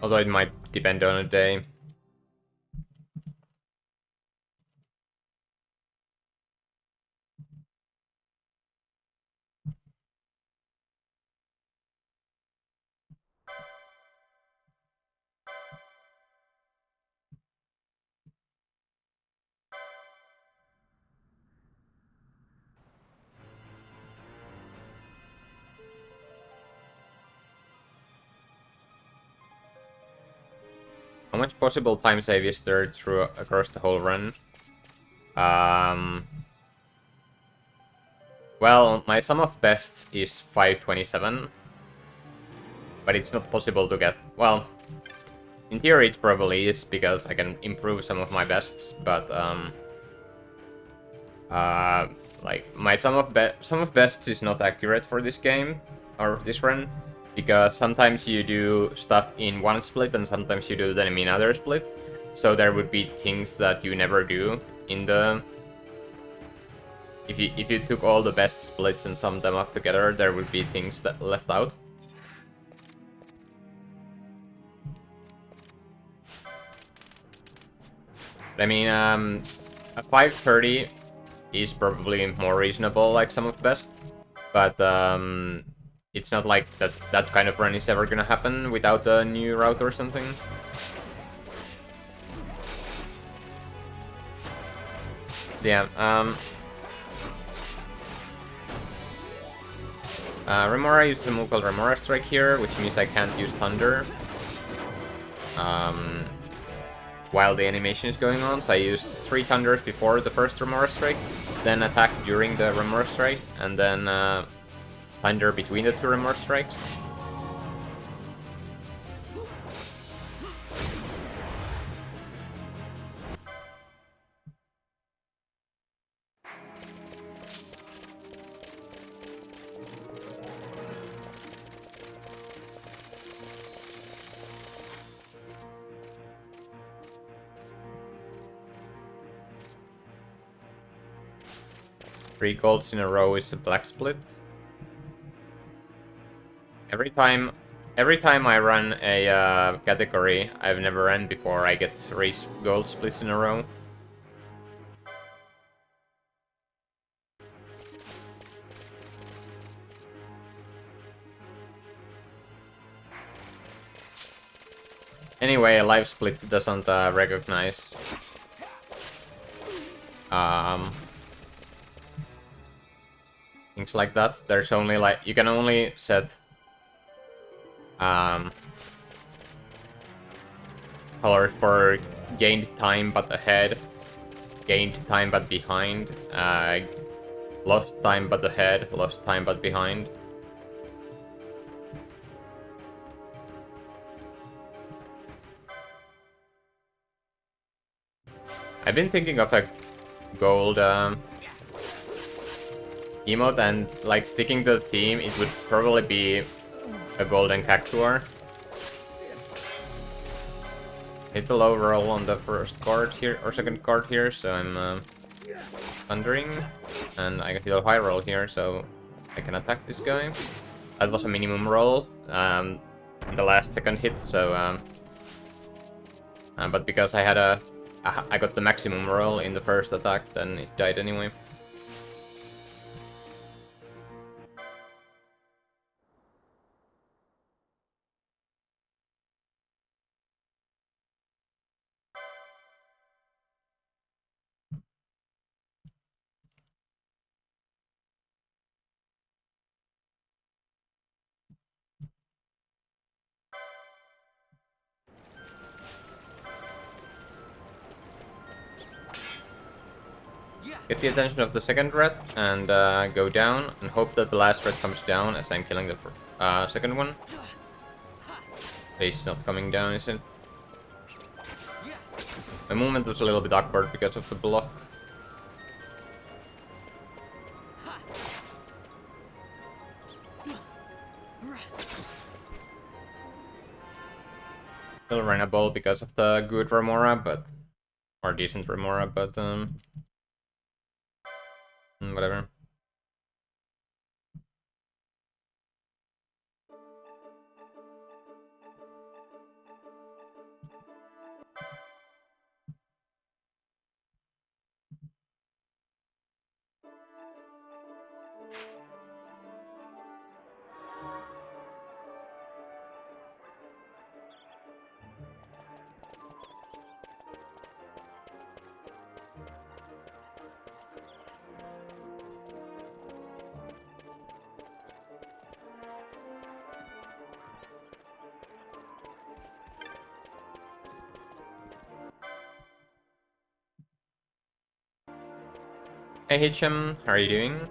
Although it might depend on a day. How much possible time save is there through across the whole run? Well, my sum of bests is 527. But it's not possible to get... Well, in theory it probably is, because I can improve some of my bests, but... like, my sum of bests is not accurate for this game, or this run, because sometimes you do stuff in one split and sometimes you do them in another split. So there would be things that you never do in the... If you took all the best splits and summed them up together, there would be things that left out. I mean, a 530 is probably more reasonable, like some of best, but it's not like that kind of run is ever gonna happen without a new route or something. Yeah, Remora uses a move called Remora Strike here, which means I can't use Thunder while the animation is going on, so I used 3 Thunders before the first Remora Strike, then attack during the Remora Strike, and then Thunder between the 2 Remora Strikes. Three golds in a row is a black split. Every time I run a category I've never run before, I get 3 gold splits in a row. Anyway, a life split doesn't recognize things like that. There's only like, you can only set colors for gained time but ahead, gained time but behind, lost time but ahead, lost time but behind. I've been thinking of a gold emote, and like sticking to the theme, it would probably be a golden Caxuar. Hit the low roll on the first card here, or second card here, so I'm thundering, and I hit a high roll here, so I can attack this guy. That was a minimum roll in the last second hit, so but because I got the maximum roll in the first attack, then it died anyway. Get the attention of the second rat and go down and hope that the last rat comes down as I'm killing the second one. He's not coming down, is it? My movement was a little bit awkward because of the block. Still runnable because of the good Remora, but... or decent Remora, but whatever. Hey HM, how are you doing?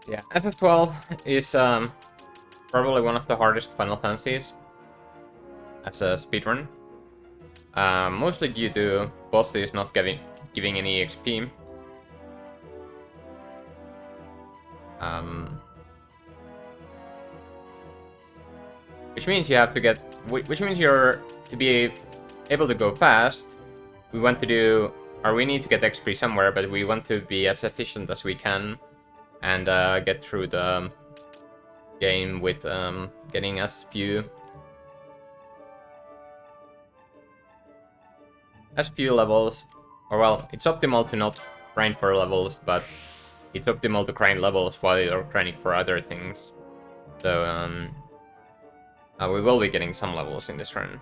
Yeah, FF12 is probably one of the hardest Final Fantasies as a speedrun. Mostly due to bosses not giving any XP. Um, which means you have to get, which means you're to be able to go fast. We want to do, or we need to get XP somewhere, but we want to be as efficient as we can and get through the game with getting as few levels, or well, it's optimal to not grind for levels, but it's optimal to grind levels while you're grinding for other things. So we will be getting some levels in this run.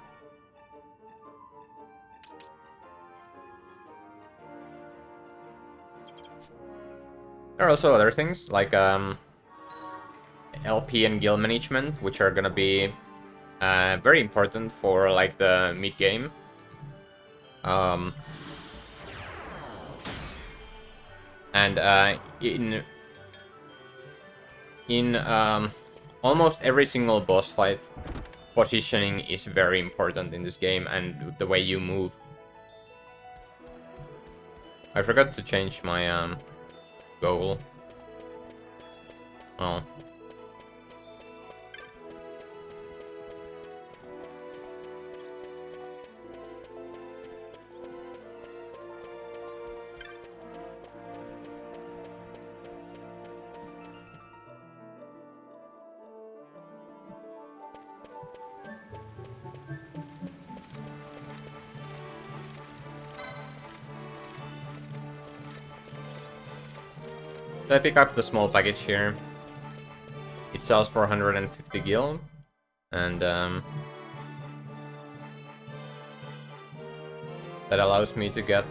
There are also other things like LP and guild management, which are gonna be very important for like the mid game. And in almost every single boss fight, positioning is very important in this game, and the way you move. I forgot to change my goal. Well, so I pick up the small package here. It sells for 150 gil, and that allows me to get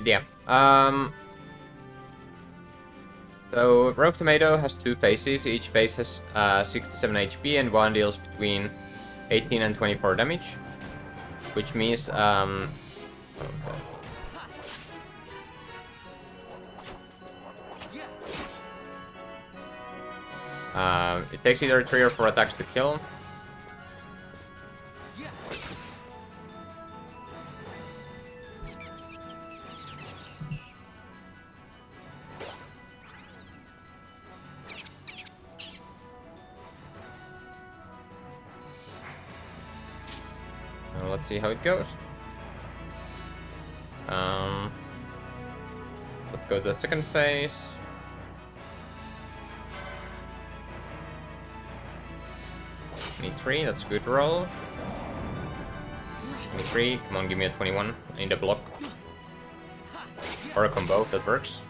yeah. So Rogue Tomato has two phases. Each phase has 67 HP, and one deals between 18 and 24 damage, which means okay. It takes either 3 or 4 attacks to kill. Let's see how it goes. Let's go to the second phase. 23, that's a good roll. 23, come on, give me a 21. I need a block. Or a combo, that works.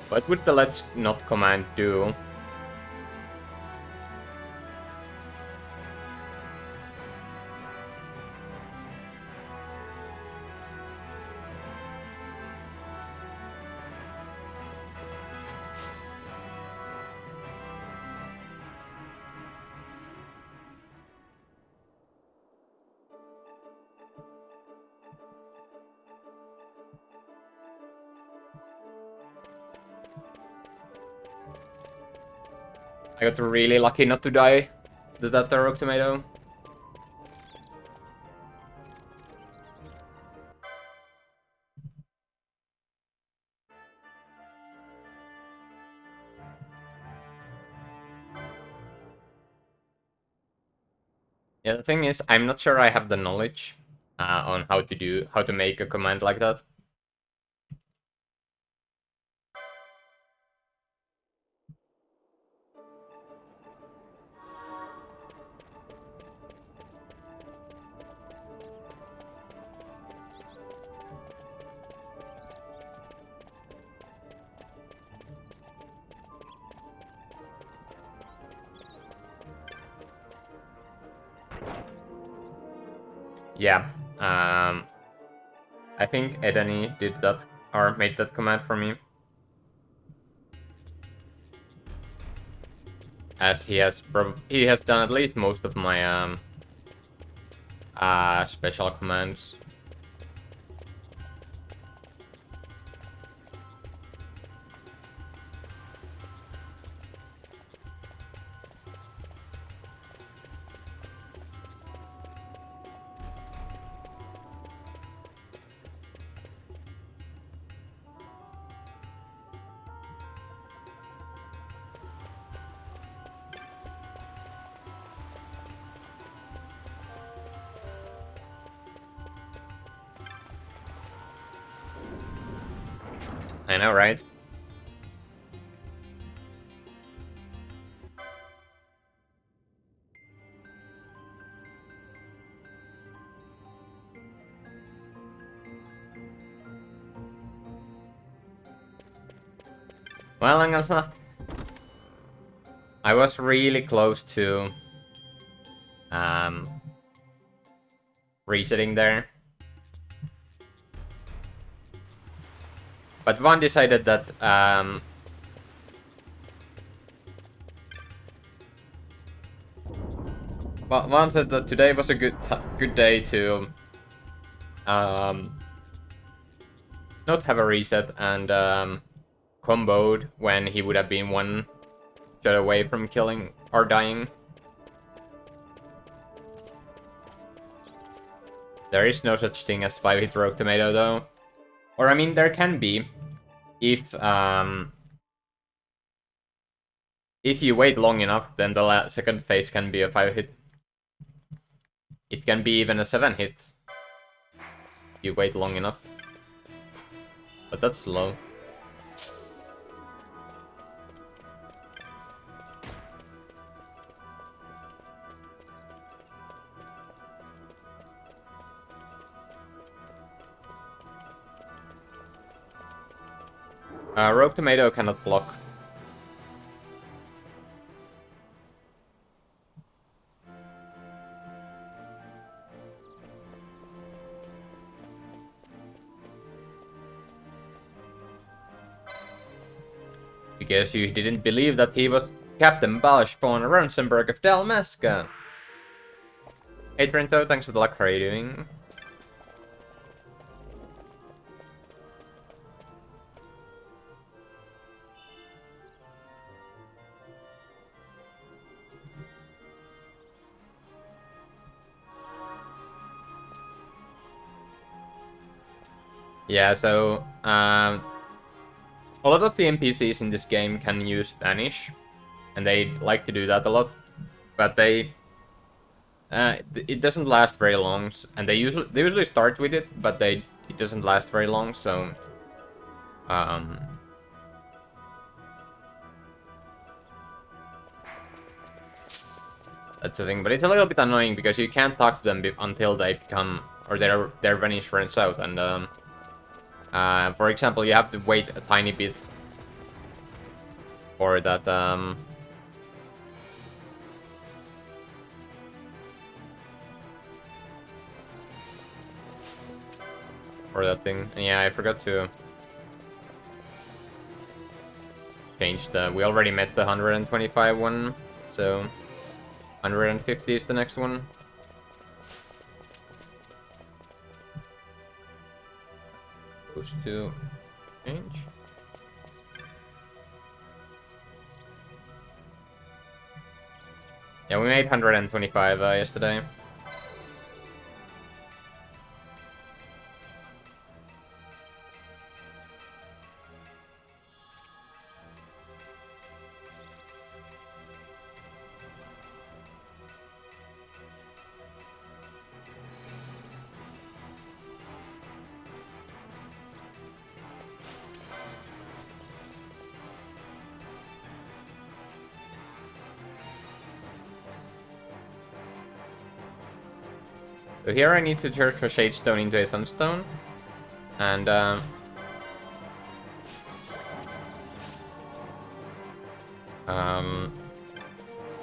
What would the let's not command do? I got really lucky not to die to that rogue tomato. Yeah, the thing is, I'm not sure I have the knowledge on how to make a command like that. Yeah, I think Edeni did that, or made that command for me. As he has done at least most of my special commands. I know, right? Well, I guess not. I was really close to resetting there. But one decided that well, one said that today was a good day to not have a reset, and comboed when he would have been one shot away from killing or dying. There is no such thing as 5-hit rogue tomato though. Or I mean, there can be if you wait long enough, then the second phase can be a 5-hit. It can be even a 7-hit. You wait long enough. But that's slow. Rogue tomato cannot block. Because you didn't believe that he was Captain Balsh von Ronsenberg of Dalmasca. Hey Trento, thanks for the luck, how are you doing? Yeah, so a lot of the NPCs in this game can use Vanish, and they like to do that a lot, but it doesn't last very long, and they usually start with it, but it doesn't last very long, so that's the thing. But it's a little bit annoying because you can't talk to them until they become, or their Vanish runs out, and for example, you have to wait a tiny bit for that thing. And yeah, I forgot to change we already met the 125 one, so 150 is the next one. Push to change. Yeah, we made 125 yesterday. So here I need to turn a Shade Stone into a Sunstone. And to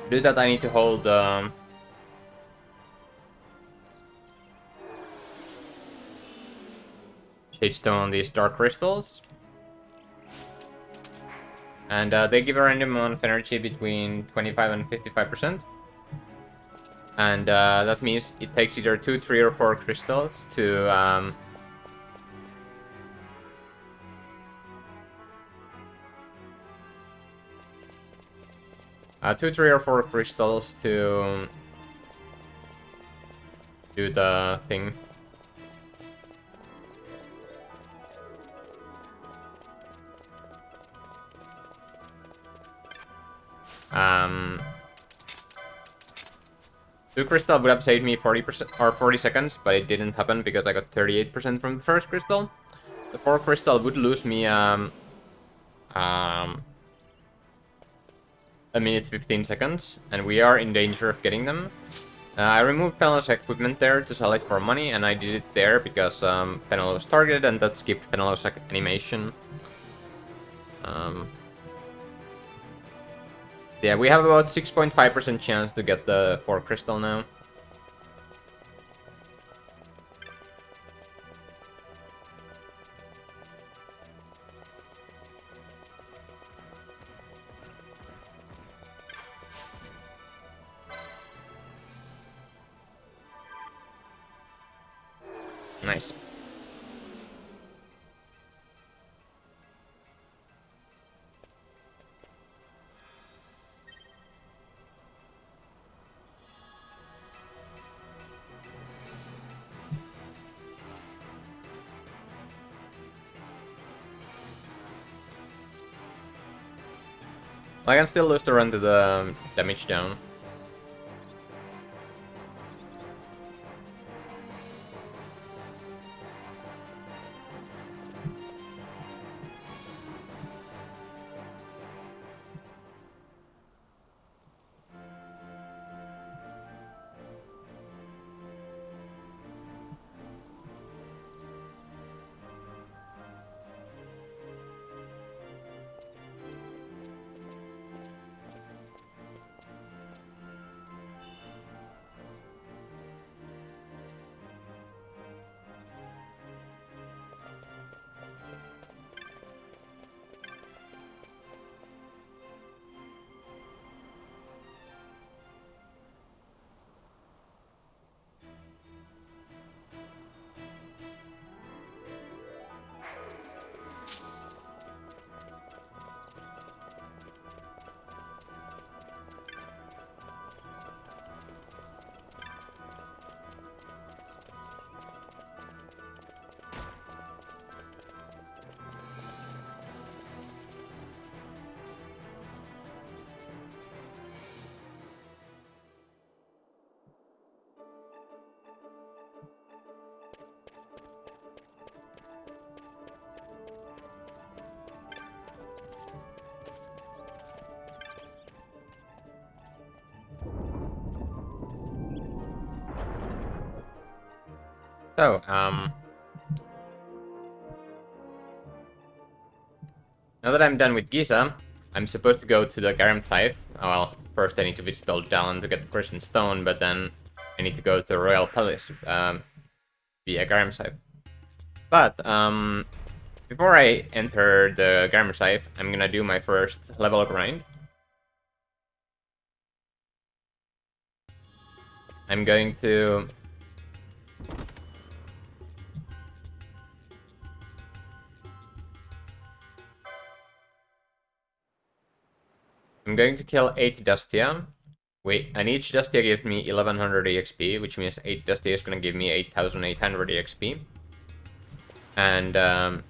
do that I need to hold Shade Stone on these Dark Crystals. And they give a random amount of energy between 25 and 55%. And that means it takes either 2, 3, or 4 crystals to 2, 3, or 4 crystals to do the thing. Two crystal would have saved me 40% or 40 seconds, but it didn't happen because I got 38% from the first crystal. The 4 crystal would lose me a minute 15 seconds, and we are in danger of getting them. I removed Penelos's equipment there to sell it for money, and I did it there because Penelos was targeted, and that skipped Penelos's animation. Yeah, we have about 6.5% chance to get the 4 crystal now. Nice. I can still lose the run to the damage down. So, now that I'm done with Giza, I'm supposed to go to the Garam Scythe. Well, first I need to visit Old Dallin to get the Christian Stone, but then I need to go to the Royal Palace via Garam Scythe. But, before I enter the Garam Scythe, I'm gonna do my first level grind. I'm going to kill 80 Dustia, Wait, and each Dustia gives me 1100 EXP, which means 8 Dustia is gonna give me 8800 EXP. And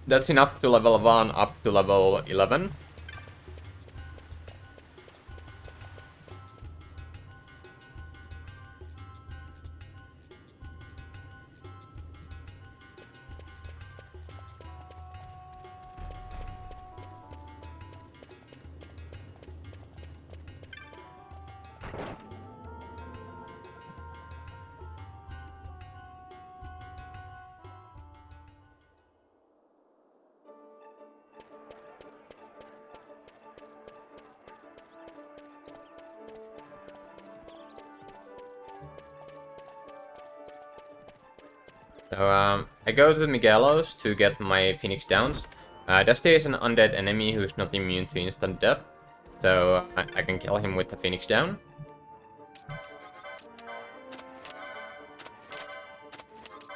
that's enough to level Vaughn up to level 11. So I go to Miguelos to get my Phoenix Downs. Dusty is an undead enemy who's not immune to instant death, so I can kill him with the Phoenix Down.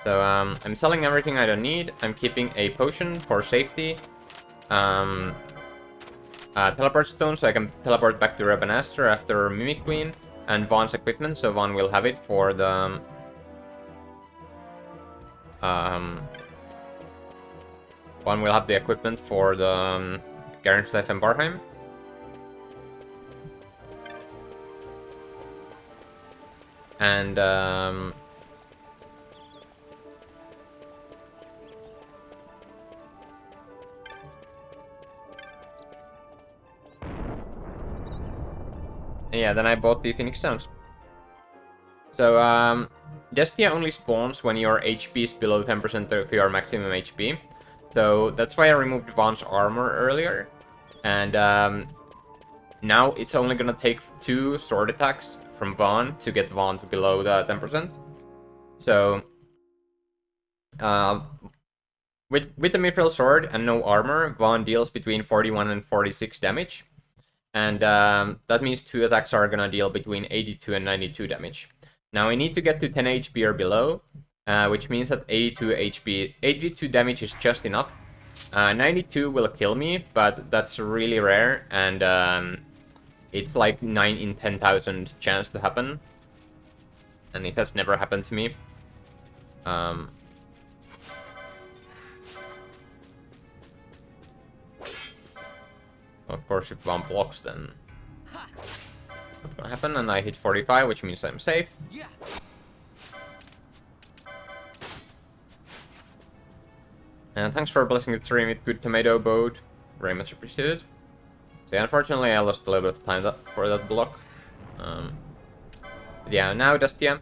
So I'm selling everything I don't need. I'm keeping a potion for safety. Teleport stone, so I can teleport back to Rebanaster after Mimic Queen, and Vaughn's equipment, so Vaughn will have it for the One will have the equipment for the Garensteif and Barheim. And yeah, then I bought the Phoenix Stones. So Destia only spawns when your HP is below 10% of your maximum HP. So that's why I removed Vaughn's armor earlier. And now it's only gonna take 2 sword attacks from Vaughn to get Vaughn to below the 10%. So with the Mithril sword and no armor, Vaughn deals between 41 and 46 damage. And that means 2 attacks are gonna deal between 82 and 92 damage. Now I need to get to 10 HP or below, which means that 82 damage is just enough. 92 will kill me, but that's really rare, and it's like 9 in 10,000 chance to happen. And it has never happened to me. Of course, if one blocks, then what's gonna happen? And I hit 45, which means I'm safe. And thanks for blessing the stream with good tomato boat. Very much appreciated. So yeah, unfortunately, I lost a little bit of time for that block. Yeah, now Dustia.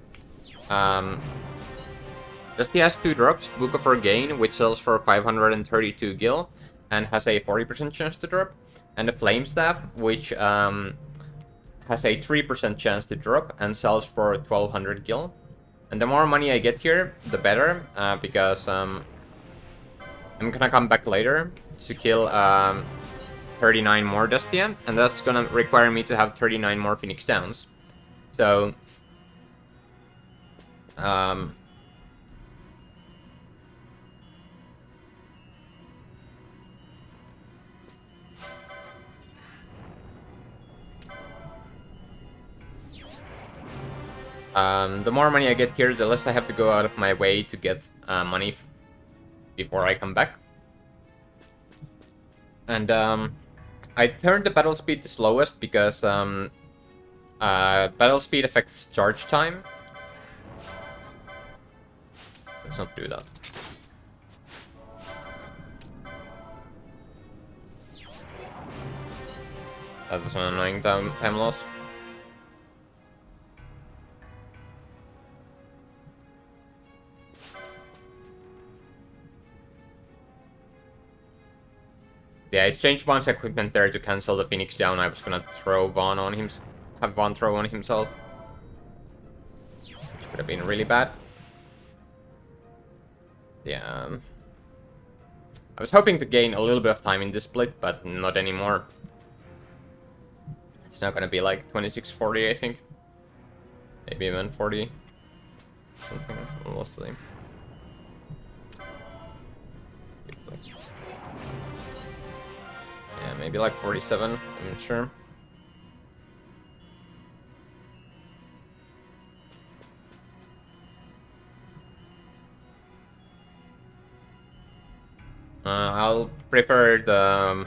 Dustia has 2 drops. Book of Regain, which sells for 532 gil, and has a 40% chance to drop. And the Flame Staff, which has a 3% chance to drop, and sells for 1200 gil. And the more money I get here, the better, because I'm gonna come back later to kill 39 more Dustia, and that's gonna require me to have 39 more Phoenix Downs. So the more money I get here, the less I have to go out of my way to get money before I come back. And I turned the battle speed to slowest because battle speed affects charge time. Let's not do that. That was an annoying time loss. Yeah, I changed Vaughn's equipment there to cancel the Phoenix down. I was gonna throw Vaughn on him, have Vaughn throw on himself, which would have been really bad. Yeah, I was hoping to gain a little bit of time in this split, but not anymore. It's now gonna be like 26-40, I think, maybe even 40. Something. We'll see. Yeah, maybe like 47, I'm not sure. I'll prefer the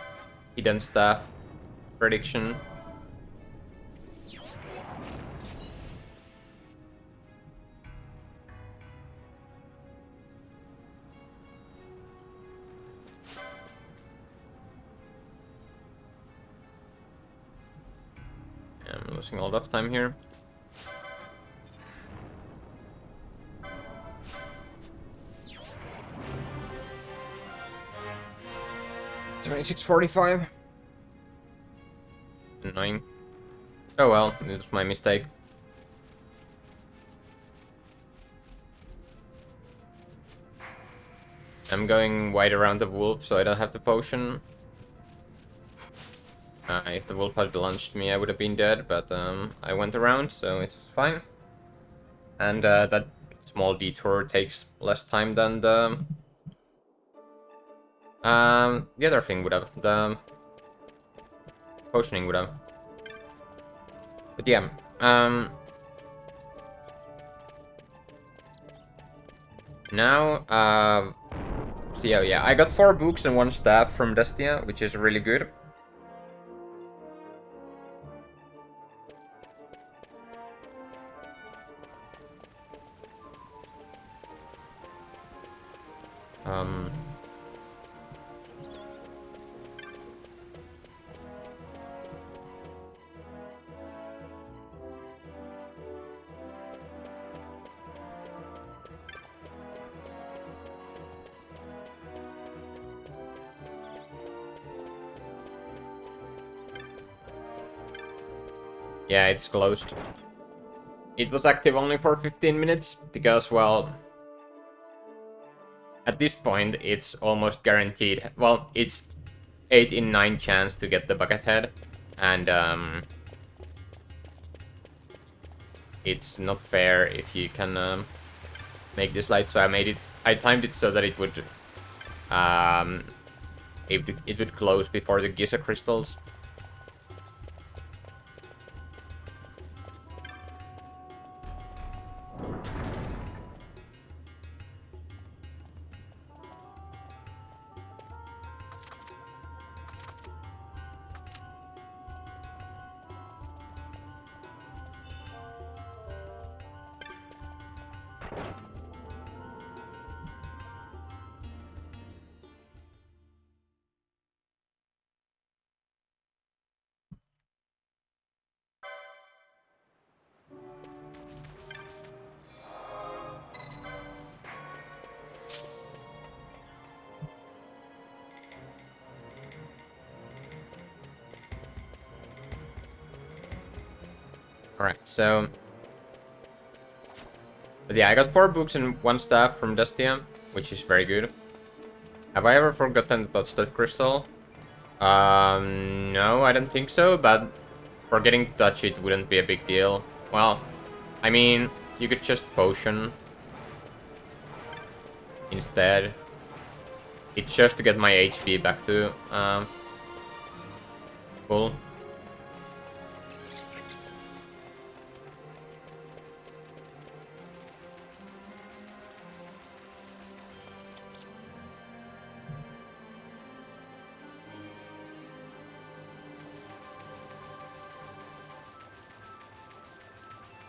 hidden staff prediction. I'm losing a lot of time here. $26.45. Annoying. Oh well, this was my mistake. I'm going wide around the wolf, so I don't have the potion. If the wolf had launched me, I would have been dead, but I went around, so it was fine. And that small detour takes less time than the other thing would have. The potioning would have. But yeah, now, so yeah, I got 4 books and 1 staff from Destia, which is really good. Yeah, it's closed. It was active only for 15 minutes, because, well, at this point, it's almost guaranteed. Well, it's 8 in 9 chance to get the bucket head, and it's not fair if you can make this light. So I timed it so that it would it would close before the Giza crystals. Alright, so... But yeah, I got 4 books and 1 staff from Destia, which is very good. Have I ever forgotten to touch that crystal? No, I don't think so, but forgetting to touch it wouldn't be a big deal. Well, I mean, you could just potion instead. It's just to get my HP back to full.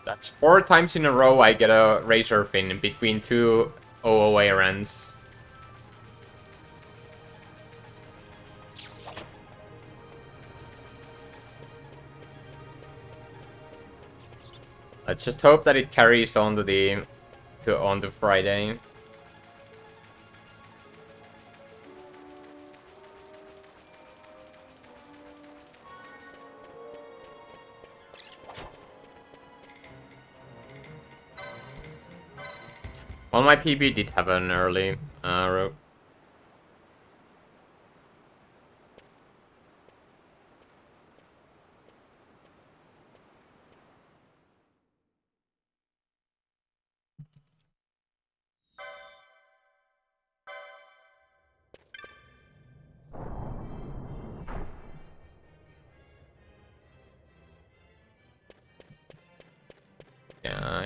That's 4 times in a row I get a Razor Pin between 2 OOA runs. Let's just hope that it carries on to Friday. Well, my PB did have an early rope.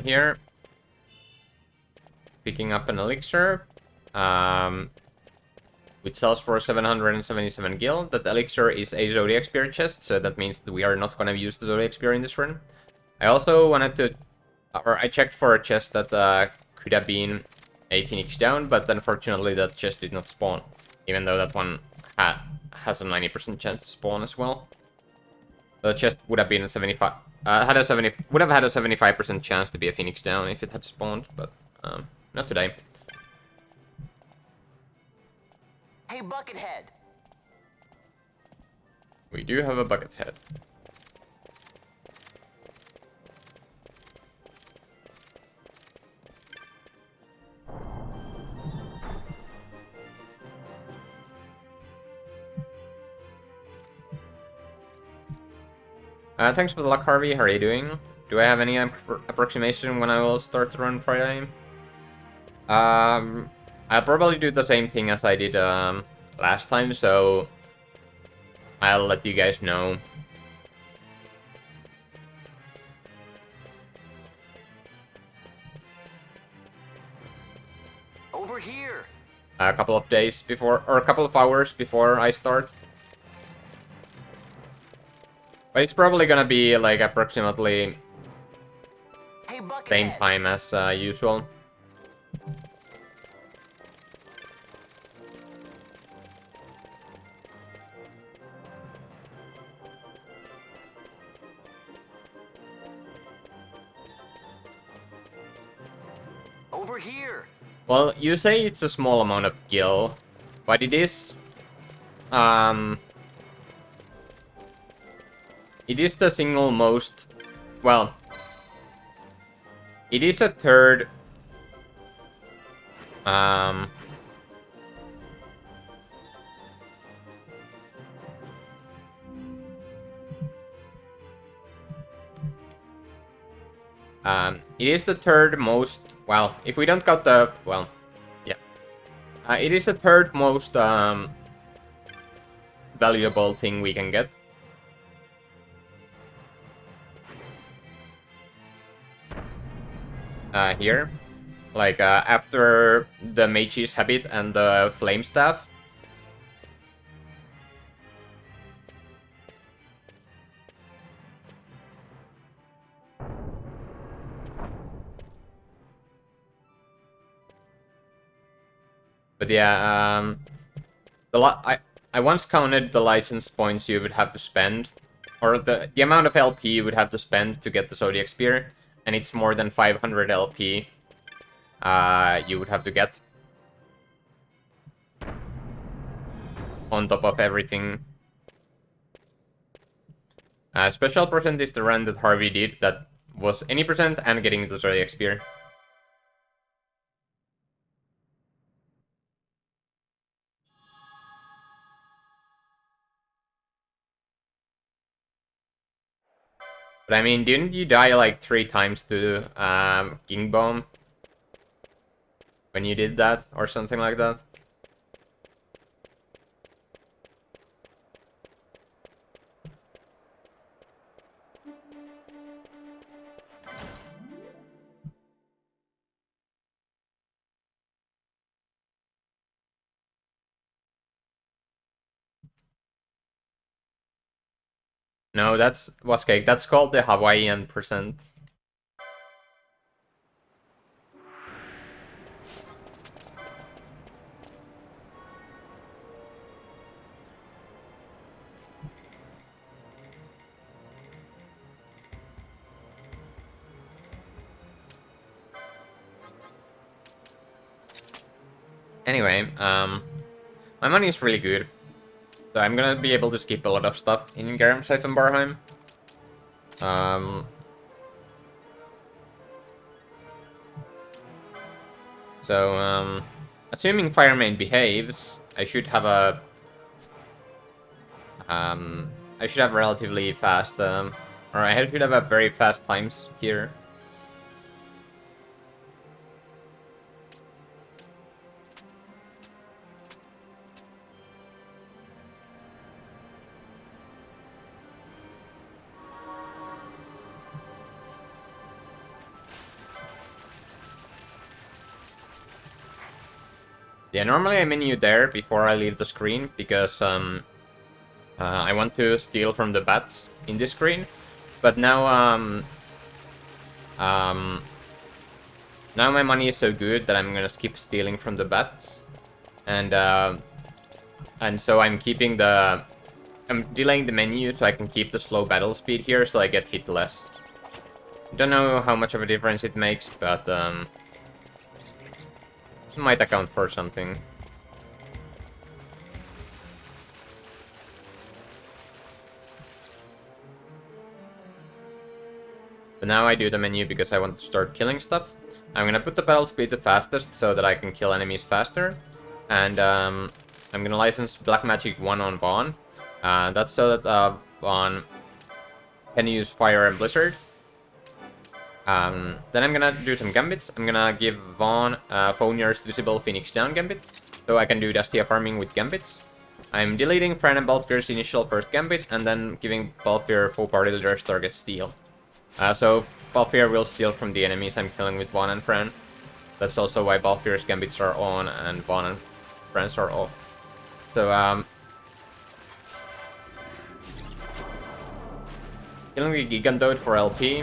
Here. Picking up an elixir. which sells for 777 gil. That elixir is a Zodiac Spear chest, so that means that we are not going to use the Zodiac Spear in this run. I also wanted to, or I checked for a chest that could have been a Phoenix down, but unfortunately that chest did not spawn, even though that one has a 90% chance to spawn as well. The chest would have been a 75, would have had a 75% chance to be a Phoenix down if it had spawned, but not today. Hey, Buckethead. We do have a Buckethead. Thanks for the luck, Harvey. How are you doing? Do I have any approximation when I will start the run Friday? I'll probably do the same thing as I did last time, so I'll let you guys know. Over here. A couple of days before, or a couple of hours before I start. But it's probably gonna be like approximately Hey, Buckethead. same time as usual. Over here. Well, you say it's a small amount of gil, but it is it is the single most, well, it is a third it is the third most, well, if we don't count the, well, yeah. It is the third most valuable thing we can get. Here. Like, after the Mage's Habit and the Flame Staff. But yeah, I once counted the license points you would have to spend, or the amount of LP you would have to spend to get the Zodiac Spear, and it's more than 500 LP you would have to get. On top of everything. Special percent is the run that Harvey did that was any percent and getting the Zodiac Spear. But I mean, didn't you die like 3 times to King Bomb? When you did that, or something like that? No, that's was cake. That's called the Hawaiian percent. Anyway, my money is really good. So I'm gonna be able to skip a lot of stuff in Garamsafe and Barheim. So, assuming Firemain behaves, I should have a... I should have relatively fast, or I should have a very fast times here. Yeah, normally I menu there before I leave the screen because I want to steal from the bats in this screen, but now now my money is so good that I'm gonna skip stealing from the bats, and so I'm delaying the menu so I can keep the slow battle speed here, so I get hit less. Don't know how much of a difference it makes, but it might account for something. But now I do the menu because I want to start killing stuff. I'm gonna put the battle speed to fastest so that I can kill enemies faster. And I'm gonna license Black Magic 1 on Vaughn. That's so that Vaughn can use Fire and Blizzard. Then I'm gonna do some gambits. I'm gonna give Vaughn Fonier's Visible Phoenix Down gambit, so I can do Dastia farming with gambits. I'm deleting Fran and Balfir's initial first gambit, and then giving Balfir full party leaders target steal. So Balfir will steal from the enemies I'm killing with Vaughn and Fran. That's also why Balfir's gambits are on and Vaughn and Fran's are off. So killing the Gigantode for LP.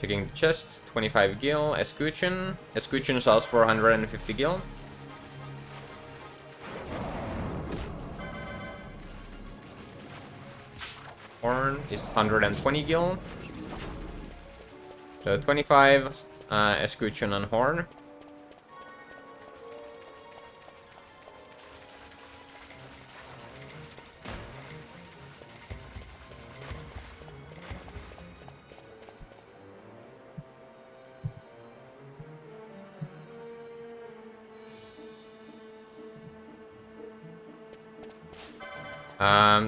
Checking the chests, 25 gil, Escutcheon. Escutcheon sells for 150 gil. Horn is 120 gil. So 25 Escutcheon and Horn.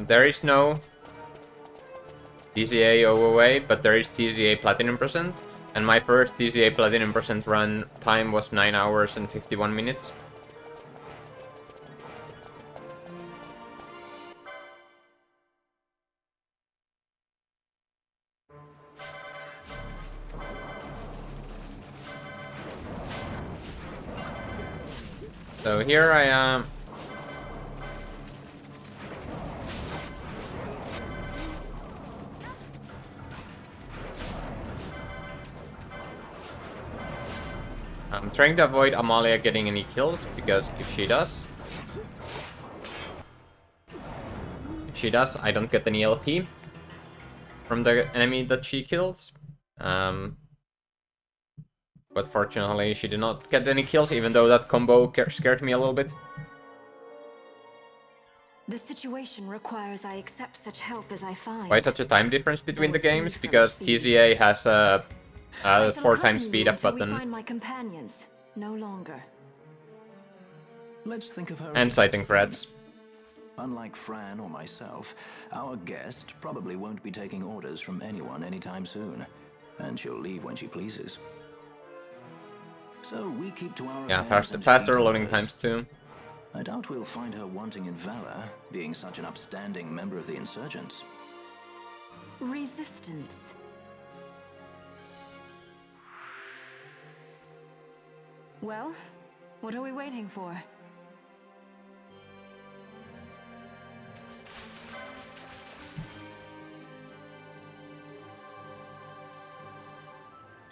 There is no TCA OOA, but there is TCA Platinum percent, and my first TCA Platinum percent run time was 9 hours and 51 minutes. So here I am. I'm trying to avoid Amalia getting any kills, because if she does, I don't get any LP from the enemy that she kills. But fortunately, she did not get any kills, even though that combo scared me a little bit. The situation requires I accept such help as I find. Why such a time difference between the games? Because TCA has a 4x speed up button. We find my companions no longer. Let's think of her And as citing threats. Unlike Fran or myself, our guest probably won't be taking orders from anyone anytime soon, and she'll leave when she pleases. So we keep to our Yeah, affairs and faster feet loading on times too. I doubt we'll find her wanting in valor, being such an upstanding member of the insurgents. Resistance. Well, what are we waiting for?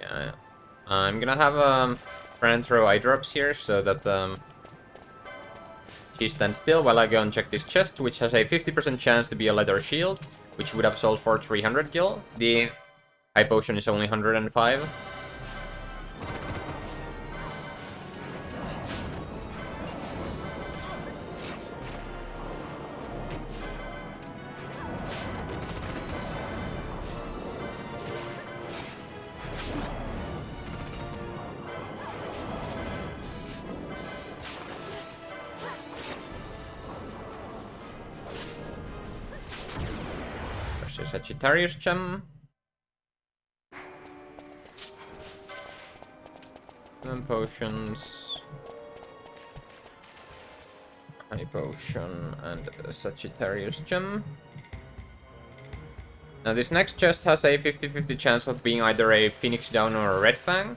Yeah, I'm gonna have Fran throw eye drops here so that she stands still while I go and check this chest, which has a 50% chance to be a leather shield, which would have sold for 300 gil. The high potion is only 105. Sagittarius gem. And potions. High potion and a Sagittarius gem. Now this next chest has a 50-50 chance of being either a Phoenix Down or a Red Fang.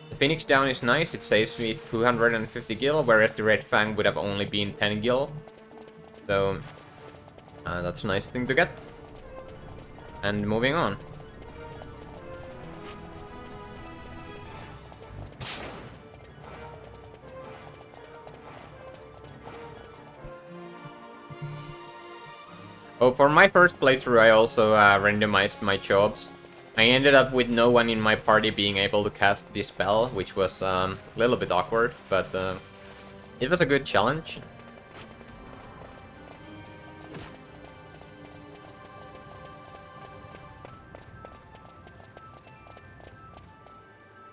The Phoenix down is nice, it saves me 250 gil, whereas the Red Fang would have only been 10 gil. So, that's a nice thing to get. And moving on. Oh, for my first playthrough, I also randomized my jobs. I ended up with no one in my party being able to cast this spell, which was a little bit awkward, but it was a good challenge.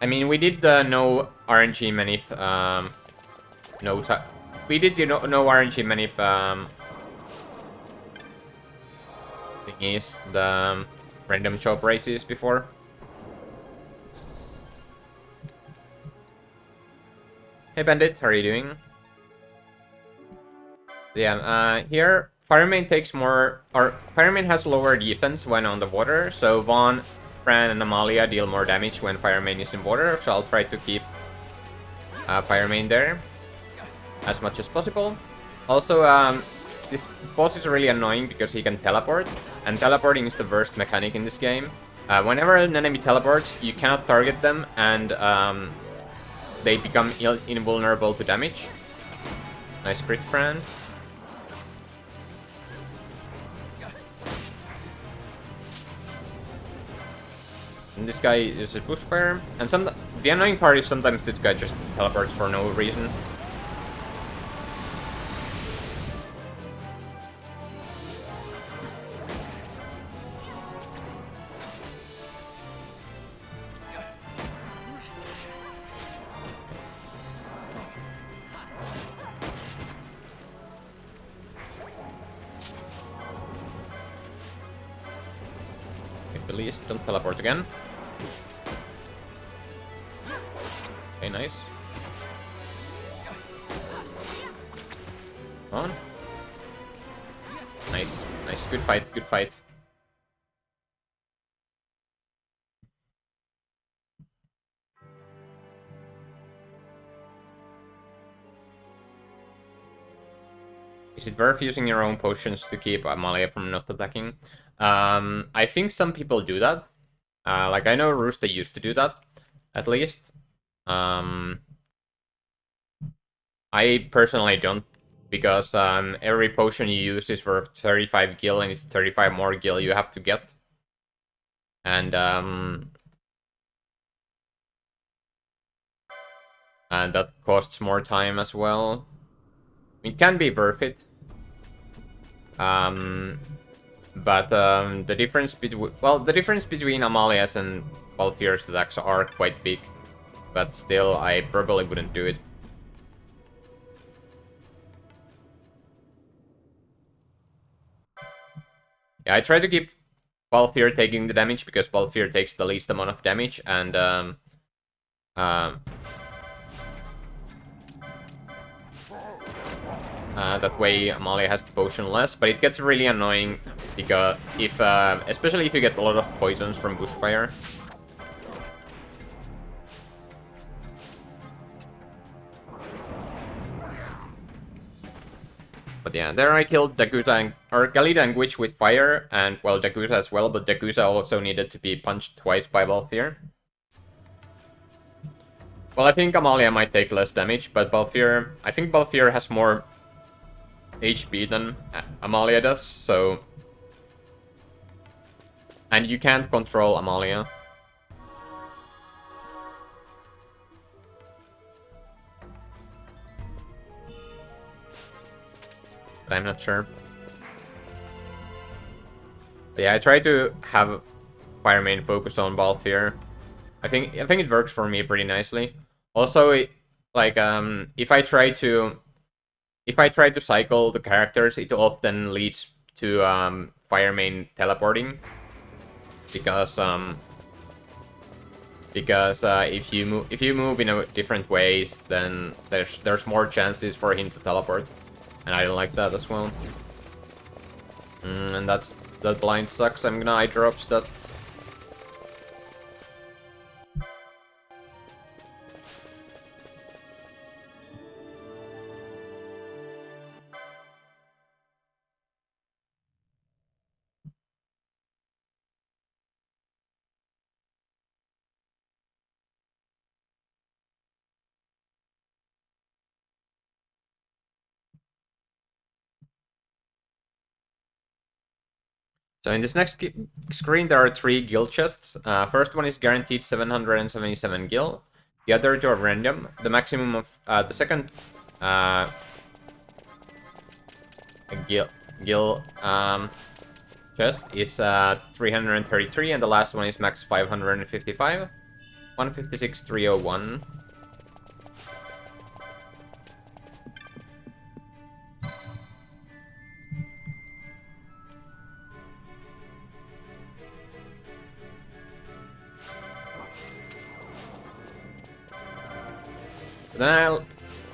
I mean, we did no RNG manip, we did no RNG manip thingies, the random job races before. Hey Bandit, how are you doing? Yeah, here Fireman takes more, or Fireman has lower defense when on the water, so Vaughn, Fran, and Amalia deal more damage when Fireman is in water, so I'll try to keep Fireman there as much as possible. Also, this boss is really annoying because he can teleport, and teleporting is the worst mechanic in this game. Whenever an enemy teleports, you cannot target them, and they become invulnerable to damage. Nice crit, Fran. And this guy uses bushfire, and the annoying part is sometimes this guy just teleports for no reason. Please don't teleport again. Okay, nice. Come on. Nice, nice, good fight, good fight. Is it worth using your own potions to keep Amalia from not attacking? I think some people do that. Like, I know Rooster used to do that, at least. I personally don't, because every potion you use is for 35 gil, and it's 35 more gil you have to get. And that costs more time as well. It can be worth it. But the difference between Amalia's and Balthior's attacks are quite big. But still, I probably wouldn't do it. Yeah, I try to keep Balthior taking the damage because Balthior takes the least amount of damage, and that way Amalia has the potion less, but it gets really annoying because especially if you get a lot of poisons from bushfire. But yeah, there I killed Dagusa or Galida and Gwitch with fire, and well, Dagusa as well, but Dagusa also needed to be punched twice by Balthior. Well, I think Amalia might take less damage, but I think Balthior has more HP than Amalia does, so... And you can't control Amalia. But I'm not sure. But yeah, I try to have Firemain focus on Balthior. I think it works for me pretty nicely. Also, like if I try to cycle the characters, it often leads to Firemain teleporting, because if you move in different ways, then there's more chances for him to teleport, and I don't like that as well. And that blind sucks. I'm gonna eye drops that. So in this next screen, there are 3 guild chests. First one is guaranteed 777 gil. The other 2 are random. The maximum of the second gil chest is 333, and the last one is max 555. 156,301. Then I'll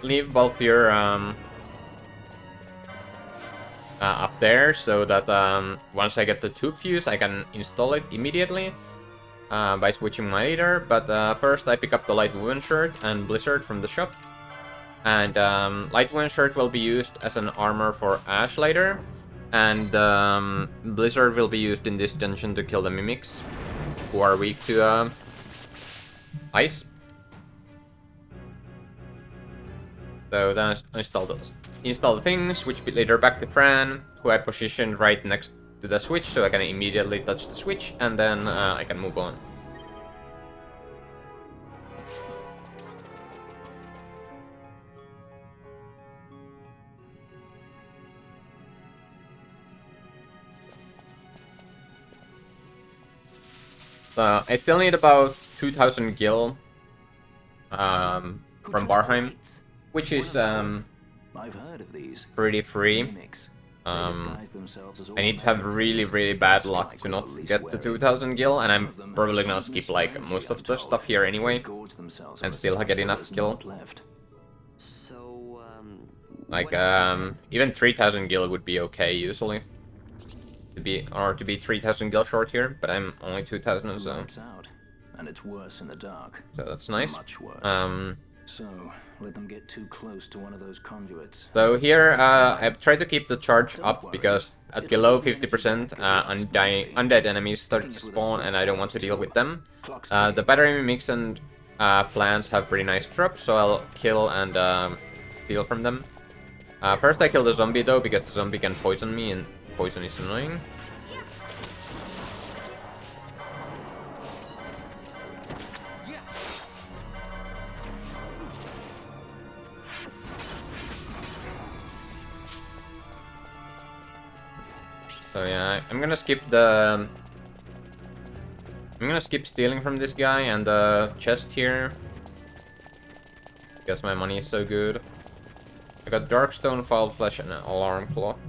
leave Balthier up there so that once I get the tube fuse, I can install it immediately by switching my leader. But first, I pick up the light woven shirt and blizzard from the shop. And light woven shirt will be used as an armor for Ash later, and blizzard will be used in this dungeon to kill the mimics who are weak to ice. So then I install the thing, switch bit later back to Fran, who I positioned right next to the switch, so I can immediately touch the switch, and then I can move on. So I still need about 2,000 gil from Barheim, which is I've heard of these. pretty free. Mimics. I need to have really bad luck to not get to 2,000 gil, and I'm probably gonna skip like most of the stuff here anyway, and still get enough gil. So, Like even 3,000 gil would be okay usually. To be 3,000 gil short here, but I'm only 2,000, so And it's worse in the dark. so that's nice. Much worse. So let them get too close to one of those conduits. So here I've tried to keep the charge up because at below 50% undead enemies start to spawn and I don't want to deal with them. The battery mimics and plants have pretty nice drops, so I'll kill and steal from them. First I kill the zombie though, because the zombie can poison me and poison is annoying. So yeah, I'm gonna skip stealing from this guy and the chest here, because my money is so good. I got Darkstone, Foul Flesh, and an Alarm Clock.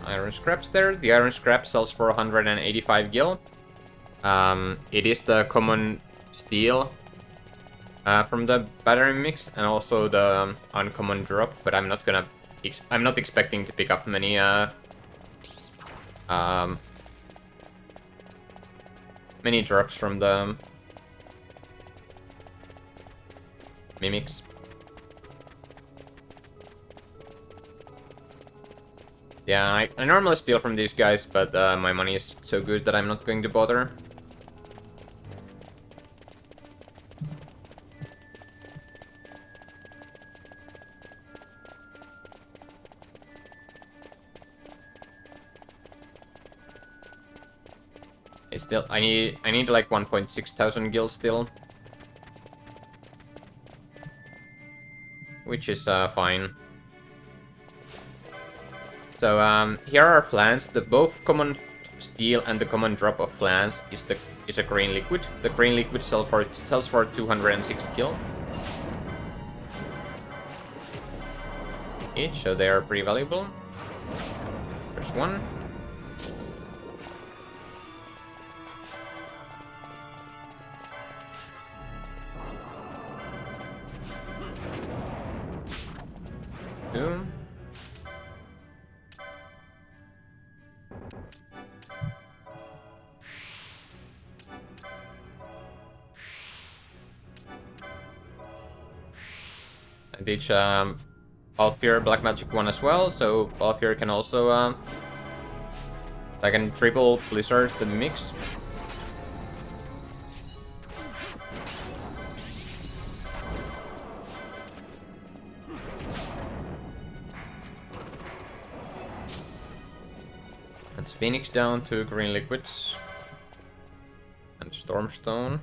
Iron scraps there. The iron scrap sells for 185 gil. It is the common steel from the battery mix, and also the uncommon drop. But I'm not gonna. I'm not expecting to pick up many many drops from the mimics. Yeah, I normally steal from these guys, but my money is so good that I'm not going to bother. I need like 1.6 thousand gil still, which is fine. So here are flans. The both common steel and the common drop of flans is a green liquid. The green liquid sells for 206 gil each, so they are pretty valuable. There's one. Two. And each Balthier black magic one as well, so Balthier can also I can triple Blizzard the mix. That's Phoenix down to green liquids. And Stormstone.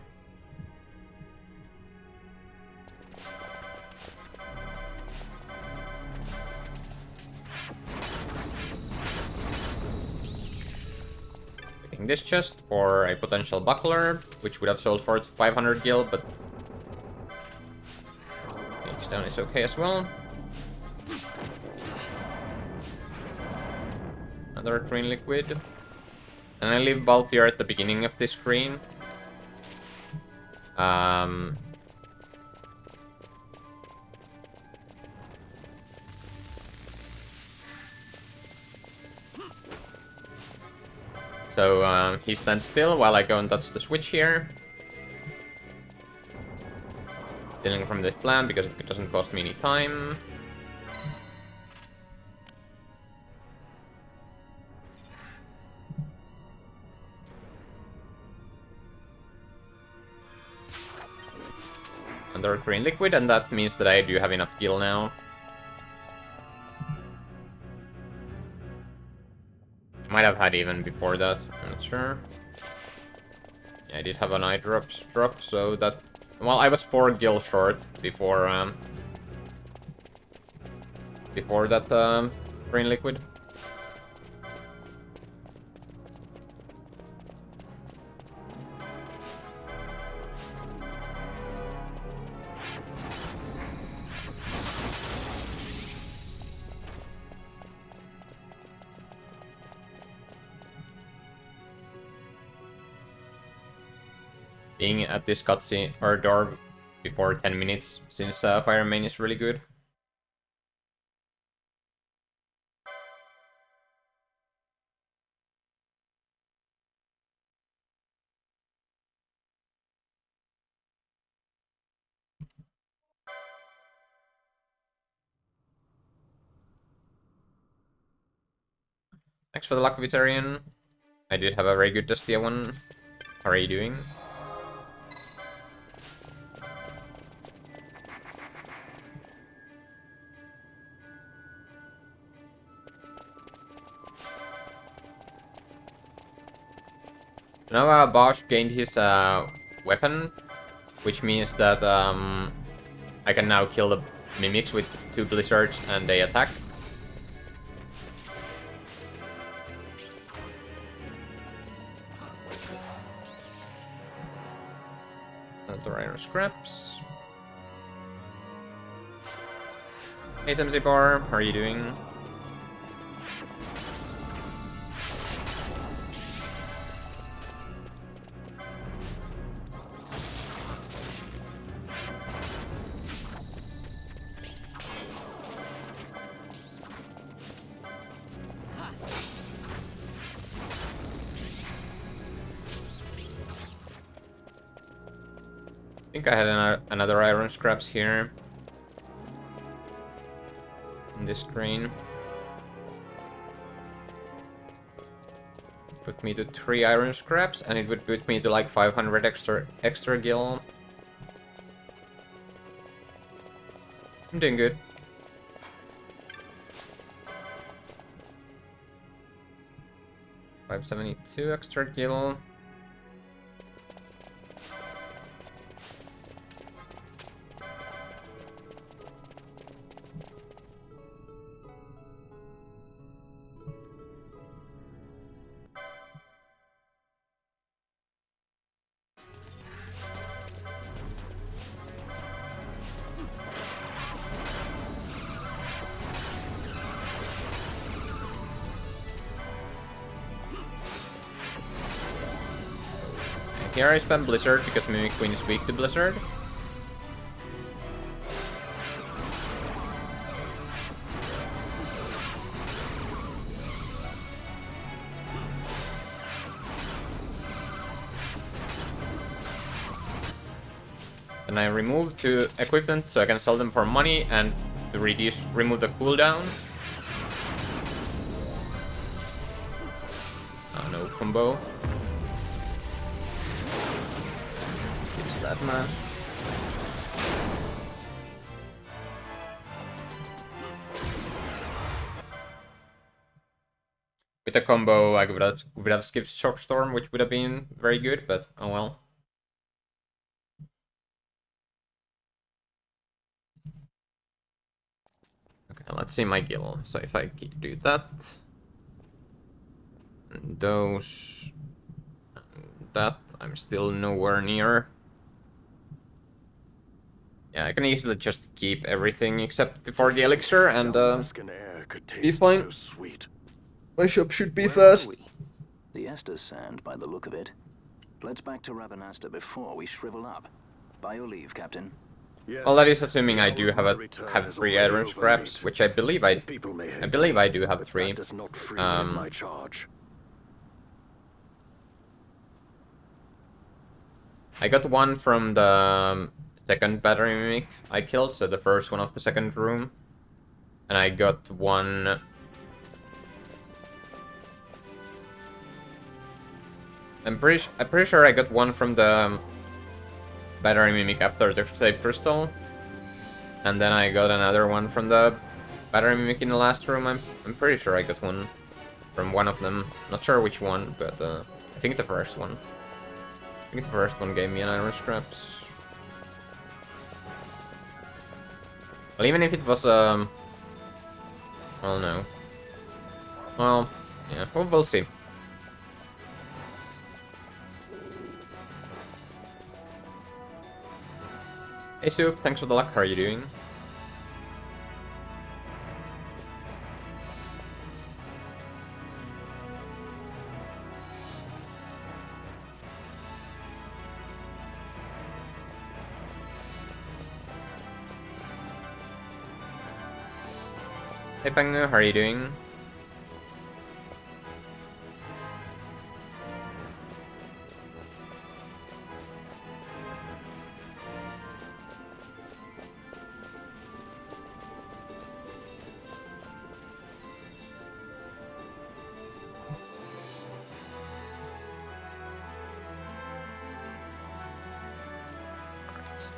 Taking this chest for a potential buckler, which would have sold for 500 gil, but Phoenix down is okay as well. Another green liquid. And I leave bulk here at the beginning of this screen. So he stands still while I go and touch the switch here. Stealing from this plan because it doesn't cost me any time. Another green liquid, and that means that I do have enough gil now. Might have had even before that, I'm not sure. Yeah, I did have an eye drops drop, so that... Well, I was 4 gil short before that green liquid. Being at this cutscene or door before 10 minutes since Fire Main is really good. Thanks for the luck, Vitarian. I did have a very good Dustia one. How are you doing? Now Bosch gained his weapon, which means that I can now kill the mimics with 2 blizzards and they attack. Another iron scraps. Hey SMC Bar, how are you doing? I think I had another iron scraps here in this screen. Put me to 3 iron scraps, and it would put me to like 500 extra gil. I'm doing good. $572 extra gil. Here I spam Blizzard because Mimic Queen is weak to Blizzard. Then I remove 2 equipment so I can sell them for money and to remove the cooldown. no combo. Use that man. With a combo, I would have skipped Shock Storm, which would have been very good, but oh well. Okay, let's see my guild. So if I do that, and those, and that, I'm still nowhere near. Yeah, I can easily just keep everything except for the elixir and be fine. My shop should be Where are fast. we? The Estes Sand, by the look of it. Let's back to Rabanasta before we shrivel up. By your leave, Captain. Well, that is assuming I do have 3 iron scraps, which I believe I do have 3. I got one from the second battery mimic I killed, so the first one of the second room, and I got one. I'm pretty sure I got one from the battery mimic after the save crystal, and then I got another one from the battery mimic in the last room. I'm pretty sure I got one from one of them. Not sure which one, but I think the first one. I think the first one gave me an iron scraps. Well, even if it was well, no. Well, yeah, we'll see. Hey Soup, thanks for the luck, how are you doing? Hey Pangu, how are you doing?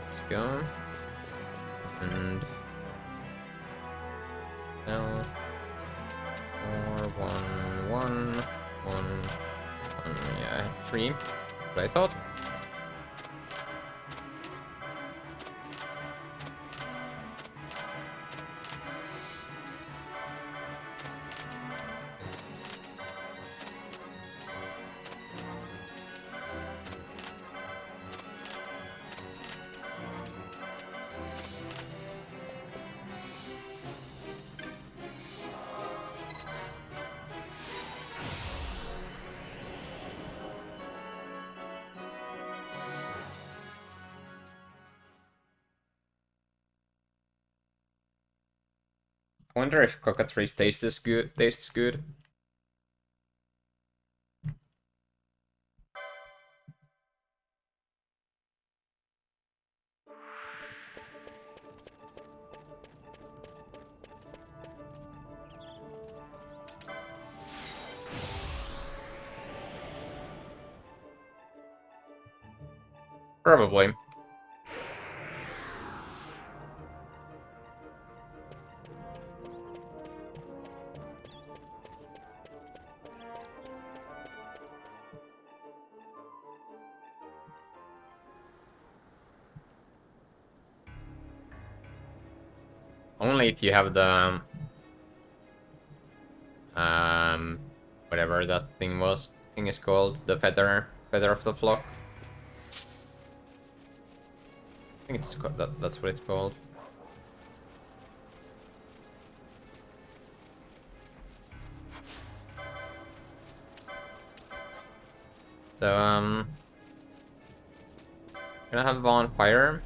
Let's go. And L 4 1 1 1 yeah, 3. What I thought. I wonder if cockatrice tastes good. Probably. Only if you have the whatever that thing is called, the feather of the flock. I think it's called that's what it's called. So gonna have bonfire.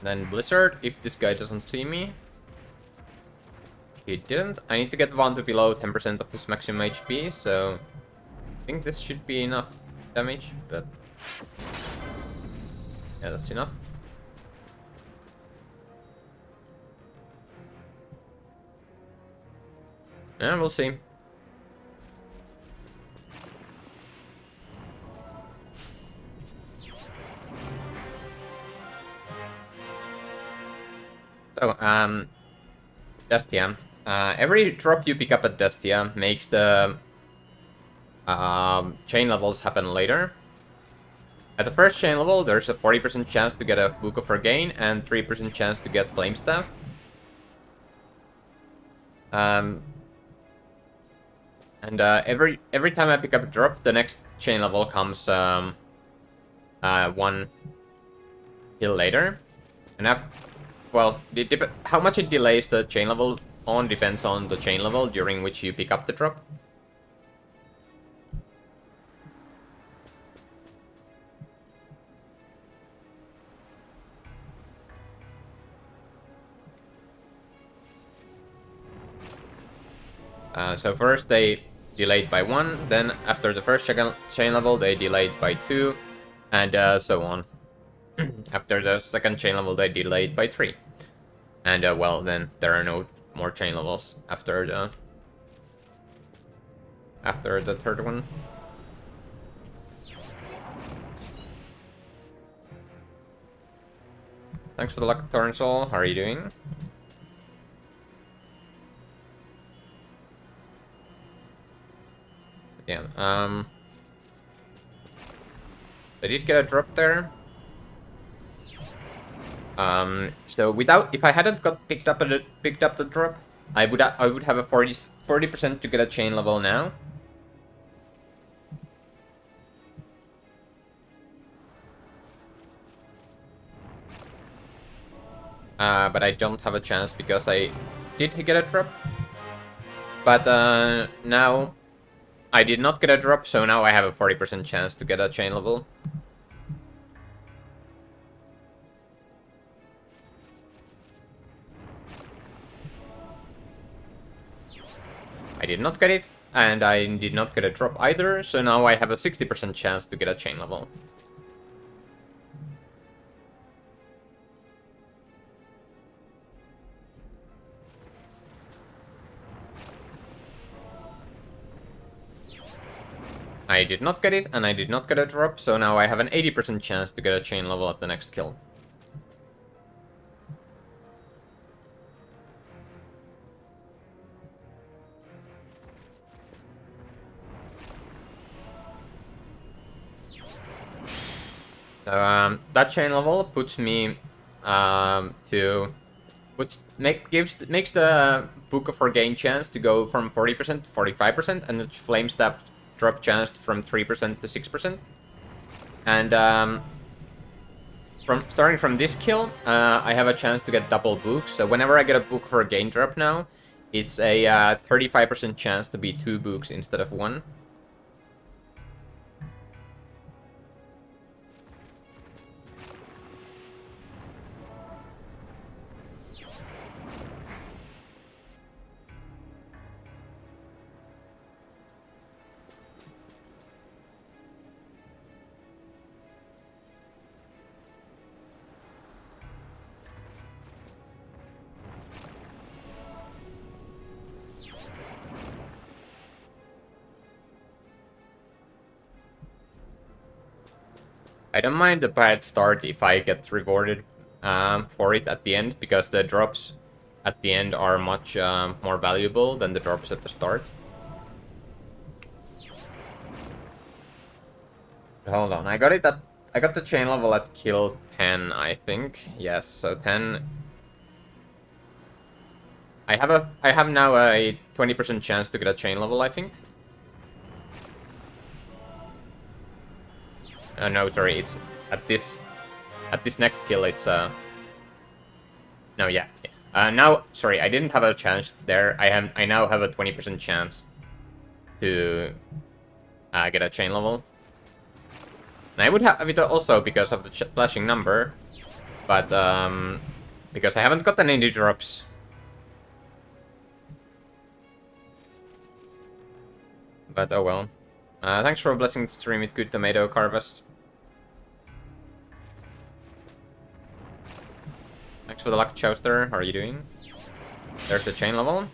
Then Blizzard, if this guy doesn't see me. He didn't. I need to get one to below 10% of his maximum HP, so I think this should be enough damage, but yeah, that's enough. Yeah, we'll see. So, Destia. Every drop you pick up at Destia makes the chain levels happen later. At the first chain level, there's a 40% chance to get a Book of Regain and 3% chance to get Flame Staff. And every time I pick up a drop, the next chain level comes one hill later. And well, how much it delays the chain level on depends on the chain level during which you pick up the drop. So first they delayed by 1, then after the first chain level they delayed by 2, and so on. After the second chain level they delayed by 3. And well, then there are no more chain levels after the third one. Thanks for the luck, Thornsol. How are you doing? Yeah, I did get a drop there. So if I hadn't got picked up the drop, I would have a 40% to get a chain level now. But I don't have a chance because I did get a drop. But now I did not get a drop, so now I have a 40% chance to get a chain level. I did not get it, and I did not get a drop either, so now I have a 60% chance to get a chain level. I did not get it, and I did not get a drop, so now I have an 80% chance to get a chain level at the next kill. So, that chain level puts me makes the Book of Regain chance to go from 40% to 45%, and the Flame Staff drop chance from 3% to 6%. And starting from this kill, I have a chance to get double books. So whenever I get a Book of Regain drop now, it's a 35% chance to be 2 books instead of 1. I don't mind the bad start if I get rewarded for it at the end, because the drops at the end are much more valuable than the drops at the start. Hold on, I got the chain level at kill 10, I think. Yes, so 10. I have now a 20% chance to get a chain level, I think. No, sorry, it's at this next kill, it's no, yeah. Now, sorry, I didn't have a chance there. I now have a 20% chance to get a chain level. And I would have it also because of the flashing number, but because I haven't gotten any drops. But oh well. Thanks for blessing the stream with good tomato, Carvas. Thanks for the luck, Chowster. How are you doing? There's the chain level.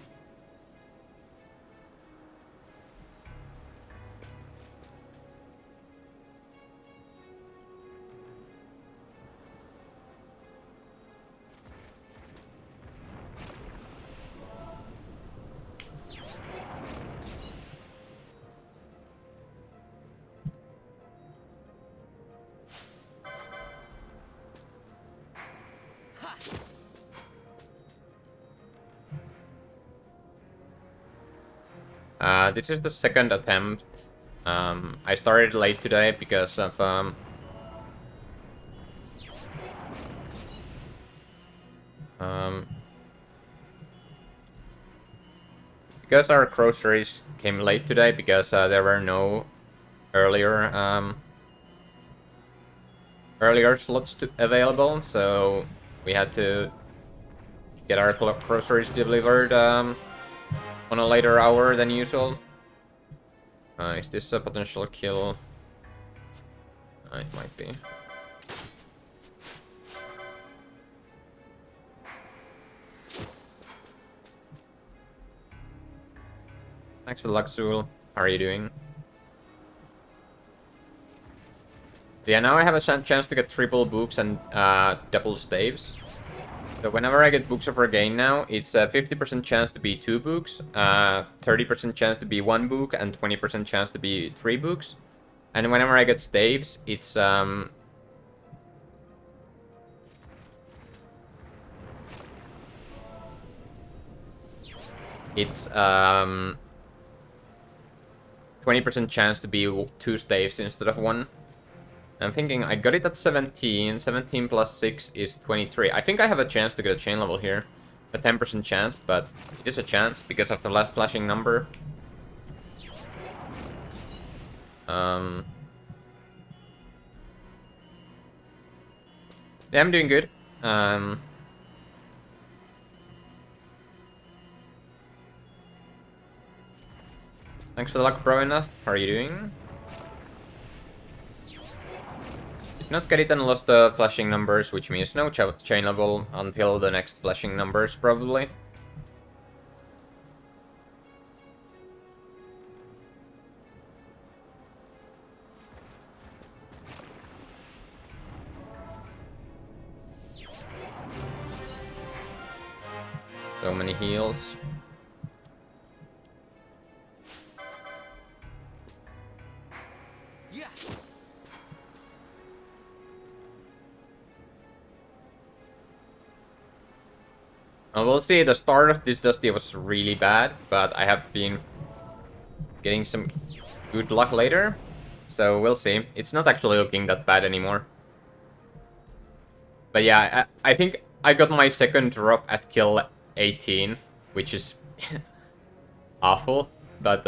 This is the second attempt. I started late today because of because our groceries came late today because there were no earlier earlier slots available, so we had to get our groceries delivered on a later hour than usual. Is this a potential kill? It might be. Thanks for the luck, Zool. How are you doing? Yeah, now I have a chance to get triple books and double staves. So whenever I get books of regain now, it's a 50% chance to be 2 books, 30% chance to be 1 book, and 20% chance to be 3 books. And whenever I get staves, it's 20% chance to be 2 staves instead of 1. I'm thinking I got it at 17. 17 plus 6 is 23. I think I have a chance to get a chain level here. A 10% chance, but it is a chance because of the last flashing number. Yeah, I'm doing good. Thanks for the luck, bro enough. How are you doing? Did not get it and lost the flashing numbers, which means no chain level until the next flashing numbers, probably. So many heals. Yeah. We'll see. The start of this Dusty was really bad, but I have been getting some good luck later. So we'll see. It's not actually looking that bad anymore. But yeah, I think I got my second drop at kill 18, which is awful. But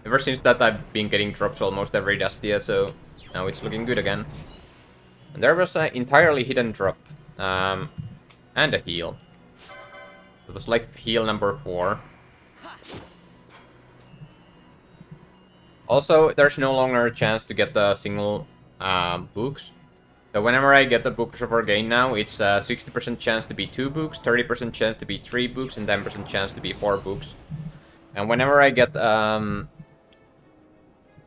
ever since that, I've been getting drops almost every Dustia, so now it's looking good again. And there was an entirely hidden drop. And a heal. It was like heal number 4. Also, there's no longer a chance to get the single books. So whenever I get the books of regain now, it's 60% chance to be 2 books, 30% chance to be 3 books, and 10% chance to be 4 books. And whenever I get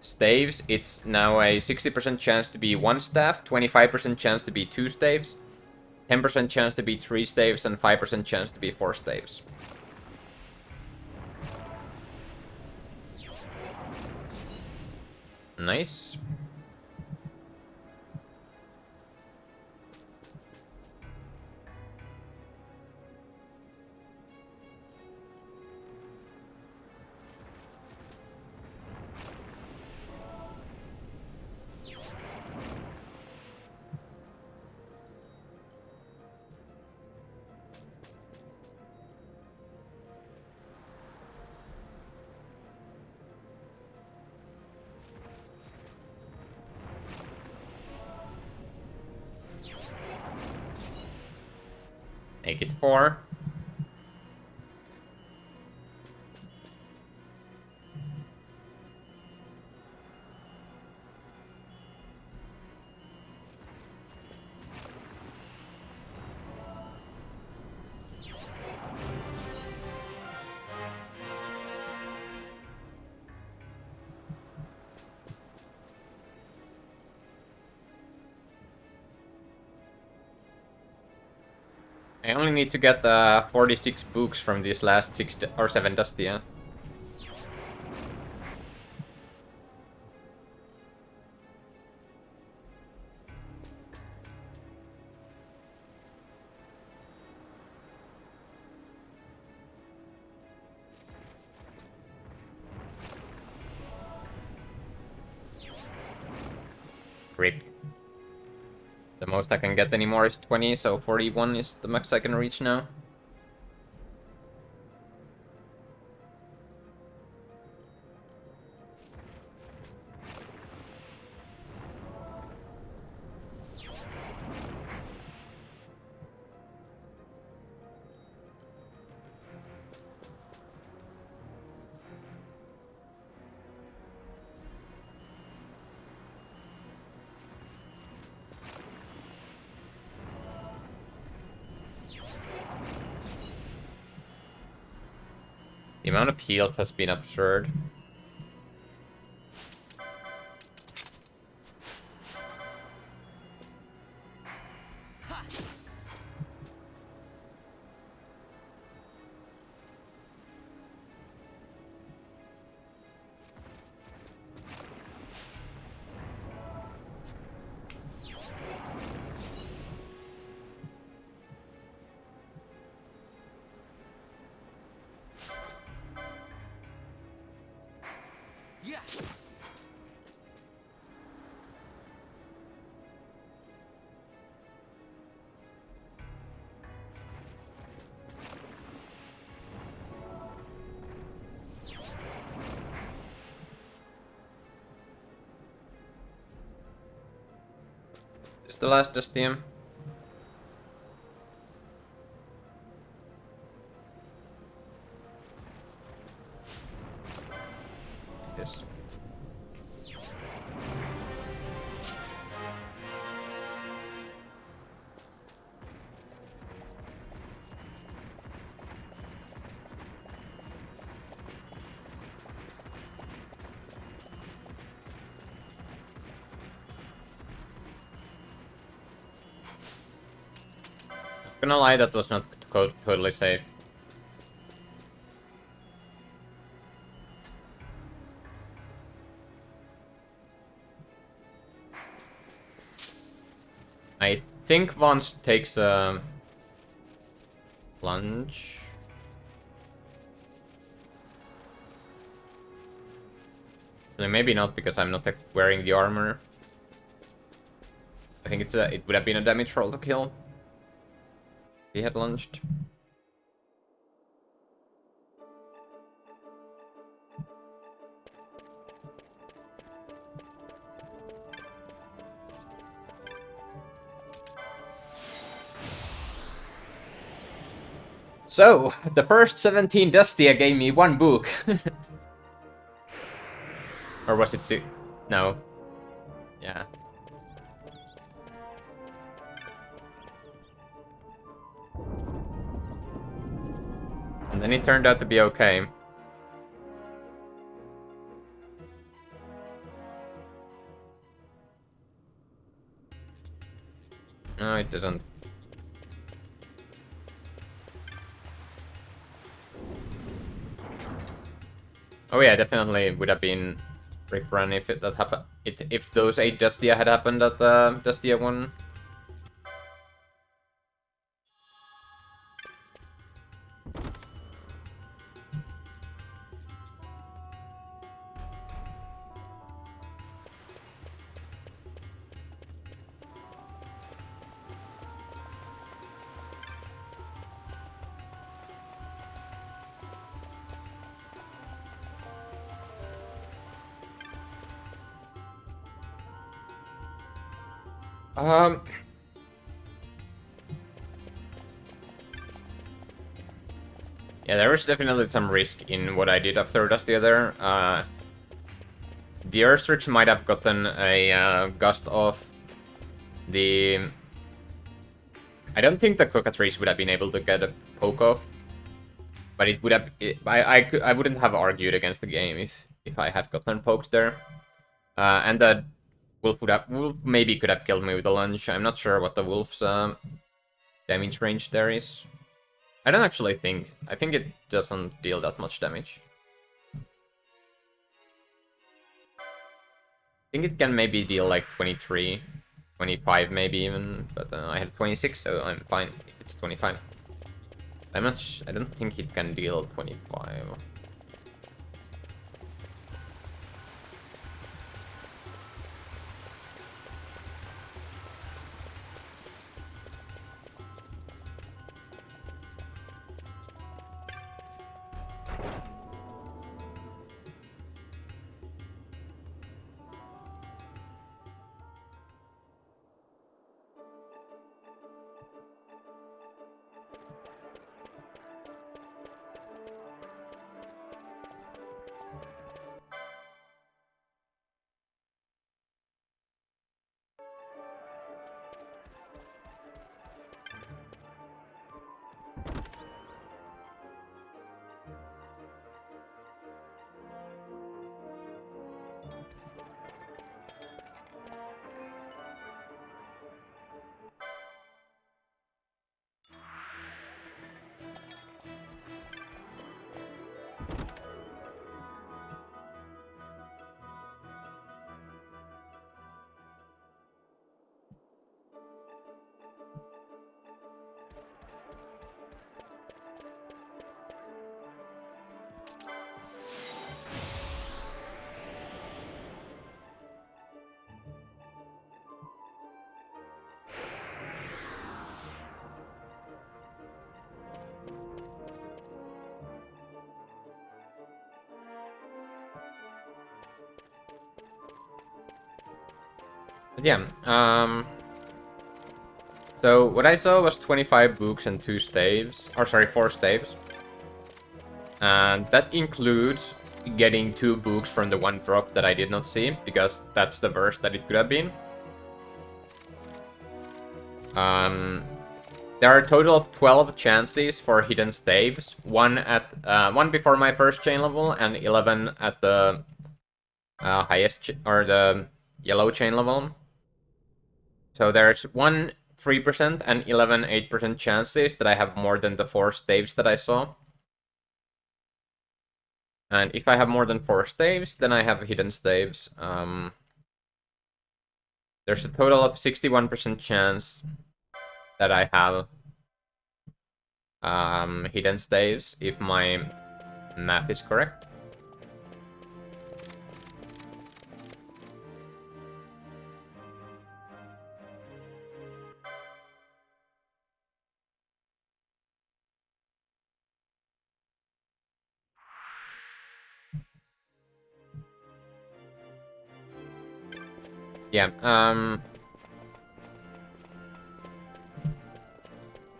staves, it's now a 60% chance to be 1 staff, 25% chance to be 2 staves, 10% chance to be 3 staves, and 5% chance to be 4 staves. Nice. Make it 4. I only need to get 46 books from these last 6 or 7 Dustia. crit. The most I can get anymore is 20, so 41 is the max I can reach now. The amount of heals has been absurd. Is the last STM? Yes. Not gonna lie, that was not totally safe. I think Vance takes a plunge. Maybe not, because I'm not wearing the armor. I think it would have been a damage roll to kill. He had lunged. So, the first 17 Dustia gave me 1 book. Or was it 2? No. Yeah. And then it turned out to be okay. No, it doesn't. Oh yeah, definitely would have been Rick Run if that happened. If those 8 Dustia had happened at Dustia 1. Yeah, there was definitely some risk in what I did after Dustia there. The Earthstretch might have gotten a gust off. I don't think the Cockatrice would have been able to get a poke off, but it would have. I wouldn't have argued against the game if I had gotten poked there. And the Wolf maybe could have killed me with a lunge. I'm not sure what the Wolf's damage range there is. I don't actually think. I think it doesn't deal that much damage. I think it can maybe deal like 23, 25 maybe even, but I had 26, so I'm fine if it's 25. I don't think it can deal 25. But yeah, so what I saw was 25 books and 2 staves, or sorry, 4 staves. And that includes getting 2 books from the one drop that I did not see, because that's the worst that it could have been. There are a total of 12 chances for hidden staves, one before my first chain level, and 11 at the highest, or the yellow chain level. So there's 1 3% and 11 8% chances that I have more than the 4 staves that I saw. And if I have more than 4 staves, then I have hidden staves. There's a total of 61% chance that I have hidden staves, if my math is correct. Yeah,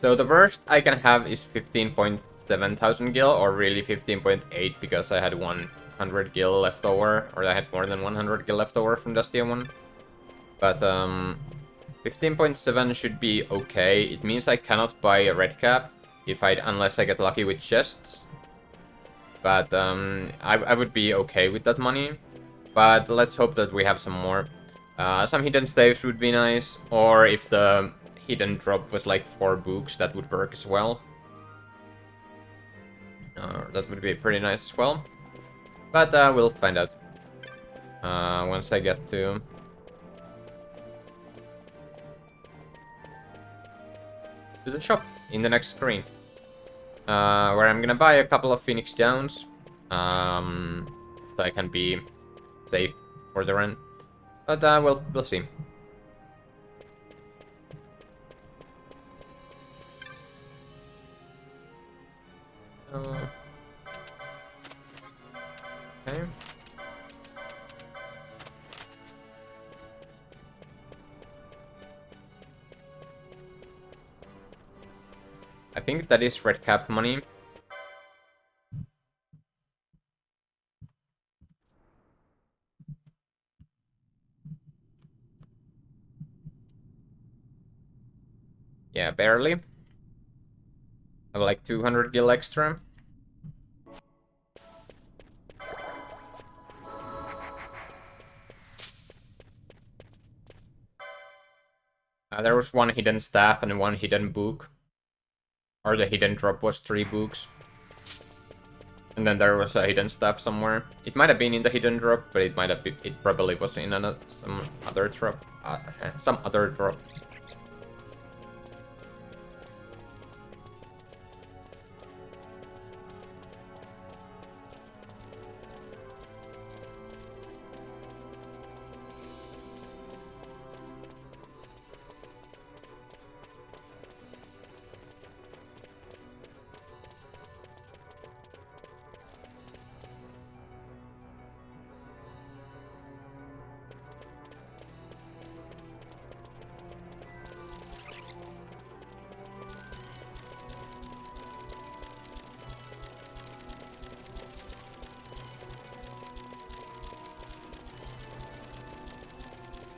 so the worst I can have is 15.7 thousand gil, or really 15.8, because I had 100 gil left over, or I had more than 100 gil left over from Dusty 1. But 15.7 should be okay. It means I cannot buy a red cap unless I get lucky with chests. But I would be okay with that money. But let's hope that we have some more. Some hidden staves would be nice, or if the hidden drop was like 4 books, that would work as well. That would be pretty nice as well. But we'll find out once I get to the shop in the next screen, where I'm gonna buy a couple of Phoenix Downs, so I can be safe for the run. But we'll see. Okay. I think that is red cap money. Yeah, barely. I have like 200 gil extra. There was 1 hidden staff and 1 hidden book. Or the hidden drop was 3 books. And then there was a hidden staff somewhere. It might have been in the hidden drop, but it probably was in some other drop. Some other drop.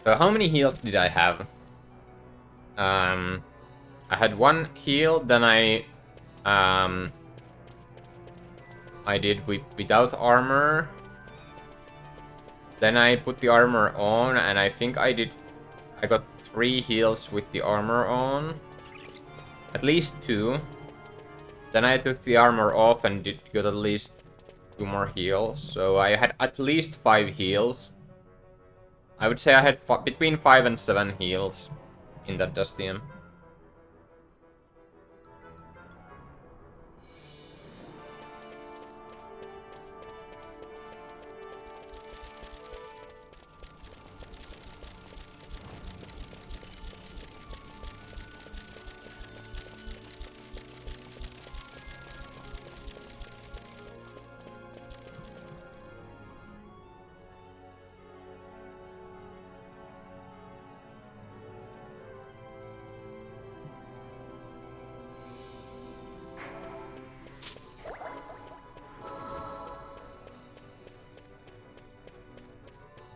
So how many heals did I have? I had 1 heal, then I did without armor. Then I put the armor on, and I think I got 3 heals with the armor on. At least 2. Then I took the armor off and got at least 2 more heals. So I had at least 5 heals. I would say I had between 5 and 7 heals in that Dustium.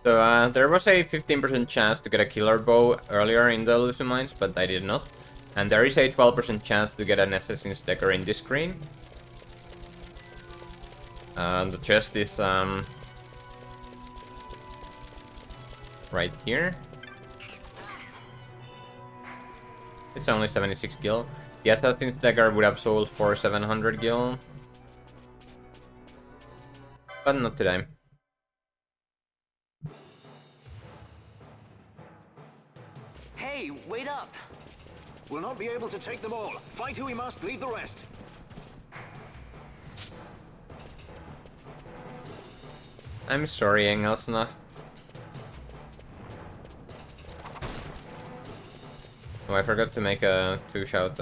So there was a 15% chance to get a killer bow earlier in the Illusion Mines, but I did not. And there is a 12% chance to get an Assassin's Dagger in this screen. The chest is right here. It's only 76 gil. The Assassin's Dagger would have sold for 700 gil. But not today. Hey, wait up! We'll not be able to take them all. Fight who we must, leave the rest. I'm sorry, Engelsnacht. Oh, I forgot to make a 2-shout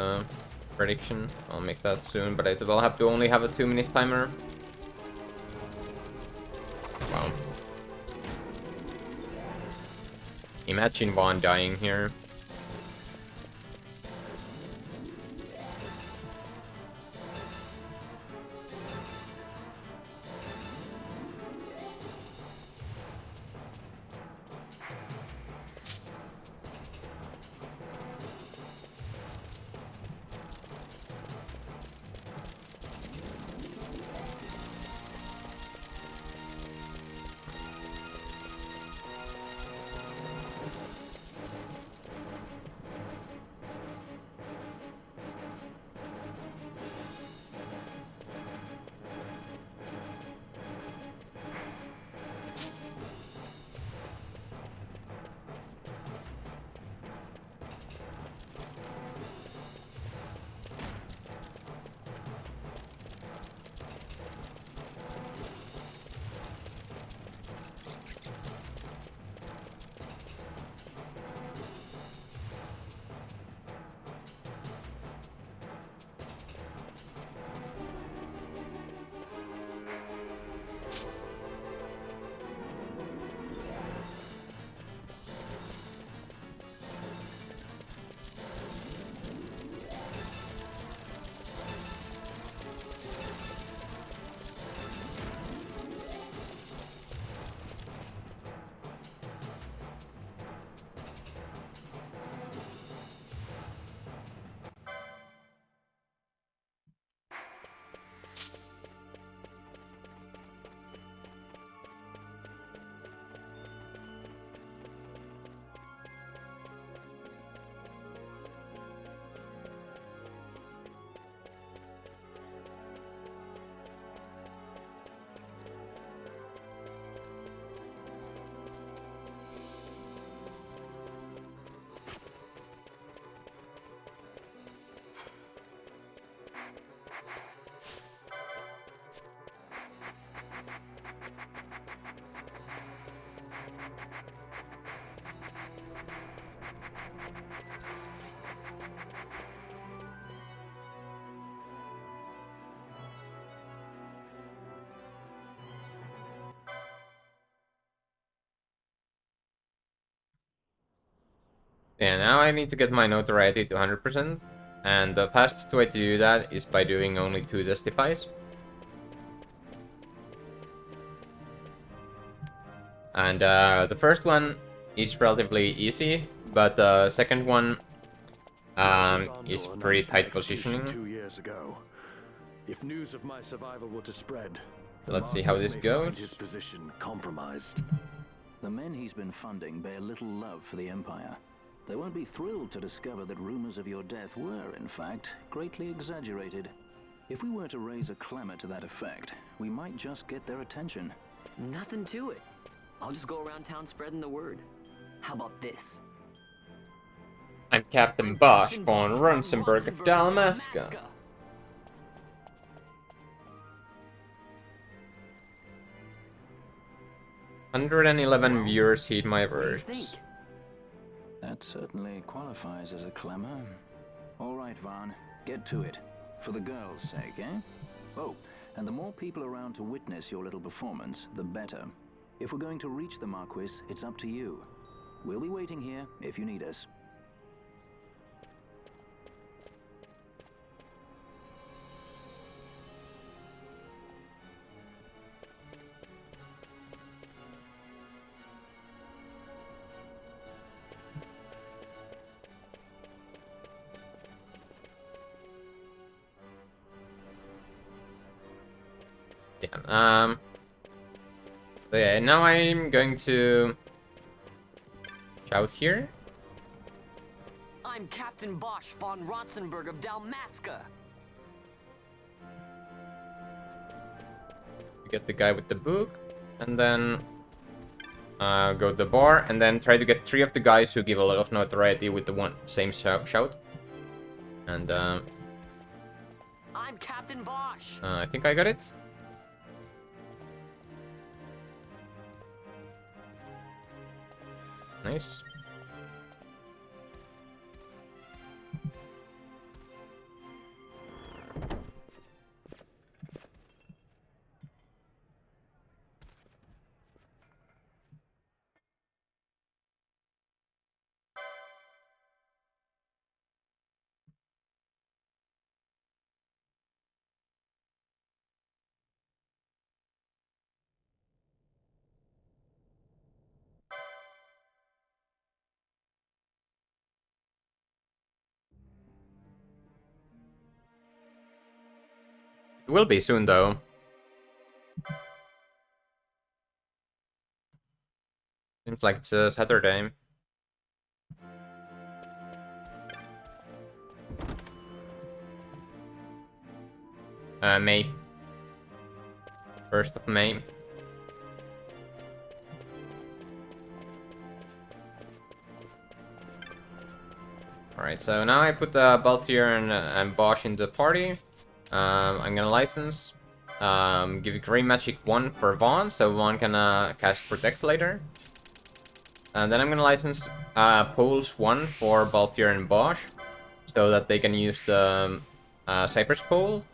prediction. I'll make that soon, but it will have to only have a 2-minute timer. Wow. Imagine Vaughn dying here. Yeah, now I need to get my notoriety to 100%, and the fastest way to do that is by doing only 2 Testifies. And the first one is relatively easy, but the second one is pretty tight positioning. 2 years ago. If news of my survival were to spread, Let's see how this Marcus may find goes. his position compromised. The men he's been funding bear little love for the Empire. They won't be thrilled to discover that rumors of your death were, in fact, greatly exaggerated. If we were to raise a clamor to that effect, we might just get their attention. Nothing to it. I'll just go around town spreading the word. How about this? I'm Captain Bosch von Runzenberg of Dalmasca. 111 viewers heed my What do you words. think? That certainly qualifies as a clamor. All right, Vaughn, get to it. For the girls' sake, eh? Oh, and the more people around to witness your little performance, the better. If we're going to reach the Marquis, it's up to you. We'll be waiting here if you need us. Yeah. So yeah, now I'm going to shout here. I'm Captain Bosch von Rotzenberg of Dalmasca. You get the guy with the book, and then go to the bar, and then try to get 3 of the guys who give a lot of notoriety with the same shout. And I'm Captain Bosch. I think I got it. Nice. It will be soon, though. Seems like it's a Saturday. May. 1st of May. Alright, so now I put Balthier and Bosch in the party. I'm gonna license. Give Grey Magic 1 for Vaughn, so Vaughn can cast Protect later. And then I'm gonna license Poles 1 for Balthier and Bosch, so that they can use the Cypress Pole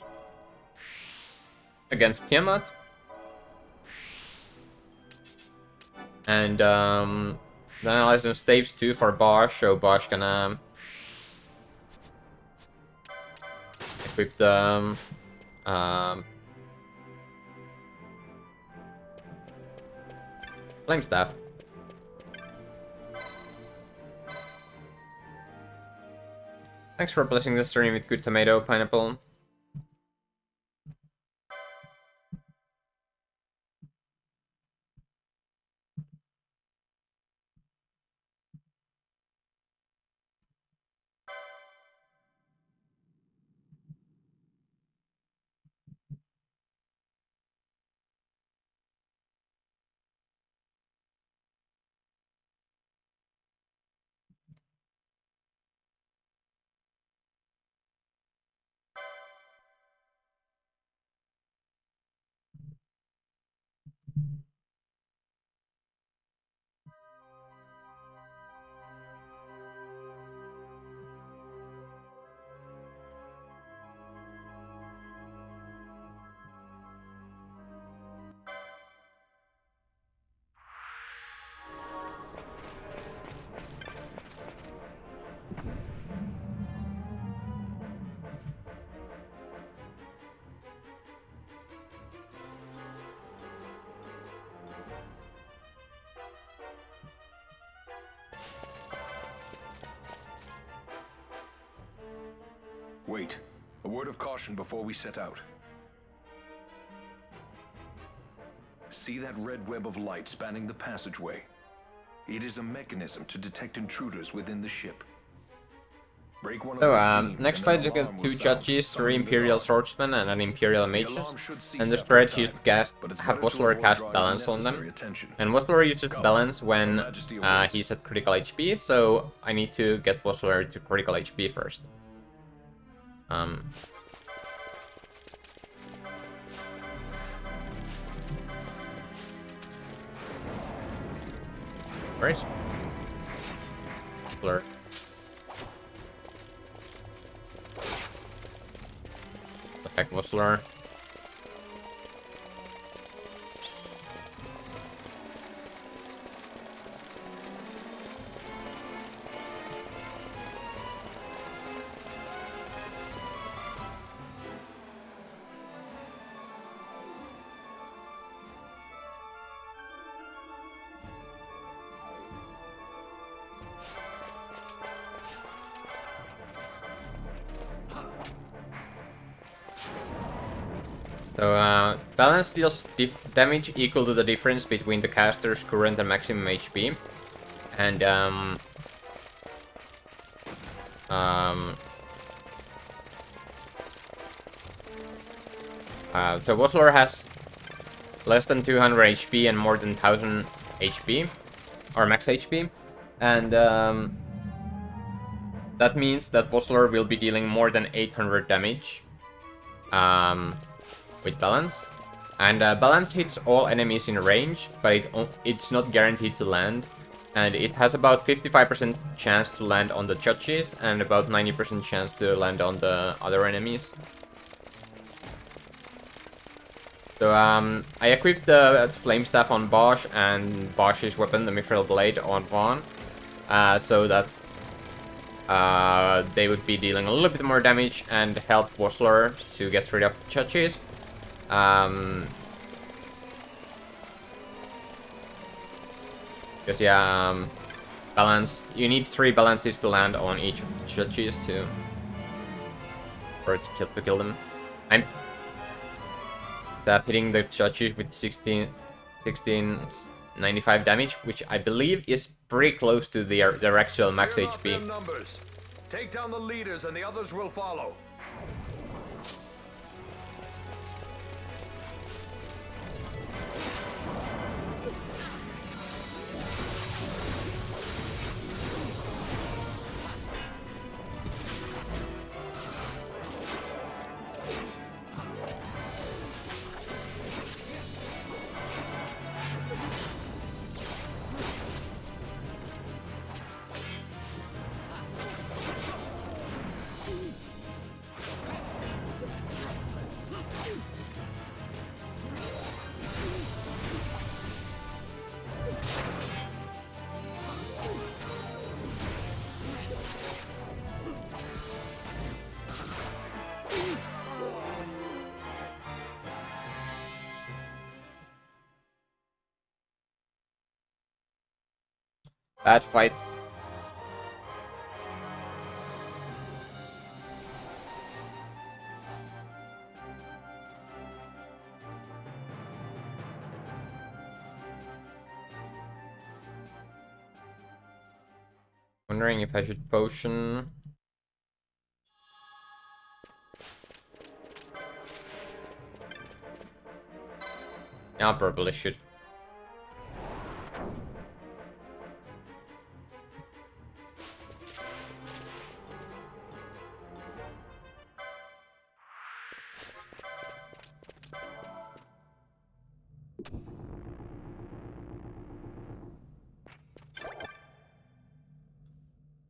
against Tiamat. And then I license Staves 2 for Bosch, so Bosch can equip the Flame Staff. Thanks for blessing the stream with good tomato, pineapple. Wait. A word of caution before we set out. See that red web of light spanning the passageway? It is a mechanism to detect intruders within the ship. Break one of So, those beams next and fight an is against alarm 2 will sound, judges, 3 summoning the Imperial guard. Swordsmen, and an Imperial The Mages. alarm should cease And the after a spread time, used cast but it's have better to Vossler avoid cast drawing balance on unnecessary them. attention. And Vossler uses Come. balance when Your Majesty awaits. he's at critical HP, so I need to get Vossler to critical HP first. Where is Vossler? The heck, Vossler? So, balance deals damage equal to the difference between the caster's current and maximum HP. And so Whistler has less than 200 HP and more than 1000 HP, or max HP, and that means that Whistler will be dealing more than 800 damage with balance. And balance hits all enemies in range, but it's not guaranteed to land. And it has about 55% chance to land on the judges and about 90% chance to land on the other enemies. So I equipped the Flame Staff on Bosch and Bosch's weapon, the Mithril Blade, on Vaughn, so that they would be dealing a little bit more damage and help Whistler to get rid of the judges. Because yeah, balance. You need 3 balances to land on each of the judges to kill them. I'm hitting the judges with 1695 damage, which I believe is pretty close to their actual max HP. Take down the leaders and the others will follow. Bad fight. Wondering if I should potion. Yeah, I probably should.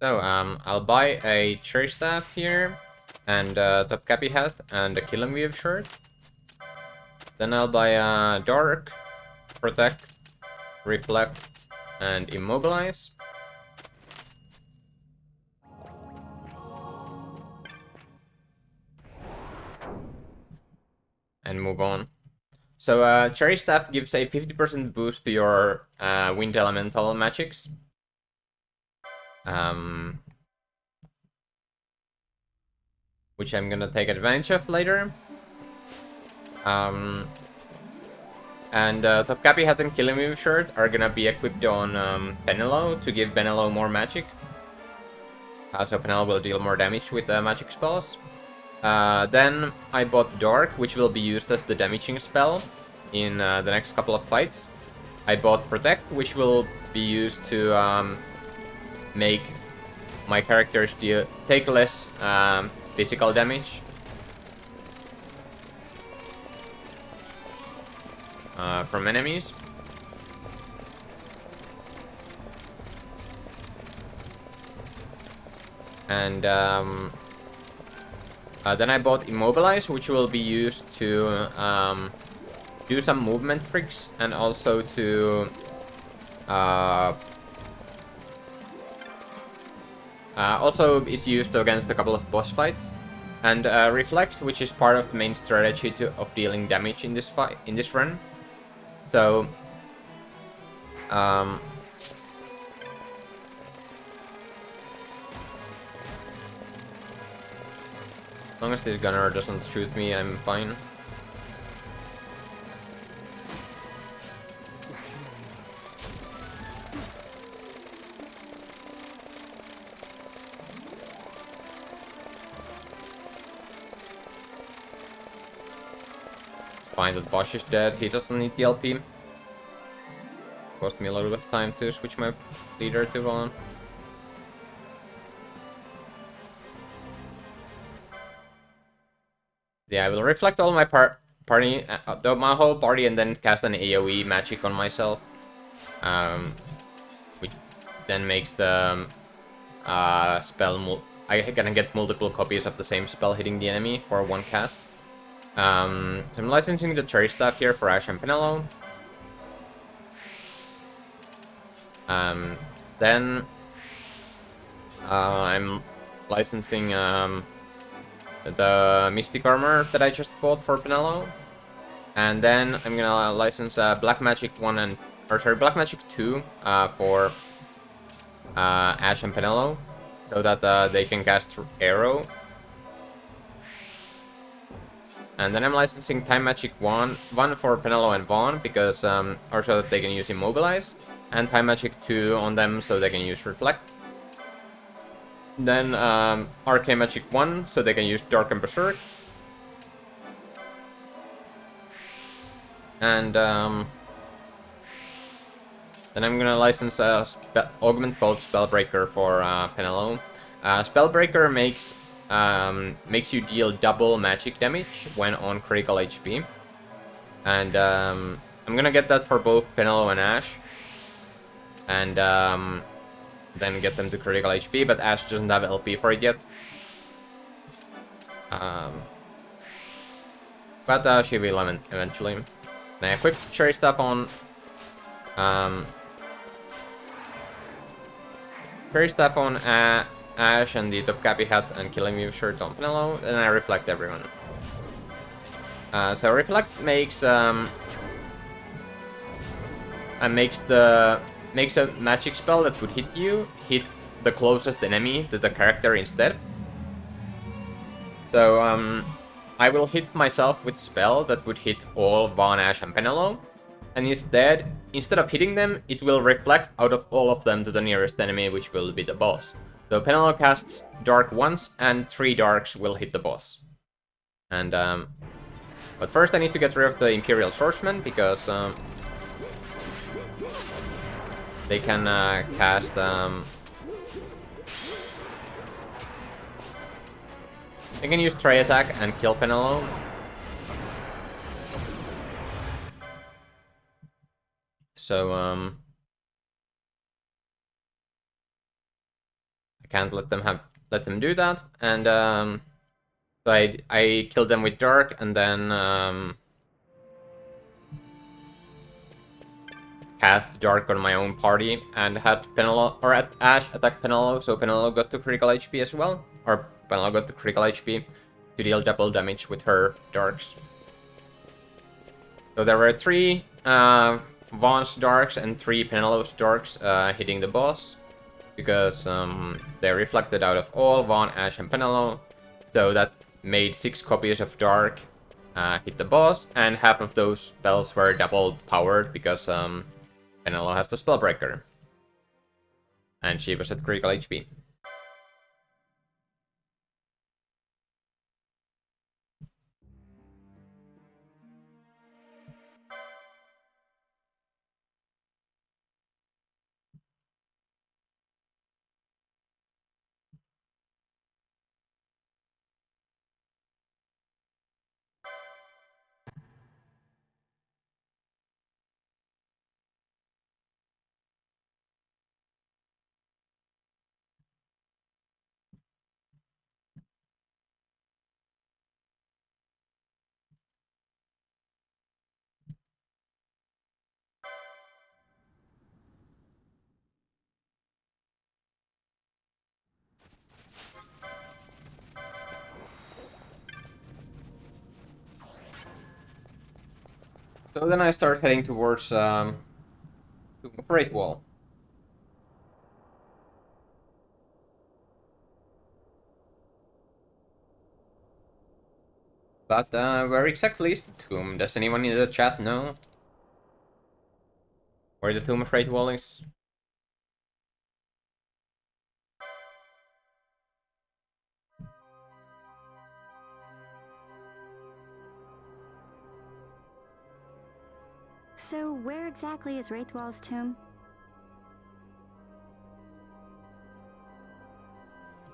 So, I'll buy a Cherry Staff here, and a Topkapi hat, and a Killing Weave shirt. Then I'll buy a Dark, Protect, Reflect, and Immobilize. And move on. So, Cherry Staff gives a 50% boost to your Wind Elemental magics. Which I'm gonna take advantage of later. And Topkapi hat and Killing Weave shirt are gonna be equipped on Penelo to give Penelo more magic. So Penelo will deal more damage with magic spells. Then I bought Dark, which will be used as the damaging spell in the next couple of fights. I bought Protect, which will be used to make my characters take less physical damage from enemies. And then I bought Immobilize, which will be used to do some movement tricks and also to also is used against a couple of boss fights. And Reflect, which is part of the main strategy of dealing damage in this run. So as long as this gunner doesn't shoot me, I'm fine. find that Bosch is dead. He doesn't need the LP. Cost me a little bit of time to switch my leader to Vaughn. Yeah, I will reflect all my party, my whole party, and then cast an AoE magic on myself, which then makes the spell. I can get multiple copies of the same spell hitting the enemy for one cast. So I'm licensing the cherry staff here for Ash and Penelo. Then I'm licensing the Mystic Armor that I just bought for Penelo. And then I'm gonna license Black Magic 1 and... Black Magic 2 for Ash and Penelo, so that they can cast Arrow. And then I'm licensing Time Magic 1 for Penelo and Vaughn, because, or so that they can use Immobilize. And Time Magic 2 on them, so they can use Reflect. Then Arcane Magic 1, so they can use Dark and Berserk. And then I'm gonna license Augment Cold Spellbreaker for Penelo. Spellbreaker makes you deal double magic damage when on critical HP. And I'm gonna get that for both Penelo and Ash. And then get them to critical HP, but Ash doesn't have LP for it yet. But she will eventually. Then I equip Cherry Staff on Cherry Staff on Ash and the Topkapi Hat and Killing Me shirt on Penelo, and I reflect everyone. So Reflect makes makes a magic spell that would hit the closest enemy to the character instead. So I will hit myself with spell that would hit all Vaughn, Ash, and Penelo, and instead of hitting them, it will reflect out of all of them to the nearest enemy, which will be the boss. So Penelo casts Dark once, and 3 Darks will hit the boss. And but first I need to get rid of the Imperial Swordsman, because they can cast they can use Trey Attack and kill Penelo. So I can't let them do that, and so I killed them with Dark, and then cast Dark on my own party, and had Ash attack Penelo, so Penelo got to critical HP as well, or Penelo got to critical HP to deal double damage with her Darks. So there were 3 Vaughn's Darks and 3 Penelo's Darks hitting the boss, because they reflected out of all Vaughn, Ash, and Penelo, so that made 6 copies of Dark hit the boss, and half of those spells were double powered, because Penelo has the Spellbreaker, and she was at critical HP. So then I start heading towards the Great Wall. But where exactly is the tomb? Does anyone in the chat know where the Tomb of Great Wall is? So where exactly is Wraithwall's tomb?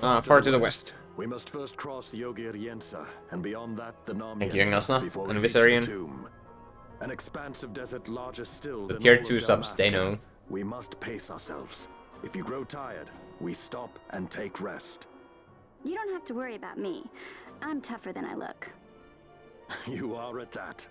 Far to the west. We must first cross the Ogir Yensa, and beyond that, the Nam Thank you, Yensa, Ignace, before and we reach the Viserion. tomb. An expanse of desert larger still The than tier all 2 of subs, they Dalmasca. know. We must pace ourselves. If you grow tired, we stop and take rest. You don't have to worry about me. I'm tougher than I look. You are at that.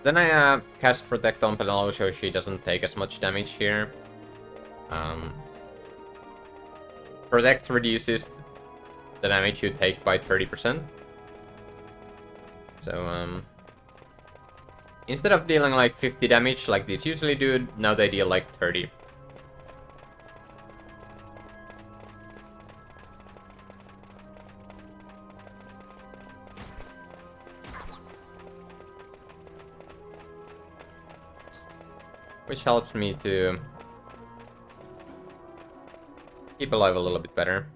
Then I cast Protect on Penelope so she doesn't take as much damage here. Protect reduces the damage you take by 30%. So, instead of dealing like 50 damage like these usually do, now they deal like 30. Which helps me to keep alive a little bit better.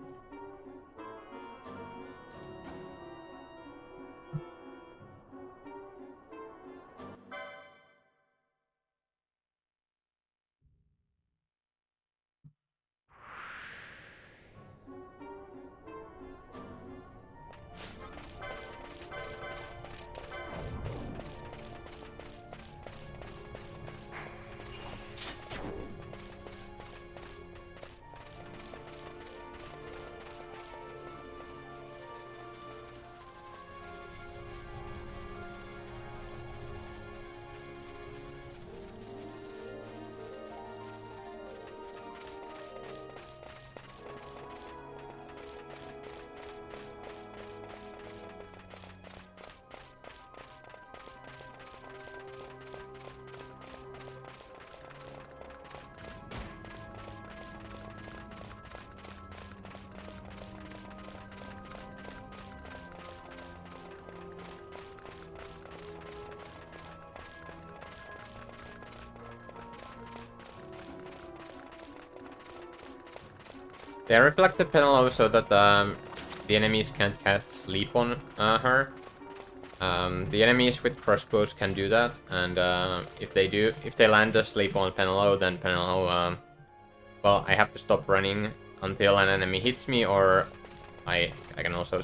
They reflected Penelope so that the enemies can't cast sleep on her. The enemies with crossbows can do that, and if they land a sleep on Penelope, then Penelope, well, I have to stop running until an enemy hits me, or I can also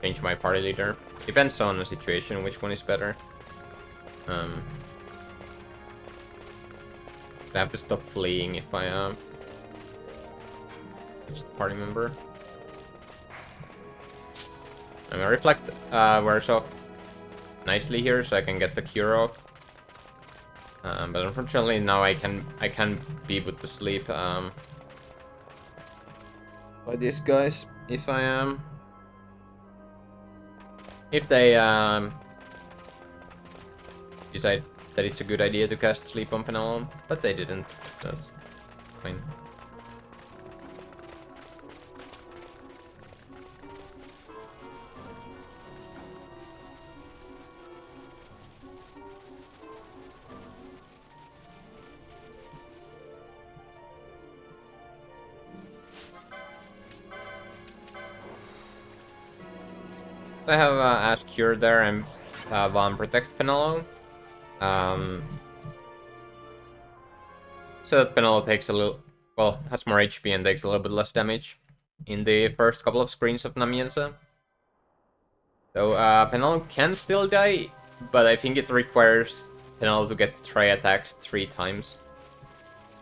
change my party leader. Depends on the situation, which one is better. I have to stop fleeing if I party member. I'm gonna reflect wears off nicely here, so I can get the cure off. But unfortunately now I can be put to sleep by these guys if I am if they decide that it's a good idea to cast sleep on Penelope, but they didn't. That's fine. I have Ash Cure there and Van Protect Penelope. So that Penelope takes a little, well, has more HP and takes a little bit less damage in the first couple of screens of Namienza. So Penelope can still die, but I think it requires Penelope to get try attacked 3 times,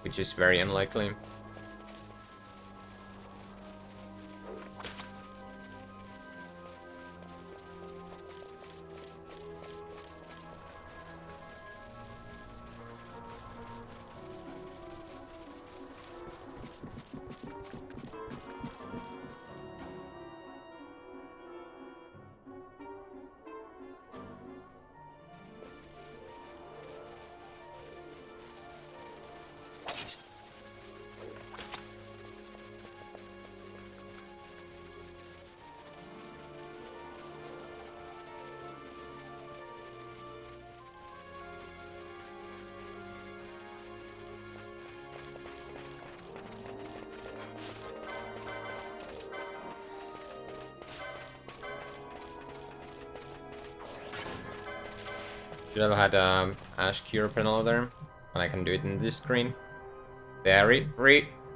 which is very unlikely. Should have had Ash cure Penelo there, and I can do it in this screen. Yeah,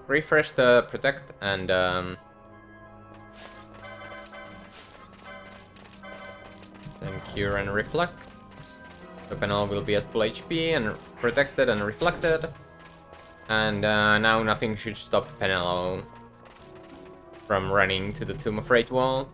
refresh the protect and then cure and reflect. The Penelo will be at full HP and protected and reflected. And now nothing should stop Penelo from running to the Tomb of Freight wall.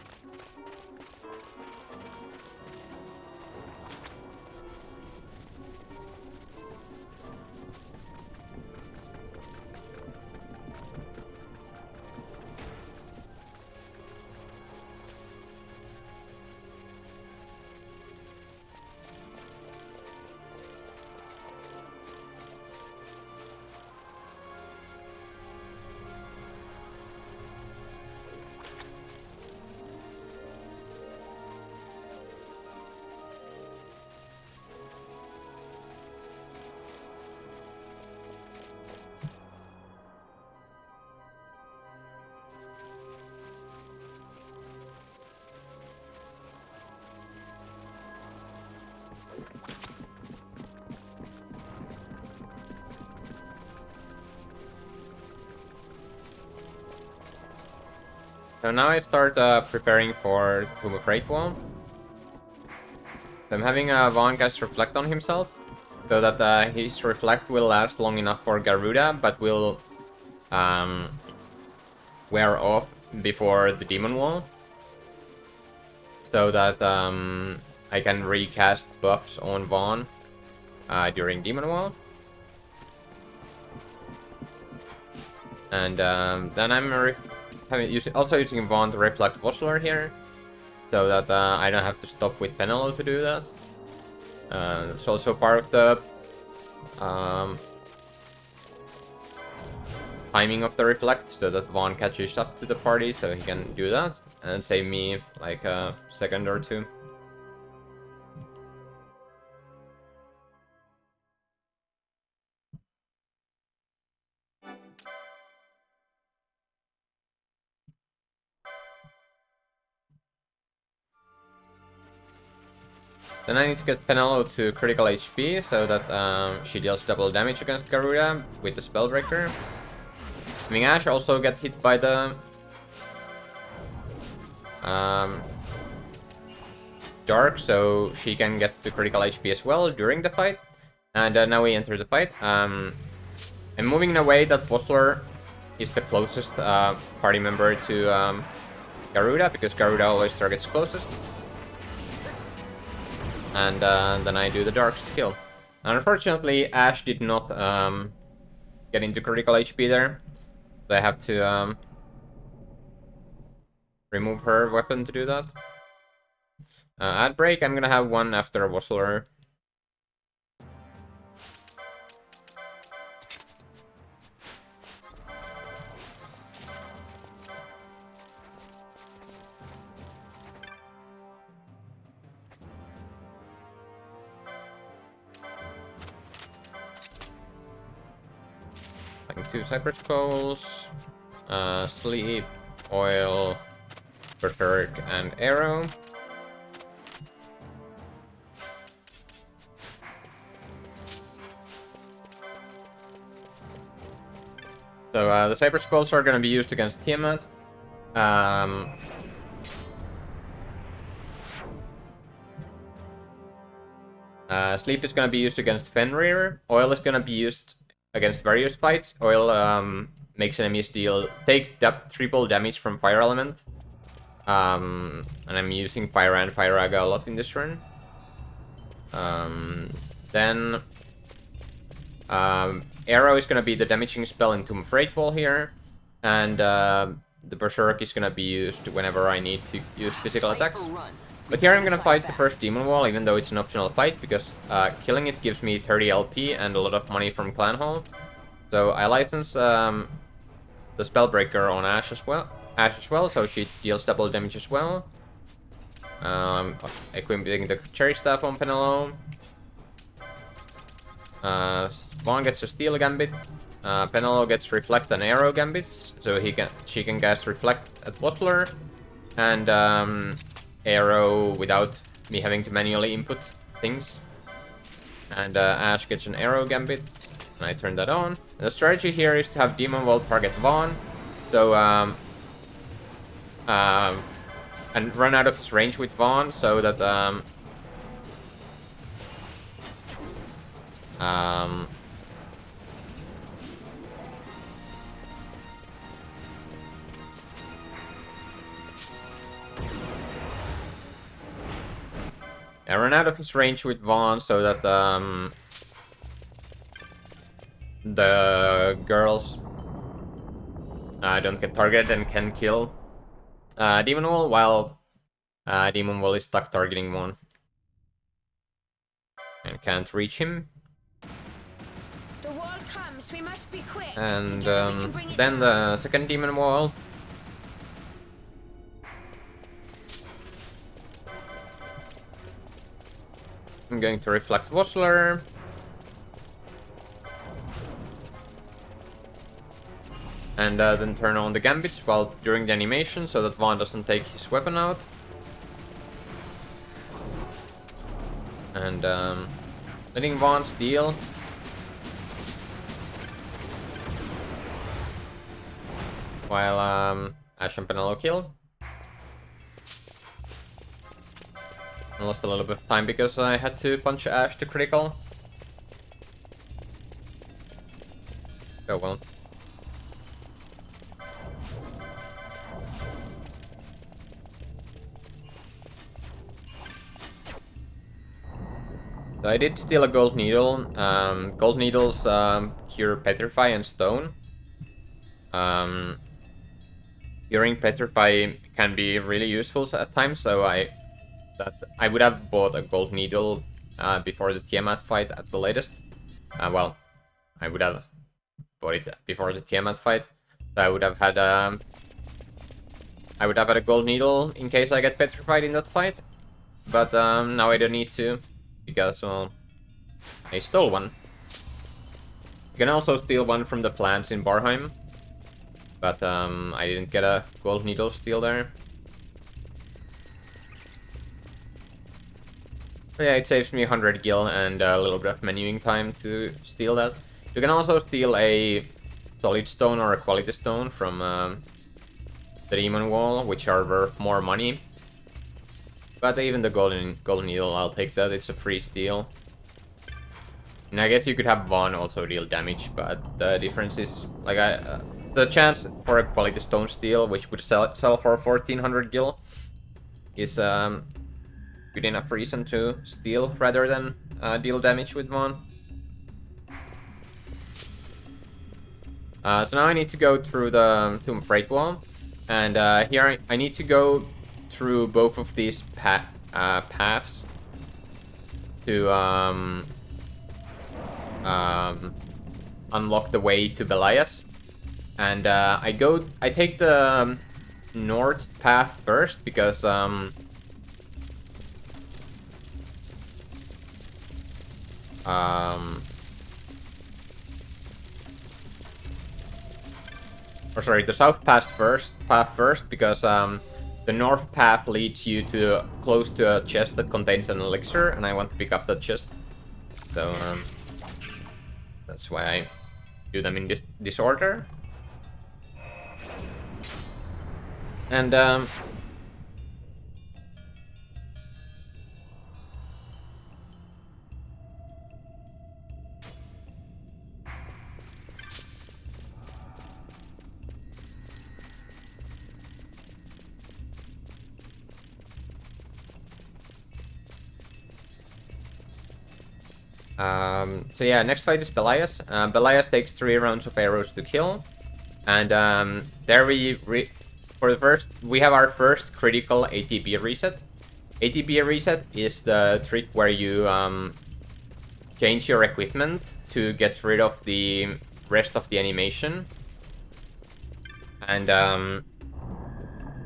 So now I start preparing for Tomb of Freight wall. So I'm having Vaughn cast Reflect on himself, so that his Reflect will last long enough for Garuda, but will wear off before the Demon Wall. So that I can recast buffs on Vaughn during Demon Wall. And then I'm also using Vaughn to reflect Vossler here, so that I don't have to stop with Penelo to do that. It's also part of the timing of the reflect, so that Vaughn catches up to the party, so he can do that and save me like a second or two. Then I need to get Penelo to critical HP, so that she deals double damage against Garuda with the Spellbreaker. I mean, Ash also get hit by the Dark, so she can get to critical HP as well during the fight. And now we enter the fight. I'm moving in a way that Vossler is the closest party member to Garuda, because Garuda always targets closest. And then I do the darks to kill. Unfortunately, Ash did not get into critical HP there. So I have to remove her weapon to do that. At break, I'm gonna have one after Vossler. Two Cypress Poles, Sleep, Oil, Berserk, and Arrow. So the Cypress Poles are going to be used against Tiamat. Sleep is going to be used against Fenrir. Oil is going to be used against various fights. Oil makes enemies take triple damage from Fire Element. And I'm using Fire and Fire Aga a lot in this run. Then Arrow is gonna be the damaging spell in Tomb of Freight wall here. And the Berserk is gonna be used whenever I need to use physical attacks. But here I'm gonna fight the first Demon Wall, even though it's an optional fight, because killing it gives me 30 LP and a lot of money from Clan Hall. So I license the Spellbreaker on Ash as well, so she deals double damage as well. Equipping the Cherry Staff on Penelo. Vaughn gets a Steel Gambit. Penelo gets Reflect and Arrow Gambits, so she can cast Reflect at Vossler, and Arrow without me having to manually input things. And Ash gets an arrow gambit, and I turn that on. And the strategy here is to have Demon Wall target Vaughn, so and run out of his range with Vaughn, so that I run out of his range with Vaughn, so that the girls don't get targeted and can kill Demon Wall, while Demon Wall is stuck targeting one and can't reach him. The wall comes. We must be quick. And Together we can bring it then down. the second Demon Wall. I'm going to reflect Vossler. And then turn on the gambits while during the animation, so that Vaughn doesn't take his weapon out. And letting Vaughn steal. While Ash and Penelo kill. I lost a little bit of time because I had to punch Ash to critical. Oh well. So I did steal a gold needle. Gold needles cure petrify and stone. Curing petrify can be really useful at times, so I would have bought a gold needle before the Tiamat fight at the latest. Well, I would have bought it before the Tiamat fight. So I would have had a gold needle in case I get petrified in that fight. But now I don't need to, because well, I stole one. You can also steal one from the plants in Barheim, but I didn't get a gold needle steal there. So yeah, it saves me 100 gil and a little bit of menuing time to steal that. You can also steal a solid stone or a quality stone from the Demon Wall, which are worth more money. But even the golden needle, I'll take that. It's a free steal. And I guess you could have Vaughn also deal damage, but the difference is like the chance for a quality stone steal, which would sell for 1400 gil, is good enough reason to steal rather than deal damage with Vaughn. So now I need to go through the Tomb of Freight Wall, and here I need to go through both of these paths to unlock the way to Belias. And I take the north path first because or sorry, the south path first because the north path leads you to close to a chest that contains an elixir, and I want to pick up that chest. So that's why I do them in this order. And so yeah, next fight is Belias. Belias takes 3 rounds of arrows to kill, and there we have our first critical ATB reset. ATB reset is the trick where you change your equipment to get rid of the rest of the animation. And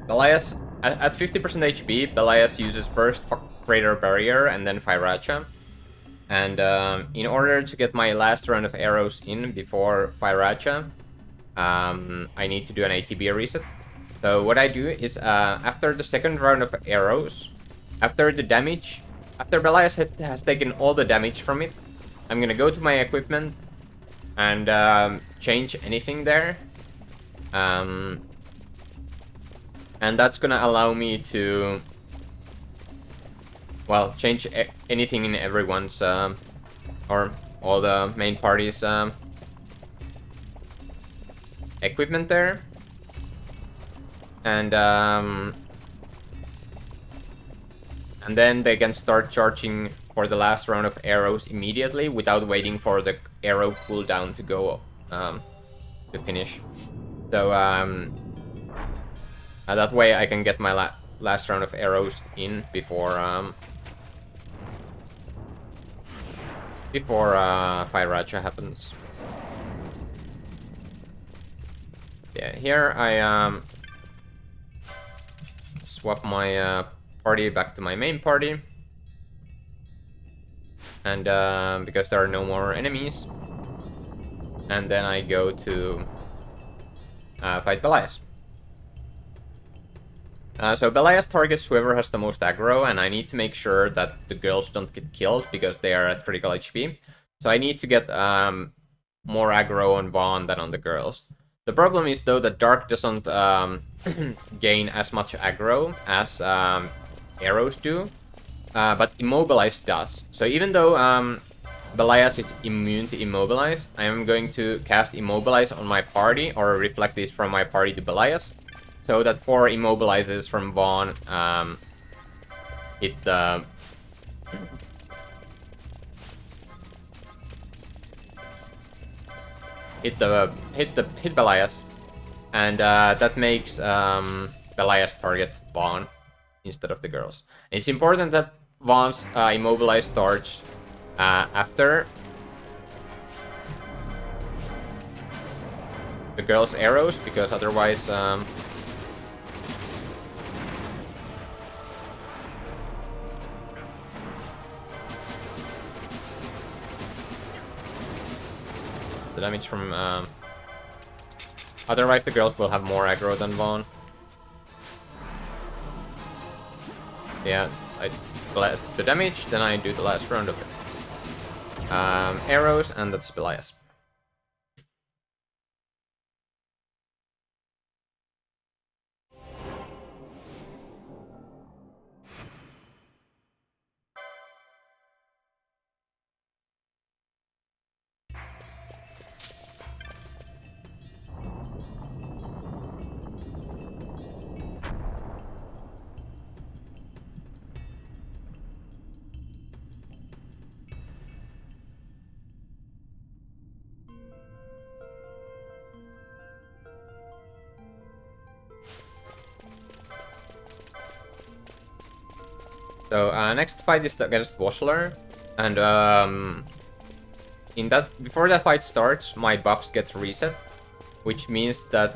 Belias at 50% HP, Belias uses first Crater Barrier and then Fyracha. And in order to get my last round of arrows in before Fyracha, I need to do an ATB reset. So what I do is, after the second round of arrows, after Belias has taken all the damage from it, I'm gonna go to my equipment and change anything there. And that's gonna allow me to, well, change anything in everyone's, or all the main party's equipment there. And then they can start charging for the last round of arrows immediately without waiting for the arrow cooldown to go to finish. So that way I can get my last round of arrows in before Fire Raja happens. Yeah, here I swap my party back to my main party, and because there are no more enemies, and then I go to fight Belias. So Belias targets whoever has the most aggro, and I need to make sure that the girls don't get killed because they are at critical HP. So I need to get more aggro on Vaughn than on the girls. The problem is though that Dark doesn't gain as much aggro as arrows do, but Immobilize does. So even though Belias is immune to Immobilize, I am going to cast Immobilize on my party, or reflect this from my party to Belias, so that 4 Immobilizes from Vaughn hit the... hit Belias, and that makes Belias target Vaughn instead of the girls. And it's important that Vaughn's Immobilize starts after the girls' arrows, because otherwise the damage from otherwise the girls will have more aggro than Vaughn. Yeah, I blast the damage, then I do the last round of arrows, and that's Belias. So next fight is against Voshler, and before that fight starts, my buffs get reset, which means that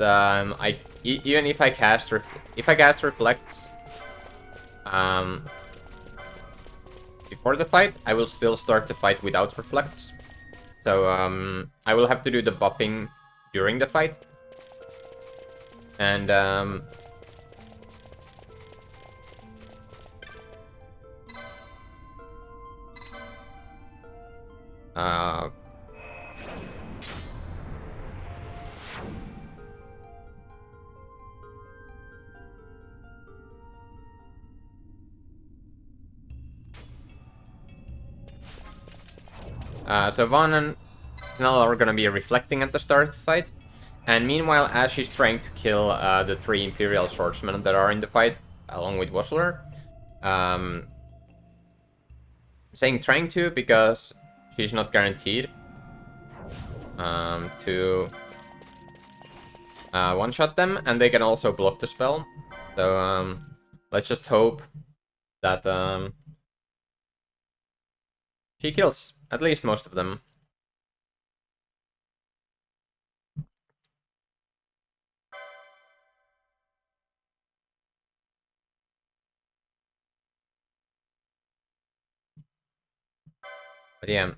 even if I cast Reflects before the fight, I will still start the fight without Reflects. So I will have to do the buffing during the fight, and so Vaughn and Nell are gonna be reflecting at the start of the fight, and meanwhile Ash is trying to kill the 3 Imperial Swordsmen that are in the fight, along with Voshler. Saying trying to because she's not guaranteed to one-shot them, and they can also block the spell. So let's just hope that she kills at least most of them. But yeah,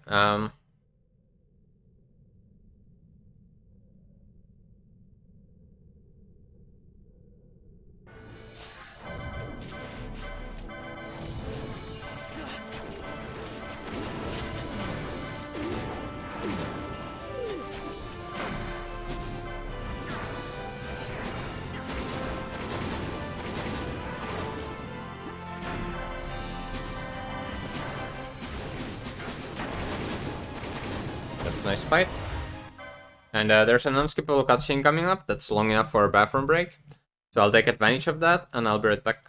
nice fight. And there's an unskippable cutscene coming up that's long enough for a bathroom break. So I'll take advantage of that, and I'll be right back.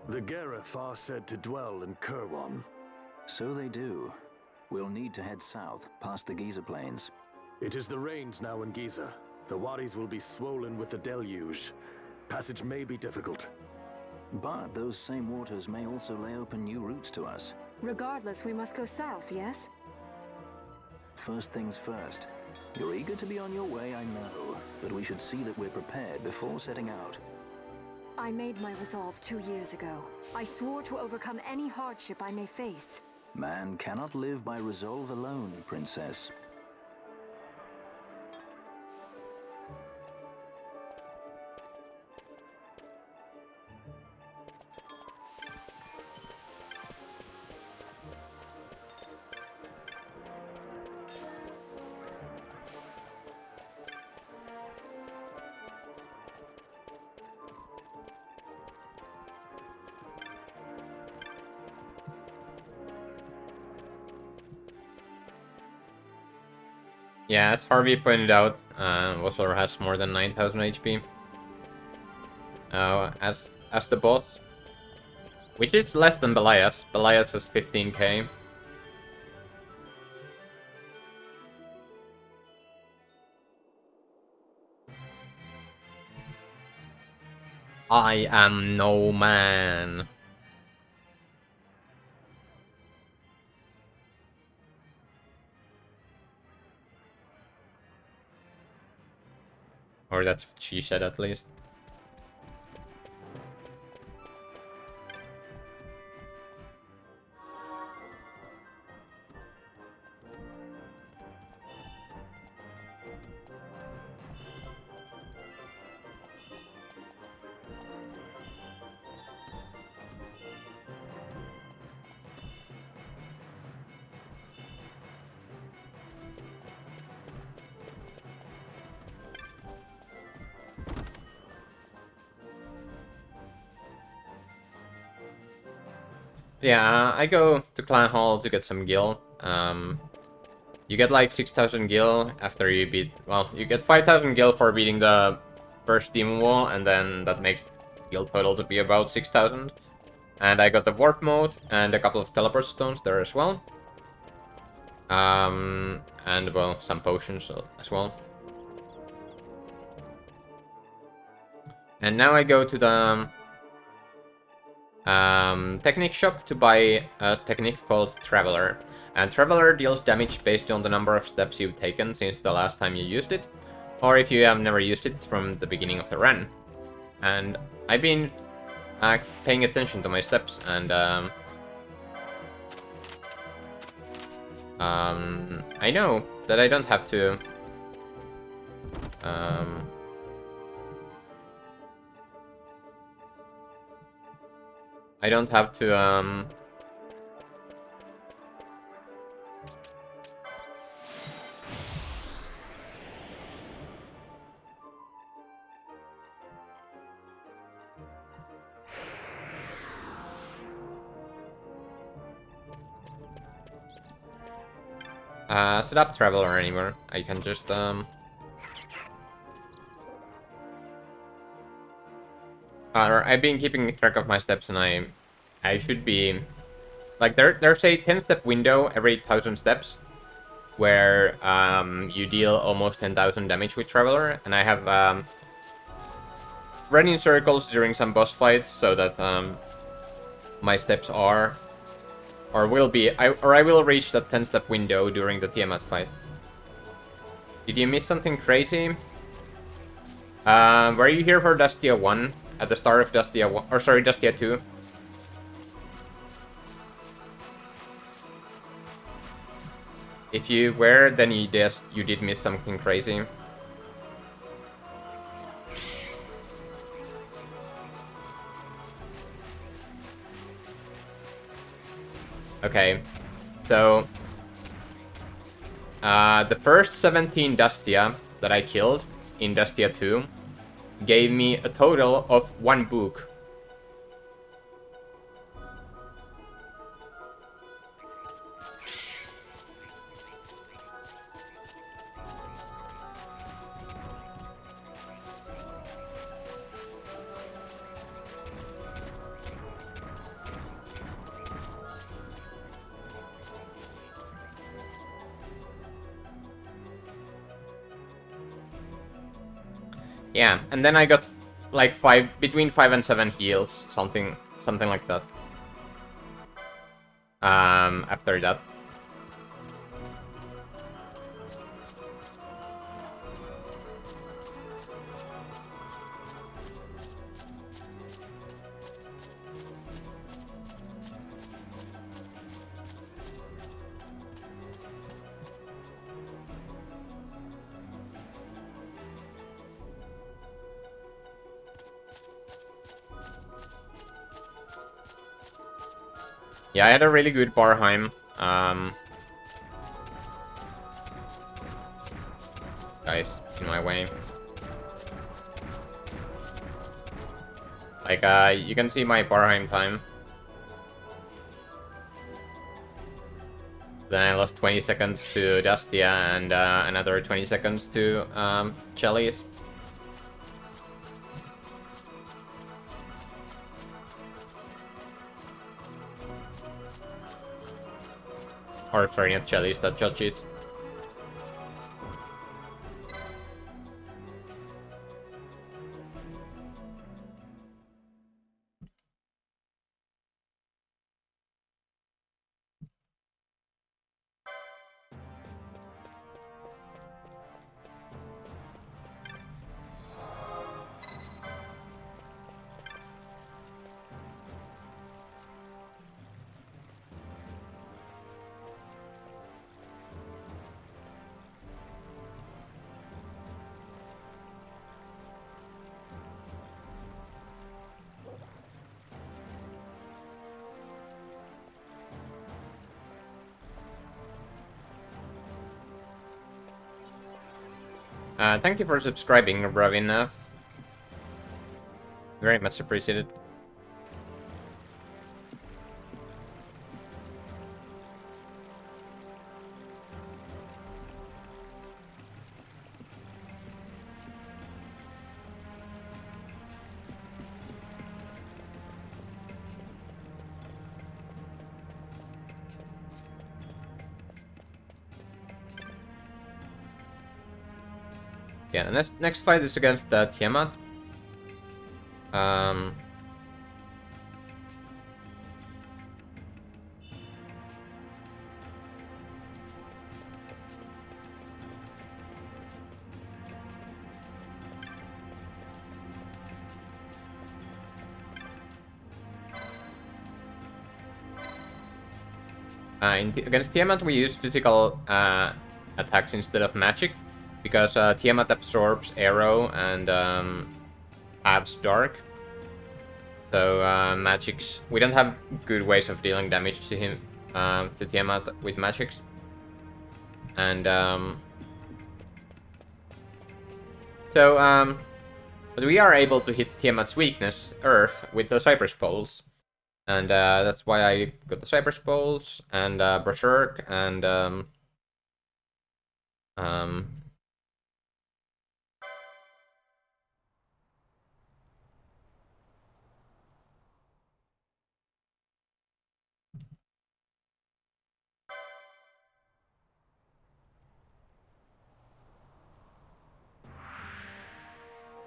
The Gareth are said to dwell in Kirwan. So they do. We'll need to head south, past the Giza Plains. It is the rains now in Giza. The wadis will be swollen with the deluge. Passage may be difficult. But those same waters may also lay open new routes to us. Regardless, we must go south, yes? First things first. You're eager to be on your way, I know. But we should see that we're prepared before setting out. I made my resolve 2 years ago. I swore to overcome any hardship I may face. Man cannot live by resolve alone, Princess. Yeah, as Harvey pointed out, Vossler has more than 9,000 HP. As the boss, which is less than Belias. Belias has 15k. I am no man. Or that's what she said, at least. Yeah, I go to Clan Hall to get some gil. You get like 6,000 gil after you beat... Well, you get 5,000 gil for beating the first demon wall, and then that makes gil total to be about 6,000. And I got the warp mode and a couple of teleport stones there as well. And, well, some potions as well. And now I go to the... technique shop to buy a technique called Traveler. And Traveler deals damage based on the number of steps you've taken since the last time you used it, or if you have never used it from the beginning of the run. And I've been paying attention to my steps, and I know that I don't have to set up Traveler anymore. I can just I've been keeping track of my steps, and I should be like there's a 10-step window every 1,000 steps, where you deal almost 10,000 damage with Traveler, and I have run in circles during some boss fights so that my steps are or will be I will reach that 10-step window during the Tiamat fight. Did you miss something crazy? Were you here for Dustia 1 at the start of Dustia 1 or sorry, Dustia 2? If you were, then you did miss something crazy. Okay, so the first 17 Dustia that I killed in Dustia 2 gave me a total of 1 book. Yeah, and then I got like between 5 and 7 heals, something like that. After that. Yeah, I had a really good Barheim. Guys, in my way. Like, you can see my Barheim time. Then I lost 20 seconds to Dustia and another 20 seconds to Chalice. Or sorry, not Chalice, that Judges. Thank you for subscribing, Ravina. Very much appreciated. Yeah, the next fight is against Tiamat. Against Tiamat, we use physical attacks instead of magic, because Tiamat absorbs arrow and halves dark. So magics, we don't have good ways of dealing damage to him, to Tiamat with magics, and but we are able to hit Tiamat's weakness, Earth, with the Cypress Poles. And that's why I got the Cypress Poles and Berserk and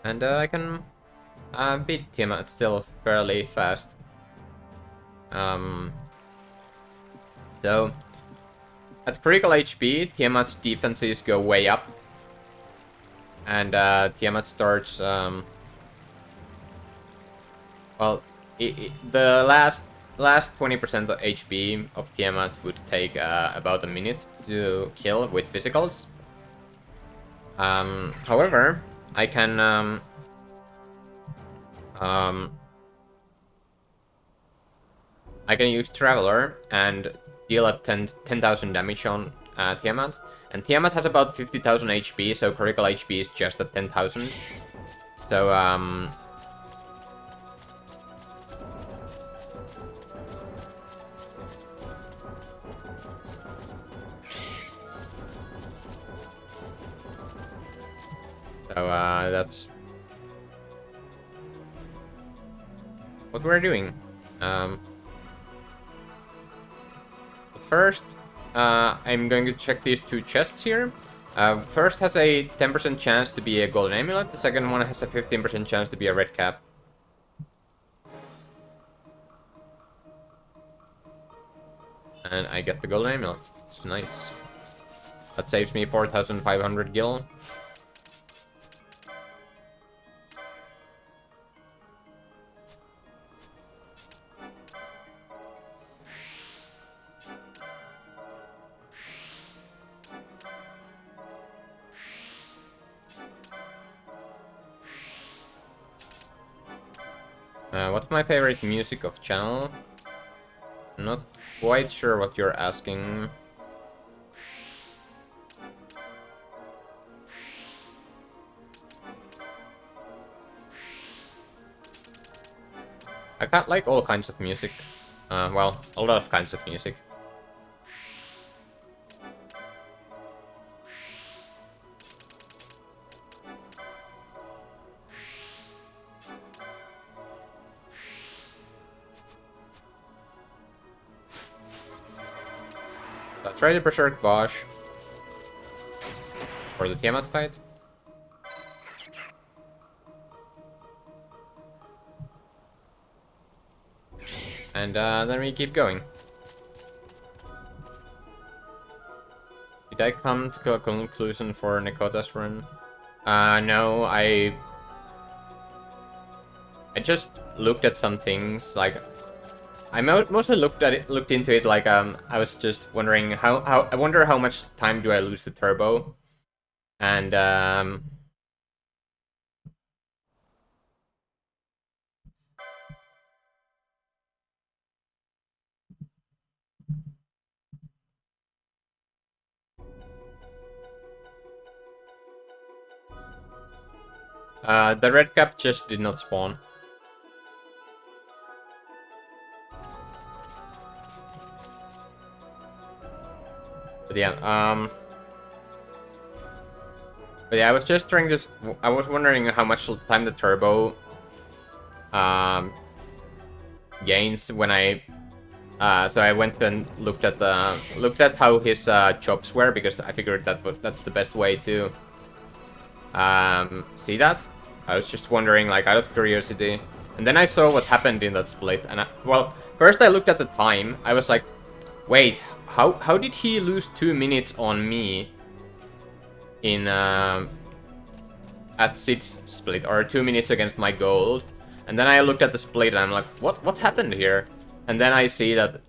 And I can beat Tiamat still fairly fast. So, at critical HP, Tiamat's defenses go way up. And Tiamat starts... well, the last 20% of HP of Tiamat would take about a minute to kill with physicals. However, I can use Traveler and deal at 10,000 damage on Tiamat. And Tiamat has about 50,000 HP, so critical HP is just at 10,000. So, that's what we're doing. But first, I'm going to check these two chests here. First has a 10% chance to be a golden amulet. The second one has a 15% chance to be a red cap. And I get the golden amulet. It's nice. That saves me 4,500 gil. What's my favorite music of channel? Not quite sure what you're asking. I got like all kinds of music. Well, a lot of kinds of music. Let's try the Berserk Bosch for the Tiamat fight. And then we keep going. Did I come to a conclusion for Nekota's run? No, I just looked at some things, like I mostly looked into it like I was just wondering how I wonder how much time do I lose to turbo, and the red cap just did not spawn. But yeah, I was just trying this. I was wondering how much time the turbo gains when I. So I went and looked at how his chops were, because I figured that's the best way to see that. I was just wondering, like, out of curiosity, and then I saw what happened in that split, and well, first I looked at the time. I was like, wait, how did he lose 2 minutes on me in at SID split, or 2 minutes against my gold? And then I looked at the split and I'm like, what happened here? And then I see that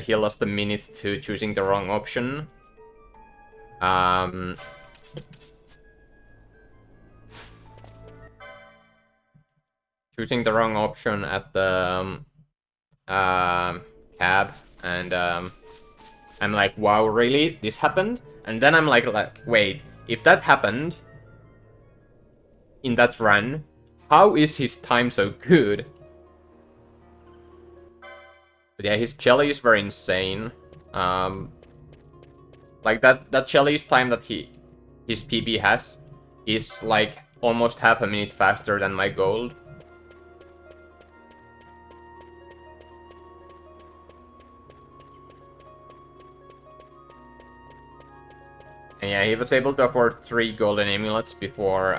he lost a minute to choosing the wrong option. Choosing the wrong option at the cab, and I'm like, wow, really? This happened? And then I'm like, wait, if that happened in that run, how is his time so good? But yeah, his jellies were insane. Like that jellies time that his PB has is like almost half a minute faster than my gold. And yeah, he was able to afford 3 golden amulets before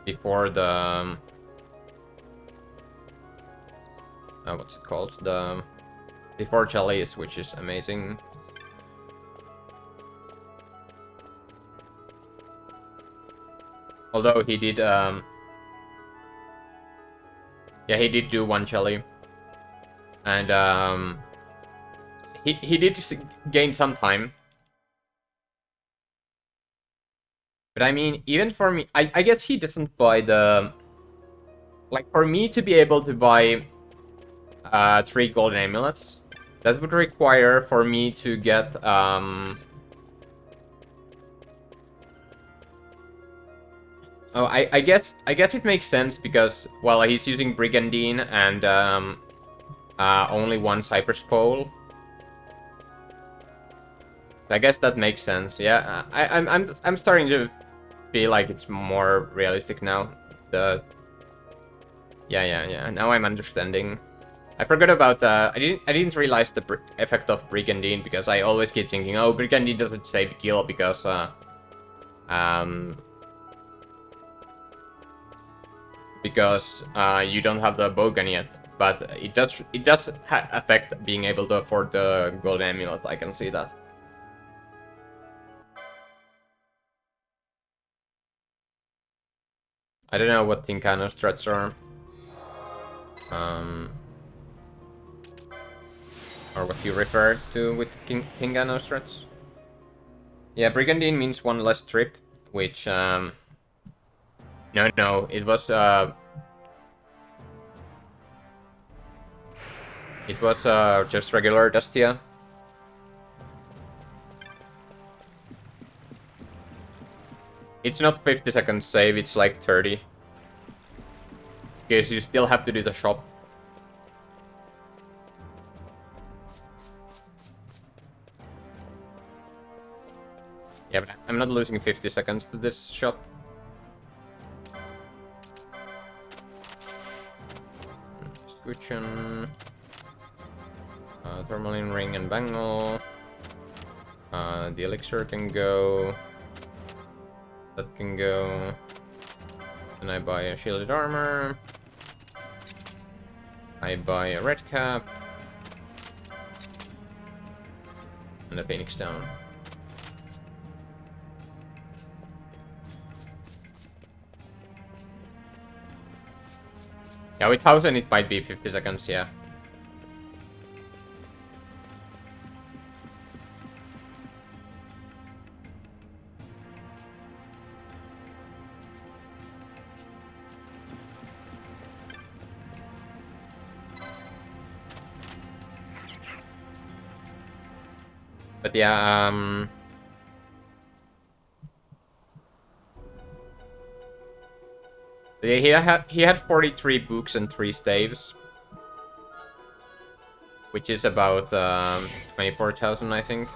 before the what's it called? The before Chalice, which is amazing. Although he did yeah, he did do one Chali. And he did gain some time. But I mean, even for me, I guess he doesn't buy the... Like, for me to be able to buy 3 golden amulets, that would require for me to get... Oh, I guess it makes sense because, well, he's using Brigandine and only one Cypress pole. I guess that makes sense. Yeah, I'm starting to feel like it's more realistic now. Yeah. Now I'm understanding. I forgot about I didn't realize the effect of Brigandine because I always keep thinking, oh, Brigandine doesn't save kill because you don't have the bowgun yet. But it does affect being able to afford the golden amulet. I can see that. I don't know what Tinkano's threats are. Or what you refer to with Tinkano's threats. Yeah, Brigandine means 1 less trip, which, no, it was just regular Dustia. It's not 50 seconds save, it's like 30. Because you still have to do the shop. Yeah, but I'm not losing 50 seconds to this shop. Scutcheon. Tourmaline Ring and Bangle. The Elixir can go. That can go. Then I buy a Shielded Armor. I buy a Red Cap. And a Phoenix Stone. Yeah, with 1000 it might be 50 seconds, yeah. But yeah, he had 43 books and 3 staves, which is about 24,000, I think.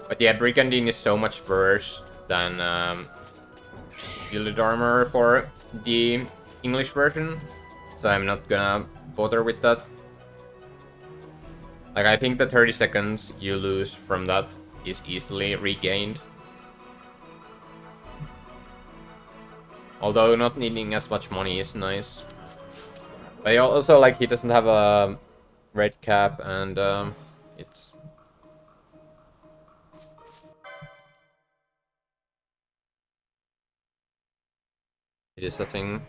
But yeah, Brigandine is so much worse than Shielded Armor for the English version, so I'm not gonna bother with that. Like, I think the 30 seconds you lose from that is easily regained. Although not needing as much money is nice. But also, like, he doesn't have a red cap, and it's... It is a thing.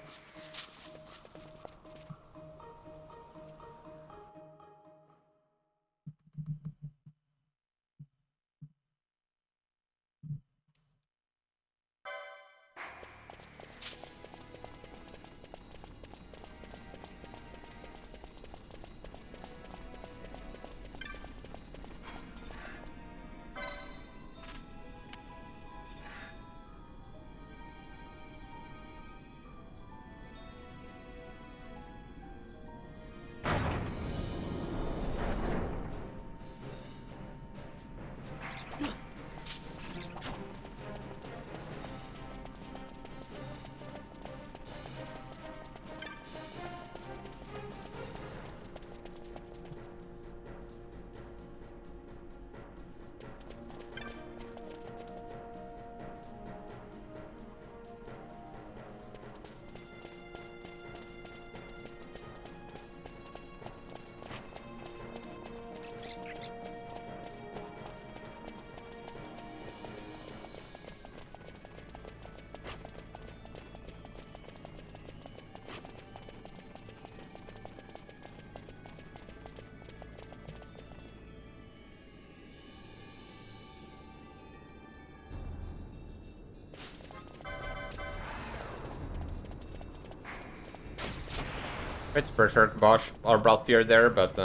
It's Berserk Bosch or Balthier there, but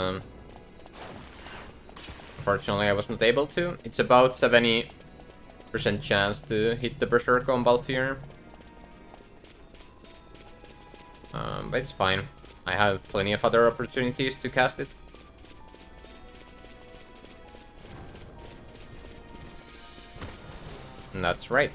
fortunately I was not able to. It's about 70% chance to hit the Berserk on Balthier. But it's fine. I have plenty of other opportunities to cast it. And that's right.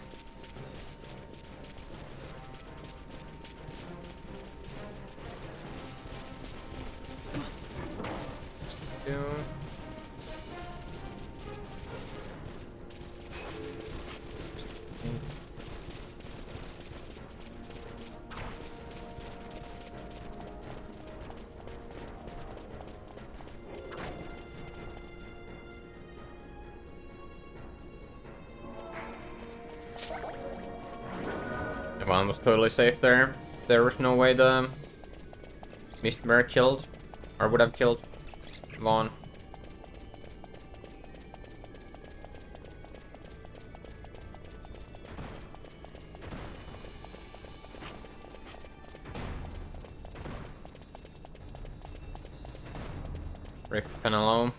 One was totally safe there. There was no way the Mistmare killed, or would have killed Vaughn. Rick kinda low.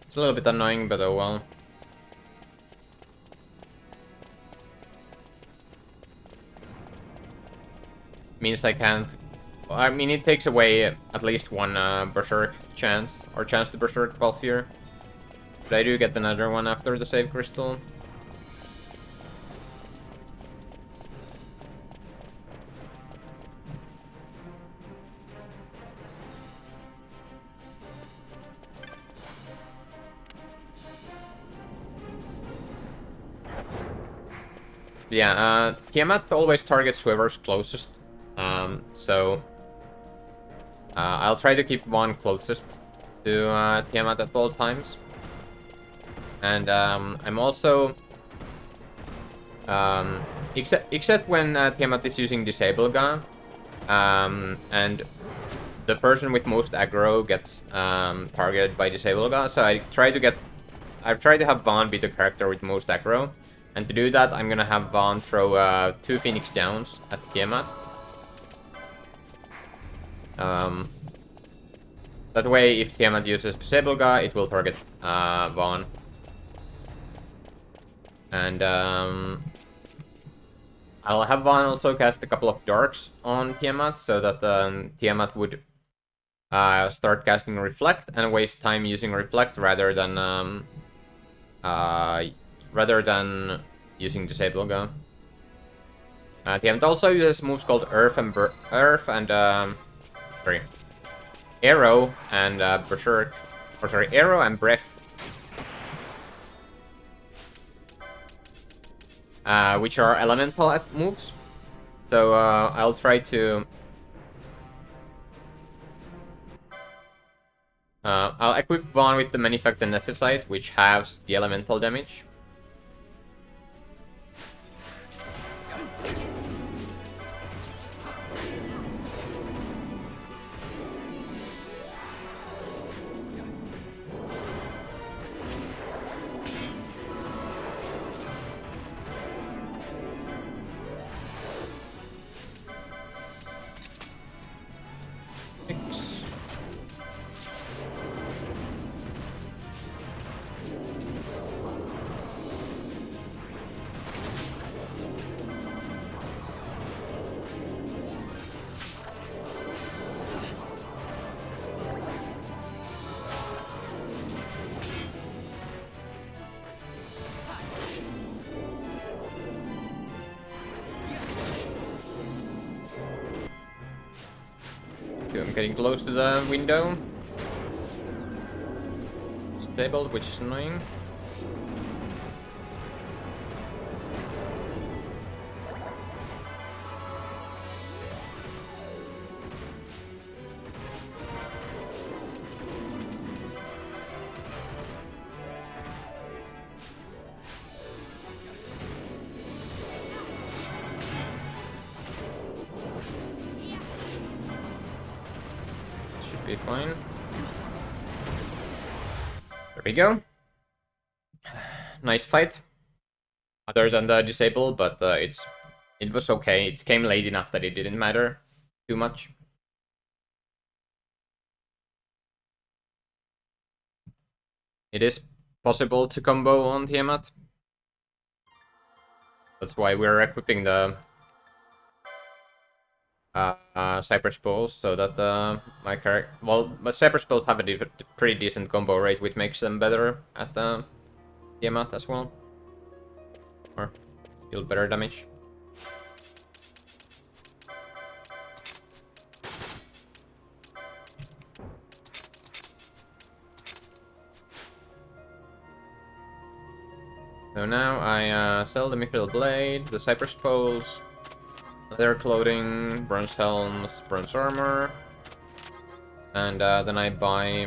It's a little bit annoying, but oh well. Means I can't... I mean, it takes away at least one Berserk chance, or chance to Berserk Balthier. But I do get another one after the save crystal. Yeah, Tiamat always targets whoever's closest. So I'll try to keep one closest to Tiamat at all times. And I'm also except when Tiamat is using Disable Gun, and the person with most aggro gets targeted by Disable Gun. So I've tried to have Vaughn be the character with most aggro, and to do that I'm gonna have Vaughn throw 2 Phoenix Downs at Tiamat. That way, if Tiamat uses Disable Guy, it will target Vaughn. And I'll have Vaughn also cast a couple of darks on Tiamat, so that Tiamat would start casting Reflect and waste time using Reflect rather than using Disable Gun. Tiamat also uses moves called Arrow and Berserk, or sorry, Arrow and Breath, which are elemental moves. So I'll try to I'll equip Vaughn with the Manifect and Nephesite, which halves the elemental damage. I'm getting close to the window. Stabled, which is annoying. Be fine. There we go. Nice fight. Other than the disable, but it's it was okay. It came late enough that it didn't matter too much. It is possible to combo on Tiamat. That's why we're equipping the Cypress Pulse, so that my character... Well, but Cypress Pulse have a pretty decent combo rate, which makes them better at the Tiamat as well. Or deal better damage. So now I sell the Mithril Blade, the Cypress Poles, leather clothing, bronze helms, bronze armor, and then I buy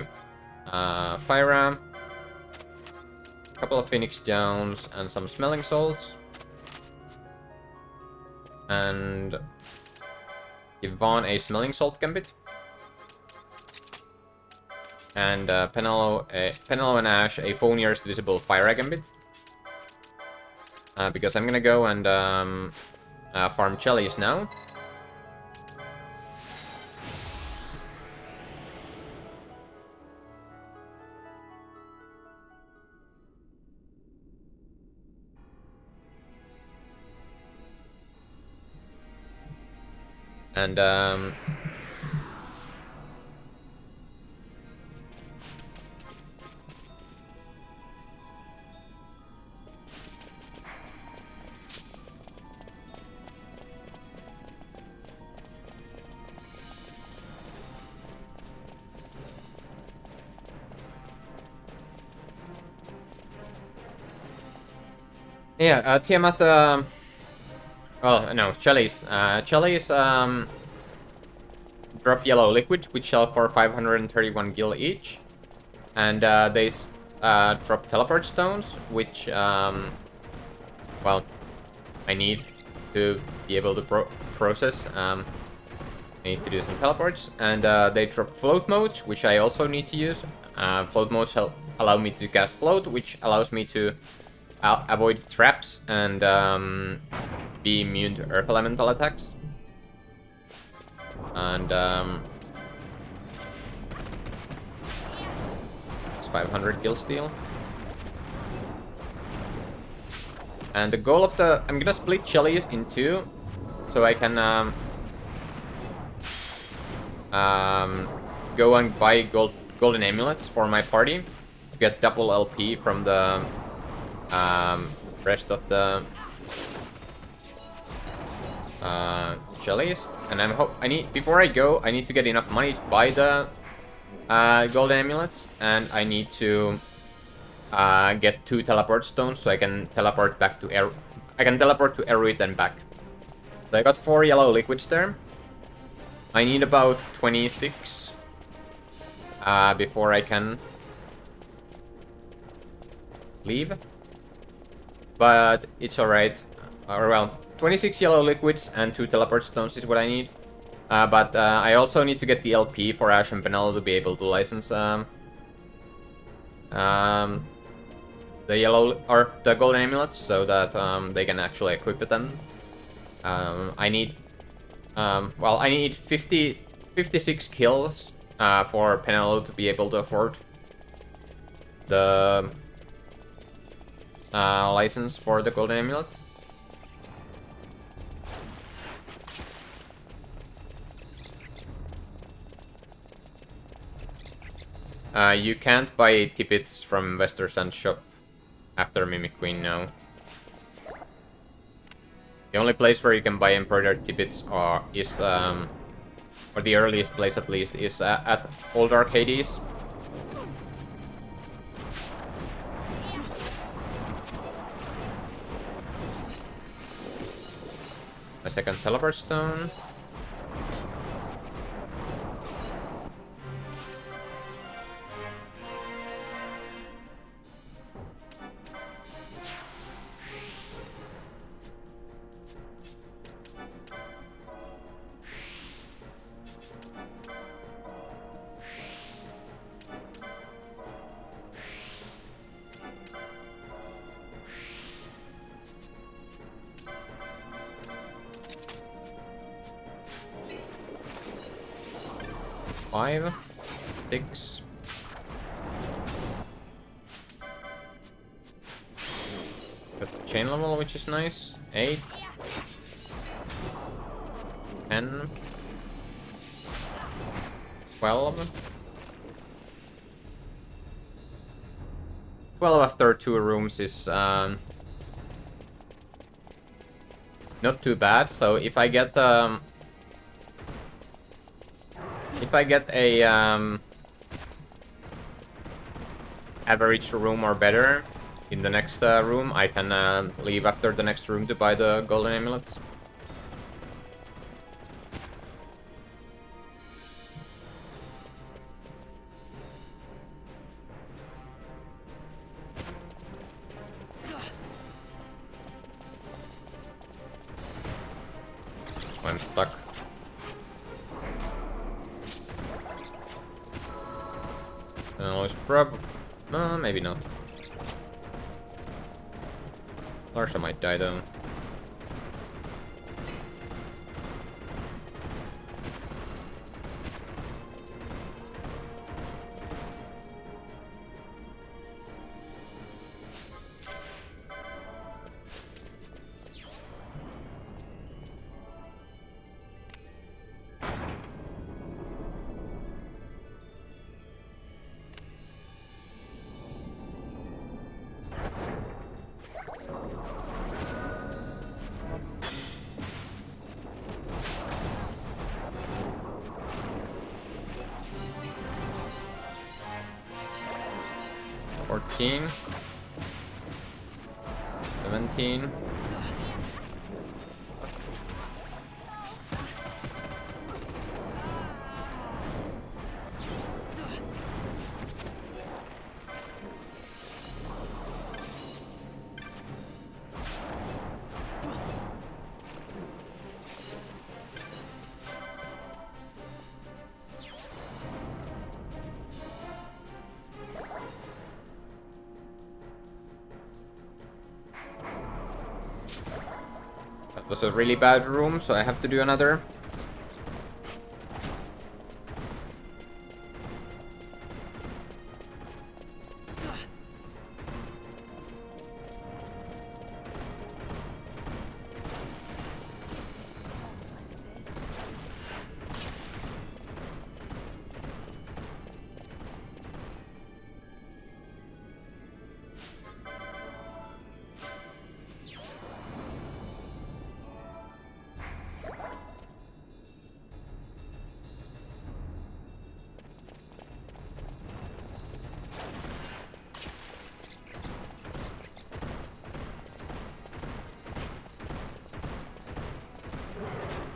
Fire, a couple of Phoenix Downs, and some smelling salts. And give Vaughn a smelling salt gambit. And Penelo and Ash a Fonier's visible fire gambit. Because I'm gonna go and farm Chalice now. And yeah, Tiamat, well, no, Chalice. Chalice, drop yellow liquid, which sell for 531 gil each. And they drop teleport stones, which, well, I need to be able to process. I need to do some teleports. And they drop float modes, which I also need to use. Float modes allow me to cast float, which allows me to avoid traps and be immune to earth elemental attacks. And it's 500 gil steal. And the goal of the... I'm gonna split Chalice in two, so I can go and buy golden amulets for my party to get double LP from the rest of the Chalice. And before I go, I need to get enough money to buy the golden amulets, and I need to get 2 teleport stones so I can teleport back to I can teleport to Eruit and back. So I got 4 yellow liquids there. I need about 26 before I can leave. But it's alright. Or well, 26 yellow liquids and 2 teleport stones is what I need. But I also need to get the LP for Ash and Penelo to be able to license the yellow or the golden amulets, so that they can actually equip them. I need well, I need 56 kills for Penelo to be able to afford the license for the golden amulet. You can't buy tippets from Westersand shop after Mimic Queen, no. The only place where you can buy embroidered tippets is, or the earliest place at least, is at Old Arcades. A second teleport stone. 5, 6. Got the chain level, which is nice. 8. 10. 12. 12 after 2 rooms is not too bad. So if I get a average room or better in the next room, I can leave after the next room to buy the golden amulets. I'm stuck. It's maybe not. Larsa might die though. $14, $17. That was a really bad room, so I have to do another.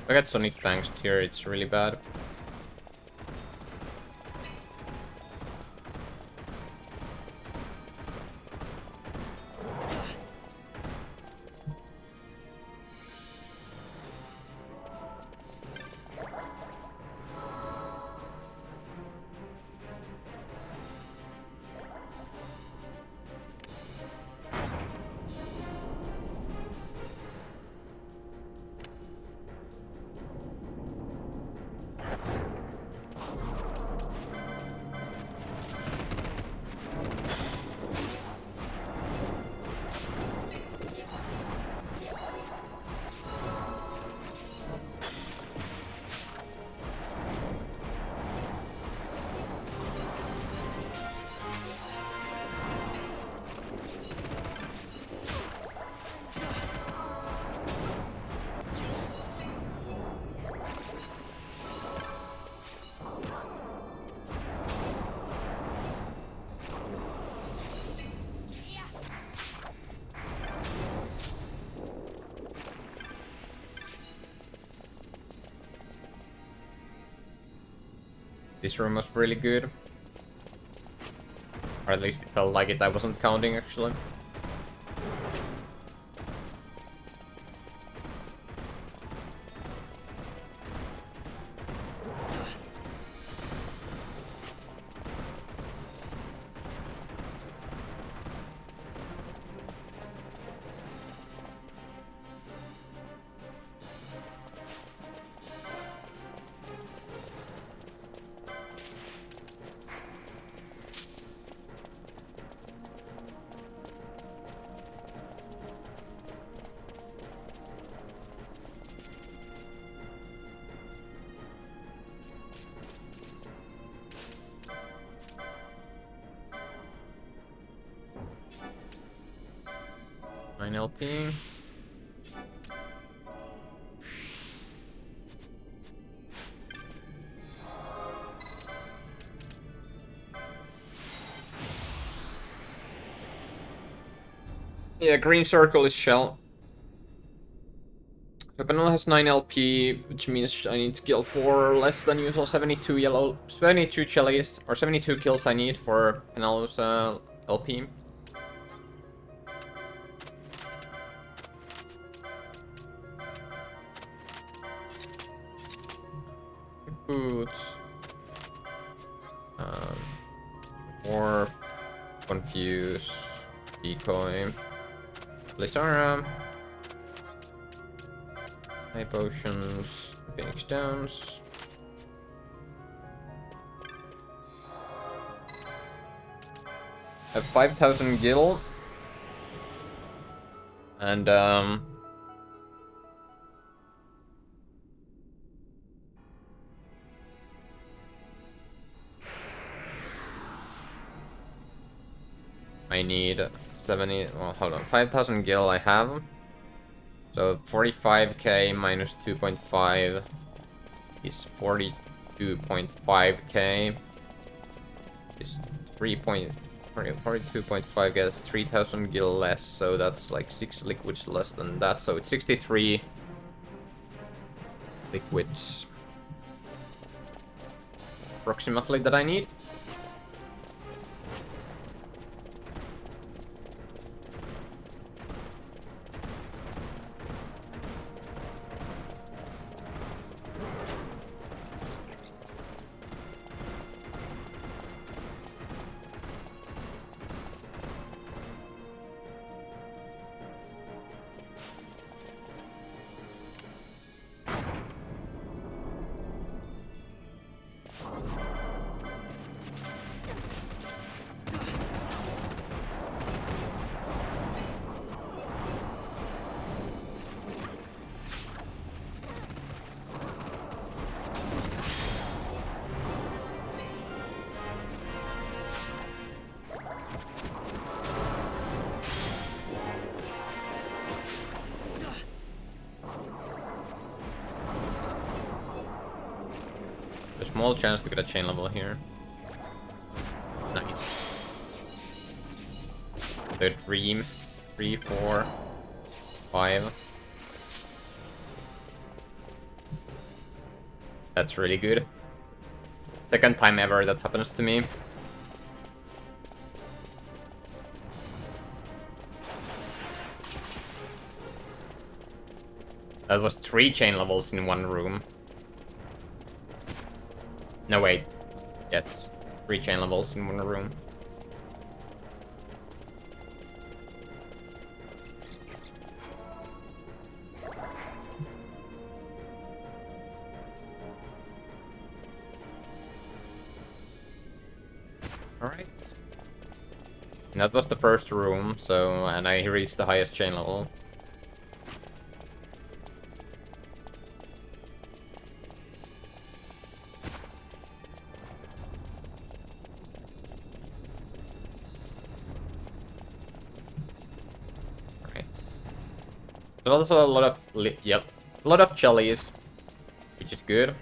If I get Sonic Fanged here, it's really bad. This room was really good. Or at least it felt like it. I wasn't counting actually. 9 LP. Yeah, green circle is shell. The panel has 9 LP, which means I need to kill 4 less than usual. 72 yellow, 72 chilies, or 72 kills I need for Penalo's LP. Boots. Or confuse, decoy, Blizzara. High potions, Phoenix Downs. I have 5,000 gil. And I need 70, well hold on, 5,000 gil I have. So 45k minus 2.5 is 42.5k. Is 42.5 gets 3,000 gil less, so that's like 6 liquids less than that, so it's 63 liquids approximately that I need. Small chance to get a chain level here. Nice. Third dream. 3, 4, 5. That's really good. Second time ever that happens to me. That was 3 chain levels in one room. No, wait. Yes. 3 chain levels in one room. Alright. And that was the first room, so, and I reached the highest chain level. There's also a lot of a lot of jellies, which is good.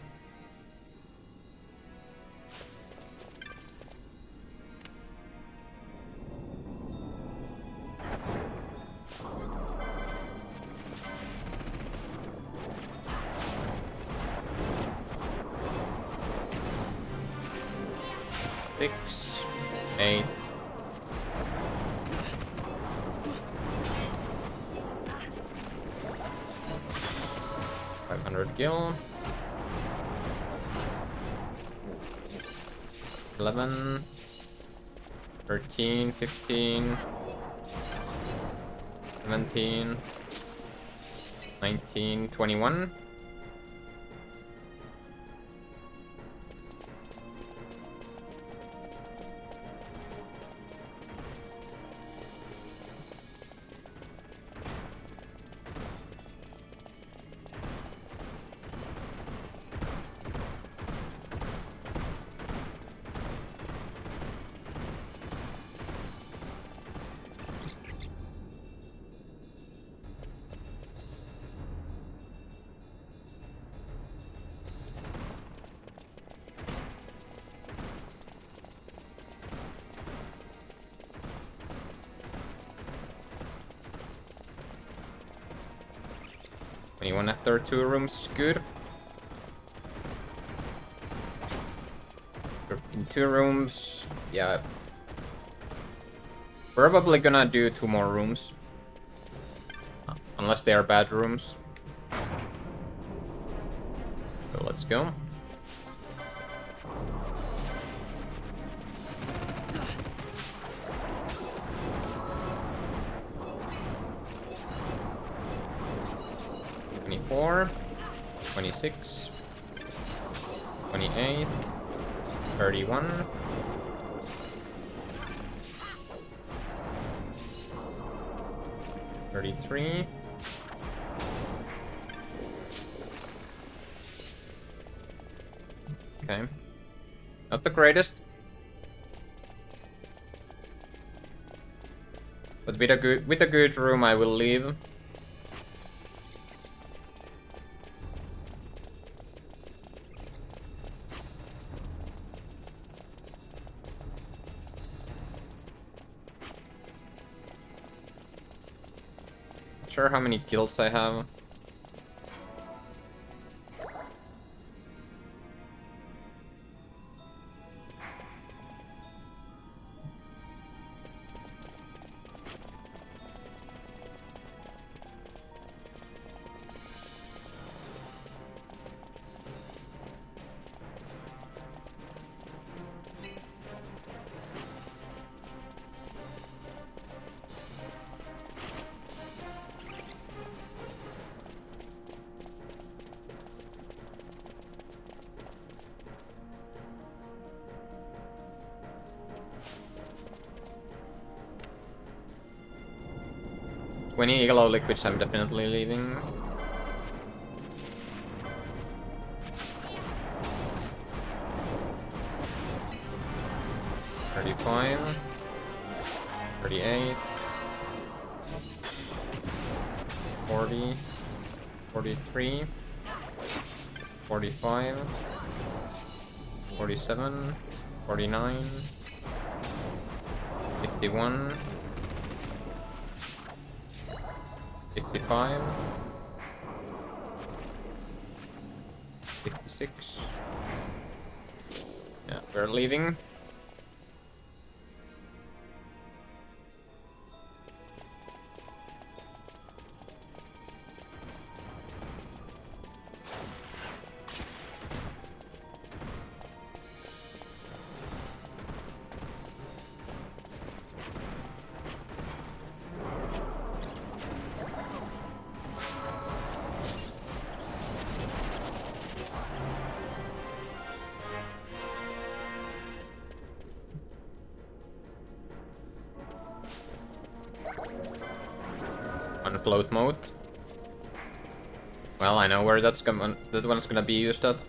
Six, 8. 500 gil. 11, 13, 15, 17, 19, 21. 21 after 2 rooms is good. In 2 rooms, yeah. Probably gonna do 2 more rooms. Unless they are bad rooms. So let's go. Four, 26, 28, 31, 33, 'kay. Not the greatest. But with a good room I will leave. Sure how many kills I have. Any yellow liquids I'm definitely leaving. $35, 38, 40, 43, 45, 47, 49, 51, 55, 56. Yeah, we're leaving. Float mode. Well, I know where that one's gonna be used at.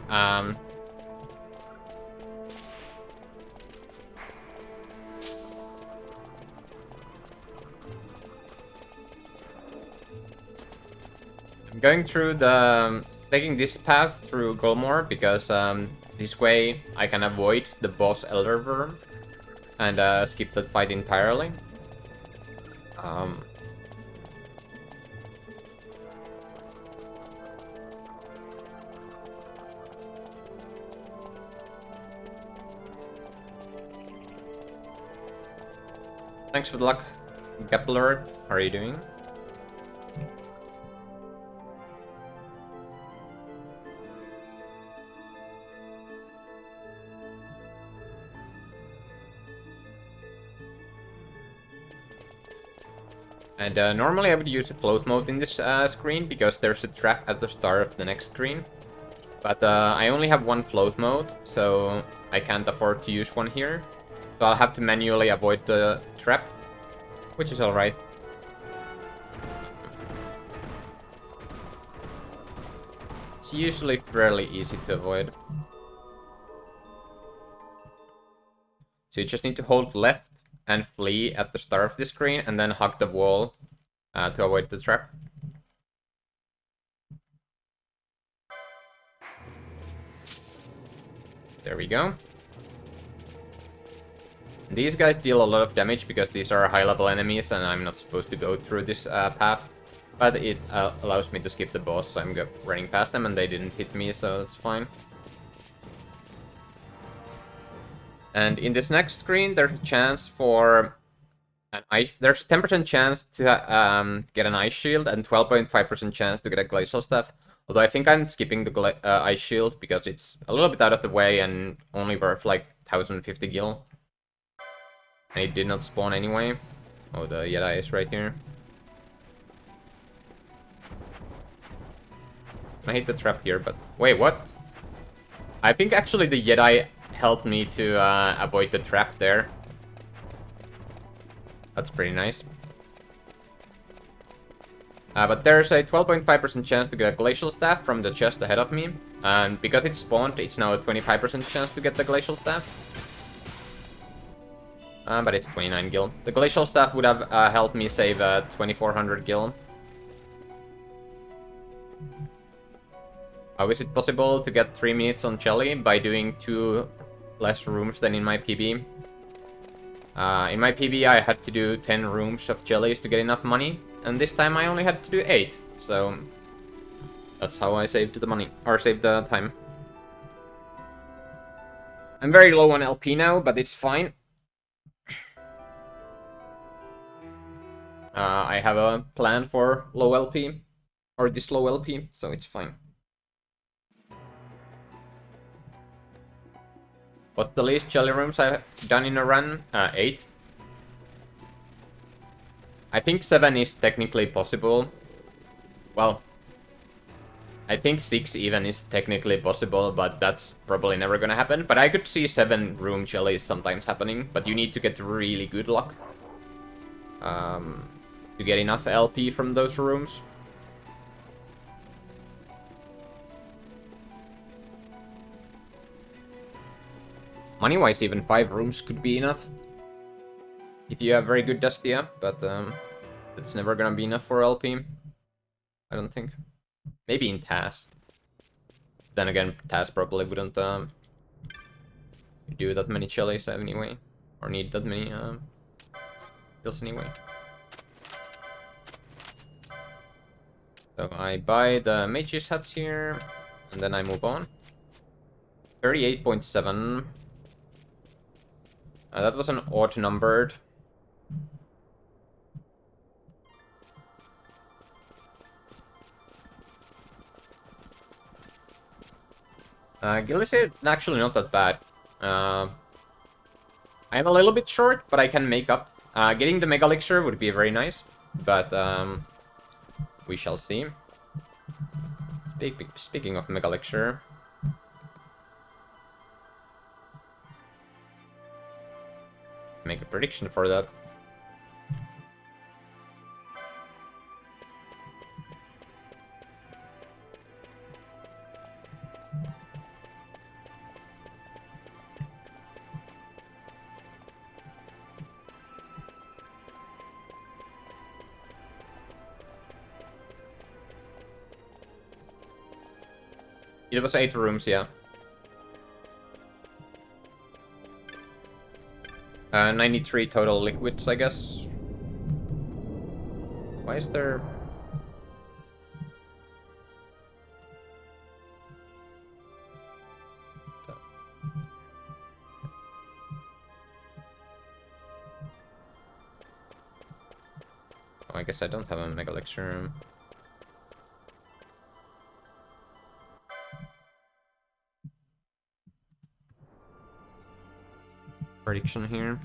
Um, I'm going through taking this path through Golmore because this way I can avoid the boss Elder Worm and skip that fight entirely. Thanks for the luck, Gapler. How are you doing? And normally I would use a float mode in this screen, because there's a trap at the start of the next screen. But I only have one float mode, so I can't afford to use one here. So I'll have to manually avoid the trap, which is alright. It's usually fairly easy to avoid. So you just need to hold left and flee at the start of the screen, and then hug the wall to avoid the trap. There we go. These guys deal a lot of damage because these are high-level enemies, and I'm not supposed to go through this path. But it allows me to skip the boss, so I'm running past them, and they didn't hit me, so that's fine. And in this next screen, there's a chance for there's 10% chance to get an ice shield and 12.5% chance to get a glacial staff. Although I think I'm skipping the ice shield because it's a little bit out of the way and only worth like 1050 gil. And it did not spawn anyway. Oh, the Jedi is right here. I hate the trap here, but wait, what? I think actually the Jedi helped me to avoid the trap there. That's pretty nice. But there's a 12.5% chance to get a glacial staff from the chest ahead of me. And because it's spawned, it's now a 25% chance to get the glacial staff. But it's 29 gil. The glacial staff would have helped me save 2400 gil. How is it possible to get 3 minutes on Jelly by doing 2 less rooms than in my PB? In my PB I had to do 10 rooms of jellies to get enough money, and this time I only had to do 8, so that's how I saved the money, or saved the time. I'm very low on LP now, but it's fine. I have a plan for low LP, or this low LP, so it's fine. What's the least jelly rooms I've done in a run? 8. I think 7 is technically possible. Well, I think 6 even is technically possible, but that's probably never gonna happen. But I could see 7 room jellies sometimes happening, but you need to get really good luck to get enough LP from those rooms. Money-wise, even 5 rooms could be enough. If you have very good Destia, but it's never gonna be enough for LP. I don't think. Maybe in TAS. Then again, TAS probably wouldn't do that many jellies anyway. Or need that many kills anyway. So I buy the mage's hats here, and then I move on. 38.7. That was an odd numbered. Gil is actually not that bad. I'm a little bit short, but I can make up. Getting the Mega Elixir would be very nice, but we shall see. Speaking of Mega Elixir, make a prediction for that. It was 8 rooms, yeah. 93 total liquids, I guess. Why is there... Oh, I guess I don't have a Mega Elixir. Prediction here.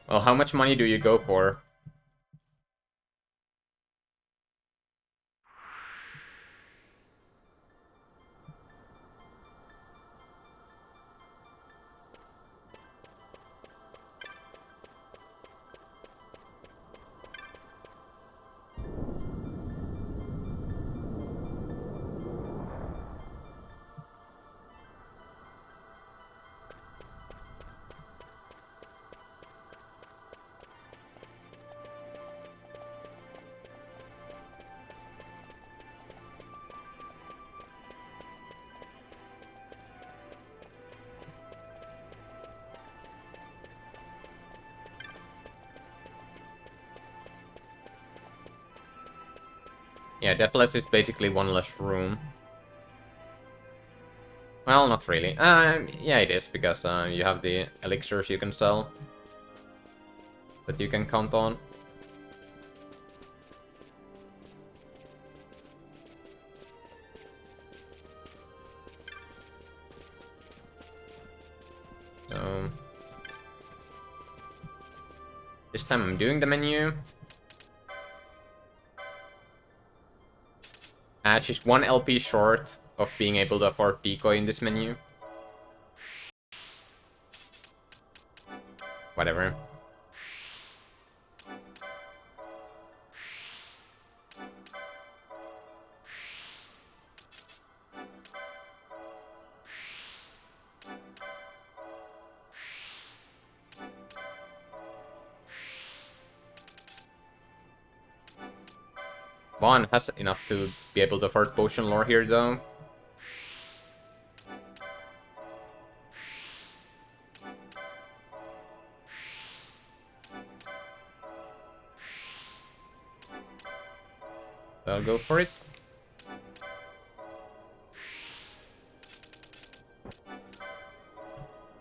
Well, how much money do you go for? Yeah, Deathless is basically one less room. Well, not really. Yeah, it is, because you have the elixirs you can sell. That you can count on. So... this time I'm doing the menu. She's 1 LP short of being able to afford decoy in this menu. Whatever. Vaughn has enough to be able to afford potion lore here, though. So I'll go for it.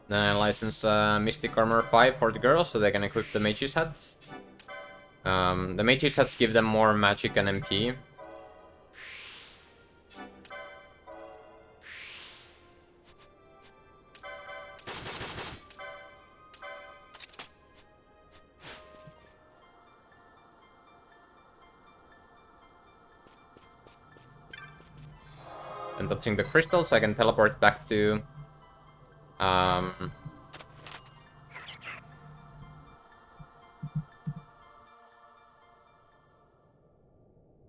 Then I license Mystic Armor 5 for the girls, so they can equip the Mage's hats. The Mage's hats give them more magic and MP. And touching the crystals, I can teleport back to...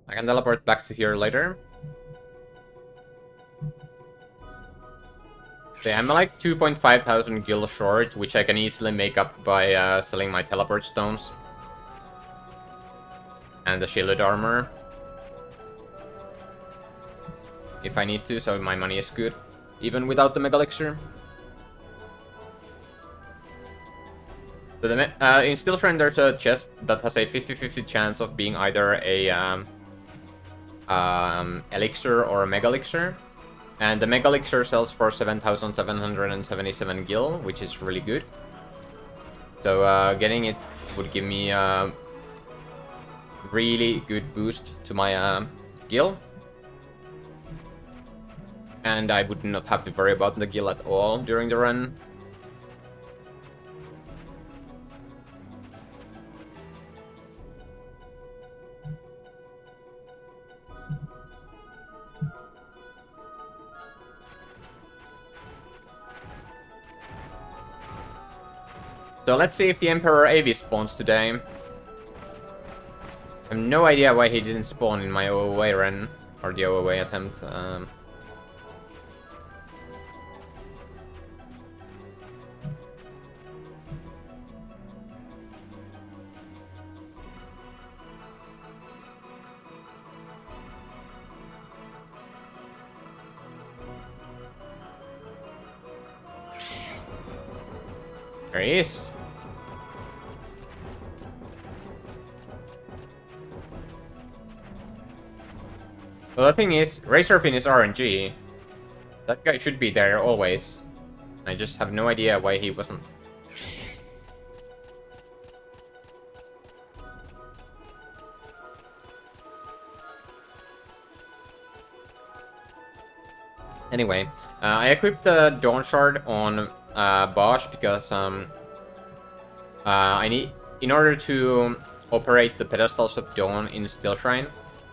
I can teleport back to here later. So yeah, I'm like 2,500 gil short, which I can easily make up by selling my teleport stones. And the shielded armor. If I need to, so my money is good. Even without the Mega Elixir. So in Steel Shrine there's a chest that has a 50-50 chance of being either a elixir or a Mega Elixir. And the Mega Elixir sells for 7,777 gil, which is really good. So getting it would give me a really good boost to my gil. And I would not have to worry about the gil at all during the run. So let's see if the Emperor AV spawns today. I have no idea why he didn't spawn in my OOA run, or the OOA attempt. There he is. Well, the thing is, Razorfin is RNG. That guy should be there always. I just have no idea why he wasn't. Anyway, I equipped the Dawn Shard on Bosch because I need, in order to operate the pedestals of Dawn in Steel Shrine,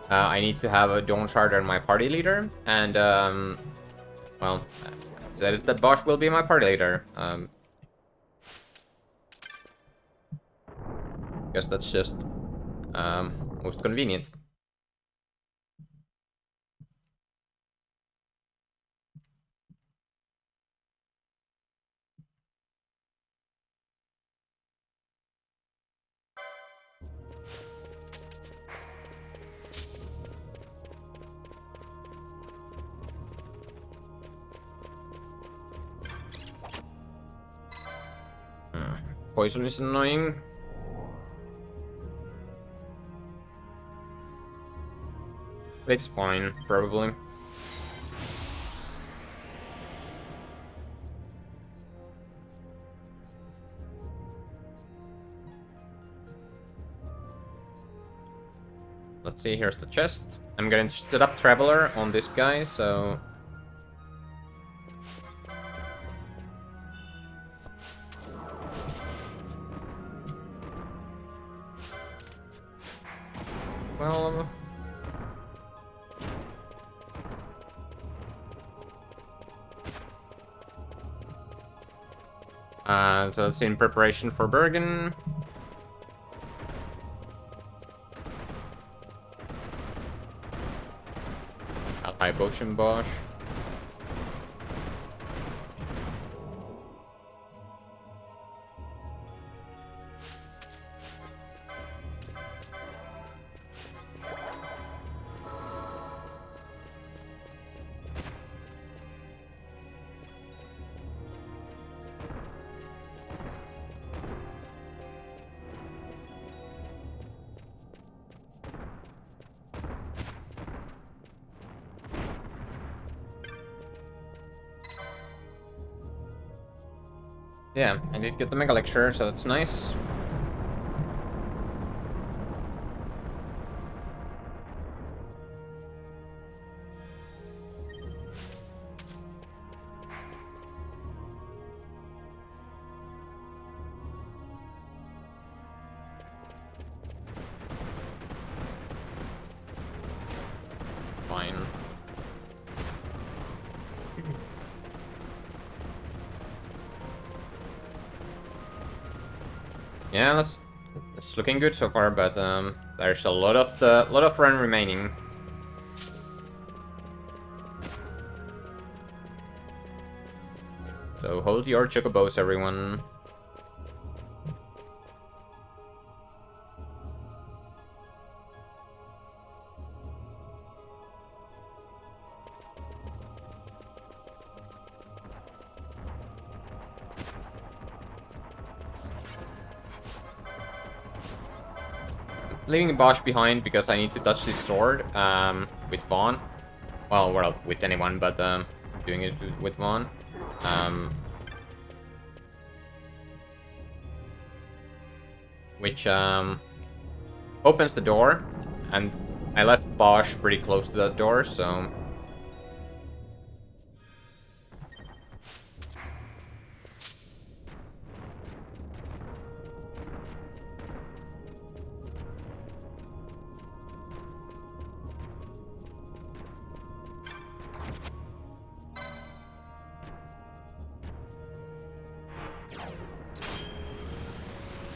I need to have a Dawn Shard on my party leader, and well, I said that Bosch will be my party leader. Guess that's just most convenient. Poison is annoying. It's fine, probably. Let's see, here's the chest. I'm going to set up Traveler on this guy, so... Well... so it's in preparation for Bergen. High Potion Bosch. Yeah, I did get the Mega Lecture, so that's nice. Fine. Yeah, that's looking good so far, but there's a lot of run remaining. So hold your chocobos, everyone. Leaving Bosch behind because I need to touch this sword with Vaughn. Well, with anyone, but doing it with Vaughn. Which opens the door, and I left Bosch pretty close to that door, so...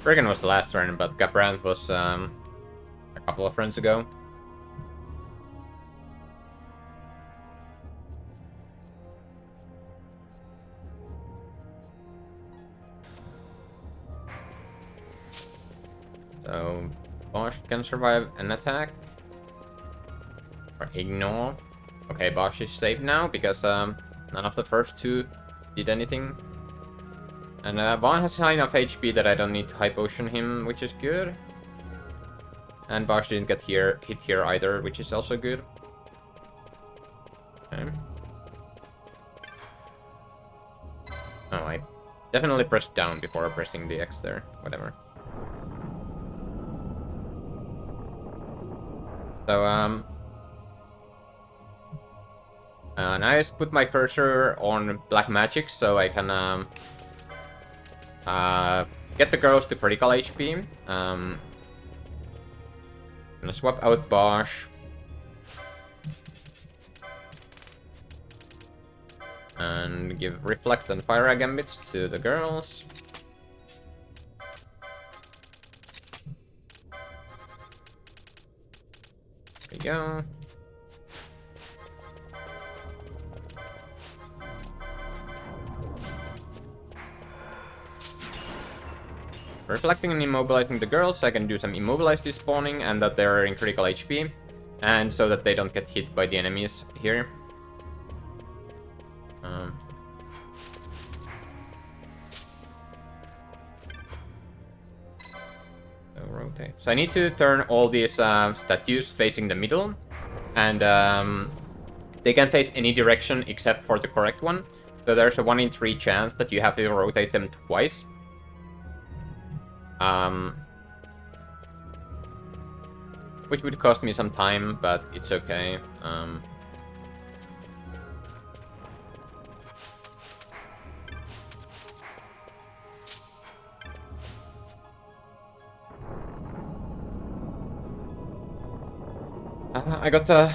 Bergen was the last turn, but Gabrand was a couple of runs ago. So Bosch can survive an attack. Or ignore. Okay, Bosch is safe now because none of the first two did anything. And Vaughn has high enough HP that I don't need to high potion him, which is good. And Bosch didn't get hit here either, which is also good. Okay. Oh, I definitely pressed down before pressing the X there. Whatever. So, now I just put my cursor on black magic so I can get the girls to critical HP. Gonna swap out Bosch. And give Reflect and Fire Gambits to the girls. There we go. Reflecting and immobilizing the girls, I can do some immobilize despawning and that they're in critical HP. And so that they don't get hit by the enemies here. So rotate. So I need to turn all these statues facing the middle. And they can face any direction except for the correct one. So there's a 1 in 3 chance that you have to rotate them twice. Which would cost me some time, but it's okay. I got the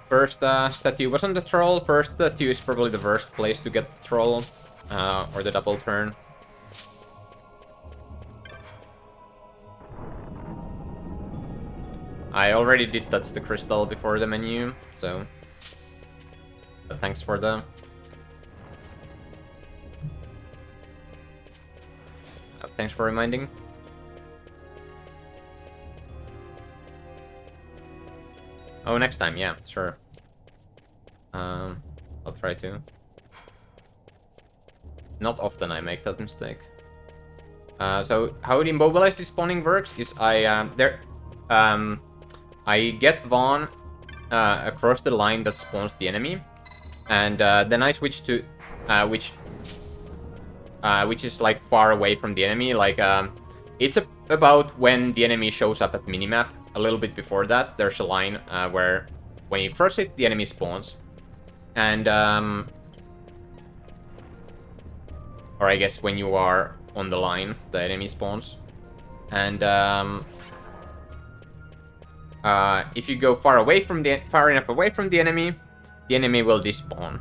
first statue. Wasn't the troll? First statue is probably the worst place to get the troll, or the double turn. I already did touch the crystal before the menu, so... But thanks for the... thanks for reminding. Oh, next time, yeah, sure. I'll try to. Not often I make that mistake. So, how the immobilize despawning works is I get Vaughn across the line that spawns the enemy, and then I switch to which is like far away from the enemy. Like it's about when the enemy shows up at minimap. A little bit before that, there's a line where when you cross it, the enemy spawns, and or I guess when you are on the line, the enemy spawns, and if you go far enough away from the enemy will despawn.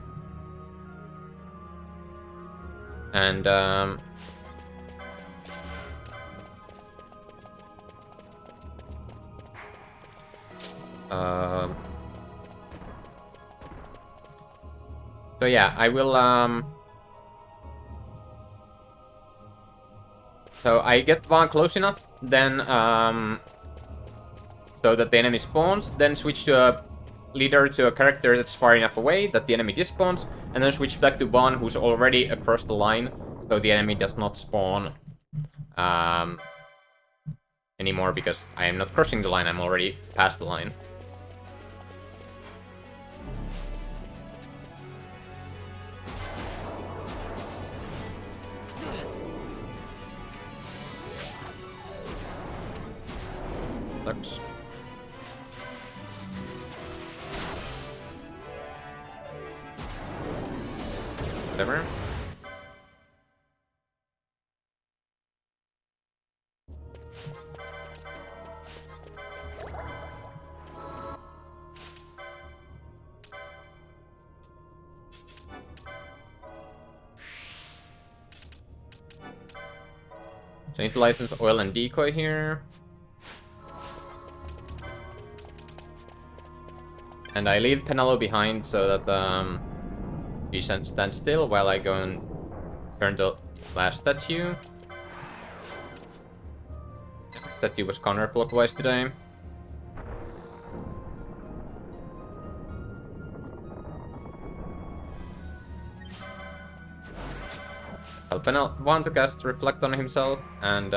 And so yeah, I will so I get Vaughn close enough, then so that the enemy spawns, then switch to a leader to a character that's far enough away that the enemy despawns, and then switch back to Vaughn who's already across the line, so the enemy does not spawn anymore, because I am not crossing the line, I'm already past the line. Sucks. Whatever. So I need to license oil and decoy here. And I leave Penelo behind so that she stands still while I go and turn the last statue. Statue was counterclockwise today. I'll Penelo want to cast Reflect on himself and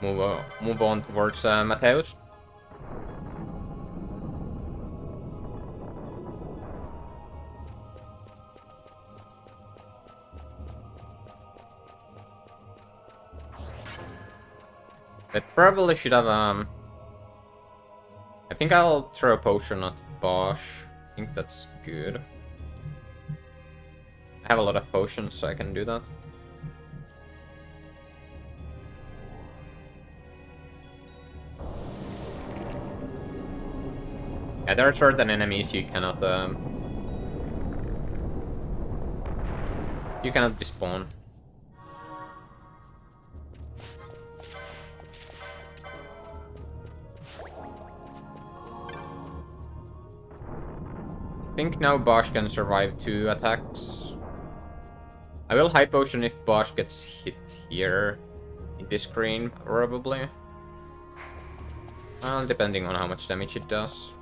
move on towards Matthäus. I probably should have I think I'll throw a potion at Bosch. I think that's good. I have a lot of potions, so I can do that. Yeah, there are certain enemies you cannot despawn. I think now Bosch can survive 2 attacks. I will high potion if Bosch gets hit here in this screen, probably. Well, depending on how much damage it does.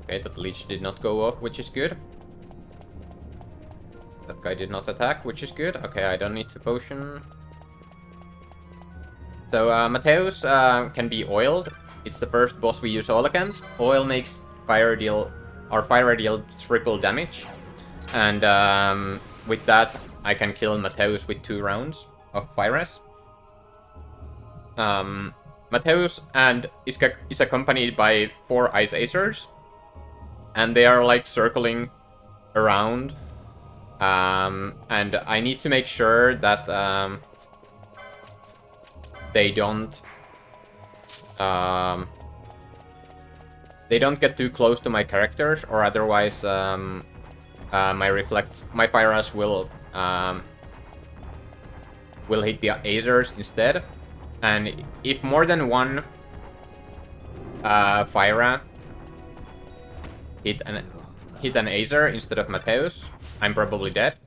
Okay, that leech did not go off, which is good. That guy did not attack, which is good. Okay, I don't need to potion. So, Mateus can be oiled. It's the first boss we use oil against. Oil makes fire deal triple damage. And with that, I can kill Mateus with 2 rounds of Pyres. Mateus is accompanied by 4 Ice Acers. And they are like circling around. And I need to make sure that they don't get too close to my characters, or otherwise my Pyres will hit the Acers instead. And if more than one Fyra hit an Acer instead of Mateus, I'm probably dead.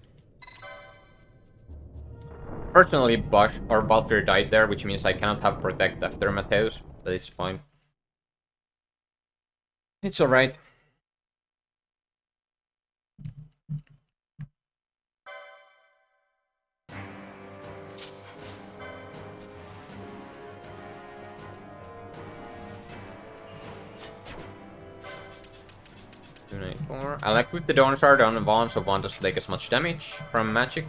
Fortunately, Bosch or Balthir died there, which means I cannot have Protect after Mateus. That is fine. It's alright. I'll equip the Dawn Shard on Vaughn so Vaughn doesn't take as much damage from magic.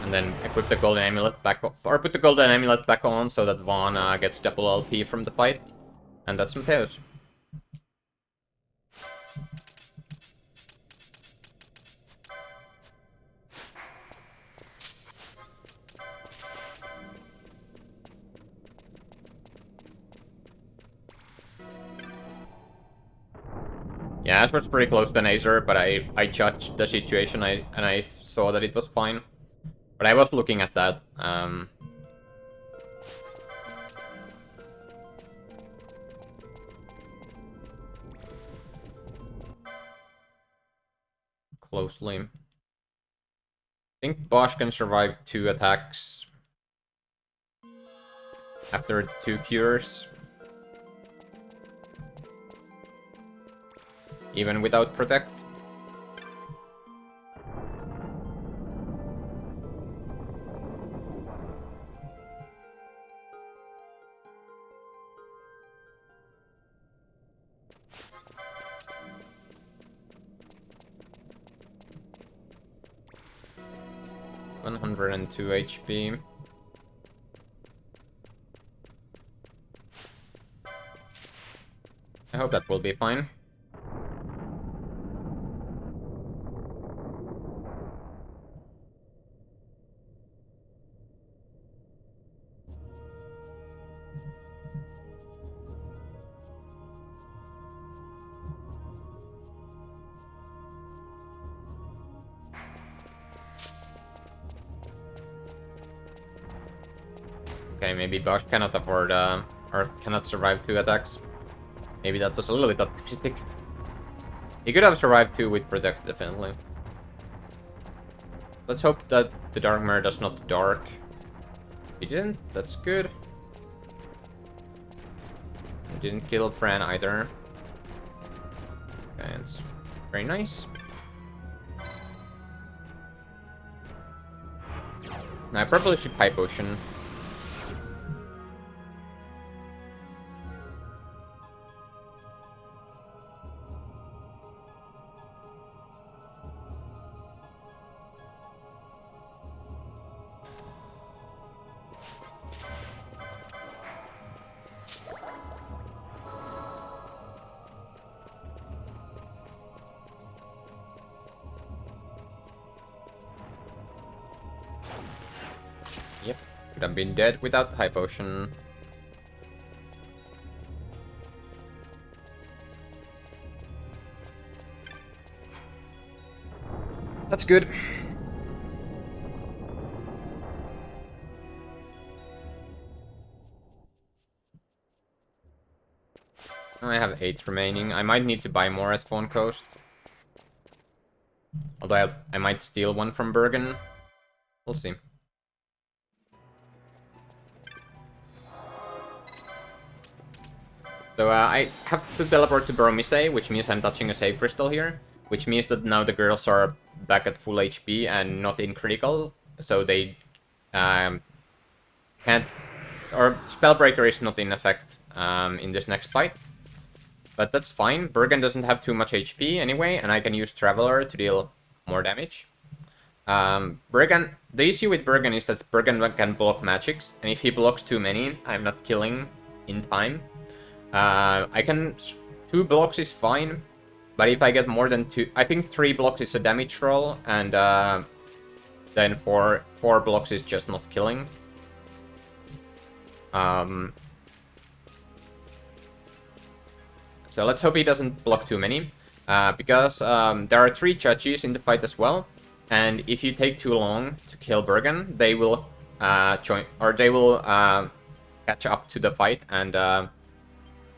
And then equip the golden amulet back up, or put the golden amulet back on so that Vaughn gets double LP from the fight. And that's Mateus. Yeah, Ash was pretty close to an Acer, but I judged the situation and I saw that it was fine. But I was looking at that. Closely. I think Bosch can survive 2 attacks after 2 cures. Even without Protect. And 2 HP. I hope that will be fine. Okay, maybe Bosch cannot afford, or cannot survive 2 attacks. Maybe that was a little bit optimistic. He could have survived 2 with Protect, definitely. Let's hope that the Dark Mirror does not dark. He didn't, that's good. He didn't kill Fran either. Okay, that's very nice. Now I probably should High Potion. Yep, could have been dead without the High Potion. That's good. I have 8 remaining. I might need to buy more at Fawn Coast. Although I might steal one from Bergen. We'll see. So I have to teleport to Bromise, which means I'm touching a save crystal here. Which means that now the girls are back at full HP and not in critical. So they can't... Or Spellbreaker is not in effect in this next fight. But that's fine. Bergen doesn't have too much HP anyway, and I can use Traveler to deal more damage. Bergen, the issue with Bergen is that Bergen can block magics, and if he blocks too many, I'm not killing in time. I can... 2 blocks is fine, but if I get more than 2... I think 3 blocks is a damage roll, and then 4 blocks is just not killing. So let's hope he doesn't block too many, because there are 3 judges in the fight as well, and if you take too long to kill Bergen, they will join, or they will catch up to the fight and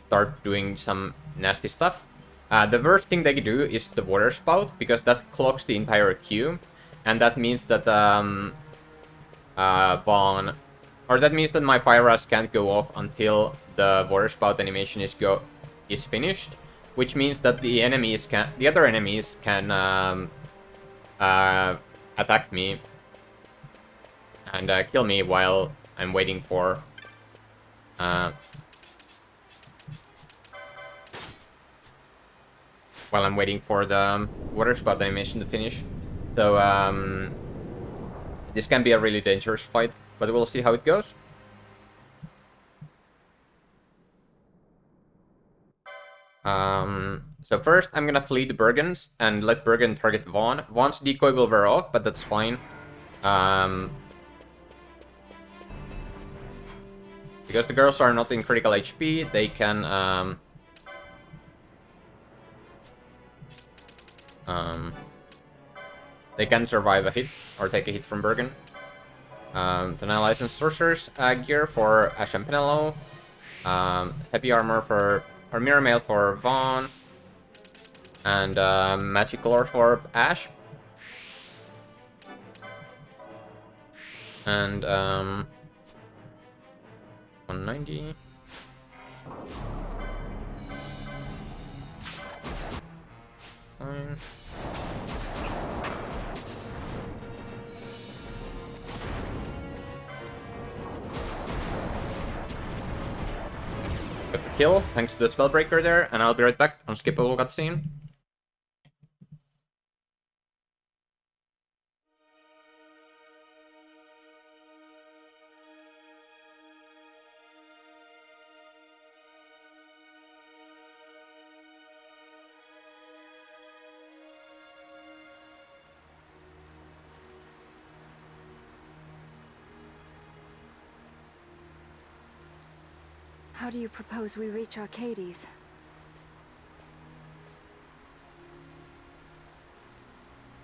start doing some nasty stuff. The worst thing they do is the water spout, because that clogs the entire queue, and that means that Vaughn, or that means that my Fire Rush can't go off until the water spout animation is finished, which means that the other enemies can attack me and kill me while I'm waiting for the water spout animation to finish. So this can be a really dangerous fight, but we'll see how it goes. So first I'm gonna flee the Bergens and let Bergen target Vaughn. Vaughn's decoy will wear off, but that's fine. Because the girls are not in critical HP, they can survive a hit or take a hit from Bergen. Then I license Sorcerer's gear for Ash and Penelo. Heavy armor for... or Mirror Mail for Vaughn. And Magical Orb for Ash. And 190. Fine. Got the kill, thanks to the Spellbreaker there, and I'll be right back on skippable cutscene. How do you propose we reach Arcades?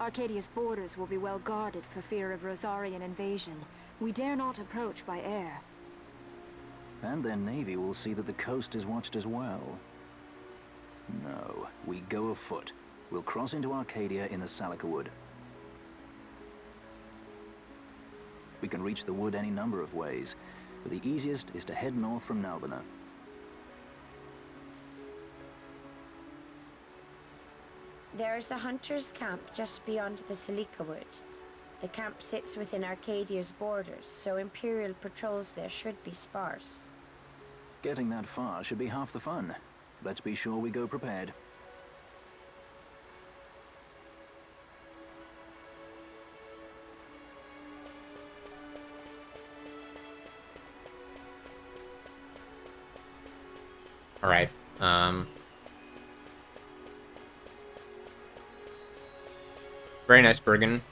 Arcadia's borders will be well guarded for fear of Rosarian invasion. We dare not approach by air. And their navy will see that the coast is watched as well. No, we go afoot. We'll cross into Arcadia in the Salika Wood. We can reach the wood any number of ways, but the easiest is to head north from Nalbina. There's a hunter's camp just beyond the Silika Wood. The camp sits within Arcadia's borders, so Imperial patrols there should be sparse. Getting that far should be half the fun. Let's be sure we go prepared. Alright, very nice Bergen.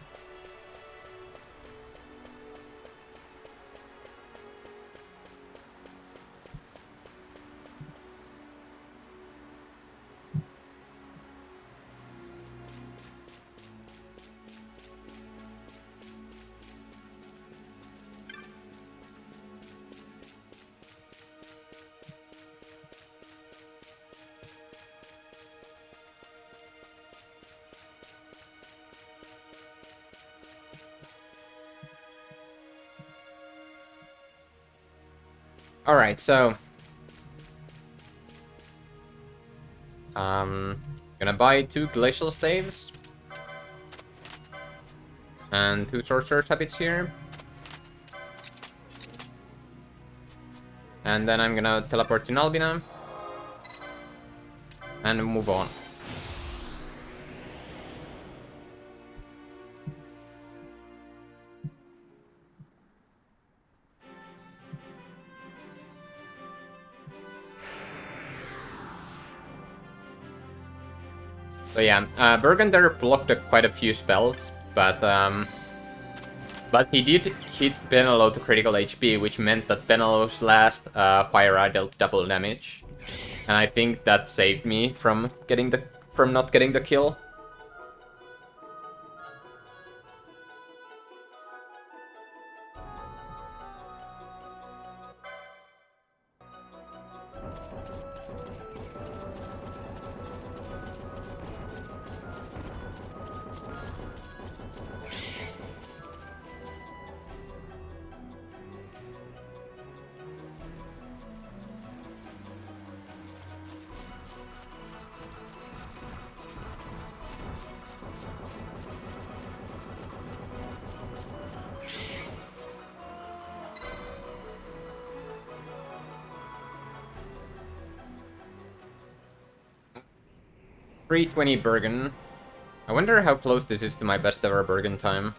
Alright, so gonna buy 2 glacial staves and 2 sorcerer's habits here, and then I'm gonna teleport to Nalbina and move on. So yeah, Burgunder blocked quite a few spells, but he did hit Benelo to critical HP, which meant that Benelo's last fire eye dealt double damage, and I think that saved me from not getting the kill. .320 Bergen. I wonder how close this is to my best ever Bergen time.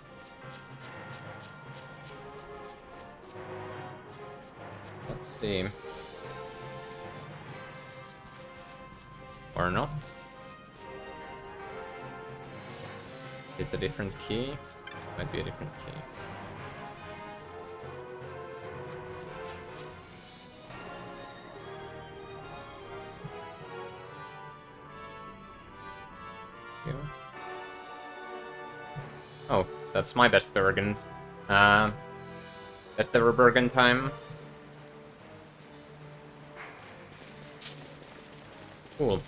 Let's see. Or not. Is it a different key? Might be a different key. Oh, that's my best Bergen. Best ever Bergen time. Cool.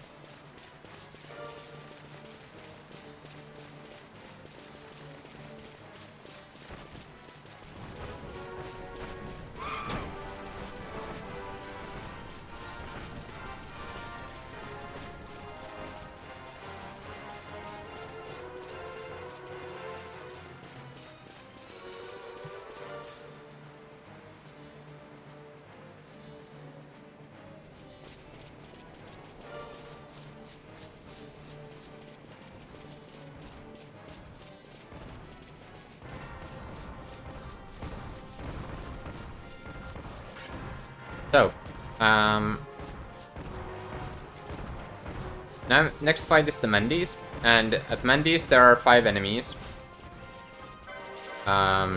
So, now next fight is the Mandy's, and at Mandy's there are 5 enemies. All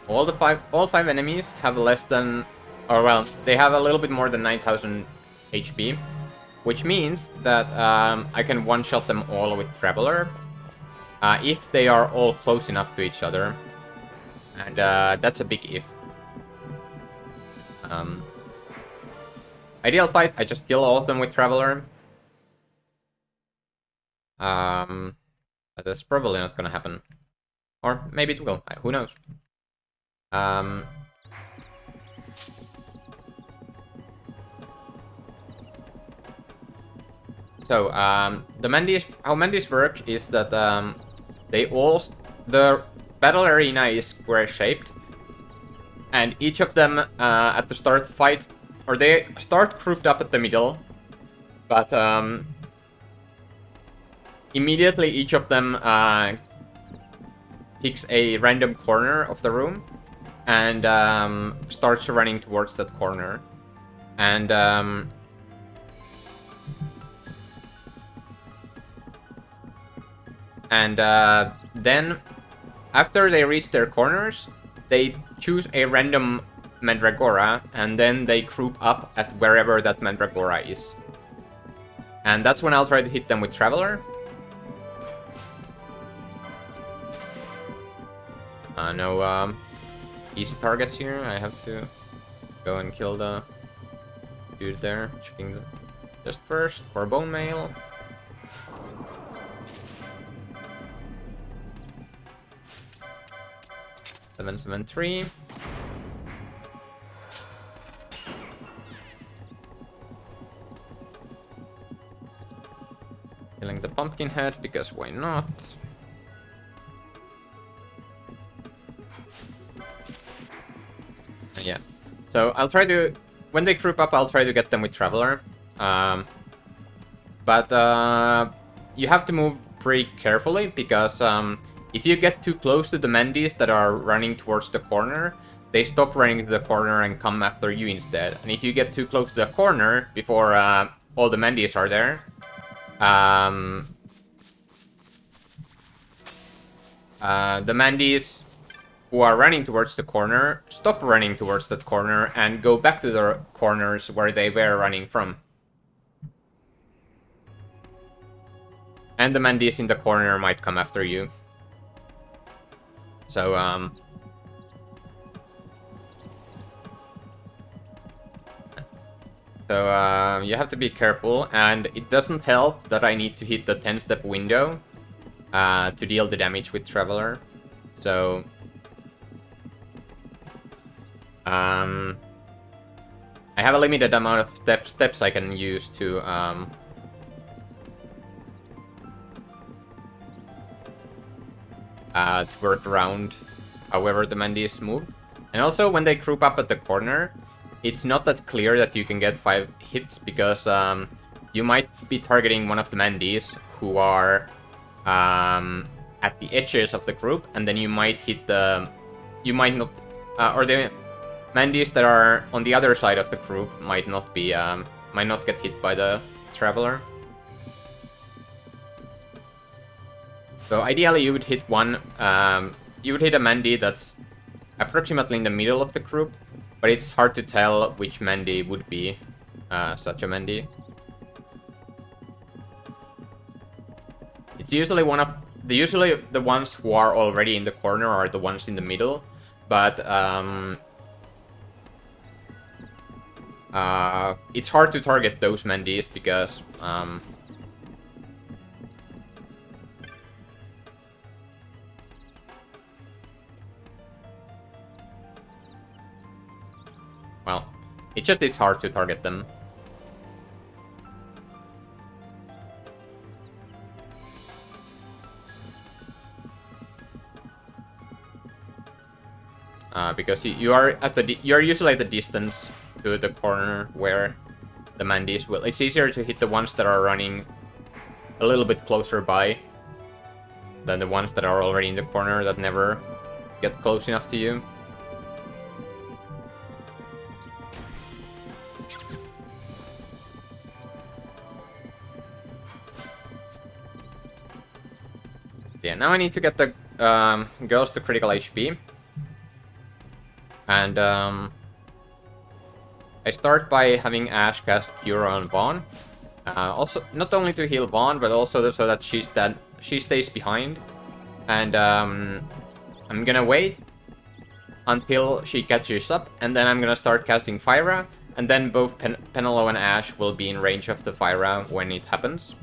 5 enemies have less than, or well, they have a little bit more than 9,000 HP, which means that I can one-shot them all with Traveler, if they are all close enough to each other, and that's a big if. Ideal fight, I just kill all of them with Traveler. But that's probably not gonna happen. Or maybe it will, who knows. So, the Mandy's, how Mandy's work is that they all, the battle arena is square-shaped, and each of them at the start fight, or they start grouped up at the middle, but immediately each of them picks a random corner of the room and starts running towards that corner. And then, after they reach their corners, they choose a random Mandragora, and then they group up at wherever that Mandragora is. And that's when I'll try to hit them with Traveler. No easy targets here. I have to go and kill the dude there. Checking the just first for Bone Mail. Seven, 7-3. Killing the pumpkin head because why not? Yeah. So I'll try to, when they group up, I'll try to get them with Traveler. But you have to move pretty carefully because if you get too close to the Mandys that are running towards the corner, they stop running to the corner and come after you instead. And if you get too close to the corner before all the Mandys are there, the Mandys who are running towards the corner stop running towards that corner and go back to the corners where they were running from. And the Mandys in the corner might come after you. So, you have to be careful, and it doesn't help that I need to hit the 10-step window to deal the damage with Traveler. So, I have a limited amount of steps I can use to work around however the Mandys move. And also, when they group up at the corner, it's not that clear that you can get 5 hits, because you might be targeting one of the Mandys who are at the edges of the group, and then you might hit the... You might not... or the Mandys that are on the other side of the group might not be... might not get hit by the Traveler. So ideally you would hit one... you would hit a Mandy that's approximately in the middle of the group, but it's hard to tell which Mandy would be such a Mandy. It's usually one of... Usually the ones who are already in the corner are the ones in the middle, but it's hard to target those Mandys because well, it's hard to target them. Because you're usually at the distance to the corner where the Mandys will. It's easier to hit the ones that are running a little bit closer by than the ones that are already in the corner that never get close enough to you. Yeah, now I need to get the girls to critical HP. And I start by having Ash cast Cure on Vaughn. Also, not only to heal Vaughn, but also so that she stays behind. And I'm gonna wait until she catches up, and then I'm gonna start casting Fyra, and then both Penelo and Ash will be in range of the Fyra when it happens.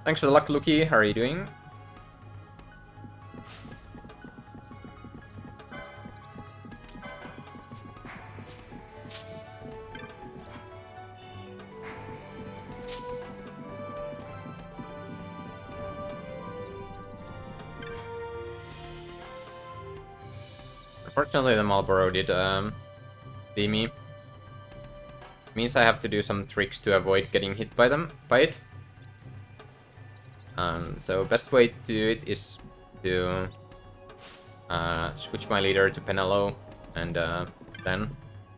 Thanks for the luck, Luki. How are you doing? Unfortunately, the Marlboro did see me. Means I have to do some tricks to avoid getting hit by it. So best way to do it is to switch my leader to Penelo and then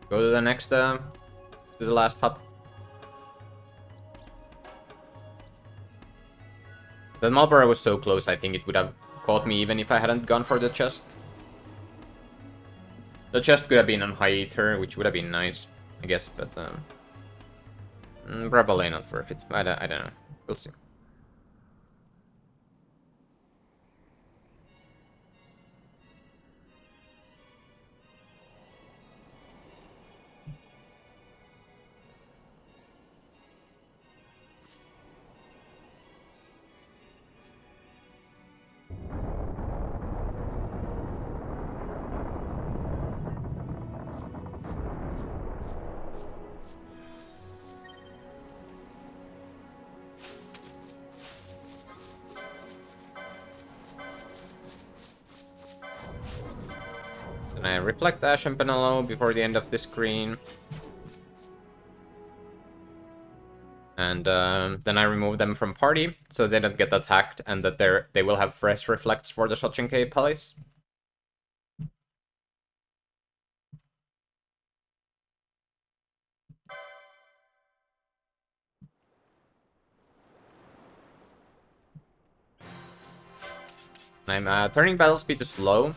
go to the next to the last hut. The Marlboro was so close, I think it would have caught me even if I hadn't gone for the chest. The chest could have been on high ether, which would have been nice, I guess, but probably not worth it. I don't know. We'll see. Then I reflect Ash and Penelo before the end of this screen. And then I remove them from party, so they don't get attacked, and that they will have fresh reflects for the Shochinkei Palace. I'm turning battle speed to slow.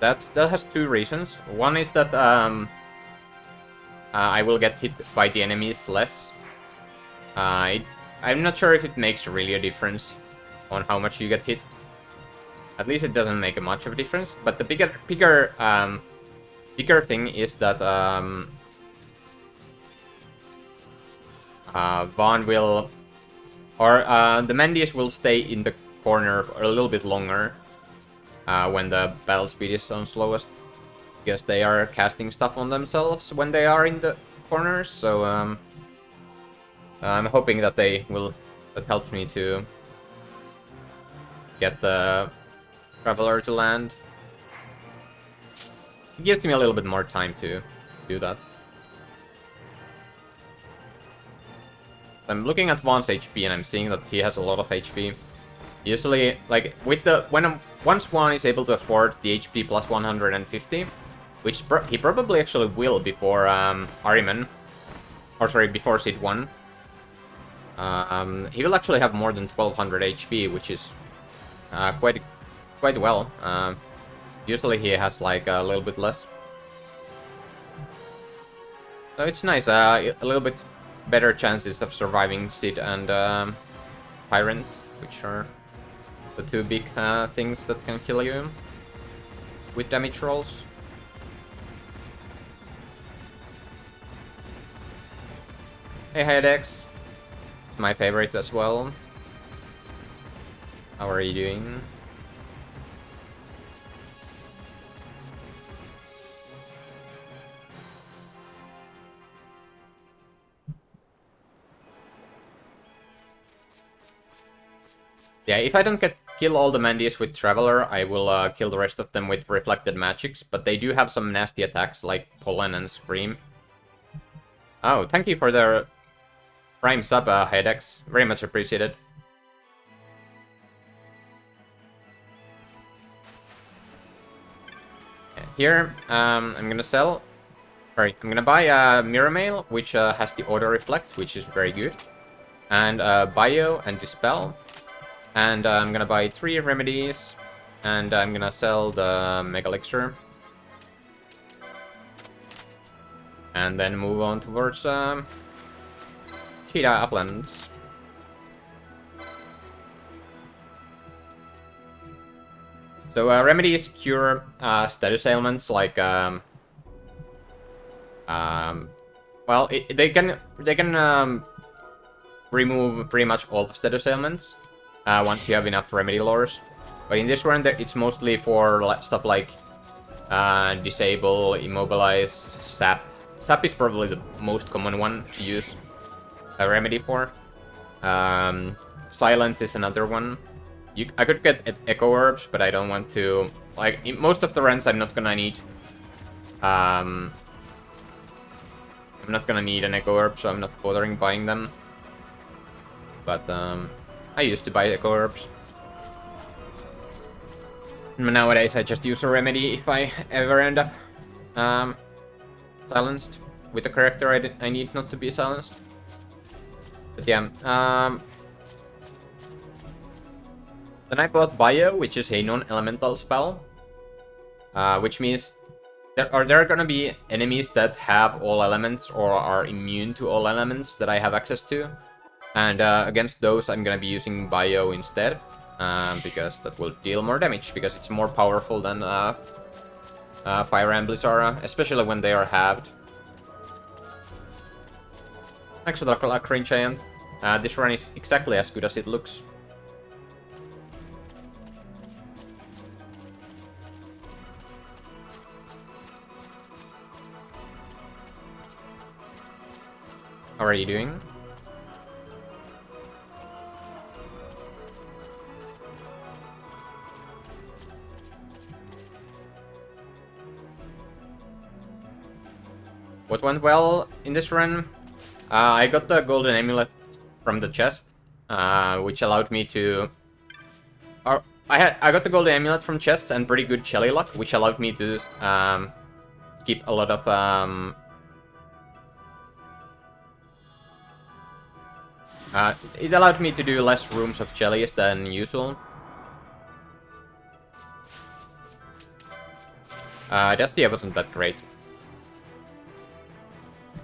That has two reasons. One is that I will get hit by the enemies less. I'm not sure if it makes really a difference on how much you get hit. At least it doesn't make much of a difference. But the bigger thing is that Vaughn will, or the Mandius will stay in the corner for a little bit longer when the battle speed is on slowest, because they are casting stuff on themselves when they are in the corners. So I'm hoping that that helps me to get the Traveler to land. It gives me a little bit more time to do that. I'm looking at Vaughn's HP and I'm seeing that he has a lot of HP. Usually, like, with the once Vaughn is able to afford the HP plus 150, which he probably actually will before Ahriman, or sorry, before Sid 1, he will actually have more than 1200 HP, which is quite well. Usually he has like a little bit less. So it's nice, a little bit better chances of surviving Sid and Tyrant, which are the two big things that can kill you with damage rolls. Hey Hedex, my favorite as well. How are you doing? Yeah, if I don't kill all the Mandius with Traveler, I will kill the rest of them with Reflected Magics, but they do have some nasty attacks like Pollen and Scream. Oh, thank you for the Prime sub, Hedex. Very much appreciated. Here, I'm gonna sell... Sorry, I'm gonna buy Mirror Mail, which has the Auto Reflect, which is very good. And Bio and Dispel. And I'm gonna buy 3 remedies, and I'm gonna sell the Mega Elixir. And then move on towards Cheetah Uplands. So remedies cure status ailments like well, they can remove pretty much all the status ailments once you have enough remedy lores. But in this run, it's mostly for stuff like disable, immobilize, sap. Sap is probably the most common one to use a remedy for. Silence is another one. I could get echo herbs, but I don't want to. Like, in most of the runs, I'm not gonna need. I'm not gonna need an echo herb, so I'm not bothering buying them. But I used to buy echo herbs. Nowadays, I just use a remedy if I ever end up silenced with a character I need not to be silenced. But yeah, then I bought Bio, which is a non-elemental spell, which means there are gonna be enemies that have all elements or are immune to all elements that I have access to, and against those I'm gonna be using Bio instead, because that will deal more damage, because it's more powerful than Fire and Blizzara, especially when they are halved. Thanks for the luck, Rain Giant. This run is exactly as good as it looks. How are you doing? What went well in this run? I got the golden amulet from the chest, which allowed me to. I got the golden amulet from chests and pretty good Shelly luck, which allowed me to skip a lot of. It allowed me to do less rooms of jellies than usual. Dastia wasn't that great.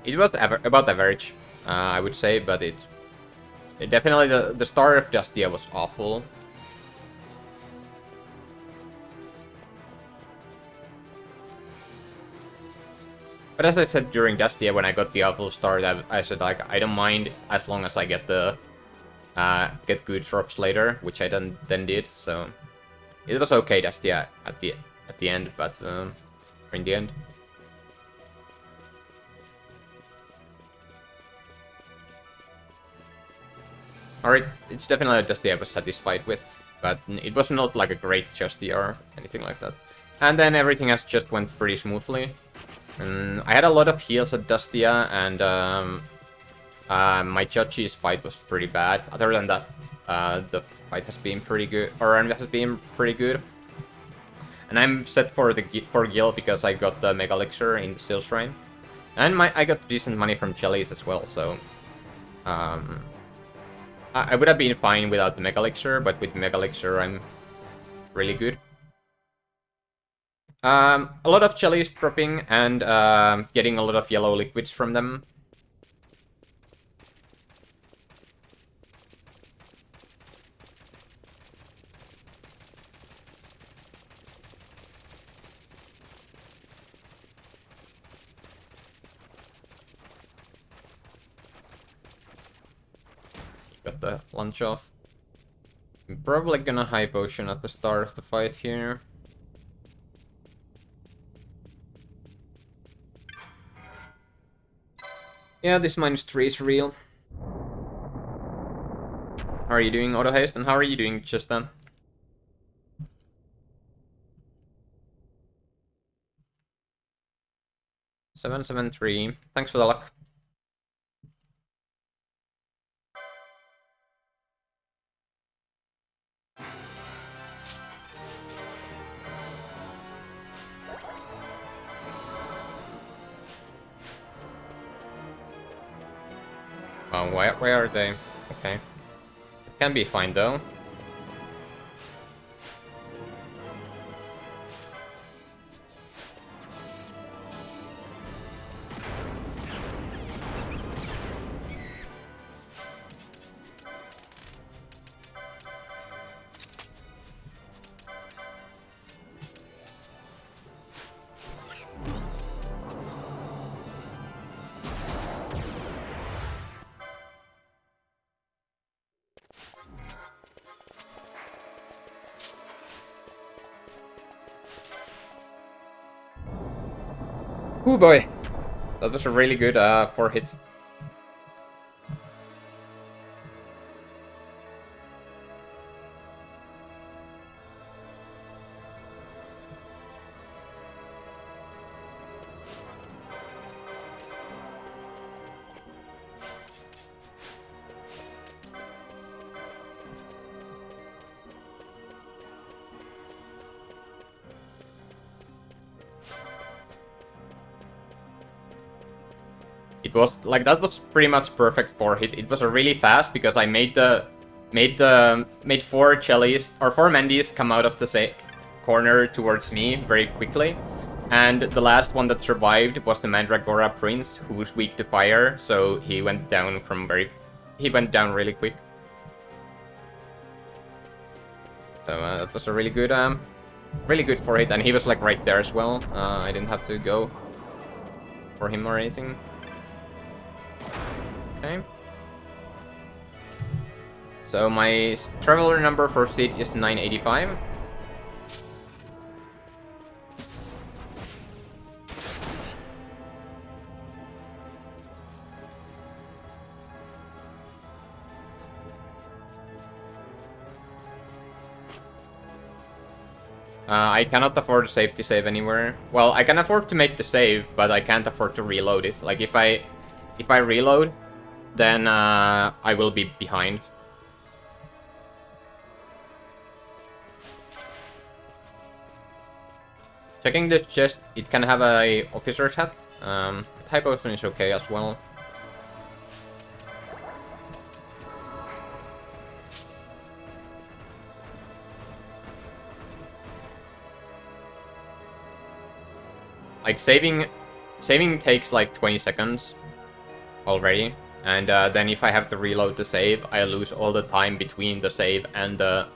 It was about average, I would say, but it definitely the start of Dastia was awful. But as I said during Dastia, when I got the awful start, I said like I don't mind as long as I get the get good drops later, which I then did. So it was okay Dastia at the end, but in the end. Alright, it's definitely Dastia I was satisfied with, but it was not like a great Justia or anything like that. And then everything else just went pretty smoothly. I had a lot of heals at Dastia, and my Judge's fight was pretty bad. Other than that, the fight has been pretty good, or has been pretty good. And I'm set for Gil because I got the Mega Elixir in the Steel Shrine, and I got decent money from Jellies as well. So I would have been fine without the Mega Elixir, but with Mega Elixir, I'm really good. A lot of jellies dropping and getting a lot of yellow liquids from them. Got the lunge off. I'm probably gonna high potion at the start of the fight here. Yeah, this -3 is real. How are you doing, Auto Haste? And how are you doing, Justin? $773. Thanks for the luck. Oh, where are they? Okay. It can be fine though. Oh boy, that was a really good 4-hit. It was like that was pretty much perfect 4-hit. It was a really fast because I made 4 Chellies or 4 Mandys come out of the corner towards me very quickly, and the last one that survived was the Mandragora Prince, who's weak to fire, so he went down really quick. So that was a really good 4-hit, and he was like right there as well. I didn't have to go for him or anything. Okay. So my traveler number for seat is 985. I cannot afford a safety save anywhere. Well, I can afford to make the save, but I can't afford to reload it. Like if I reload, then I will be behind. Checking the chest, it can have a officer's hat. High potion is okay as well. Like saving takes like 20 seconds already. And then if I have to reload the save, I lose all the time between the save and the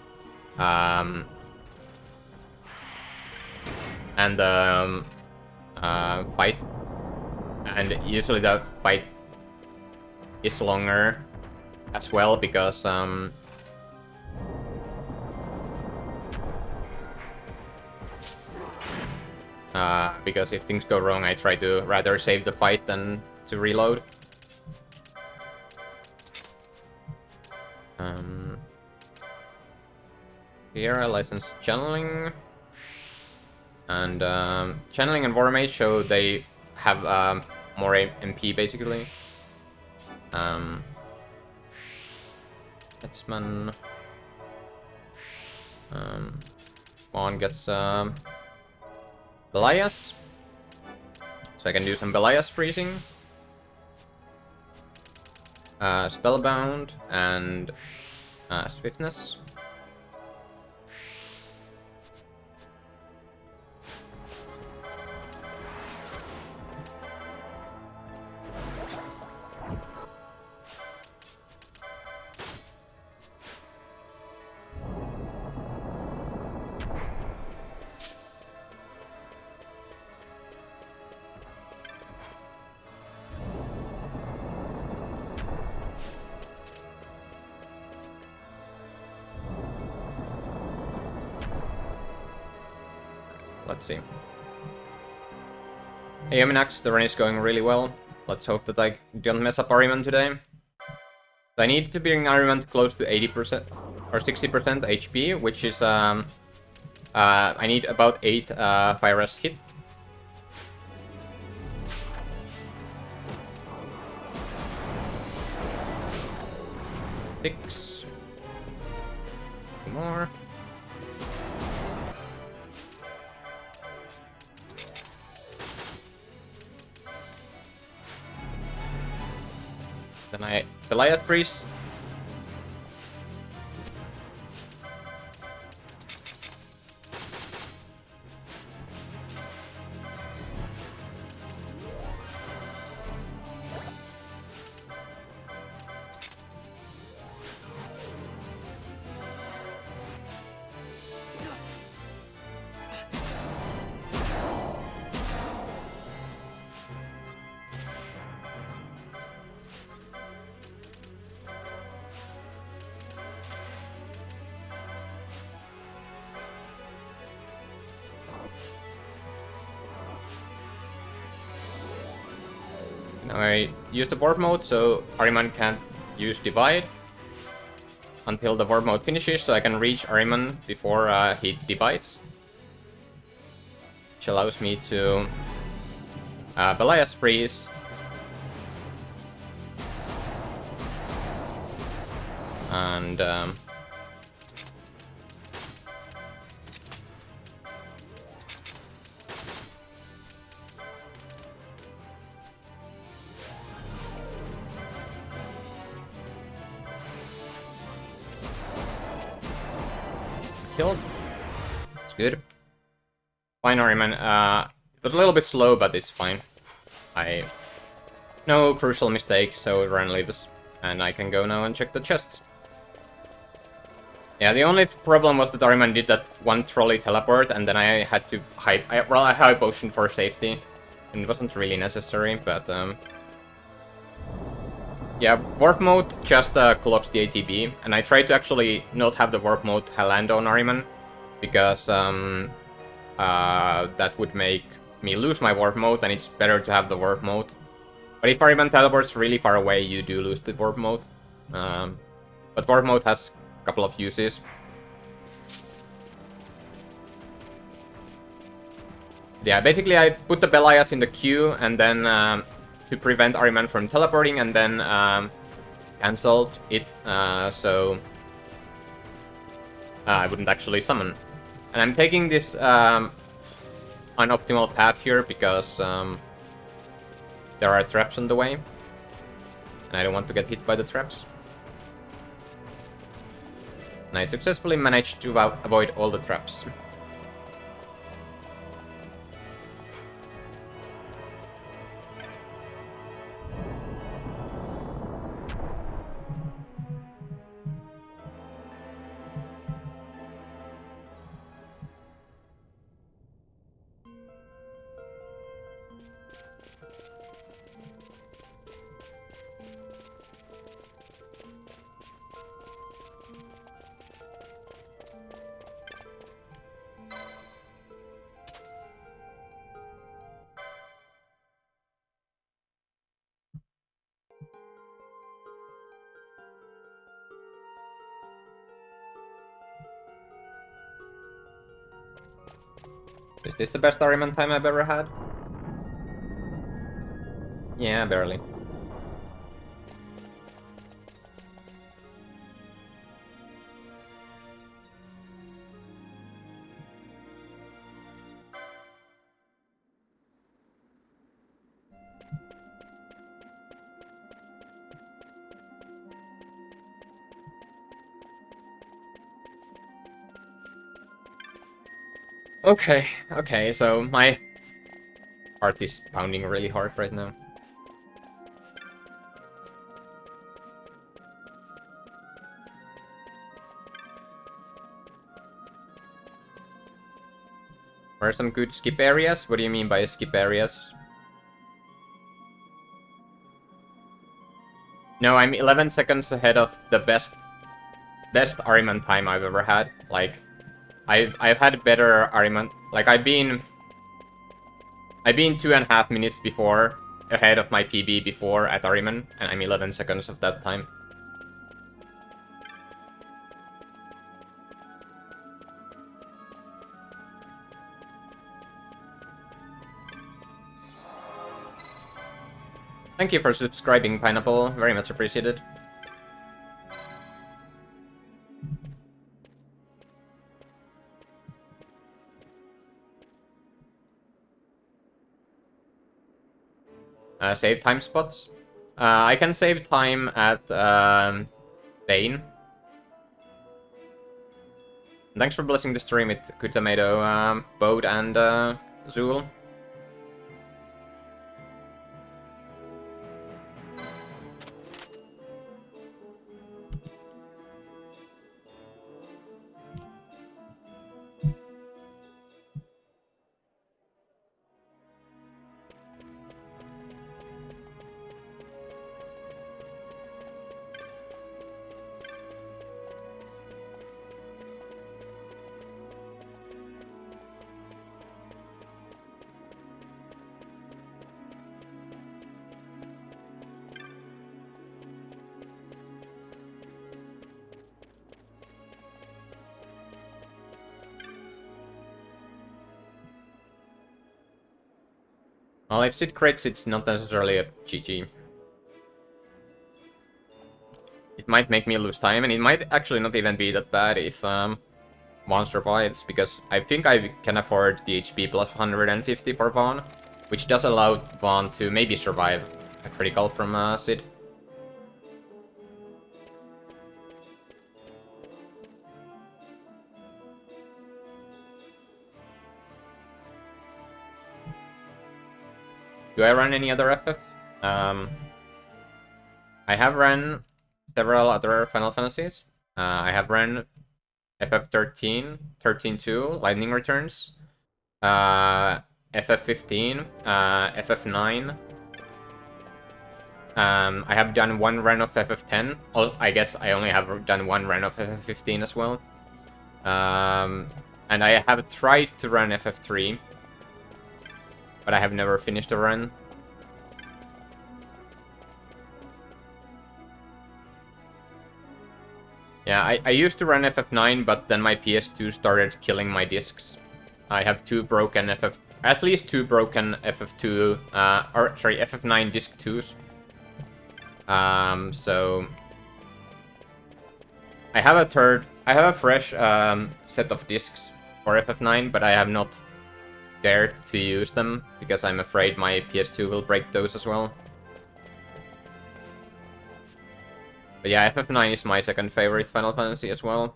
fight. And usually the fight is longer as well because if things go wrong, I try to rather save the fight than to reload. Here I license channeling, and channeling and War Mage show they have more MP basically. Headsman. One gets Belias, so I can do some Belias freezing, Spellbound, and Swiftness. Let's see. Hey Yominax, the run is going really well. Let's hope that I don't mess up Ahriman today. So I need to bring Ahriman close to 80% or 60% HP, which is I need about 8 fire rest hit. Six. More. Then I Goliath Priest. Now I use the warp mode, so Ahriman can't use divide until the warp mode finishes, so I can reach Ahriman before he divides. Which allows me to Belias freeze. And killed. It's good. Fine, Ahriman. It was a little bit slow, but it's fine. No crucial mistake, so Ren leaves. And I can go now and check the chests. Yeah, the only problem was that Ahriman did that one trolley teleport, and then I had to I high potion for safety. And it wasn't really necessary, but yeah, warp mode just clocks the ATB, and I tried to actually not have the warp mode land on Ahriman, because that would make me lose my warp mode, and it's better to have the warp mode. But if Ahriman teleports really far away, you do lose the warp mode. But warp mode has a couple of uses. Yeah, basically I put the Belias in the queue, and then to prevent Ahriman from teleporting, and then cancelled it, so I wouldn't actually summon. And I'm taking this unoptimal path here because there are traps on the way, and I don't want to get hit by the traps. And I successfully managed to avoid all the traps. Is this the best Ahriman time I've ever had? Yeah, barely. Okay, so my heart is pounding really hard right now. Where are some good skip areas? What do you mean by skip areas? No, I'm 11 seconds ahead of the best Ahriman time I've ever had. Like, I've had better Ahriman. Like, I've been 2.5 minutes before ahead of my PB before at Ahriman, and I'm 11 seconds of that time. Thank you for subscribing, Pineapple. Very much appreciated. Save time spots. I can save time at Bane. Thanks for blessing the stream with Good Tomato, Bode, and Zool. Well, if Sid crits, it's not necessarily a GG. It might make me lose time, and it might actually not even be that bad if Vaughn survives, because I think I can afford the HP plus 150 for Vaughn, which does allow Vaughn to maybe survive a critical from Sid. Do I run any other FF? I have run several other Final Fantasies. I have run FF13, 13-2, Lightning Returns, FF15, FF9. I have done one run of FF10. Oh, I guess I only have done one run of FF15 as well. And I have tried to run FF3, but I have never finished a run. Yeah, I used to run FF9, but then my PS2 started killing my discs. I have at least two broken FF2, FF9 disc 2s. So I have a fresh set of discs for FF9, but I have not dared to use them because I'm afraid my PS2 will break those as well. But yeah, FF9 is my second favorite Final Fantasy as well.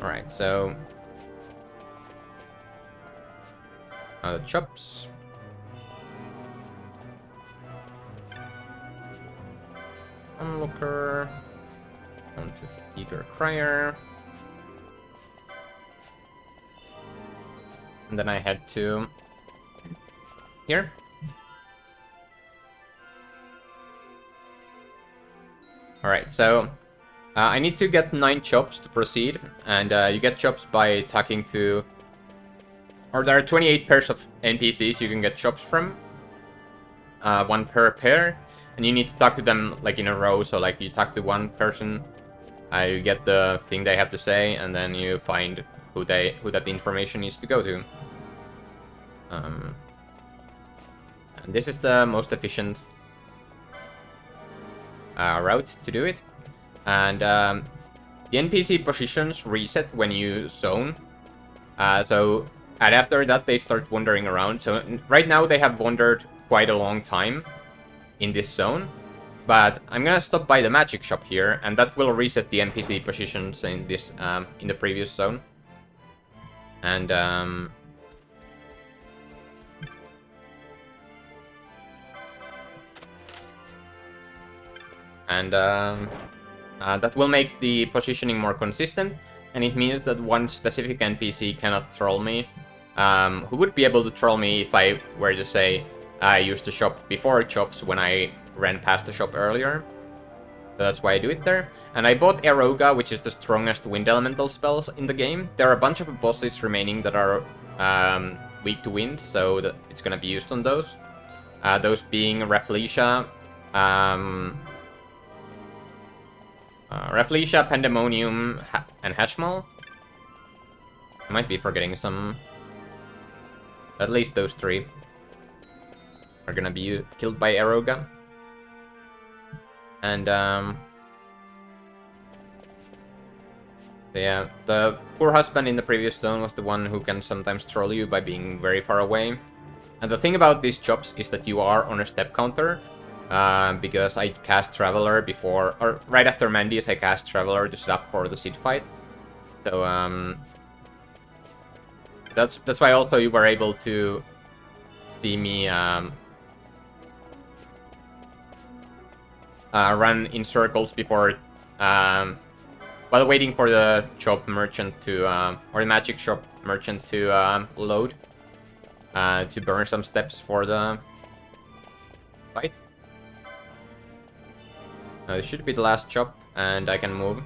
Alright, so the chops. Onlooker. Onto Eager Crier. And then I head to here. Alright, so I need to get 9 chops to proceed, and you get chops by talking to... Or there are 28 pairs of NPCs you can get chops from. 1 per pair, and you need to talk to them like in a row, so like you talk to one person, you get the thing they have to say, and then you find who that information needs to go to. And this is the most efficient route to do it. And the NPC positions reset when you zone. And after that they start wandering around. So right now they have wandered quite a long time in this zone. But I'm gonna stop by the magic shop here, and that will reset the NPC positions in this in the previous zone. And that will make the positioning more consistent, and it means that one specific NPC cannot troll me. Who would be able to troll me if I were to say I used the shop before chops when I ran past the shop earlier. So that's why I do it there. And I bought Eroga, which is the strongest wind elemental spell in the game. There are a bunch of bosses remaining that are weak to wind, so that it's gonna be used on those. Those being Rafflesia, Pandemonium, and Hashmal. I might be forgetting some. At least those 3 are gonna be killed by Eroga. And yeah, the poor husband in the previous zone was the one who can sometimes troll you by being very far away. And the thing about these chops is that you are on a step counter. Because I cast Traveler before, or right after Mandy's, I cast Traveler to set up for the Sid fight. So that's why also you were able to see me run in circles before while waiting for the shop merchant to, or the magic shop merchant to load, to burn some steps for the fight. This should be the last shop, and I can move.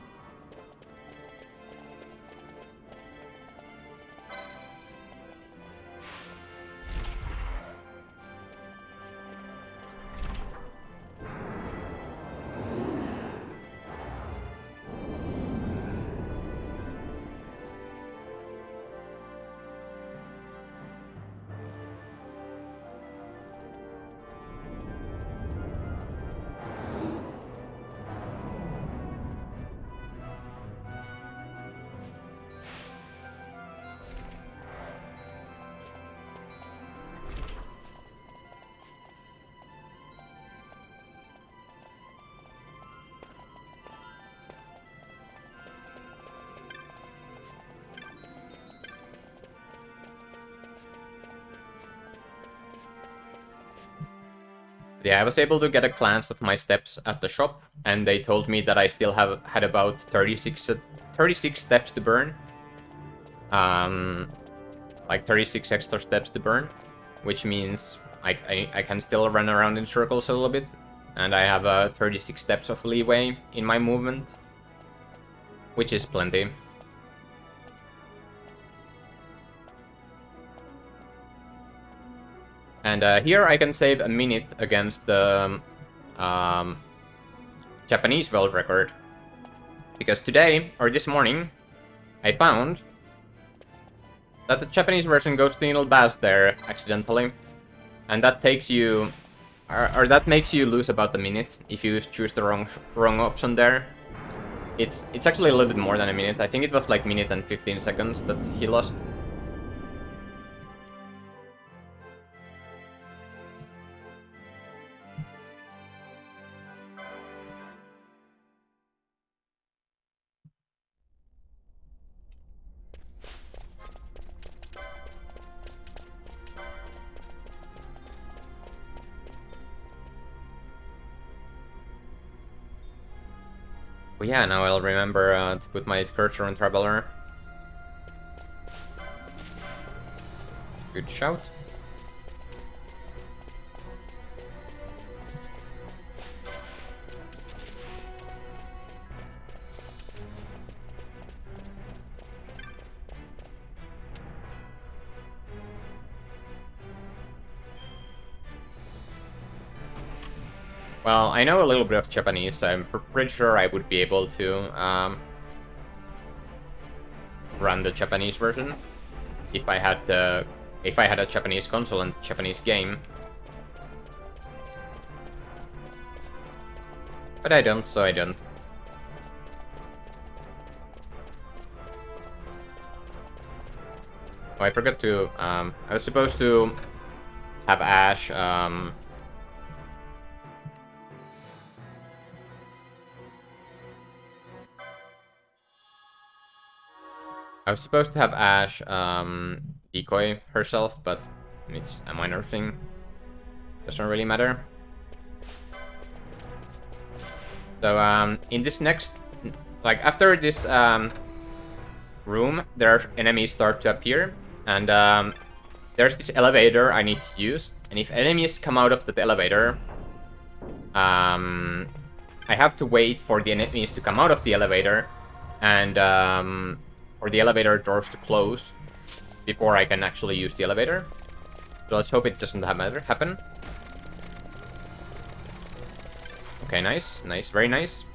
Yeah, I was able to get a glance at my steps at the shop, and they told me that I still had about 36 steps to burn. Like 36 extra steps to burn, which means I can still run around in circles a little bit, and I have 36 steps of leeway in my movement, which is plenty. And here I can save a minute against the Japanese world record. Because today, or this morning, I found that the Japanese version goes to Needle Bass there accidentally. And that takes you, or that makes you lose about a minute if you choose the wrong option there. It's actually a little bit more than a minute. I think it was like minute and 15 seconds that he lost. Well, yeah, now I'll remember to put my cursor on Traveler. Good shout. Well, I know a little bit of Japanese, so I'm pretty sure I would be able to run the Japanese version if I had a Japanese console and Japanese game. But I don't, so I don't. Oh, I forgot to. I was supposed to have Ash. I was supposed to have Ash decoy herself, but it's a minor thing. Doesn't really matter. So in this next, like after this room, there are enemies start to appear, and there's this elevator I need to use. And if enemies come out of the elevator, I have to wait for the enemies to come out of the elevator, and for the elevator doors to close before I can actually use the elevator. So let's hope it doesn't happen. Okay, nice, nice, very nice.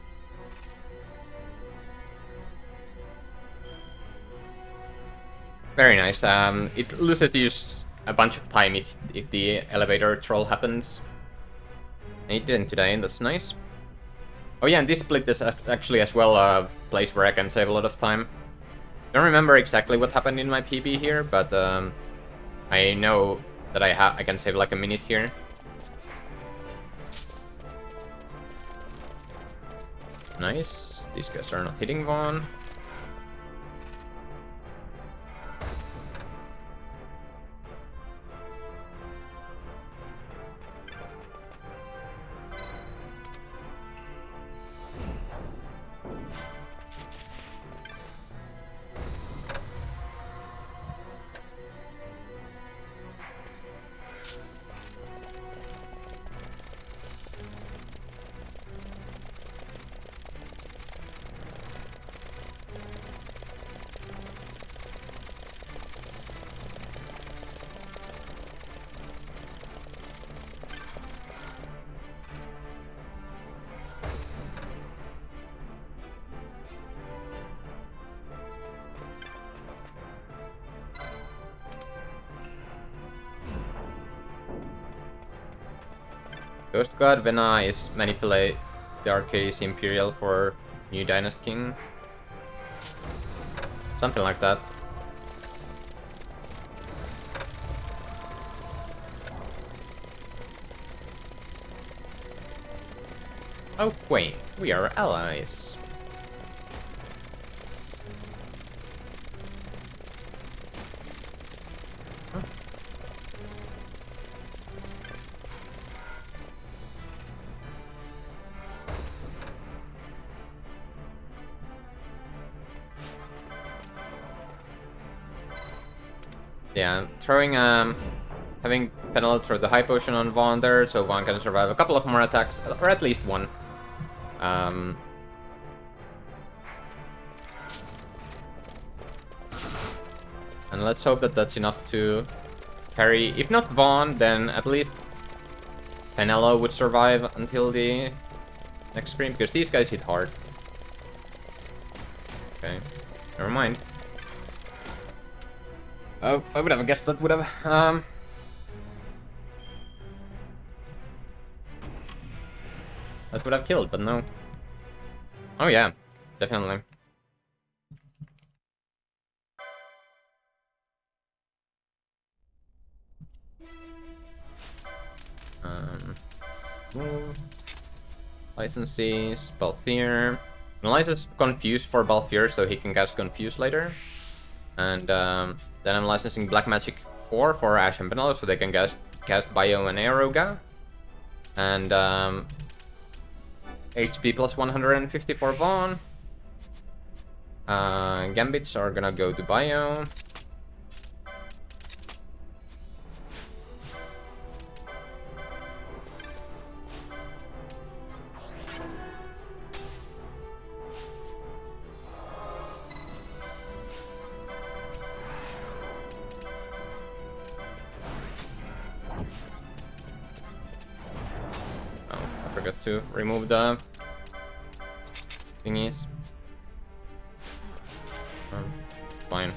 Very nice. It loses you a bunch of time if the elevator troll happens. And it didn't today, and that's nice. Oh yeah, and this split is actually as well a place where I can save a lot of time. Don't remember exactly what happened in my PB here, but I know that I can save like a minute here. Nice. These guys are not hitting Vaughn. Ghost God Vena is manipulate the Arcades Imperial for new Dynasty King. Something like that. Oh, quaint. We are allies. Huh. Yeah, throwing having Penelope throw the high potion on Vaughn there, so Vaughn can survive a couple of more attacks, or at least one. And let's hope that that's enough to carry. If not Vaughn, then at least Penelo would survive until the next screen, because these guys hit hard. Okay, never mind. Oh, I would have guessed that would have that would have killed, but no. Oh yeah, definitely. Licenses, Balthier. License Confuse for Balthier so he can cast Confuse later. And then I'm licensing Black Magic 4 for Ash and Penelo so they can cast Bio and Aeroga. And HP plus 150 for Vaughn. Gambits are gonna go to Bio. To remove the thingies. Fine. Fine.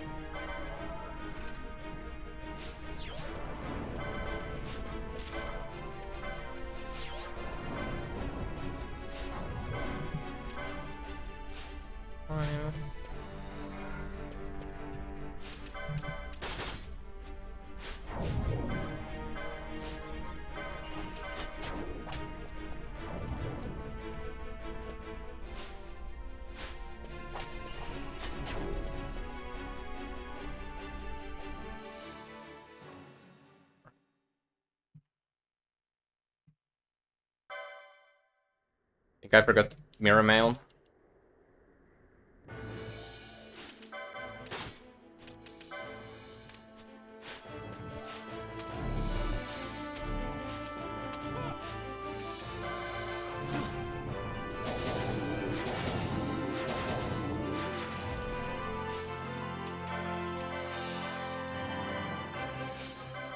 I think I forgot Mirror Mail.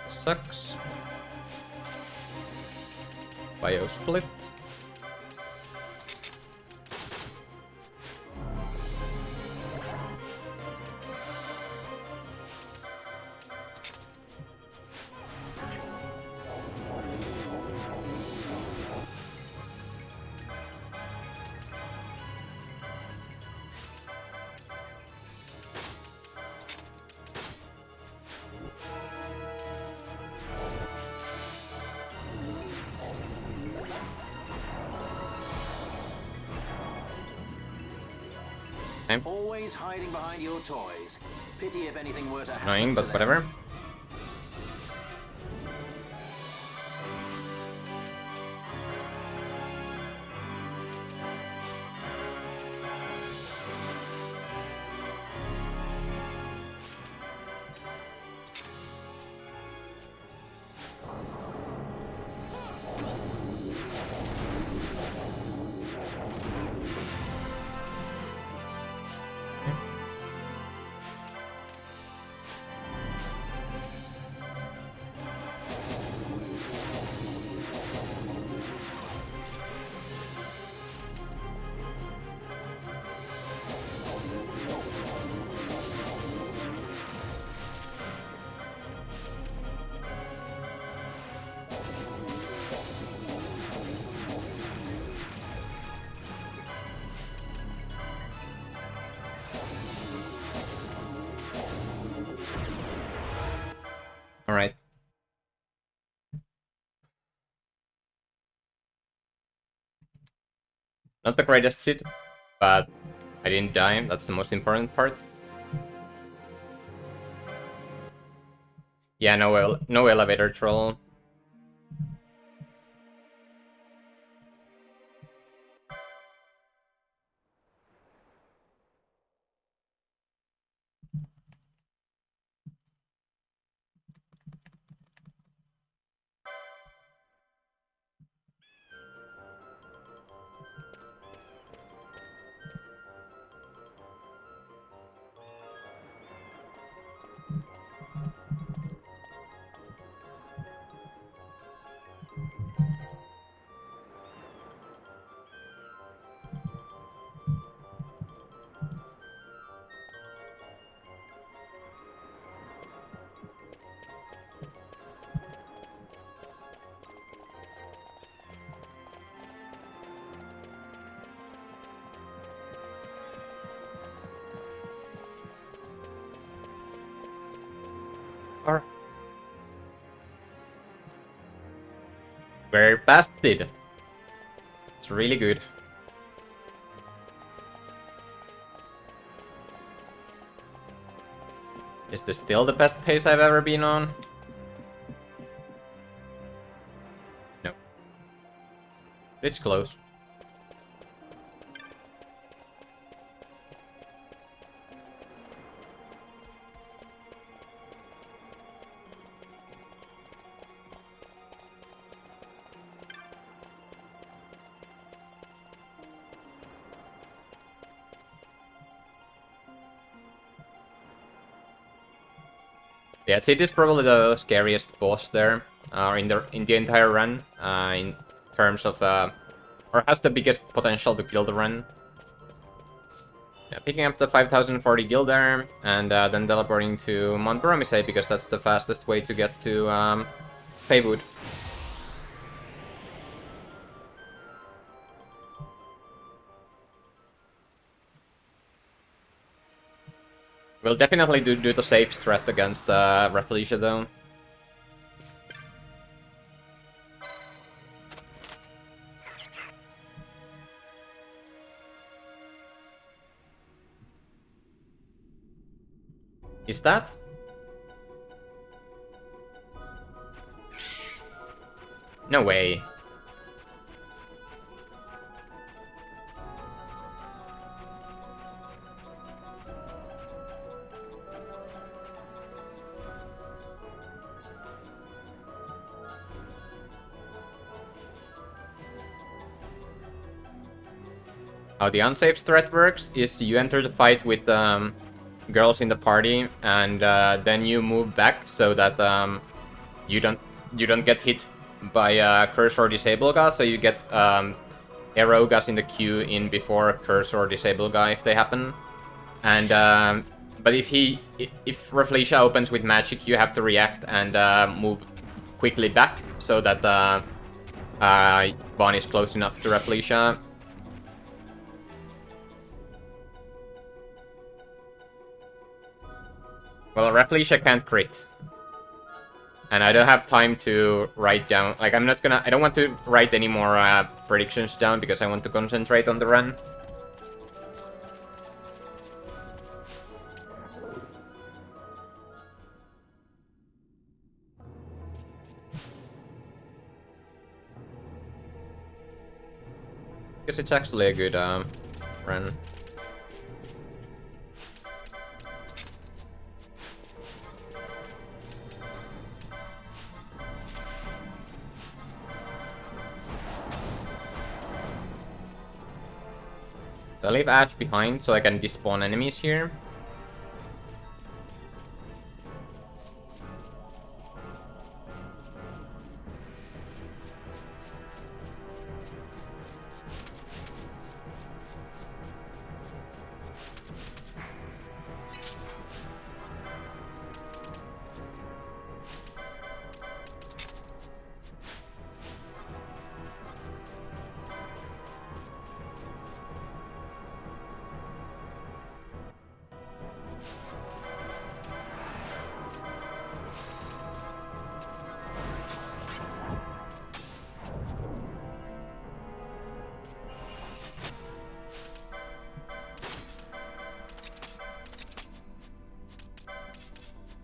Sucks. Bio split. Always hiding behind your toys. Pity if anything were to happen. Annoying, but to whatever. them. Alright. Not the greatest sit, but I didn't die. That's the most important part. Yeah, no elevator troll. Alright. We're past it. It's really good. Is this still the best pace I've ever been on? No. It's close. Yeah, Sid is probably the scariest boss there in the entire run, in terms of or has the biggest potential to kill the run. Yeah, picking up the 5040 gil there, and then teleporting to Mount Bromisei because that's the fastest way to get to Paywood. We'll definitely do the safe strat against Rafflesia though. Is that? No way. How the unsafe strat works is you enter the fight with girls in the party, and then you move back so that you don't get hit by curse or disable guy. So you get arrow guys in the queue in before curse or disable guy if they happen. And but if Rafflesia opens with magic, you have to react and move quickly back so that Vaughn is close enough to Rafflesia. Well, Rafflesia can't crit. And I don't have time to write down... Like, I don't want to write any more predictions down because I want to concentrate on the run. Because it's actually a good run. I leave Ash behind so I can despawn enemies here.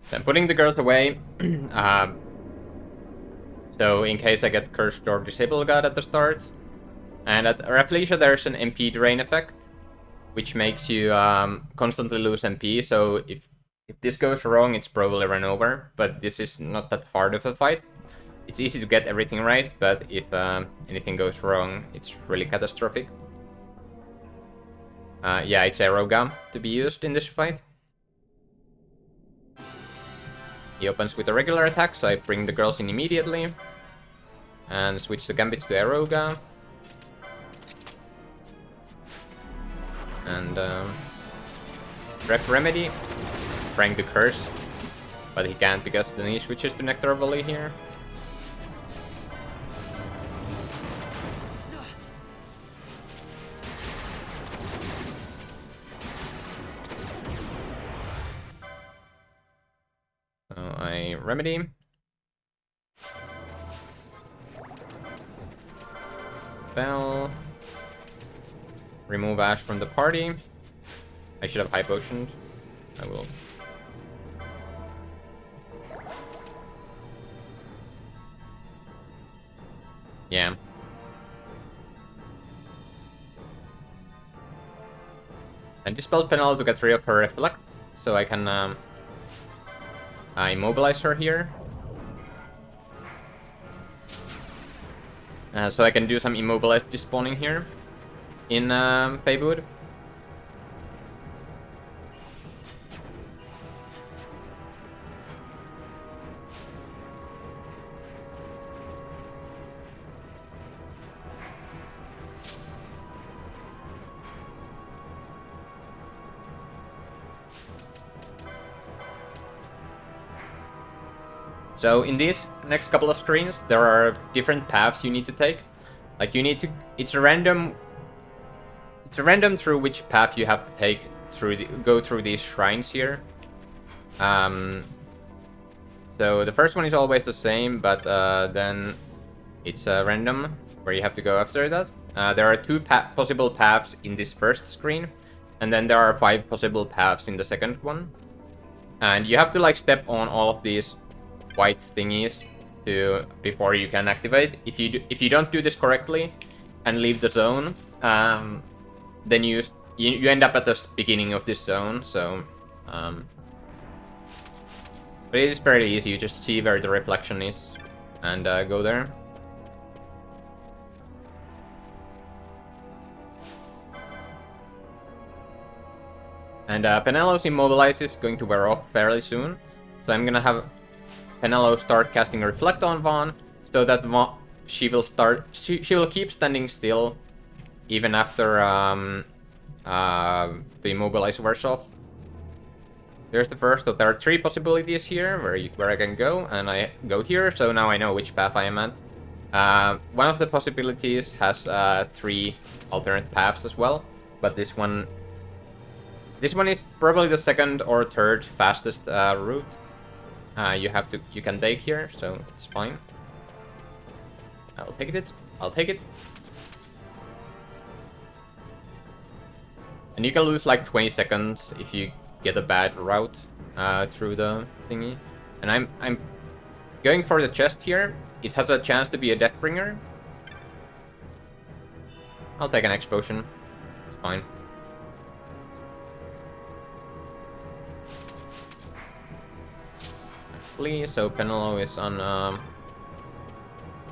So I'm putting the girls away. So in case I get Cursed or Disable God at the start. And at Rafflesia there's an MP drain effect, which makes you constantly lose MP, so if this goes wrong, it's probably run over, but this is not that hard of a fight. It's easy to get everything right, but if anything goes wrong, it's really catastrophic. Yeah, it's Aeroga to be used in this fight. He opens with a regular attack, so I bring the girls in immediately. And switch the Gambits to Aeroga. And Rep Remedy, trying to curse, but he can't because then he switches to Nectar Volley here. So I Remedy. Spell. Remove Ash from the party. I should have High Potioned. I will. Yeah. I dispelled Penel to get rid of her Reflect, so I can immobilize her here. So I can do some immobilize despawning here in Feywood. So in these next couple of screens, there are different paths you need to take. Like you need to, it's a random through which path you have to take through go through these shrines here. So the first one is always the same, but then it's random where you have to go after that. There are 2 possible paths in this first screen, and then there are 5 possible paths in the second one. And you have to like step on all of these white thingies before you can activate. If you don't do this correctly and leave the zone, then you end up at the beginning of this zone. So, but it is fairly easy. You just see where the reflection is and go there. And Penelo's Immobilize is going to wear off fairly soon, so I'm gonna have Penelo start casting Reflect on Vaughn, so that she will keep standing still even after the Immobilize wears off. Here's the first. So there are 3 possibilities here where I can go, and I go here, so now I know which path I am at. One of the possibilities has 3 alternate paths as well, but this one is probably the second or third fastest route. You can take here, so it's fine. I'll take it. And you can lose like 20 seconds if you get a bad route through the thingy. And I'm going for the chest here. It has a chance to be a Deathbringer. I'll take an X potion. It's fine. So Penelo is on.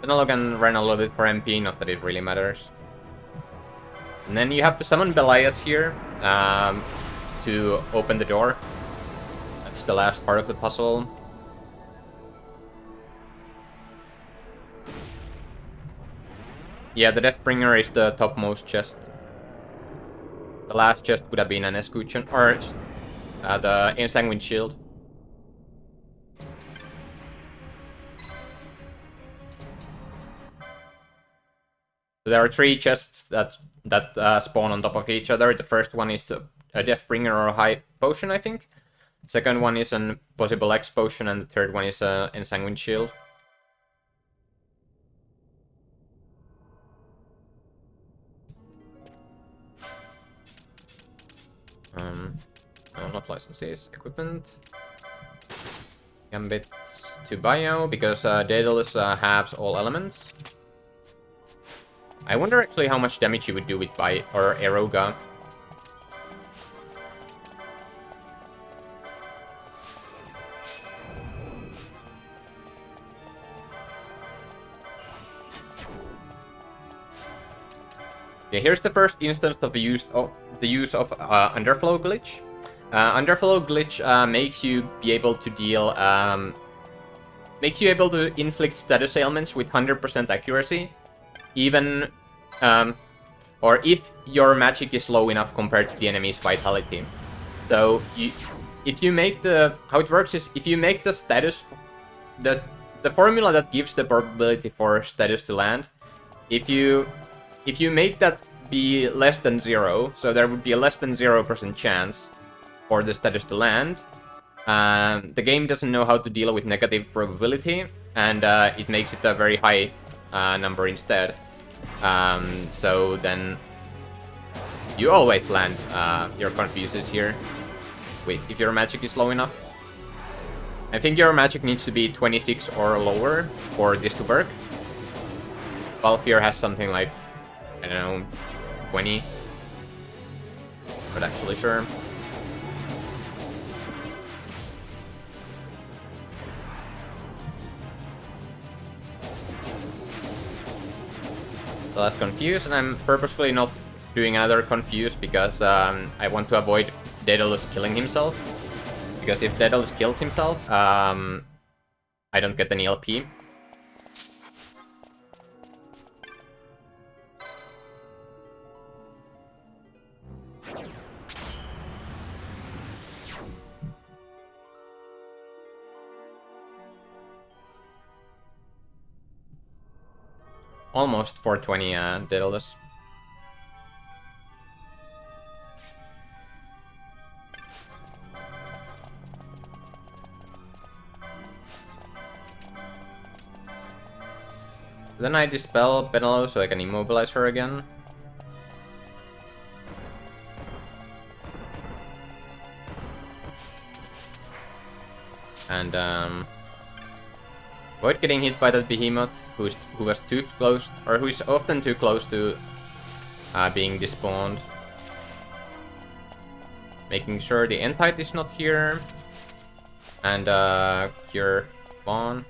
Penelo can run a little bit for MP, not that it really matters. And then you have to summon Belias here to open the door. That's the last part of the puzzle. Yeah, the Deathbringer is the topmost chest. The last chest would have been an Escutcheon, or the Ensanguined Shield. So there are 3 chests that spawn on top of each other. The first one is a Deathbringer or a High Potion, I think. Second one is a possible X Potion, and the third one is a Ensanguined Shield. No, not licenses. Equipment. Gambit to Bio, because Daedalus halves all elements. I wonder actually how much damage you would do with Bio or Eroga. Okay, here's the first instance of the use of Underflow glitch. Underflow glitch makes you be able to deal, inflict status ailments with 100% accuracy, even, or if your magic is low enough compared to the enemy's vitality. So if you make how it works is if you make the status, the formula that gives the probability for status to land, if you make that be less than 0, so there would be a less than 0% chance for the status to land, the game doesn't know how to deal with negative probability, and it makes it a very high number instead. So then you always land your confuses here if your magic is low enough. I think your magic needs to be 26 or lower for this to work. Balthier has something like, I don't know, 20. Not actually sure. So that's Confuse, and I'm purposefully not doing another Confuse because I want to avoid Daedalus killing himself. Because if Daedalus kills himself, I don't get any LP. Almost 420 Daedalus. Then I dispel Penelope so I can immobilize her again. And avoid getting hit by that behemoth who was too close, or who is often too close to being despawned. Making sure the Entite is not here. And cure Vaughn.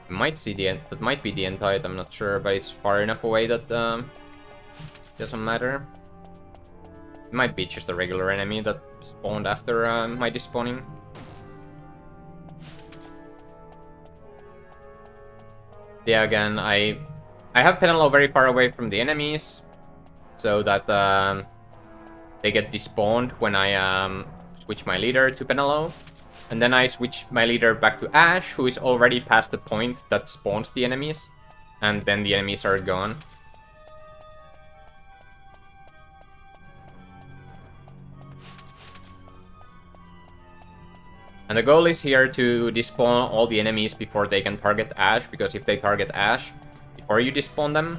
Might see that might be the Entite, I'm not sure, but it's far enough away that doesn't matter. It might be just a regular enemy that spawned after my despawning. Yeah, again, I have Penelope very far away from the enemies, so that they get despawned when I switch my leader to Penelope. And then I switch my leader back to Ash, who is already past the point that spawns the enemies. And then the enemies are gone. And the goal is here to despawn all the enemies before they can target Ash, because if they target Ash before you despawn them,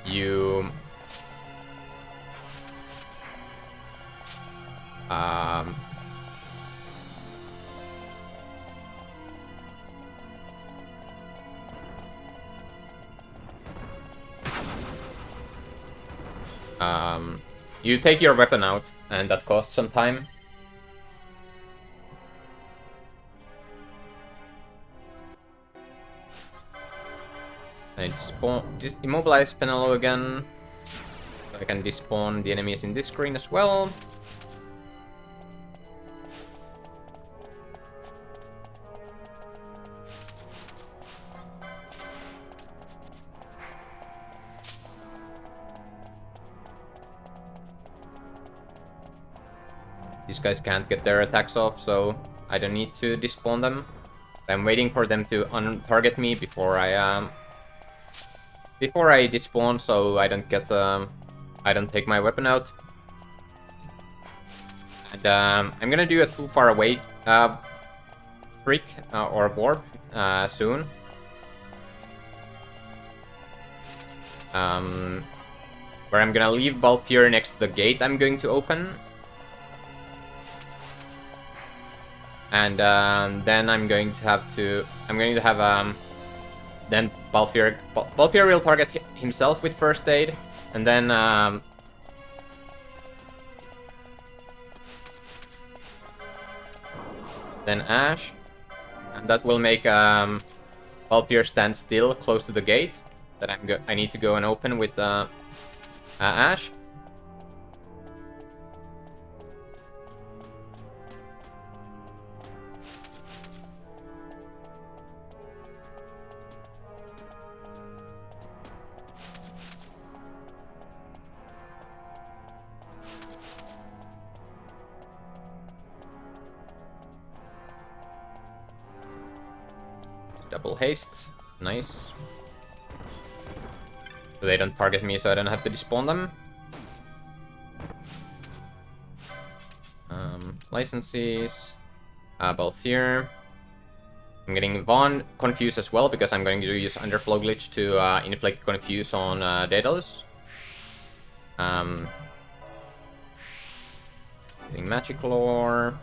you you take your weapon out, and that costs some time. I immobilize Penelope again, so I can despawn the enemies in this screen as well. These guys can't get their attacks off, so I don't need to despawn them. I'm waiting for them to target me before I despawn, so I don't get I don't take my weapon out. And I'm gonna do a too far away trick or warp soon. where I'm gonna leave Balthier next to the gate I'm going to open. And then I'm going to have then Balthier will target himself with first aid, and then Ash, and that will make Balthier stand still close to the gate that I need to go and open with Ash. Double haste, nice. So they don't target me, so I don't have to despawn them. Licenses, Balthier. I'm getting Vaughn confused as well because I'm going to use Underflow Glitch to inflict confuse on Daedalus. Getting Magic Lore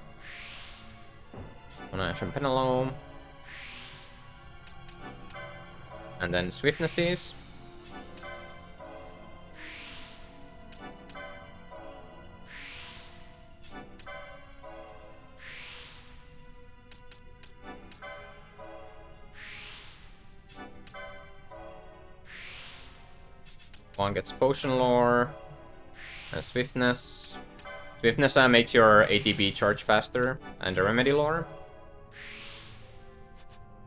on Ash and Penelope. And then Swiftnesses. One gets Potion Lore. And Swiftness. Swiftness makes your ATB charge faster. And the Remedy Lore.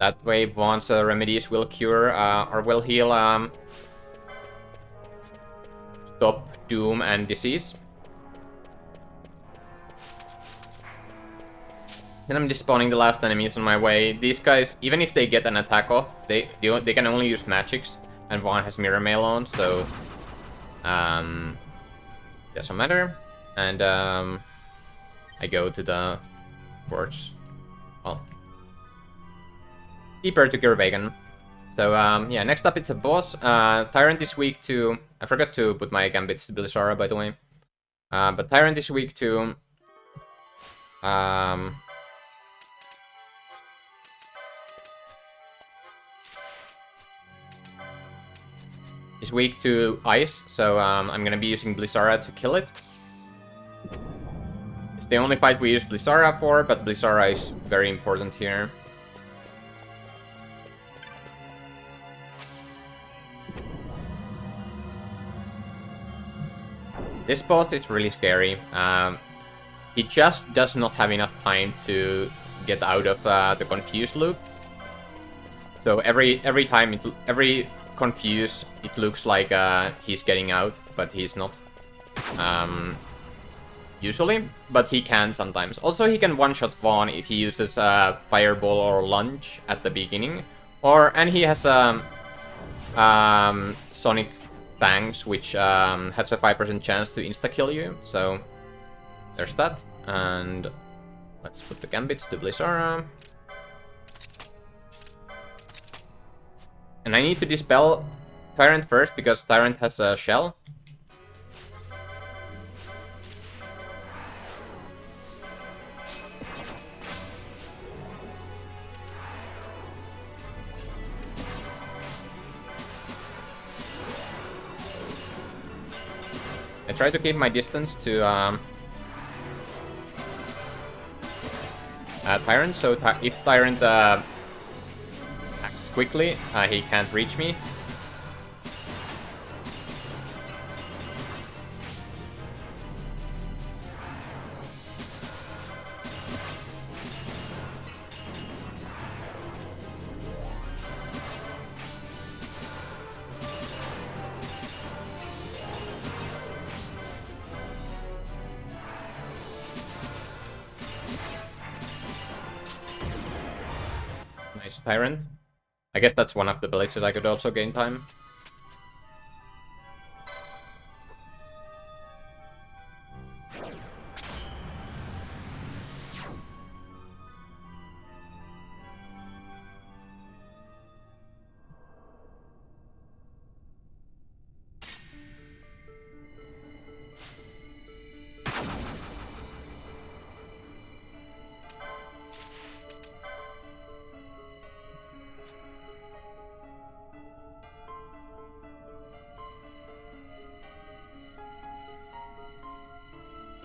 That way, Vaughn's remedies will cure or will heal Stop, Doom, and Disease. Then I'm despawning the last enemies on my way. These guys, even if they get an attack off, they can only use magics, and Vaughn has Mirror Mail on, so doesn't matter. And I go to the porch. Well, deeper to Gervagan. So yeah, next up it's a boss. Tyrant is weak to... I forgot to put my gambits to Belisara, by the way. But Tyrant is weak to... is weak to ice, so I'm gonna be using Belisara to kill it. It's the only fight we use Belisara for, but Belisara is very important here. This boss is really scary. He just does not have enough time to get out of the confuse loop. So every time, every confuse, it looks like he's getting out, but he's not. Usually, but he can sometimes. Also, he can one-shot Vaughn if he uses Fireball or Lunge at the beginning. And he has Sonic Fangs, which has a 5% chance to insta-kill you, so there's that. And let's put the Gambits to Belisara. And I need to dispel Tyrant first, because Tyrant has a shell. I try to keep my distance to Tyrant, so if Tyrant acts quickly, he can't reach me. Nice Tyrant. I guess that's one of the abilities I could also gain time.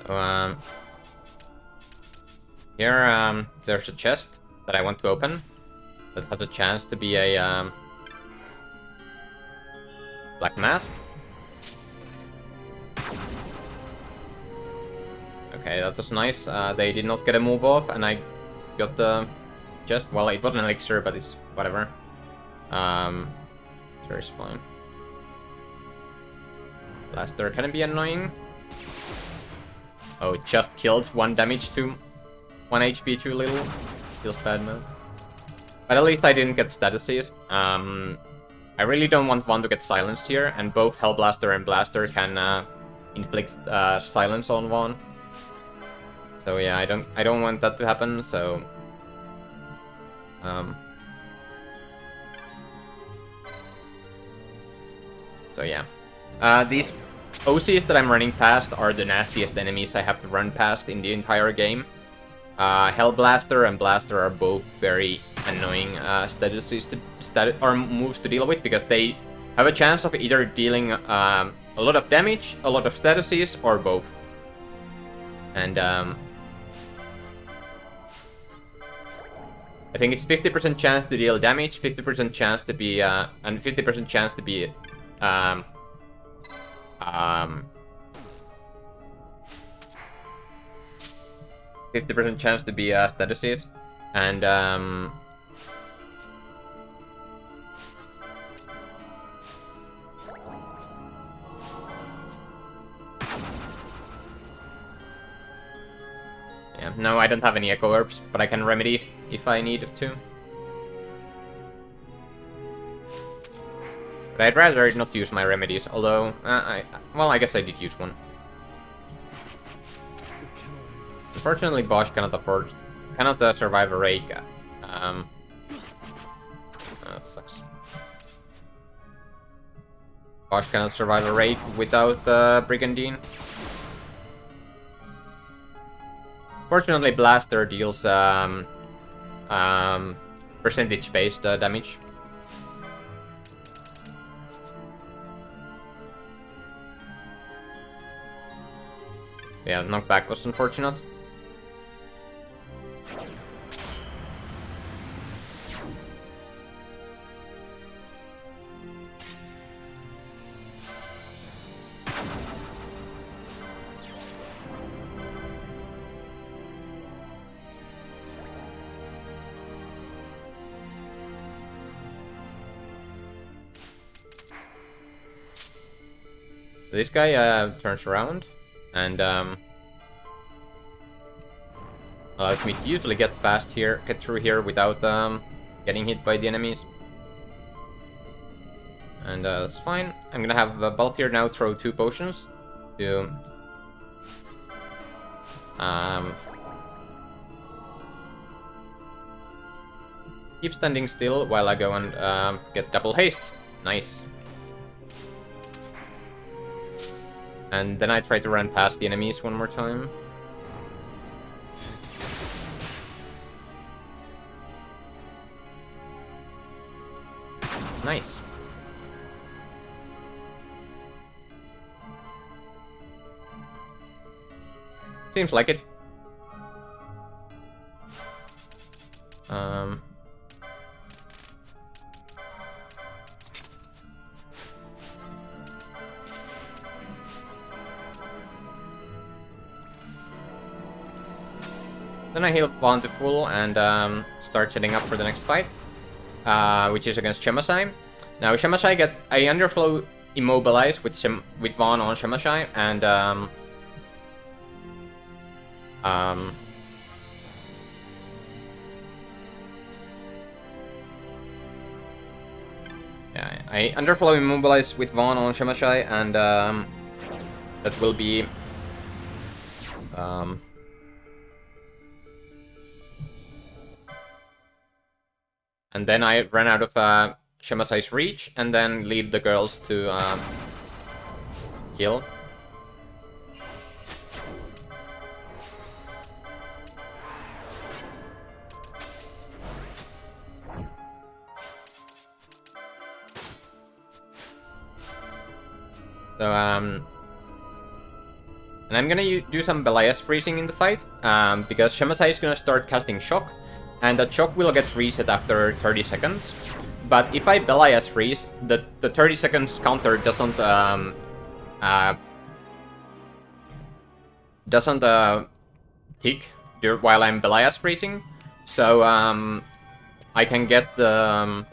So, here, there's a chest that I want to open that has a chance to be a black mask. Okay, that was nice. They did not get a move off, and I got the chest. Well, it wasn't an elixir, but it's whatever. Sure, it's fine. Blaster can be annoying. Oh, it just killed 1 damage to 1 HP too little. Feels bad now. But at least I didn't get statuses. I really don't want one to get silenced here, and both Hellblaster and Blaster can inflict silence on one. So yeah, I don't want that to happen. So yeah, these OCs that I'm running past are the nastiest enemies I have to run past in the entire game. Hellblaster and Blaster are both very annoying statuses or moves to deal with, because they have a chance of either dealing a lot of damage, a lot of statuses, or both. And I think it's 50% chance to deal damage, 50% chance to be and 50% chance to be 50% chance to be statuses, and yeah, no, I don't have any echo herbs, but I can remedy if I need to. But I'd rather not use my remedies, although well, I guess I did use one. Unfortunately, Bosch cannot survive a rake. That sucks. Bosch cannot survive a rake without Brigandine. Fortunately, Blaster deals percentage-based damage. Yeah, knockback was unfortunate. This guy turns around and allows me to usually get through here without getting hit by the enemies. And that's fine. I'm gonna have Balthier now throw 2 potions to keep standing still while I go and get double haste. Nice. And then I try to run past the enemies one more time. Nice. Seems like it. Then I heal Vaughn to full and start setting up for the next fight, which is against Shemashai. Now Shemashai I underflow immobilize with Vaughn on Shemashai, and yeah, I underflow immobilize with Vaughn on Shemashai, and that will be and then I ran out of Shemashai's reach, and then leave the girls to kill. So And I'm gonna do some Belias freezing in the fight, because Shemazai is gonna start casting Shock, and that Shock will get reset after 30 seconds. But if I Belias freeze, the 30 seconds counter doesn't tick while I'm Belias freezing, so I can get the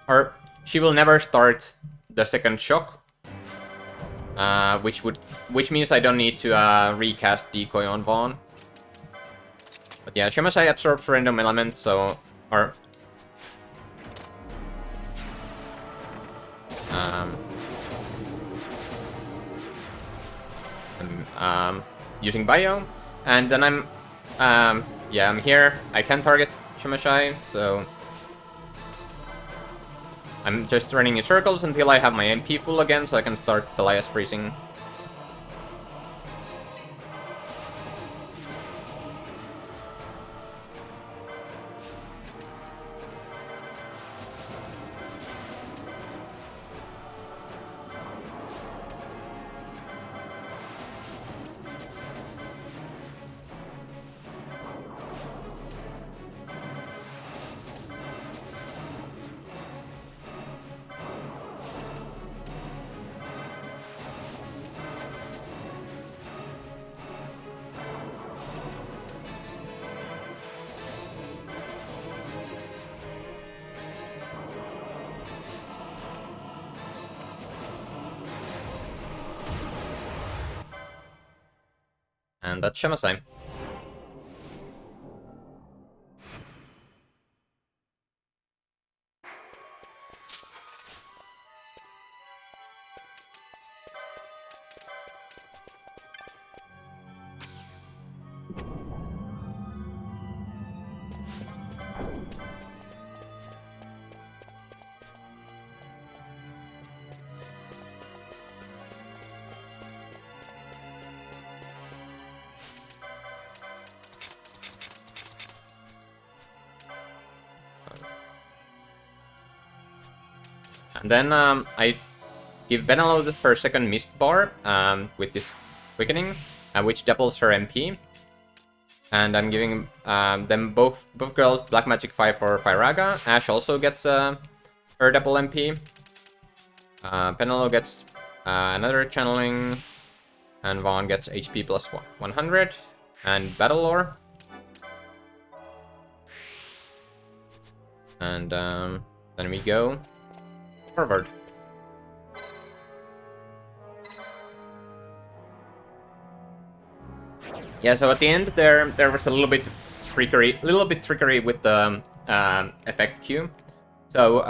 or she will never start the second Shock, which means I don't need to recast Decoy on Vaughn. But yeah, Shemazai absorbs random elements, so I'm using Bio, and then I'm here. I can target Shemazai, so I'm just running in circles until I have my MP full again, so I can start Belias freezing. And that's Shemazai. And then I give Benelo her second mist bar with this quickening, which doubles her MP. And I'm giving them both girls Black Magic 5 for Firaga. Ash also gets her double MP. Penelo gets another channeling, and Vaughn gets HP plus 100 and Battle Lore. And then we go forward. Yeah, so at the end there was a little bit trickery with the effect queue. So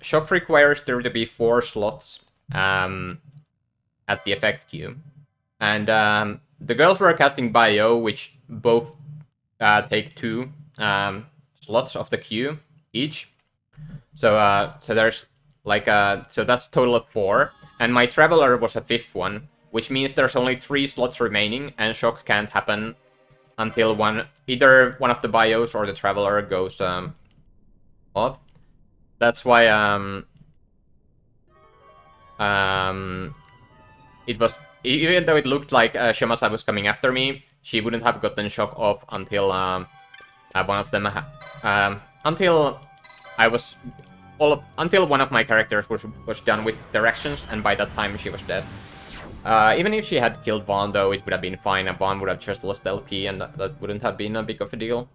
Shock requires there to be 4 slots at the effect queue, and the girls were casting Bio, which both take 2 slots of the queue each. So so there's like so that's total of 4, and my Traveler was a 5th one, which means there's only 3 slots remaining, and Shock can't happen until either one of the Bios or the Traveler goes off. That's why it was, even though it looked like Shemazai was coming after me, she wouldn't have gotten Shock off until one of them until one of my characters was done with directions, and by that time she was dead. Even if she had killed Vaughn, though, it would have been fine, and Vaughn would have just lost LP, and that wouldn't have been a big of a deal.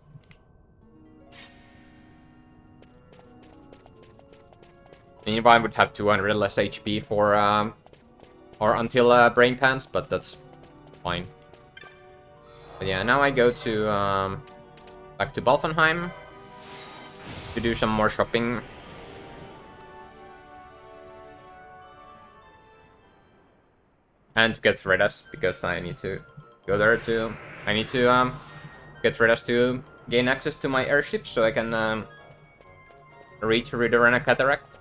I mean, Vaughn would have 200 less HP for or until Brain Pants, but that's fine. But yeah, now I go to back to Balfenheim to do some more shopping. And to get Redas, because I need to go there to... I need to get Redas to gain access to my airship, so I can reach Ridorana Cataract.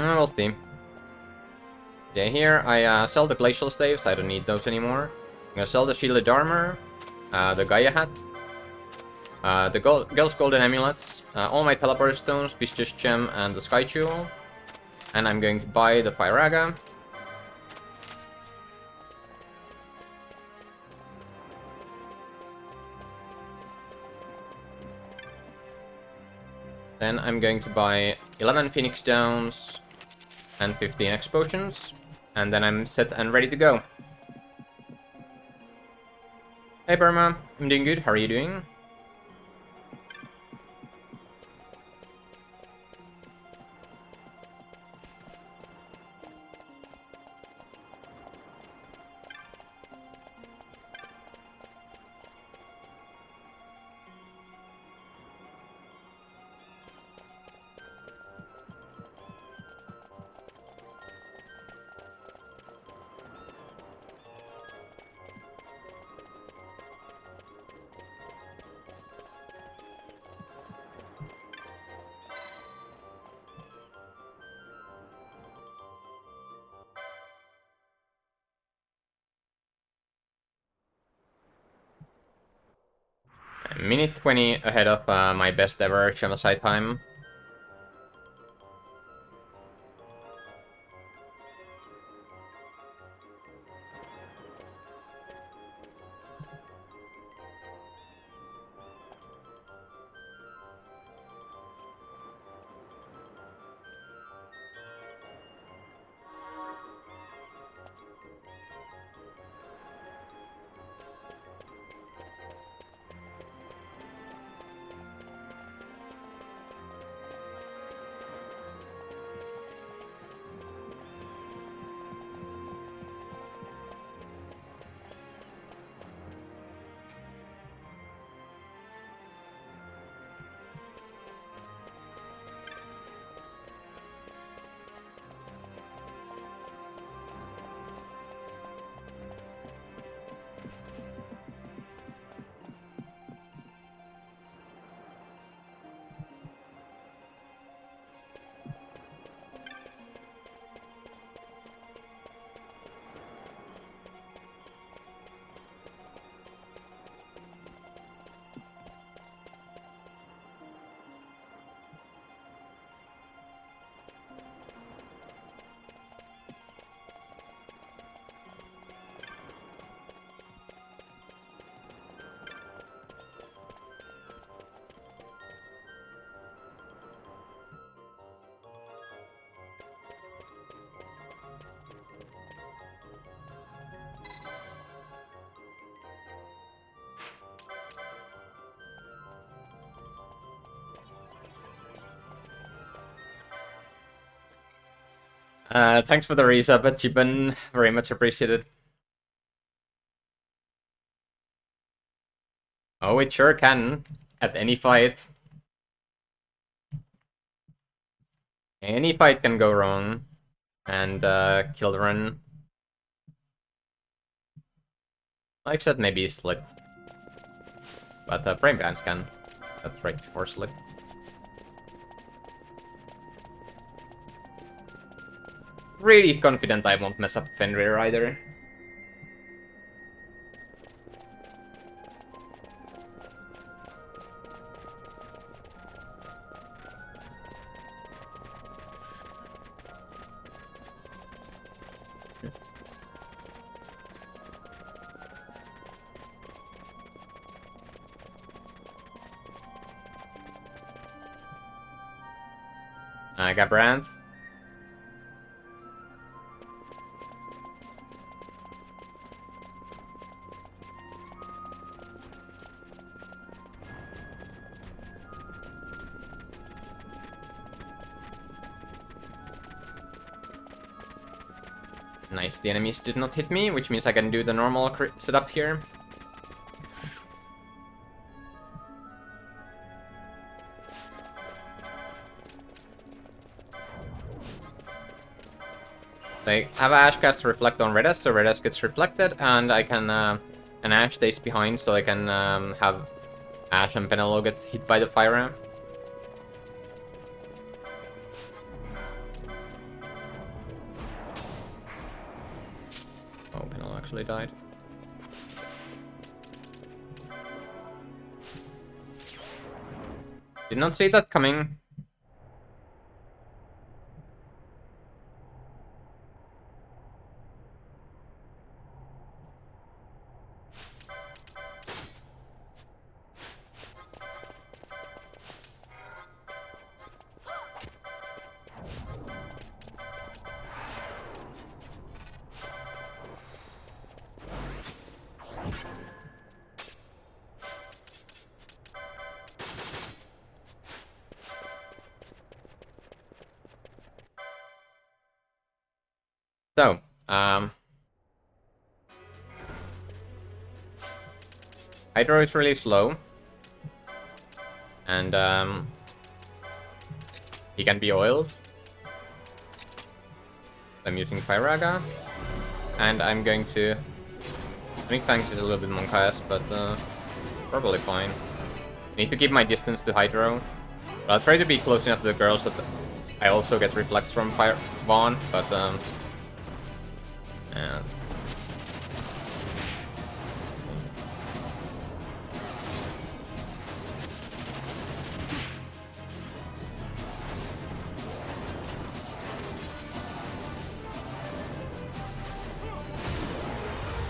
We'll see. Yeah, here I sell the glacial staves. I don't need those anymore. I'm gonna sell the shielded armor, the Gaia hat, the girl's golden amulets, all my teleporter stones, Pistis gem, and the sky jewel. And I'm going to buy the Firaga. Then I'm going to buy 11 Phoenix Downs and 15 X potions. And then I'm set and ready to go. Hey Burma, I'm doing good. How are you doing? Minute 20 ahead of my best ever genocide time. Thanks for the resub, Jibin. Very much appreciated. Oh, it sure can. At any fight. Any fight can go wrong. And, kill run. Except maybe Slit. But, Brain Bands can. That's right before Slit. Really confident I won't mess up Fenrir either. I got Branth. Nice, the enemies did not hit me, which means I can do the normal crit setup here. I have Ash cast Reflect on Redas, so Redas gets reflected, and I can, and Ash stays behind, so I can have Ash and Penelo get hit by the fire ramp. actually died. Did not see that coming. So, Hydro is really slow. And, he can be oiled. I'm using Pyraga. And I'm going to... I think Tanks is a little bit Monkias, but, probably fine. Need to keep my distance to Hydro. But I'll try to be close enough to the girls that I also get Reflex from Vaughn, but, yeah.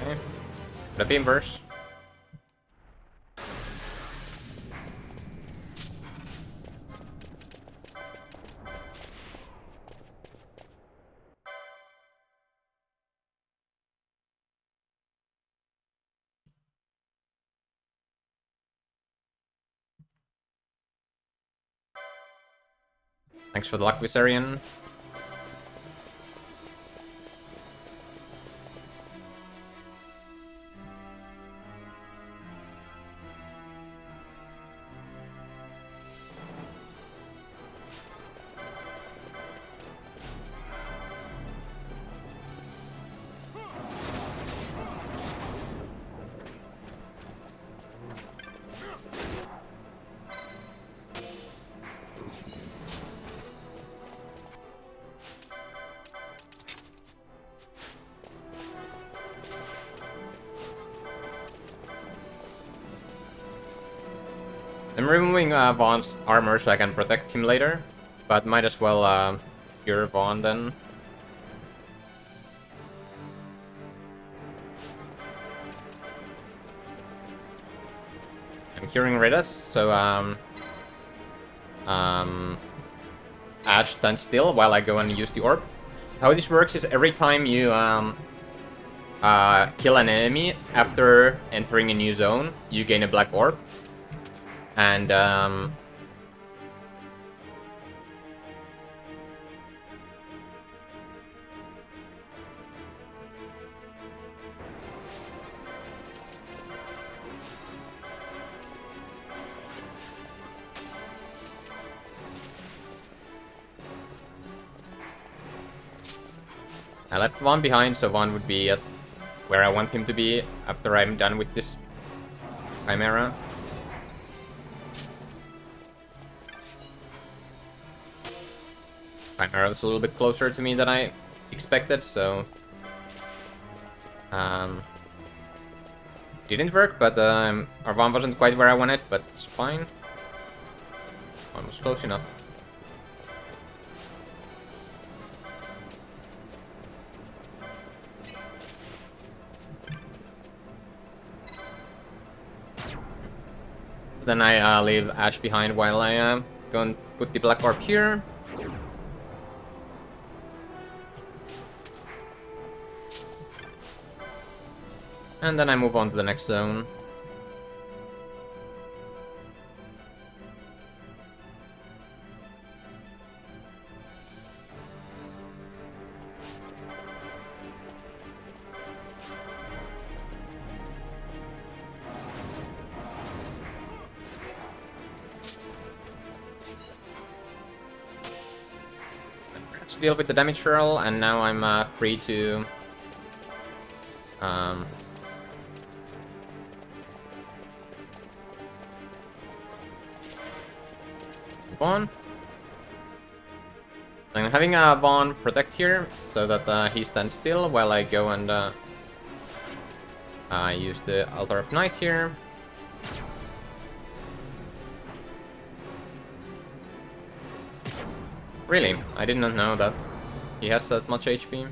Okay. The beam burst. Thanks for the luck, Viserion. I'm removing Vaughn's armor so I can protect him later, but might as well cure Vaughn then. I'm curing Redus, so Ash stands still while I go and use the orb. How this works is every time you kill an enemy after entering a new zone, you gain a black orb. And I left Vaughn behind, so Vaughn would be at where I want him to be after I'm done with this Chimera. Chimera's a little bit closer to me than I expected, so... didn't work, but our Vaughn wasn't quite where I wanted, but it's fine. Almost close enough. Then I leave Ash behind while I go and put the black orb here. And then I move on to the next zone. Let's deal with the damage roll, and now I'm free to Vaughn. I'm having Vaughn protect here so that he stands still while I go and I use the Altar of Night here. Really? I did not know that he has that much HP.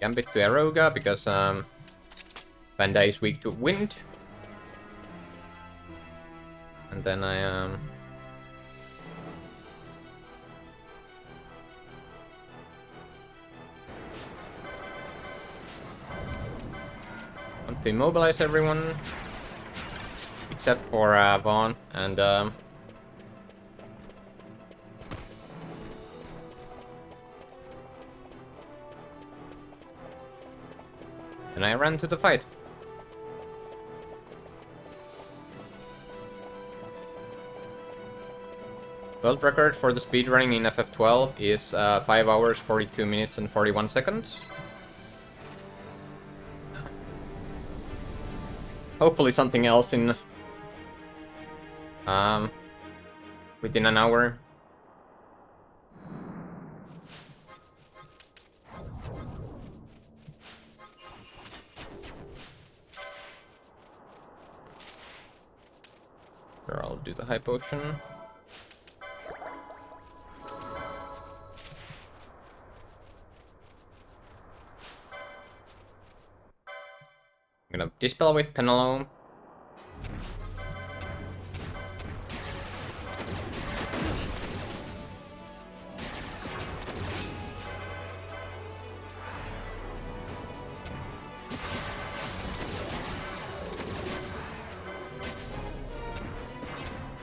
Gambit to Eroga because Panda is weak to wind. And then I want to immobilize everyone except for Vaughn and and I ran to the fight. World record for the speedrunning in FF12 is 5 hours, 42 minutes and 41 seconds. Hopefully something else in within an hour. Here, I'll do the high potion. I'm gonna dispel with Penelo.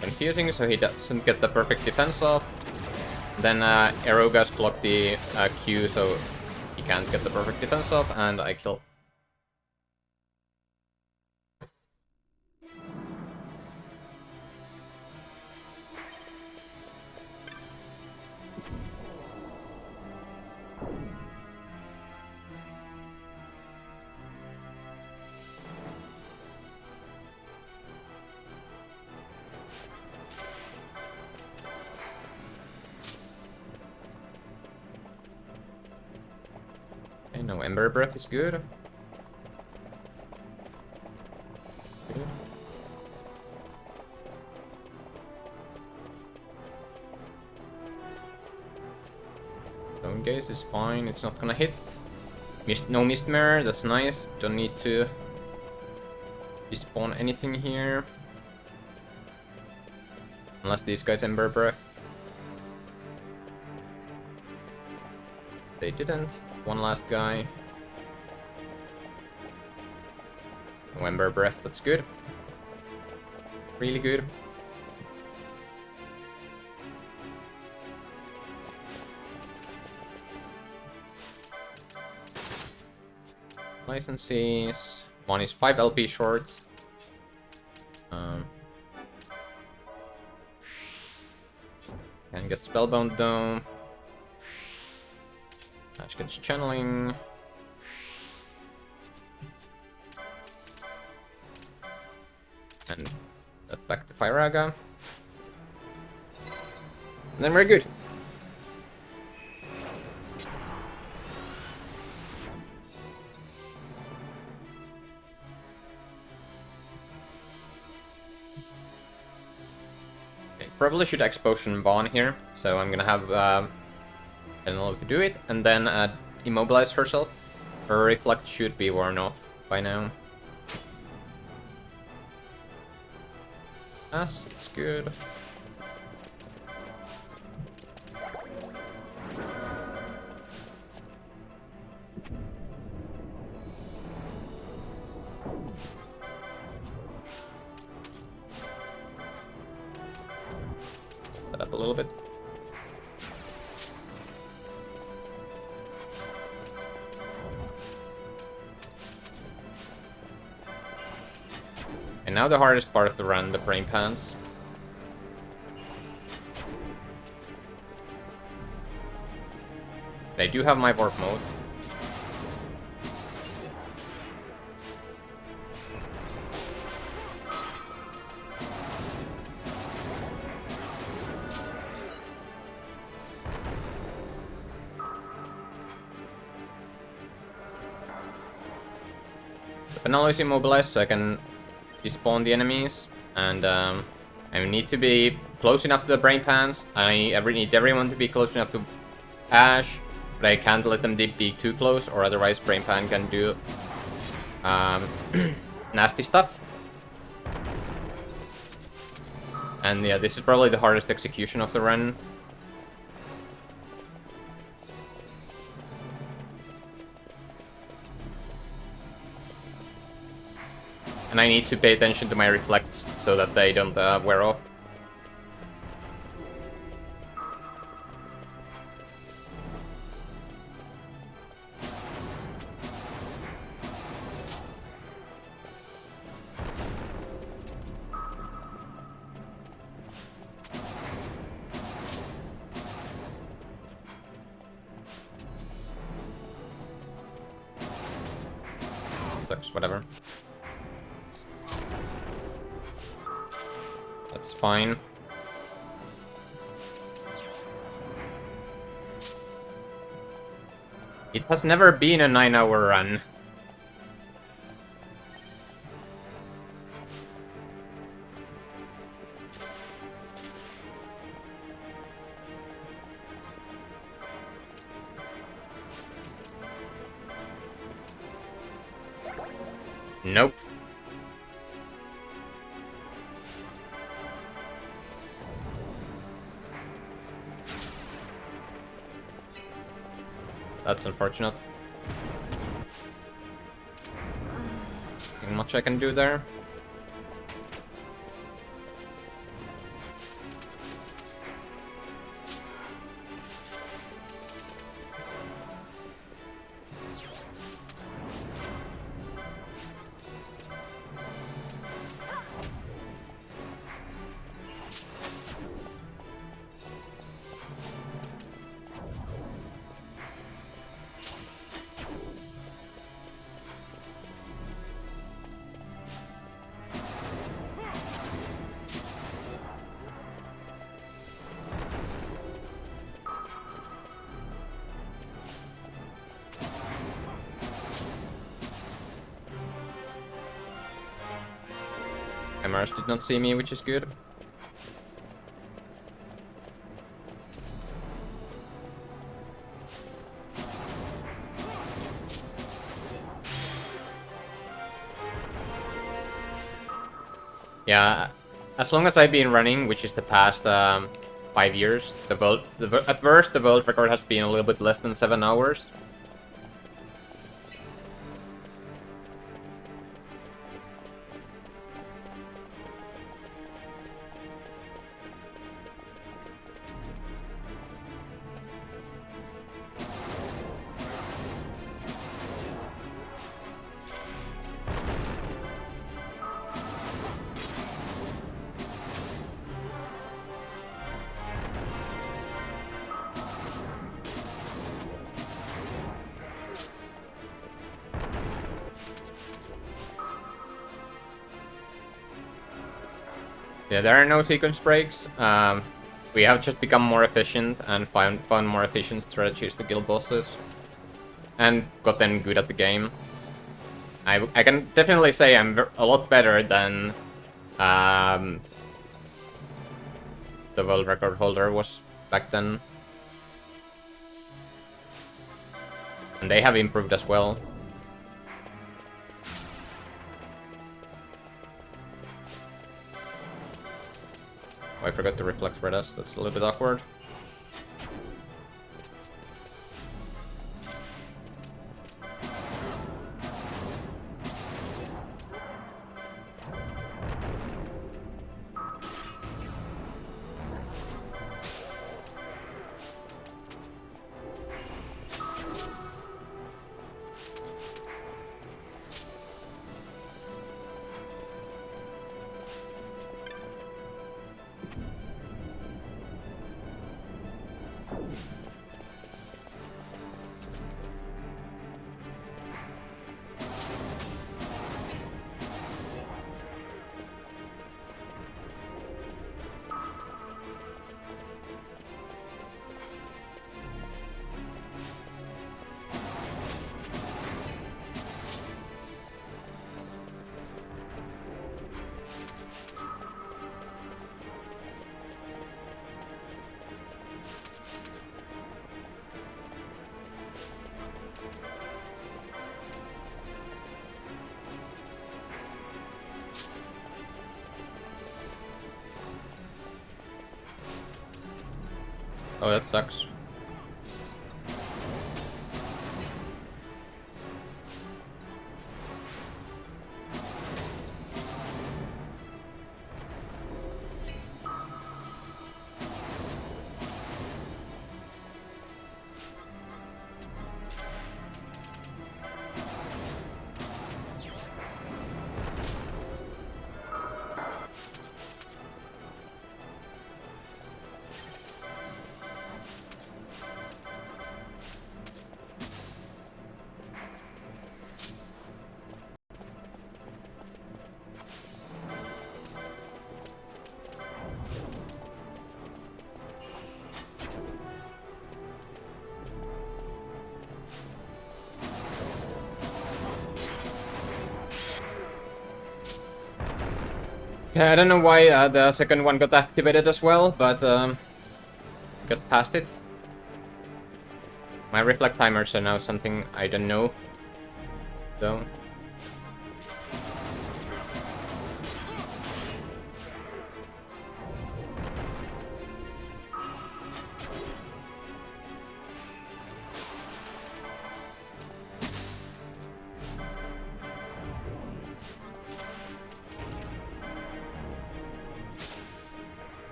Confusing, so he doesn't get the perfect defense off. Then Erogas block the Q, so he can't get the perfect defense off, and I kill. Okay, no Ember Breath is good. Stone Gaze is fine, it's not gonna hit. No Mist Mirror, that's nice. Don't need to despawn anything here. Unless these guys Ember Breath. They didn't. One last guy. No Ember Breath, that's good. Really good. Licenses. One is 5 LP short. Can get Spellbound Dome. Ash gets Channeling. And that back to Firaga. And then we're good. Probably should X-Potion Vaughn here, so I'm gonna have Penelo to do it, and then immobilize herself. Her Reflect should be worn off by now. Yes, it's good. Up a little bit. And now the hardest part of the run, the Brain Pants. They do have my warp mode. Penalty immobilized so I can despawn the enemies, and I need to be close enough to the brain pans. I need everyone to be close enough to Ash, but I can't let them be too close, or otherwise brain pan can do nasty stuff. And yeah, this is probably the hardest execution of the run. And I need to pay attention to my reflects so that they don't wear off. Sucks, whatever. That's fine. It has never been a 9-hour run. Nope. That's unfortunate. Nothing much I can do there. Mars did not see me, which is good. Yeah, as long as I've been running, which is the past 5 years, at worst the world record has been a little bit less than 7 hours. Yeah, there are no sequence breaks. We have just become more efficient and found more efficient strategies to kill bosses. And gotten good at the game. I can definitely say I'm a lot better than the world record holder was back then. And they have improved as well. Oh, I forgot to reflect red us. That's a little bit awkward. Oh, that sucks. Okay, I don't know why the second one got activated as well, but got past it. My reflect timers are now something I don't know. So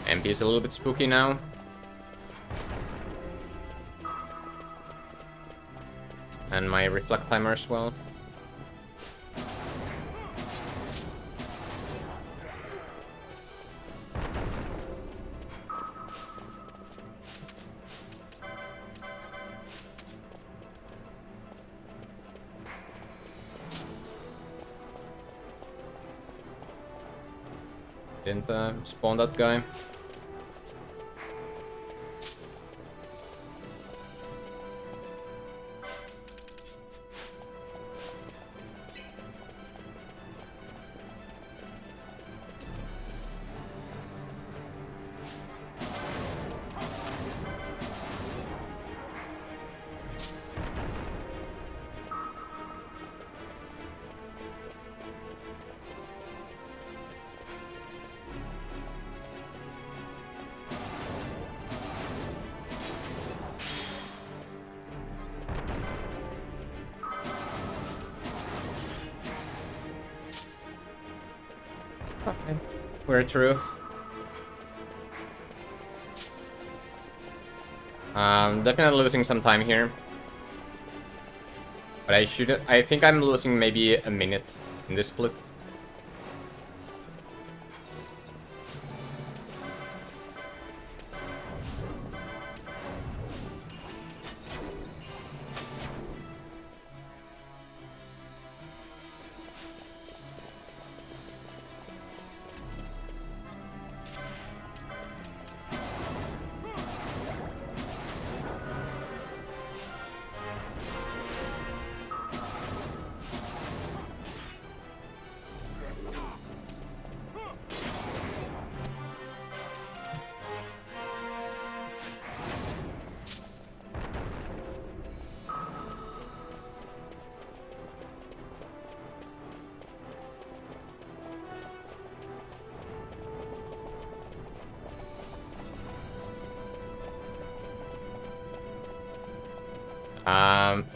MP is a little bit spooky now. And my reflect timer as well. Didn't spawn that guy. Okay, we're through. Definitely losing some time here. But I think I'm losing maybe a minute in this split.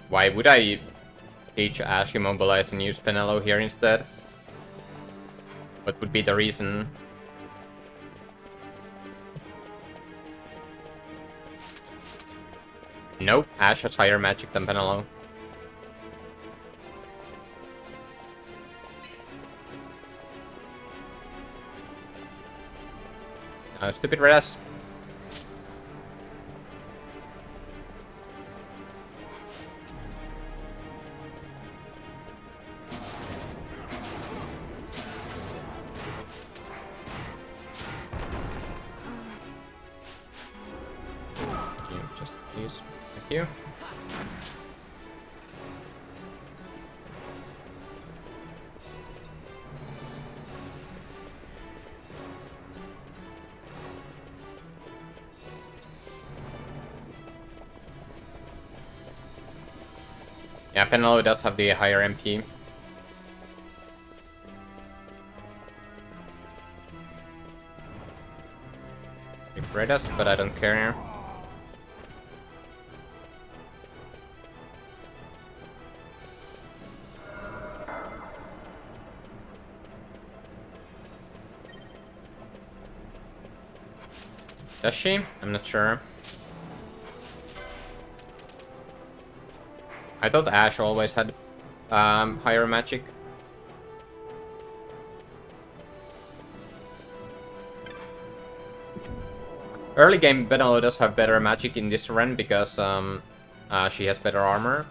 Why would I teach Ash Immobilize and use Penelo here instead? What would be the reason? Nope, Ash has higher magic than Penelo. Stupid res. Just please. Thank you. Yeah, Penelope does have the higher MP. Afraid us, but I don't care. Does she? I'm not sure. I thought Ash always had higher magic. Early game, Benalo does have better magic in this run because she has better armor.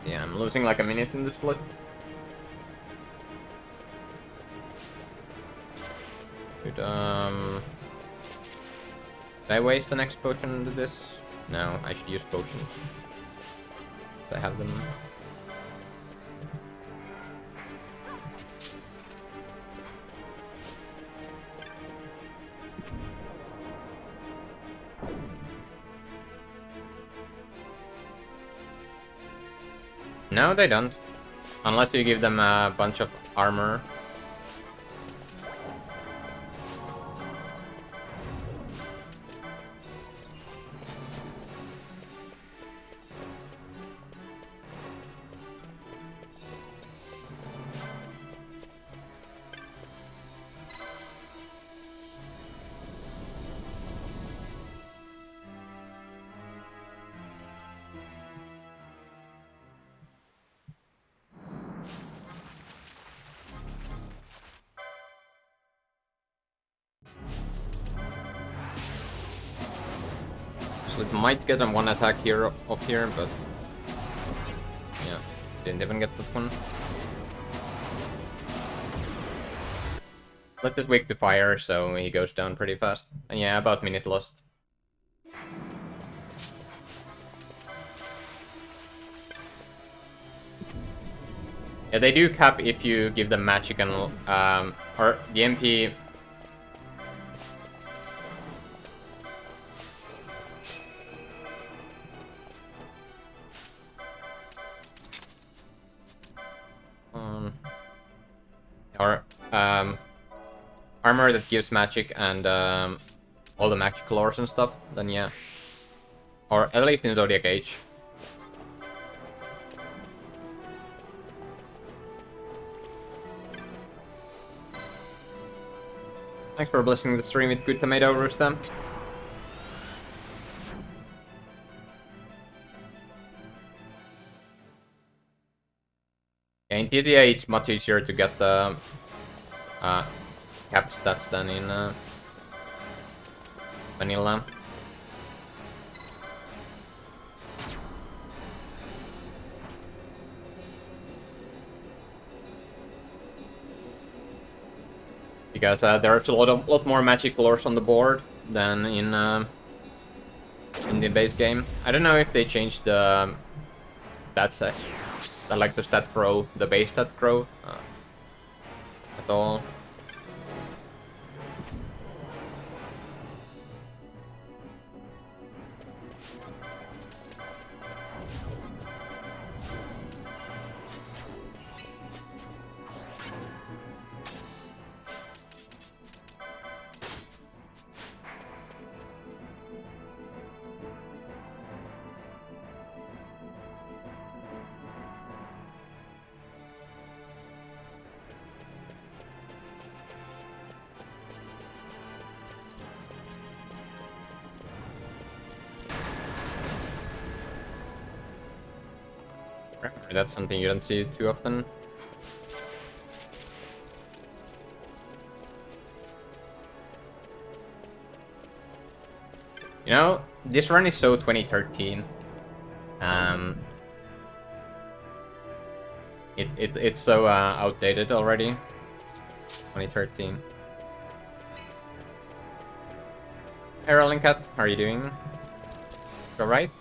Yeah, I'm losing like a minute in the split. Good, did I waste the next potion into this? No, I should use potions. So I have them. No, they don't. Unless you give them a bunch of armor. So it might get on one attack here off here, but yeah, didn't even get that one. Let this weak to fire, so he goes down pretty fast. And yeah, about minute lost. Yeah, they do cap if you give them magic and or the MP. Or armor that gives magic and all the magical ores and stuff, then yeah. Or at least in Zodiac Age. Thanks for blessing the stream with good tomato rooster. Yeah, in TTA it's much easier to get the cap stats than in vanilla. Because there's a lot more magic lores on the board than in the base game. I don't know if they changed the stats, like the stat grow, the base stat grow at all. That's something you don't see too often. You know, this run is so 2013. It's so outdated already. 2013. Hey, Rolling Cat, how are you doing? Alright?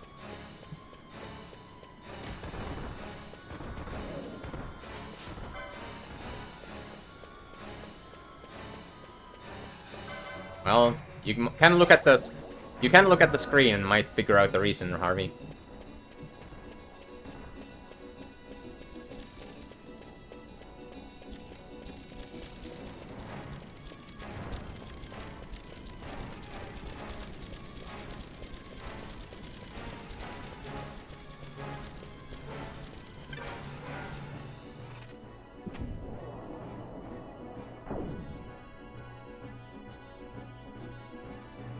Well, can look at the screen and might figure out the reason, Harvey.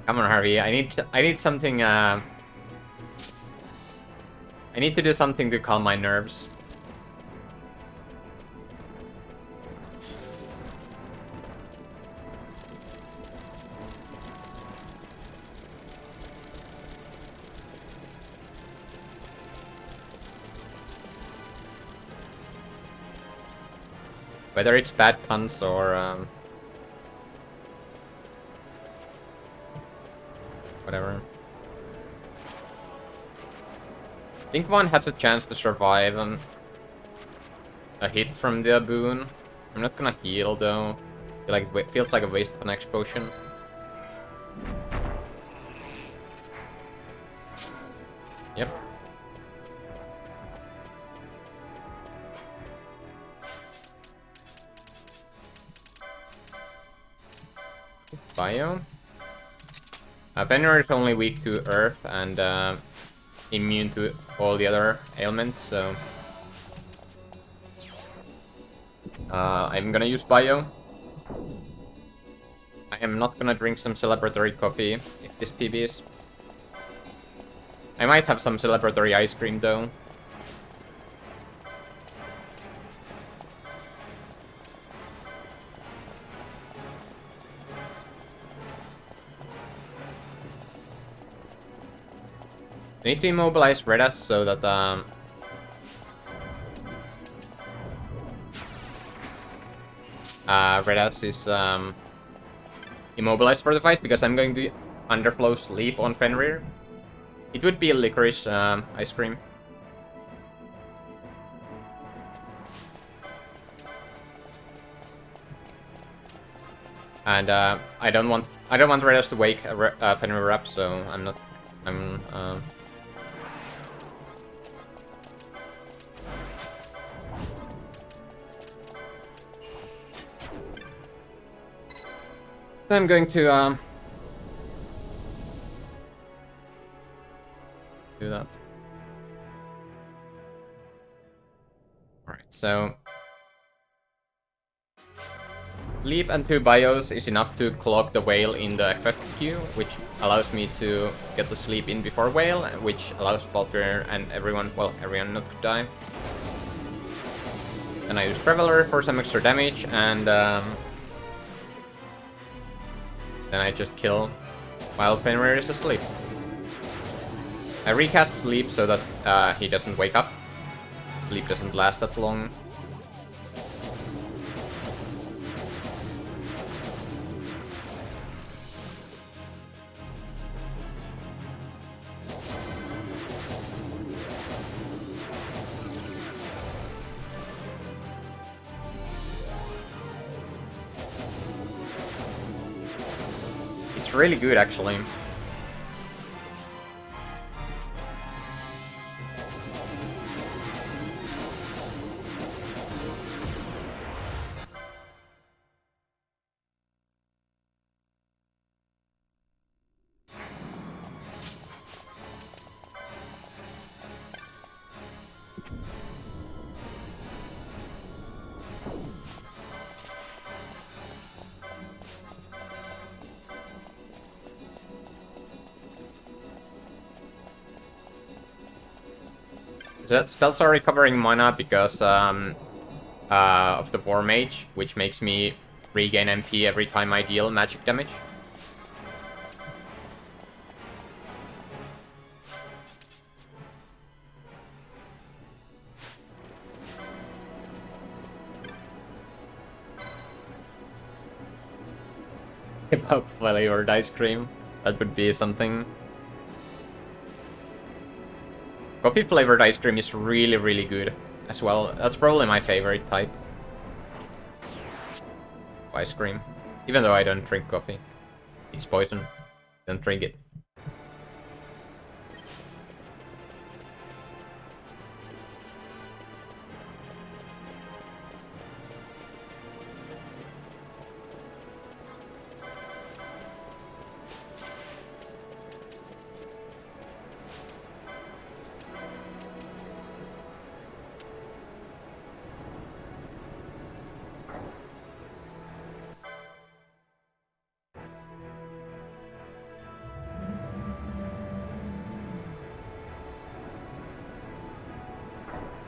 Come on, Harvey. I need something. I need to do something to calm my nerves. Whether it's bad puns or whatever. I think one has a chance to survive a hit from the boon. I'm not gonna heal though. Feels like a waste of an X potion. Yep. Bio. Fenrir is only weak to Earth and immune to all the other ailments, so I'm gonna use Bio. I am not gonna drink some celebratory coffee if this PBs. I might have some celebratory ice cream though. I need to immobilize Redas so that Redas is immobilized for the fight because I'm going to underflow sleep on Fenrir. It would be a licorice ice cream. And I don't want Redas to wake Fenrir up, so I'm going to do that. Alright, so Sleep and 2 bios is enough to clog the whale in the effect queue, which allows me to get the sleep in before whale, which allows Balthier and everyone not to die. Then I use Traveler for some extra damage, and then I just kill while Fenrir is asleep. I recast Sleep so that he doesn't wake up. Sleep doesn't last that long. It's really good, actually. Spells are recovering mana because of the War Mage, which makes me regain MP every time I deal magic damage. About flavored ice cream. That would be something. Coffee flavored ice cream is really, really good as well. That's probably my favorite type of ice cream. Even though I don't drink coffee. It's poison. Don't drink it.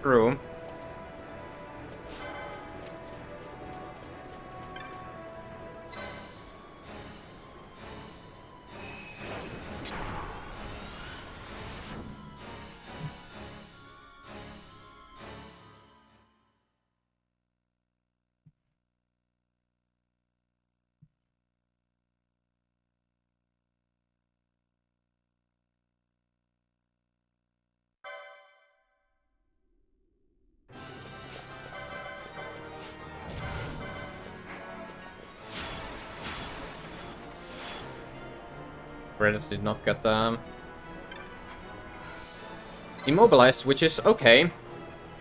True. Credits did not get immobilized, which is okay.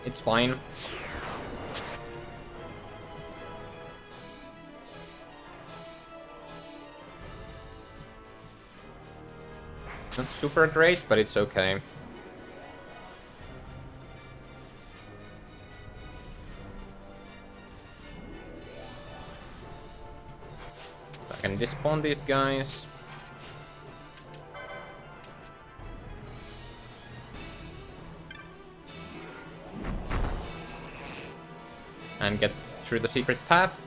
It's fine. Not super great, but it's okay. I can despawn these guys. And get through the secret path,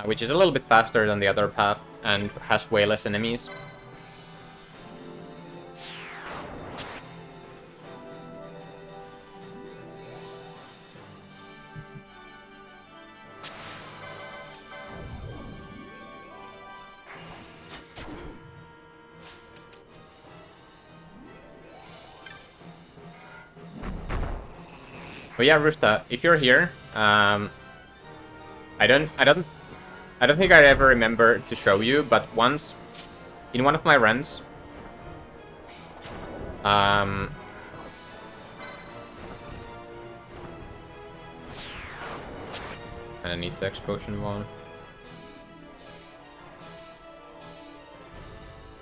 which is a little bit faster than the other path and has way less enemies. But yeah, Rusta, if you're here, I don't think I ever remember to show you, but once in one of my runs, I need to explosion one.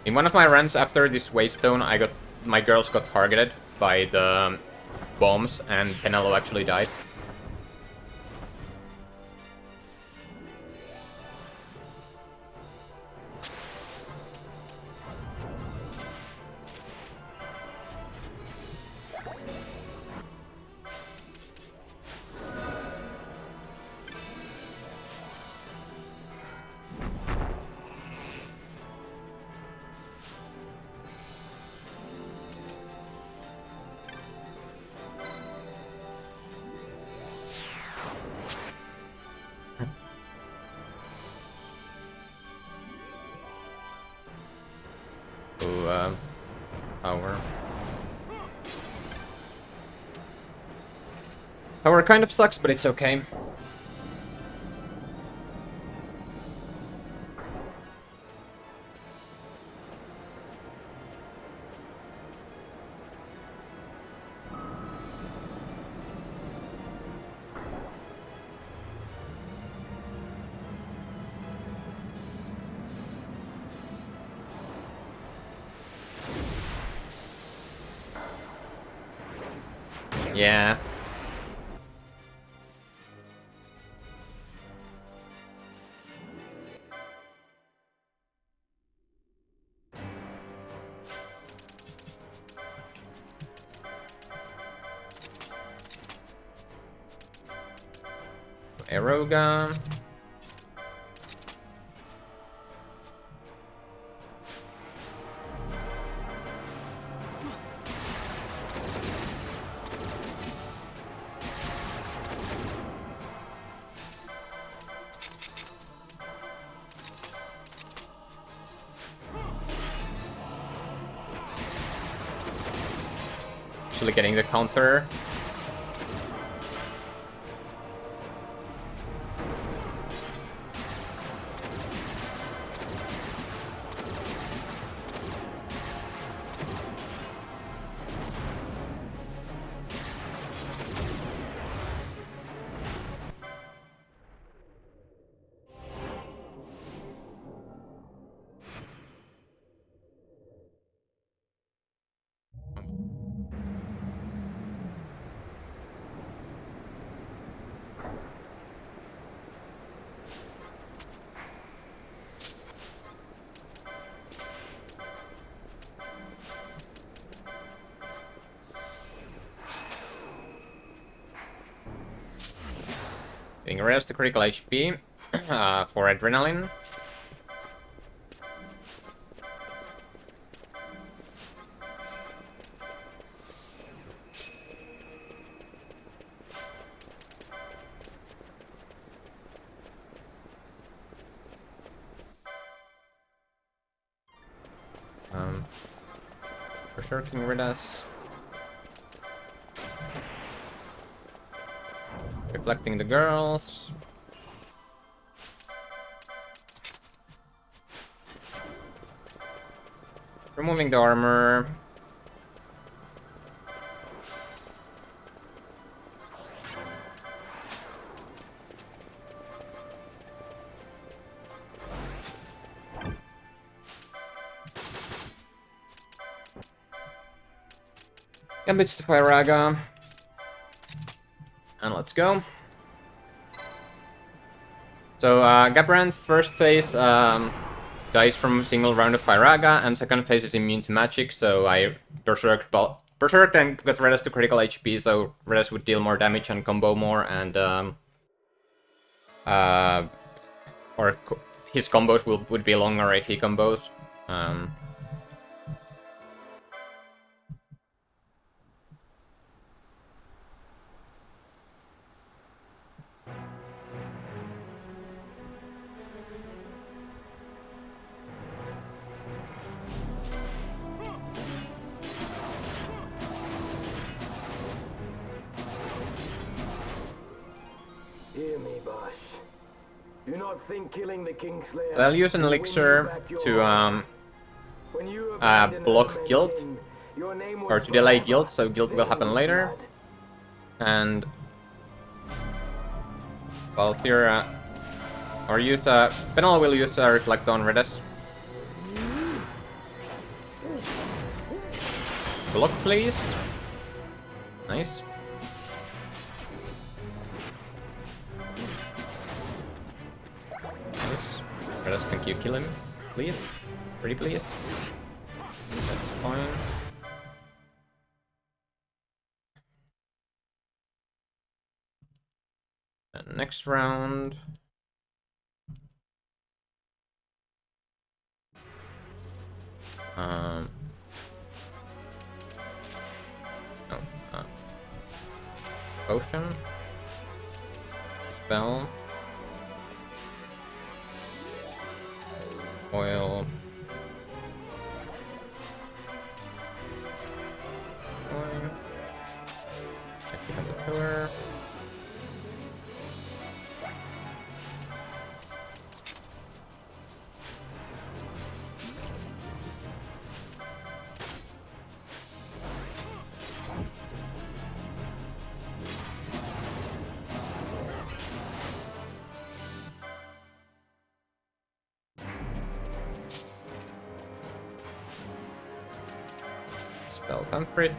In one of my runs after this waystone, my girls got targeted by the bombs, and Penelo actually died. Power kind of sucks, but it's okay. Yeah. Arrow gun. actually getting the counter. Getting rest to critical HP for adrenaline. For sure, King Ridas. Reflecting the girls. Removing the armor. Gambits to Firaga. And let's go. So, Gabrand, first phase, dies from a single round of Firaga, and second phase is immune to magic, so I berserked and got Redas to critical HP, so Redas would deal more damage and combo more, and his combos would be longer if he combos. Hear me, boss. Do not think killing the Kingslayer. I'll use an elixir to block guilt, or to delay guilt, so guilt will happen later. And well, here, or use Penal will use reflect on Redas. Block, please. Nice. Nice. Redas, can you kill him, please? Pretty please. That's fine. And next round. No. Potion. Spell. Oil. Oil. Activate the pillar. Spell comfort.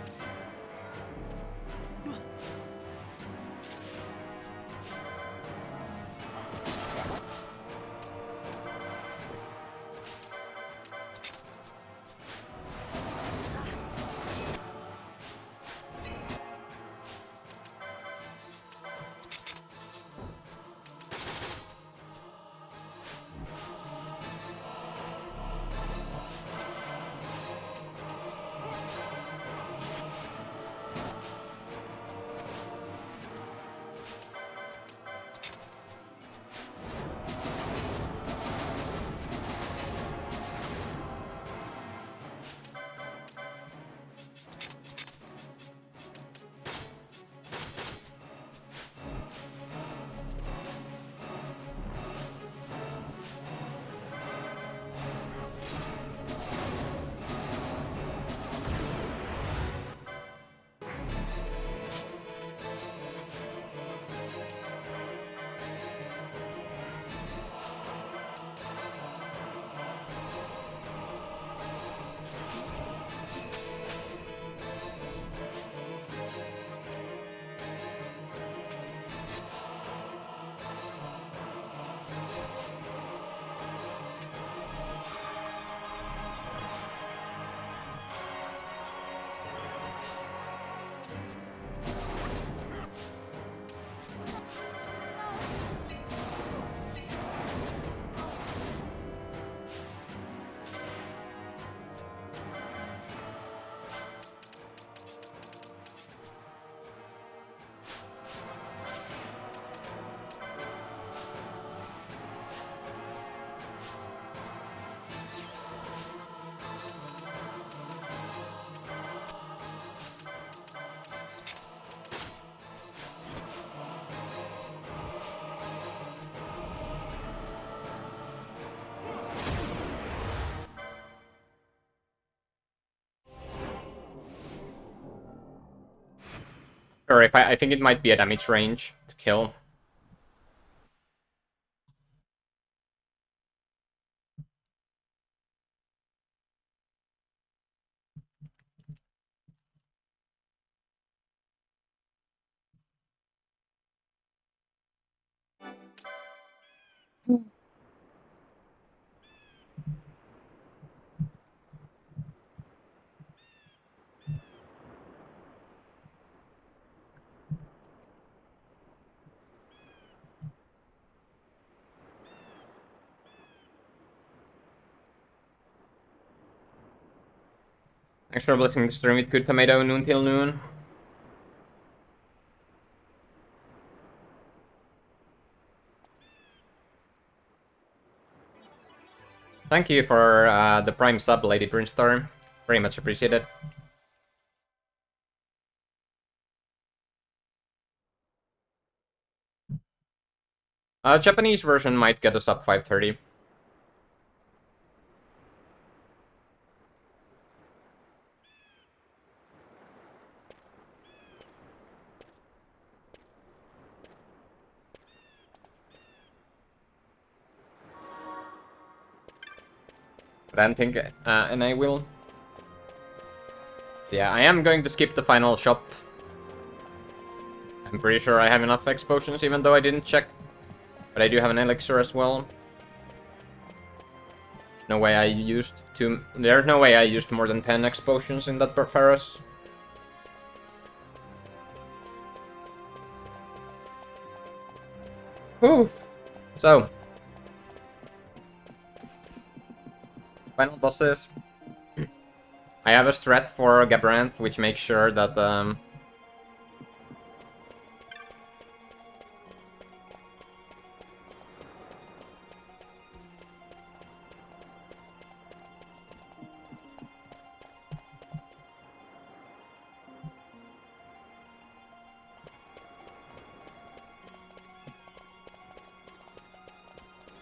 sure if I think it might be a damage range to kill. Thanks for blessing the stream with good tomato noon till noon. Thank you for the prime sub, Lady Brinstar. Very much appreciated. Japanese version might get us up 530. But I don't think, and I will. Yeah, I am going to skip the final shop. I'm pretty sure I have enough X potions, even though I didn't check. But I do have an elixir as well. There's no way I used more than 10 X potions in that Pharros. Whew. So. Final bosses. I have a strat for Gabranth, which makes sure that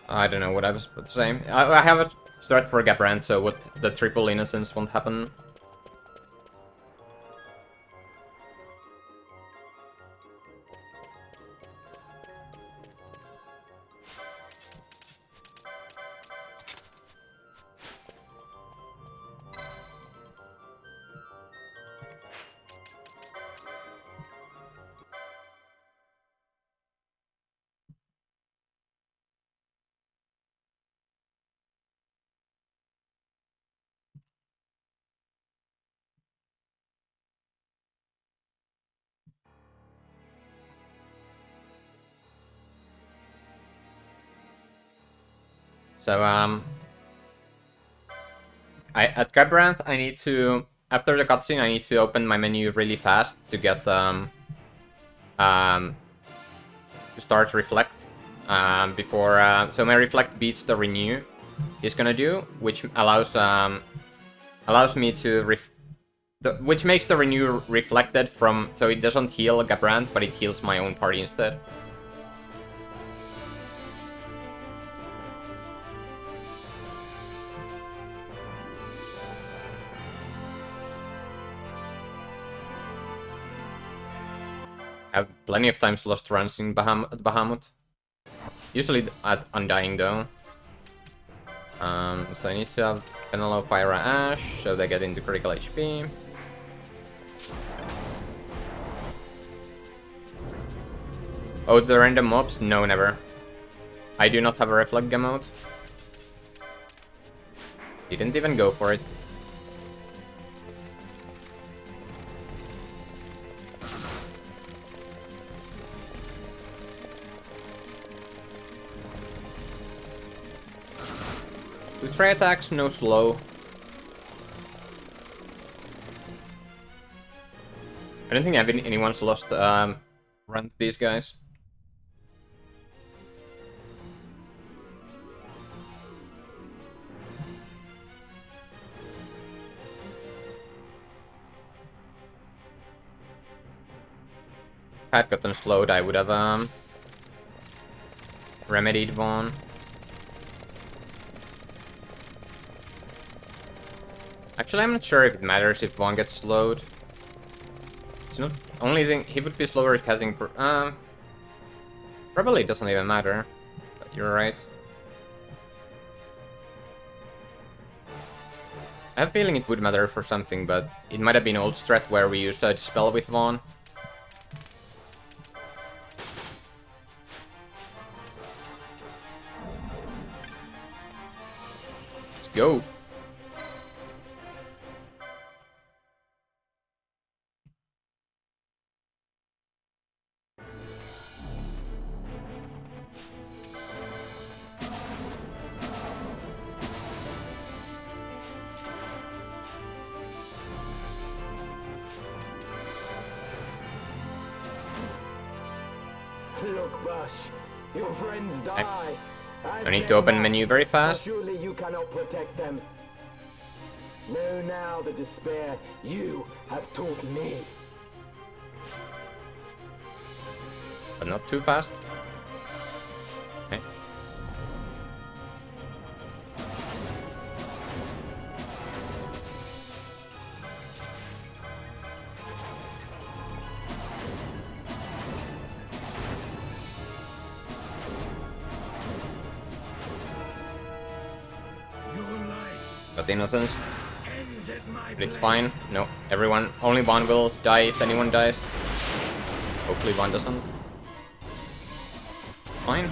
I don't know what I was saying. I have a strat for Gabranth, so what the triple innocence won't happen. So, at Gabranth, I need to, after the cutscene, I need to open my menu really fast to get, to start Reflect, before, so my Reflect beats the Renew he's gonna do, which allows me to, which makes the Renew reflected from, so it doesn't heal Gabranth, but it heals my own party instead. I have plenty of times lost runs in Bahamut. Usually at Undying though. So I need to have Penelope, Pyra, Ash, so they get into critical HP. Oh, the random mobs? No, never. I do not have a Reflect Gamut. Didn't even go for it. Two try attacks, no slow. I don't think anyone's lost run to these guys. If I had gotten slowed, I would have remedied Vaughn. Actually, I'm not sure if it matters if Vaughn gets slowed. It's not only thing, he would be slower at casting... probably doesn't even matter. But you're right. I have a feeling it would matter for something, but it might have been old strat where we used a spell with Vaughn. Let's go. Look, Bush, your friends die. I need to open menu very fast. Surely you cannot protect them. Know now the despair you have taught me. But not too fast. Okay. Got the innocence. But it's fine. No, everyone, only Vaughn will die if anyone dies. Hopefully Vaughn doesn't. Fine.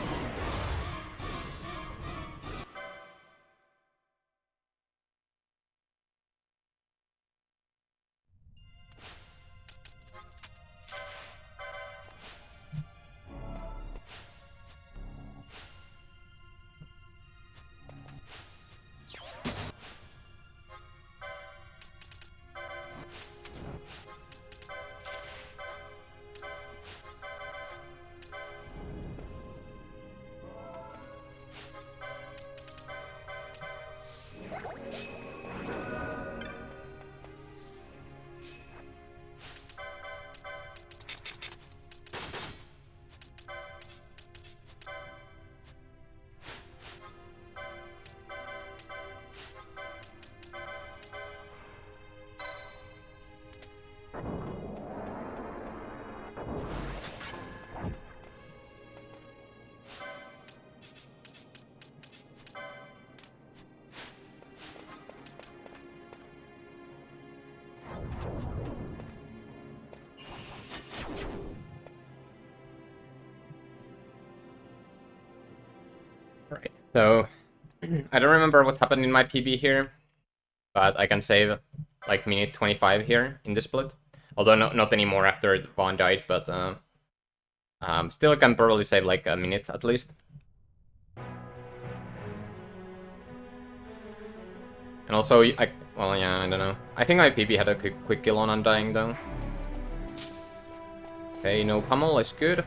Right, so I don't remember what happened in my PB here, but I can save like minute 25 here in this split. Although not anymore after Vaughn died, but still can probably save like a minute at least. And also, well, yeah, I don't know. I think my PB had a quick kill on Undying though. Okay, no pummel is good.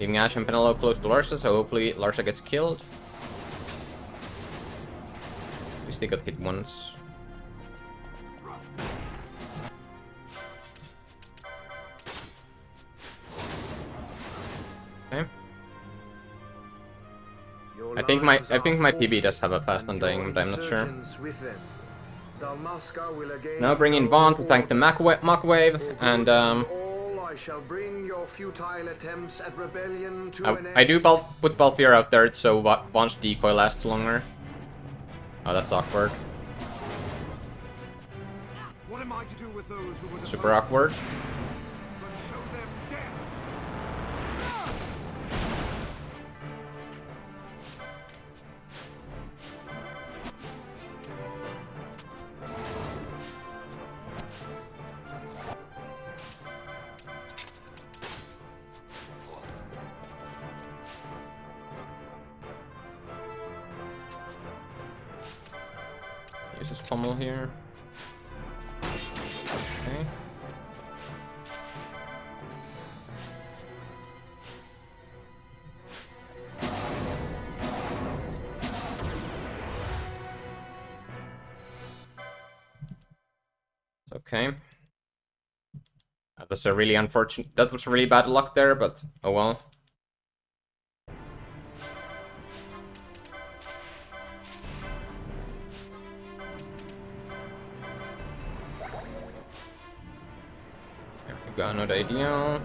Leaving Ash and Penelope close to Larsa, so hopefully Larsa gets killed. At least they got hit once. Okay. I think my PB does have a fast Undying, but I'm not sure. Now bring in Vaughn to tank the Mach Wave, and I do put Balthier out there so Vaughn's decoy lasts longer. Oh, that's awkward. What am I to do with those who would Super awkward. show them death? Use this pummel here. Okay. Okay. That was a really unfortunate. That was really bad luck there, but oh well. Got another idea.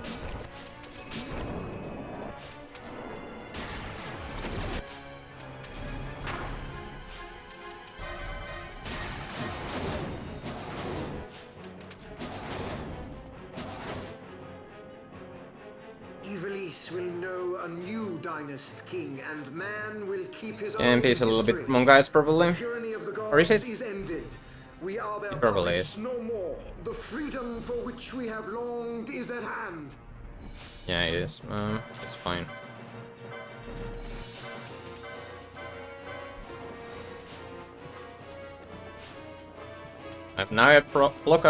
Ivalice will know a new dynast king, and man will keep his own MP is a little bit history. among guys, probably. The tyranny of the gods Or is it? ended. We are their It probably puppets is. no more. The freedom for which we have longed is at hand. Yeah, it is. It's fine. Now I block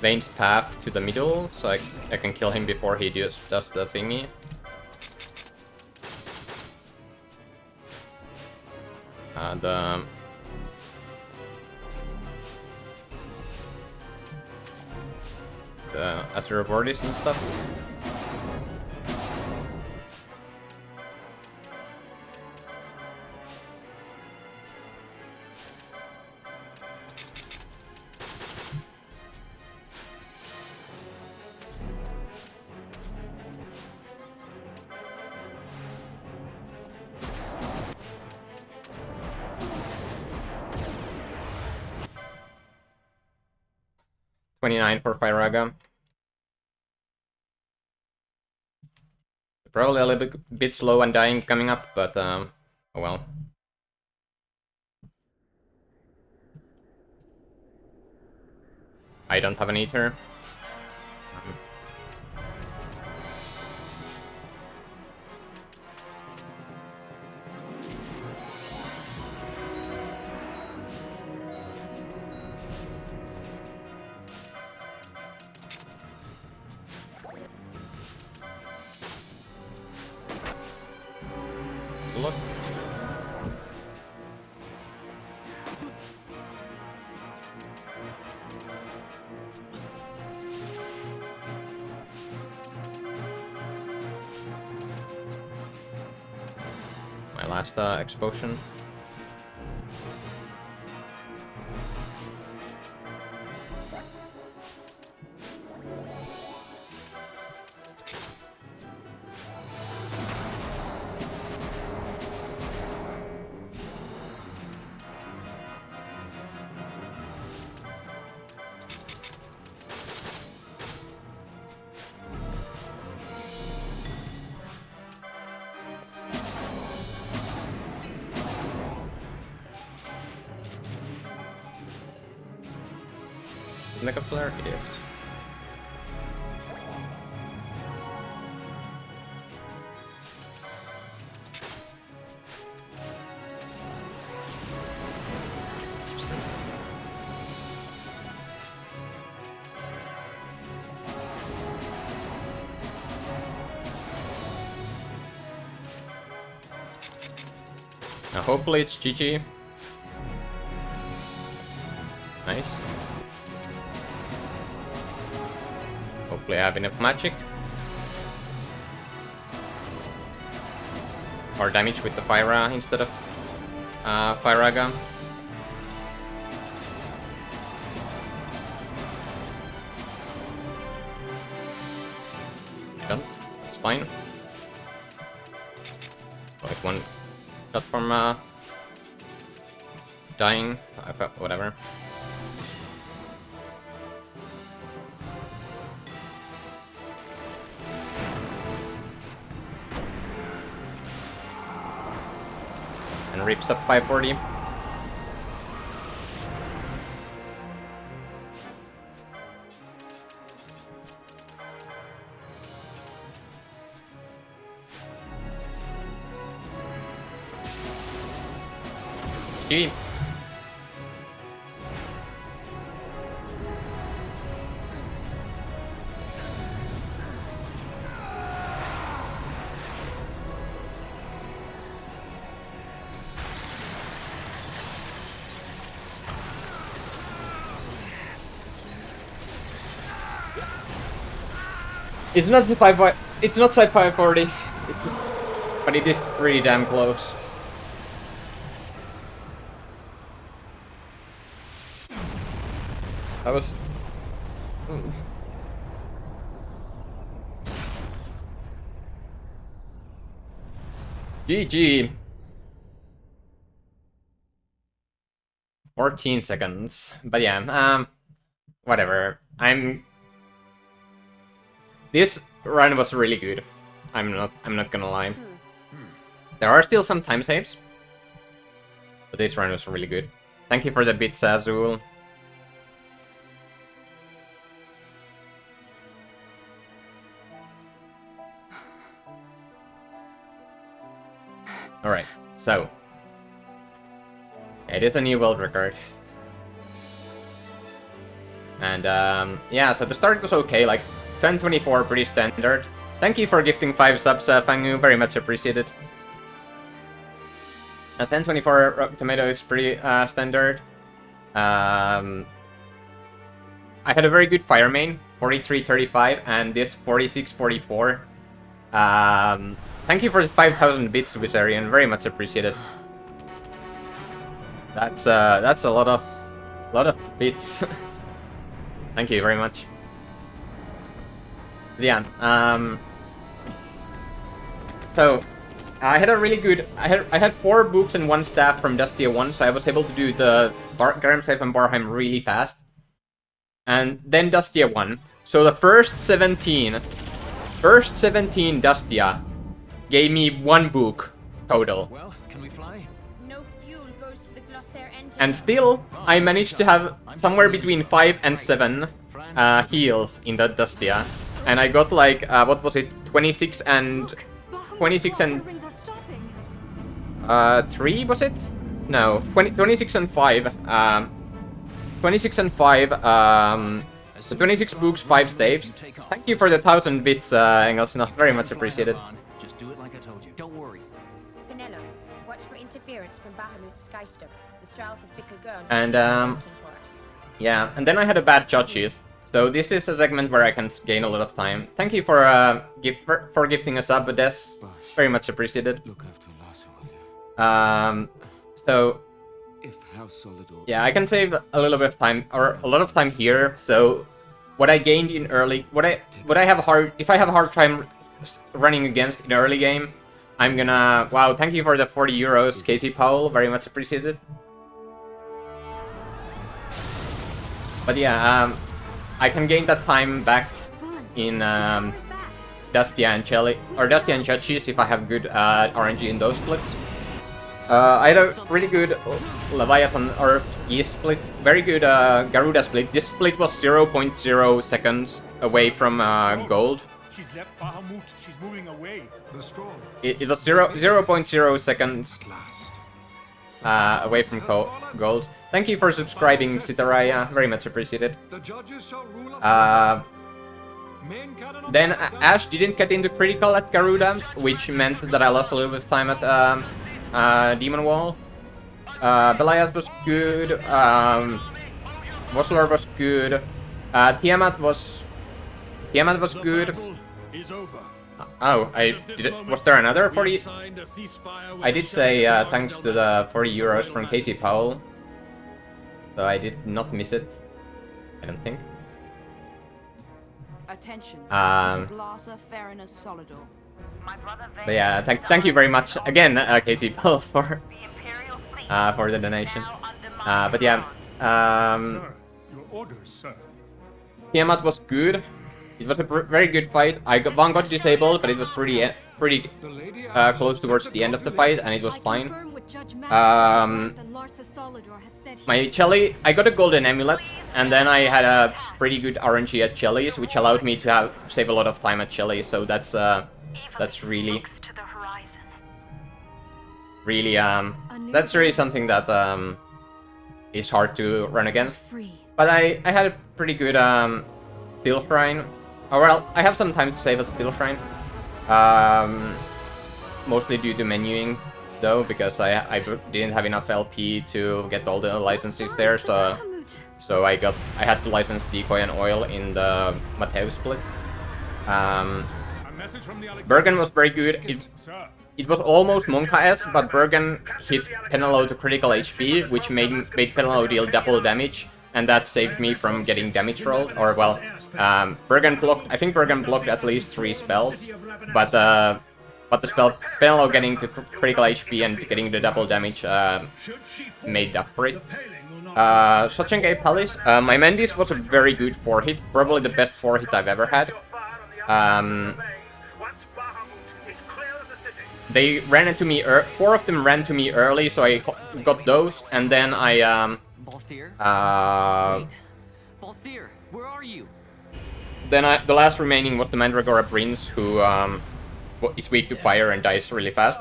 Vane's path to the middle, so I can kill him before he does the thingy. As the reward is and stuff. $29 for Pyraga. Probably a little bit slow and dying coming up, but oh well. I don't have an eater. Look. My last explosion. Like a flare, it is. Now hopefully it's GG. Nice. Hopefully I have enough magic. Or damage with the Fyra instead of Fyraga. I don't. It's fine. Like one shot from dying. Whatever. And rips up 540. GG. It's not the 5. It's not side 540. But it is pretty damn close. That was GG. 14 seconds. But yeah, whatever. This run was really good. I'm not gonna lie. There are still some time saves, but this run was really good. Thank you for the bits, Azul. Alright, so it is a new world record. And yeah, so the start was okay, like 10:24, pretty standard. Thank you for gifting 5 subs, Fangu, very much appreciated. 10:24 tomato is pretty standard. I had a very good fire main, 43:35, and this 46:44. Thank you for the 5,000 bits, Viserion, very much appreciated. That's a lot of bits. Thank you very much. Yeah. So I had a really good. I had 4 books and 1 staff from Dustia 1, so I was able to do the Garamsafe and Barheim really fast. And then Dustia 1. So the first 17 Dustia gave me 1 book total. Well, can we fly? No fuel goes to the Glossair engine. And still, I managed to have somewhere between 5 and 7 heals in that Dustia. And I got like, what was it, 26 and 3, was it? No, 26 and 5. 26 and 5, so 26 books, 5 staves. Thank you for the 1,000 bits, Engels, not very much appreciated. Just do it like I told you. Don't worry. Penelo, watch for interference from Bahamut's Skystone. The Strauss of Fickle Girl. And yeah, and then I had a bad judges. So this is a segment where I can gain a lot of time. Thank you for gifting a sub, Des. Very much appreciated. Look after Lasso, will you? So yeah, I can save a little bit of time, or a lot of time here. So what I gained in early, if I have a hard time running against in early game, I'm gonna. Wow, thank you for the 40 euros, Casey Powell. Very much appreciated. But yeah, I can gain that time back in Dustia and Chelly, or Dustia and Chachis if I have good RNG in those splits. I had a really good Leviathan or E split, very good Garuda split. This split was 0.0 seconds away from gold. She's left Bahamut. She's moving away. The storm. It was 0.0 seconds away from gold. Thank you for subscribing, Sitaraya. Very much appreciated. Then Ash didn't get into critical at Garuda, which meant that I lost a little bit of time at Demon Wall. Belias was good. Vosler was good. Tiamat was good. Oh, was there another 40? I did say thanks to the 40 euros from Casey Powell. So I did not miss it. I don't think. Attention. But yeah, thank you very much again, Casey Powell, for the donation. But yeah, Sir, your orders, sir. Tiamat was good. It was a very good fight. One got disabled, but it was pretty close towards the end of the fight, and it was fine. My Chelly, I got a golden amulet, and then I had a pretty good RNG at Chelly's, which allowed me to save a lot of time at Chelly's. So that's really something that is hard to run against. But I had a pretty good Steel Shrine. Oh, well, I have some time to save a Steel Shrine. Mostly due to menuing, though, because I didn't have enough LP to get all the licenses there, so I had to license Decoy and Oil in the Mateo split. Bergen was very good. It was almost Monka-S, but Bergen hit Penelo to critical HP, which made Penelo deal double damage, and that saved me from getting damage rolled. Or, well, Bergen blocked. I think Bergen blocked at least 3 spells, but but the spell Penelo getting to critical HP and getting the double damage made up for it. Shotchengay Palace. My Mendes was a very good 4-hit, probably the best 4-hit I've ever had. They ran into me, 4 of them ran to me early, so I got those, and then I, Balthier? Balthier, where are you? Then the last remaining was the Mandragora Prince, who is weak to fire and dies really fast.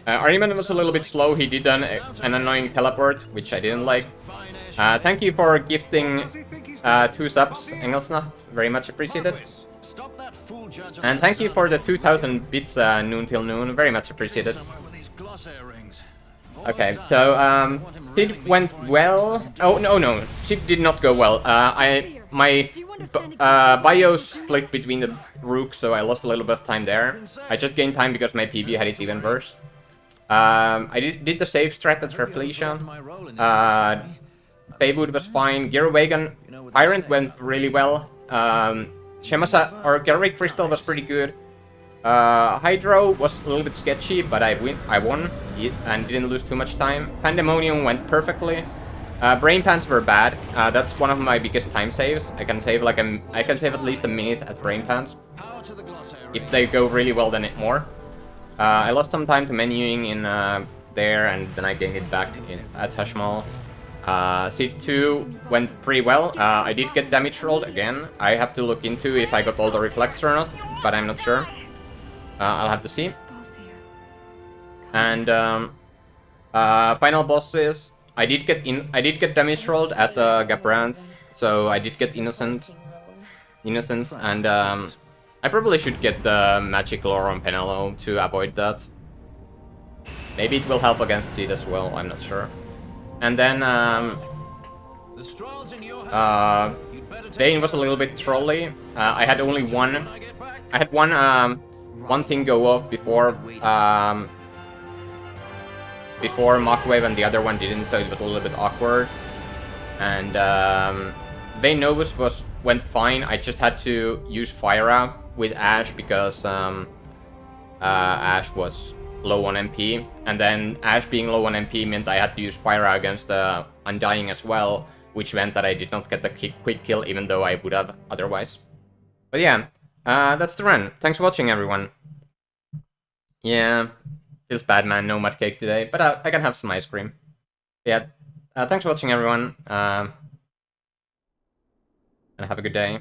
Ariman was a little bit slow, he did an annoying teleport, which I didn't like. Thank you for gifting 2 subs, Engelsnacht, very much appreciated. And thank you for the 2000 bits noon till noon, very much appreciated. Okay, so Sid went well. Oh no, Sid did not go well. My bio split between the rooks, so I lost a little bit of time there. I just gained time because my PB had it even worse. I did the save strat at Reflection. Baywood was fine. Gear Wagon, Tyrant went really well. Shemasa or Garrick Crystal was pretty good. Hydro was a little bit sketchy, but I won and didn't lose too much time. Pandemonium went perfectly. Brain Pants were bad. That's one of my biggest time saves. I can save at least a minute at Brain Pants. If they go really well, then more. I lost some time to menuing in there, and then I gained it back at Hashmal. Seed 2 went pretty well. I did get damage rolled again. I have to look into if I got all the reflects or not, but I'm not sure. I'll have to see. And final bosses. I did get damage rolled at Gabranth, so I did get Innocence, and I probably should get the Magic Lore on Penelo to avoid that. Maybe it will help against Seed as well, I'm not sure. And then Bane was a little bit trolly. I had only one. I had one thing go off before Mockwave, and the other one didn't, so it was a little bit awkward. And Bane Novus went fine. I just had to use Fyra with Ash because Ash was low on MP, and then Ash being low on MP meant I had to use Fyra against Undying as well, which meant that I did not get the quick kill, even though I would have otherwise. But yeah, that's the run. Thanks for watching, everyone. Yeah, feels bad, man. No mud cake today, but I can have some ice cream. Yeah, thanks for watching, everyone, and have a good day.